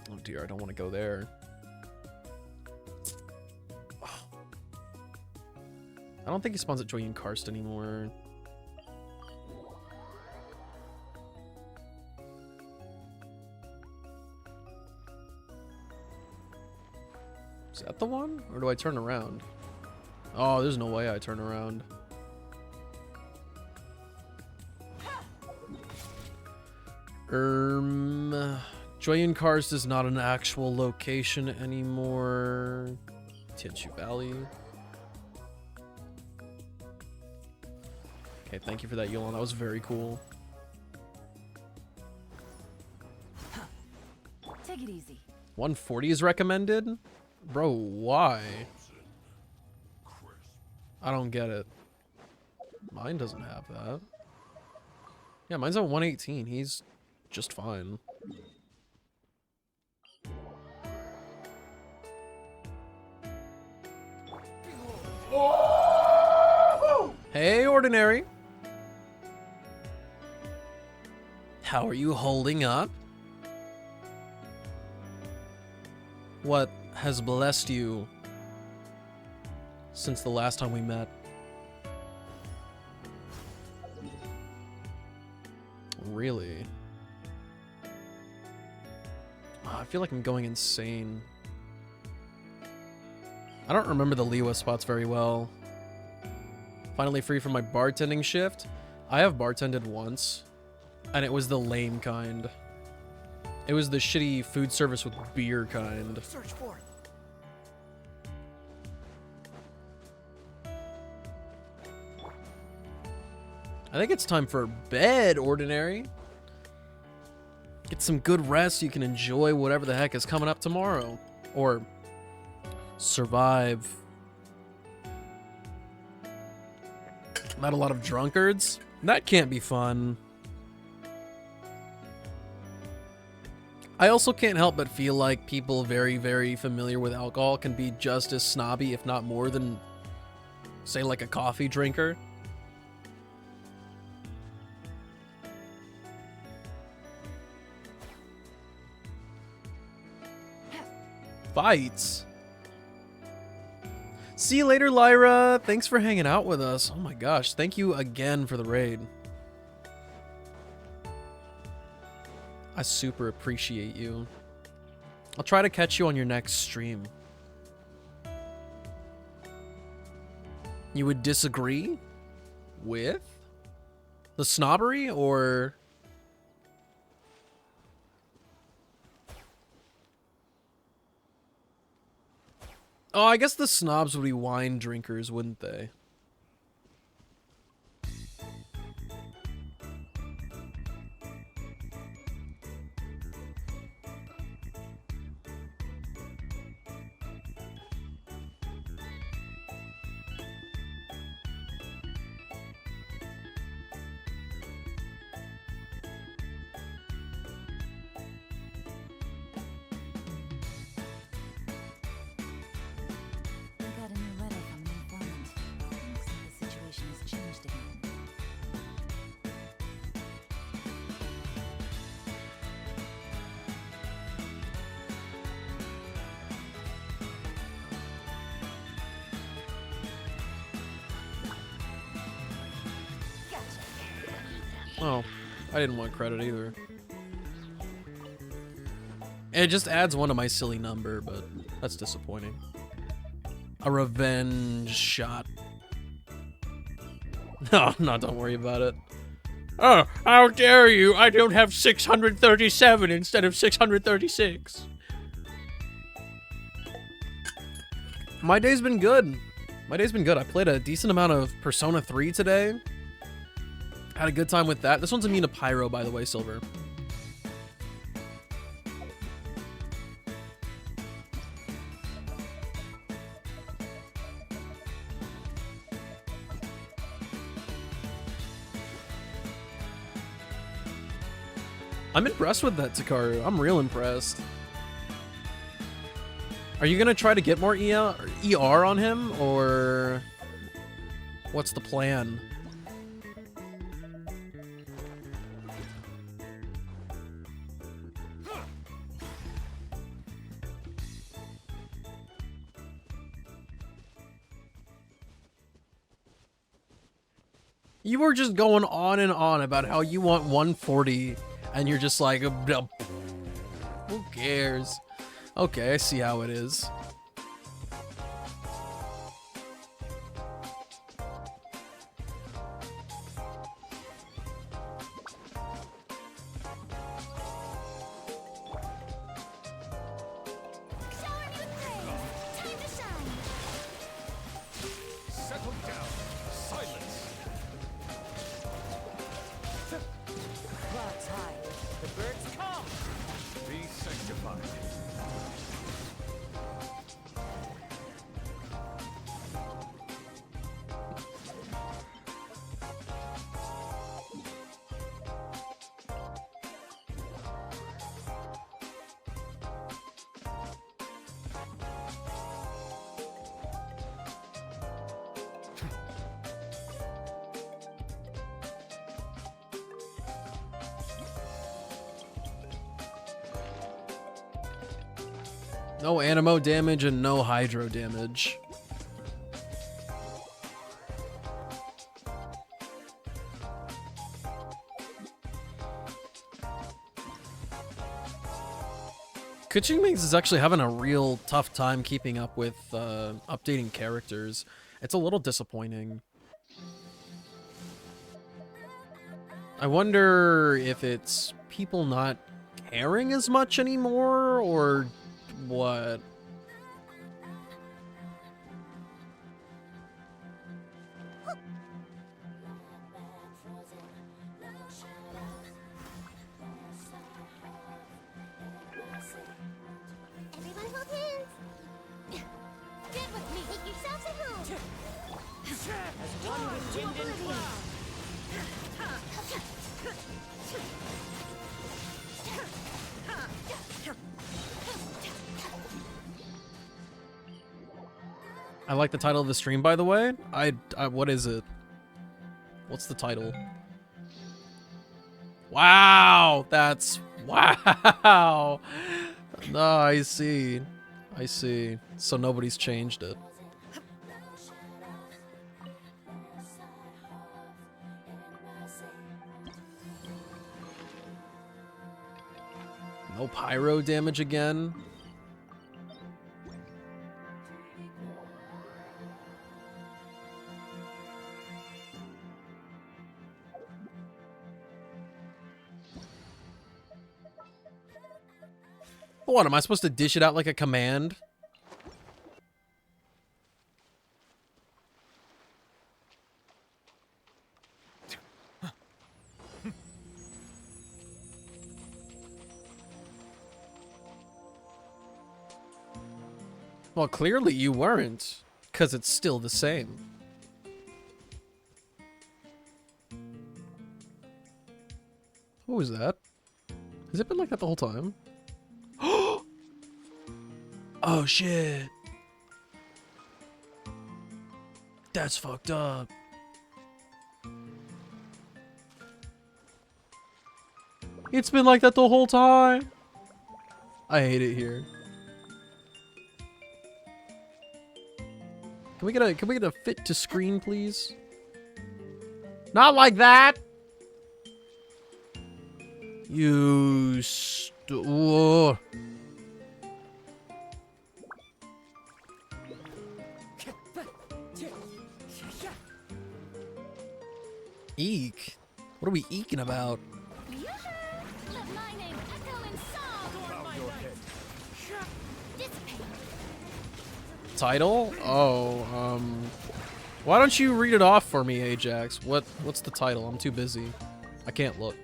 Oh dear, I don't want to go there. Oh. I don't think he spawns at Joy and Karst anymore. Is that the one? Or do I turn around? Oh, there's no way I turn around. Joyen Karst is not an actual location anymore. Tianchu Valley. Okay, thank you for that, Yulon. That was very cool. Take it easy. 140 is recommended? Bro, why? I don't get it. Mine doesn't have that. Yeah, mine's at 118. He's just fine. Hey, Ordinary. How are you holding up? What has blessed you since the last time we met? Really? Oh, I feel like I'm going insane. I don't remember the Liwa spots very well. Finally free from my bartending shift. I have bartended once, and it was the lame kind. It was the shitty food service with beer kind. Search for it. I think it's time for bed, Ordinary. Get some good rest so you can enjoy whatever the heck is coming up tomorrow. Or survive. Not a lot of drunkards? That can't be fun. I also can't help but feel like people very, very familiar with alcohol can be just as snobby, if not more than, say, like a coffee drinker. Fights. See you later, Lyra. Thanks for hanging out with us. Oh my gosh, thank you again for the raid. I super appreciate you. I'll try to catch you on your next stream. You would disagree with the snobbery, or... Oh, I guess the snobs would be wine drinkers, wouldn't they? I got a new letter from an informant. Looks like the situation has changed again. Oh, I didn't want credit either. It just adds one to my silly number, but that's disappointing. A revenge shot. No, no, don't worry about it. Oh, how dare you! I don't have 637 instead of 636. My day's been good. My day's been good. I played a decent amount of Persona 3 today. Had a good time with that. This one's immune to Pyro, by the way, Silver. I'm impressed with that, Takaru. I'm real impressed. Are you gonna try to get more ER on him, or what's the plan? You were just going on and on about how you want 140, and you're just like, who cares? Okay, I see how it is. Settle down. Silence. Clouds high. The birds come. Be sanctified. No animo damage and no hydro damage. Kuching Mix is actually having a real tough time keeping up with updating characters. It's a little disappointing. I wonder if it's people not caring as much anymore, or what? I like the title of the stream, by the way. I what is it? What's the title? Wow, that's wow. No, I see. I see. So nobody's changed it. No pyro damage again. What, am I supposed to dish it out like a command? Well, clearly you weren't, because it's still the same. What was that? Has it been like that the whole time? Oh shit. That's fucked up. It's been like that the whole time. I hate it here. Can we get a fit to screen, please? Not like that. You whoa. Eek. What are we eeking about? Title? Oh, why don't you read it off for me, Ajax? What's the title? I'm too busy. I can't look.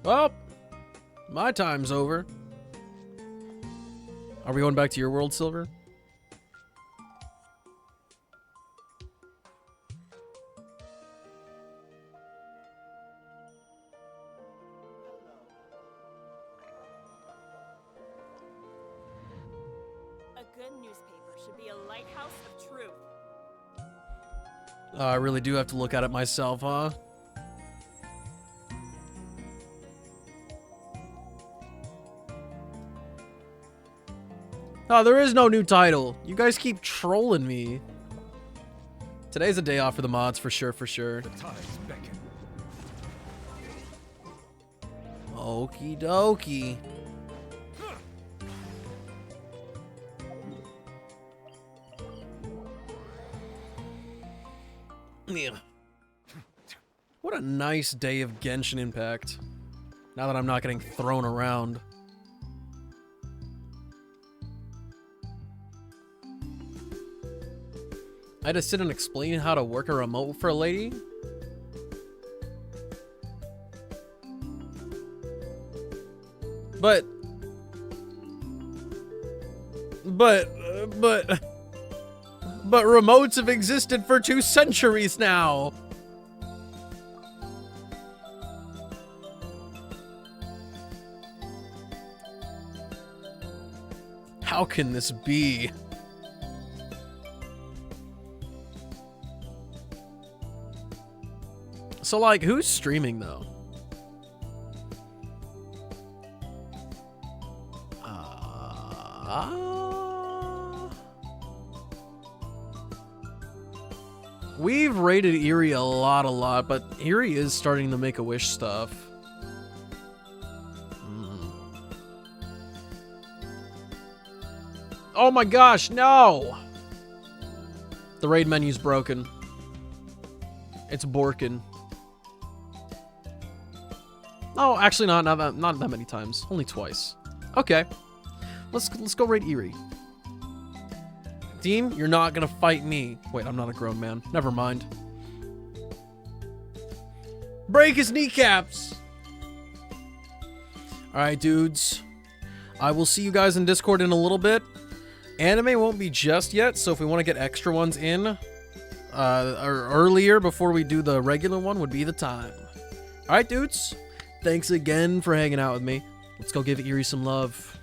Well, my time's over. Are we going back to your world, Silver? A good newspaper should be a lighthouse of truth. I really do have to look at it myself, huh? Oh, there is no new title. You guys keep trolling me. Today's a day off for the mods, for sure, for sure. Okie dokie. Yeah. What a nice day of Genshin Impact. Now that I'm not getting thrown around. I had to sit and explain how to work a remote for a lady? But remotes have existed for 2 centuries now. How can this be? So, like, who's streaming, though? We've rated Eerie a lot, but Eerie is starting to make a wish stuff. Oh my gosh, no! The raid menu's broken. It's borkin. Oh, actually not that many times. Only twice. Okay. Let's go raid Eerie. Team, you're not gonna fight me. Wait, I'm not a grown man. Never mind. Break his kneecaps! Alright, dudes. I will see you guys in Discord in a little bit. Anime won't be just yet, so if we want to get extra ones in or earlier before we do the regular one would be the time. All right, dudes. Thanks again for hanging out with me. Let's go give Eerie some love.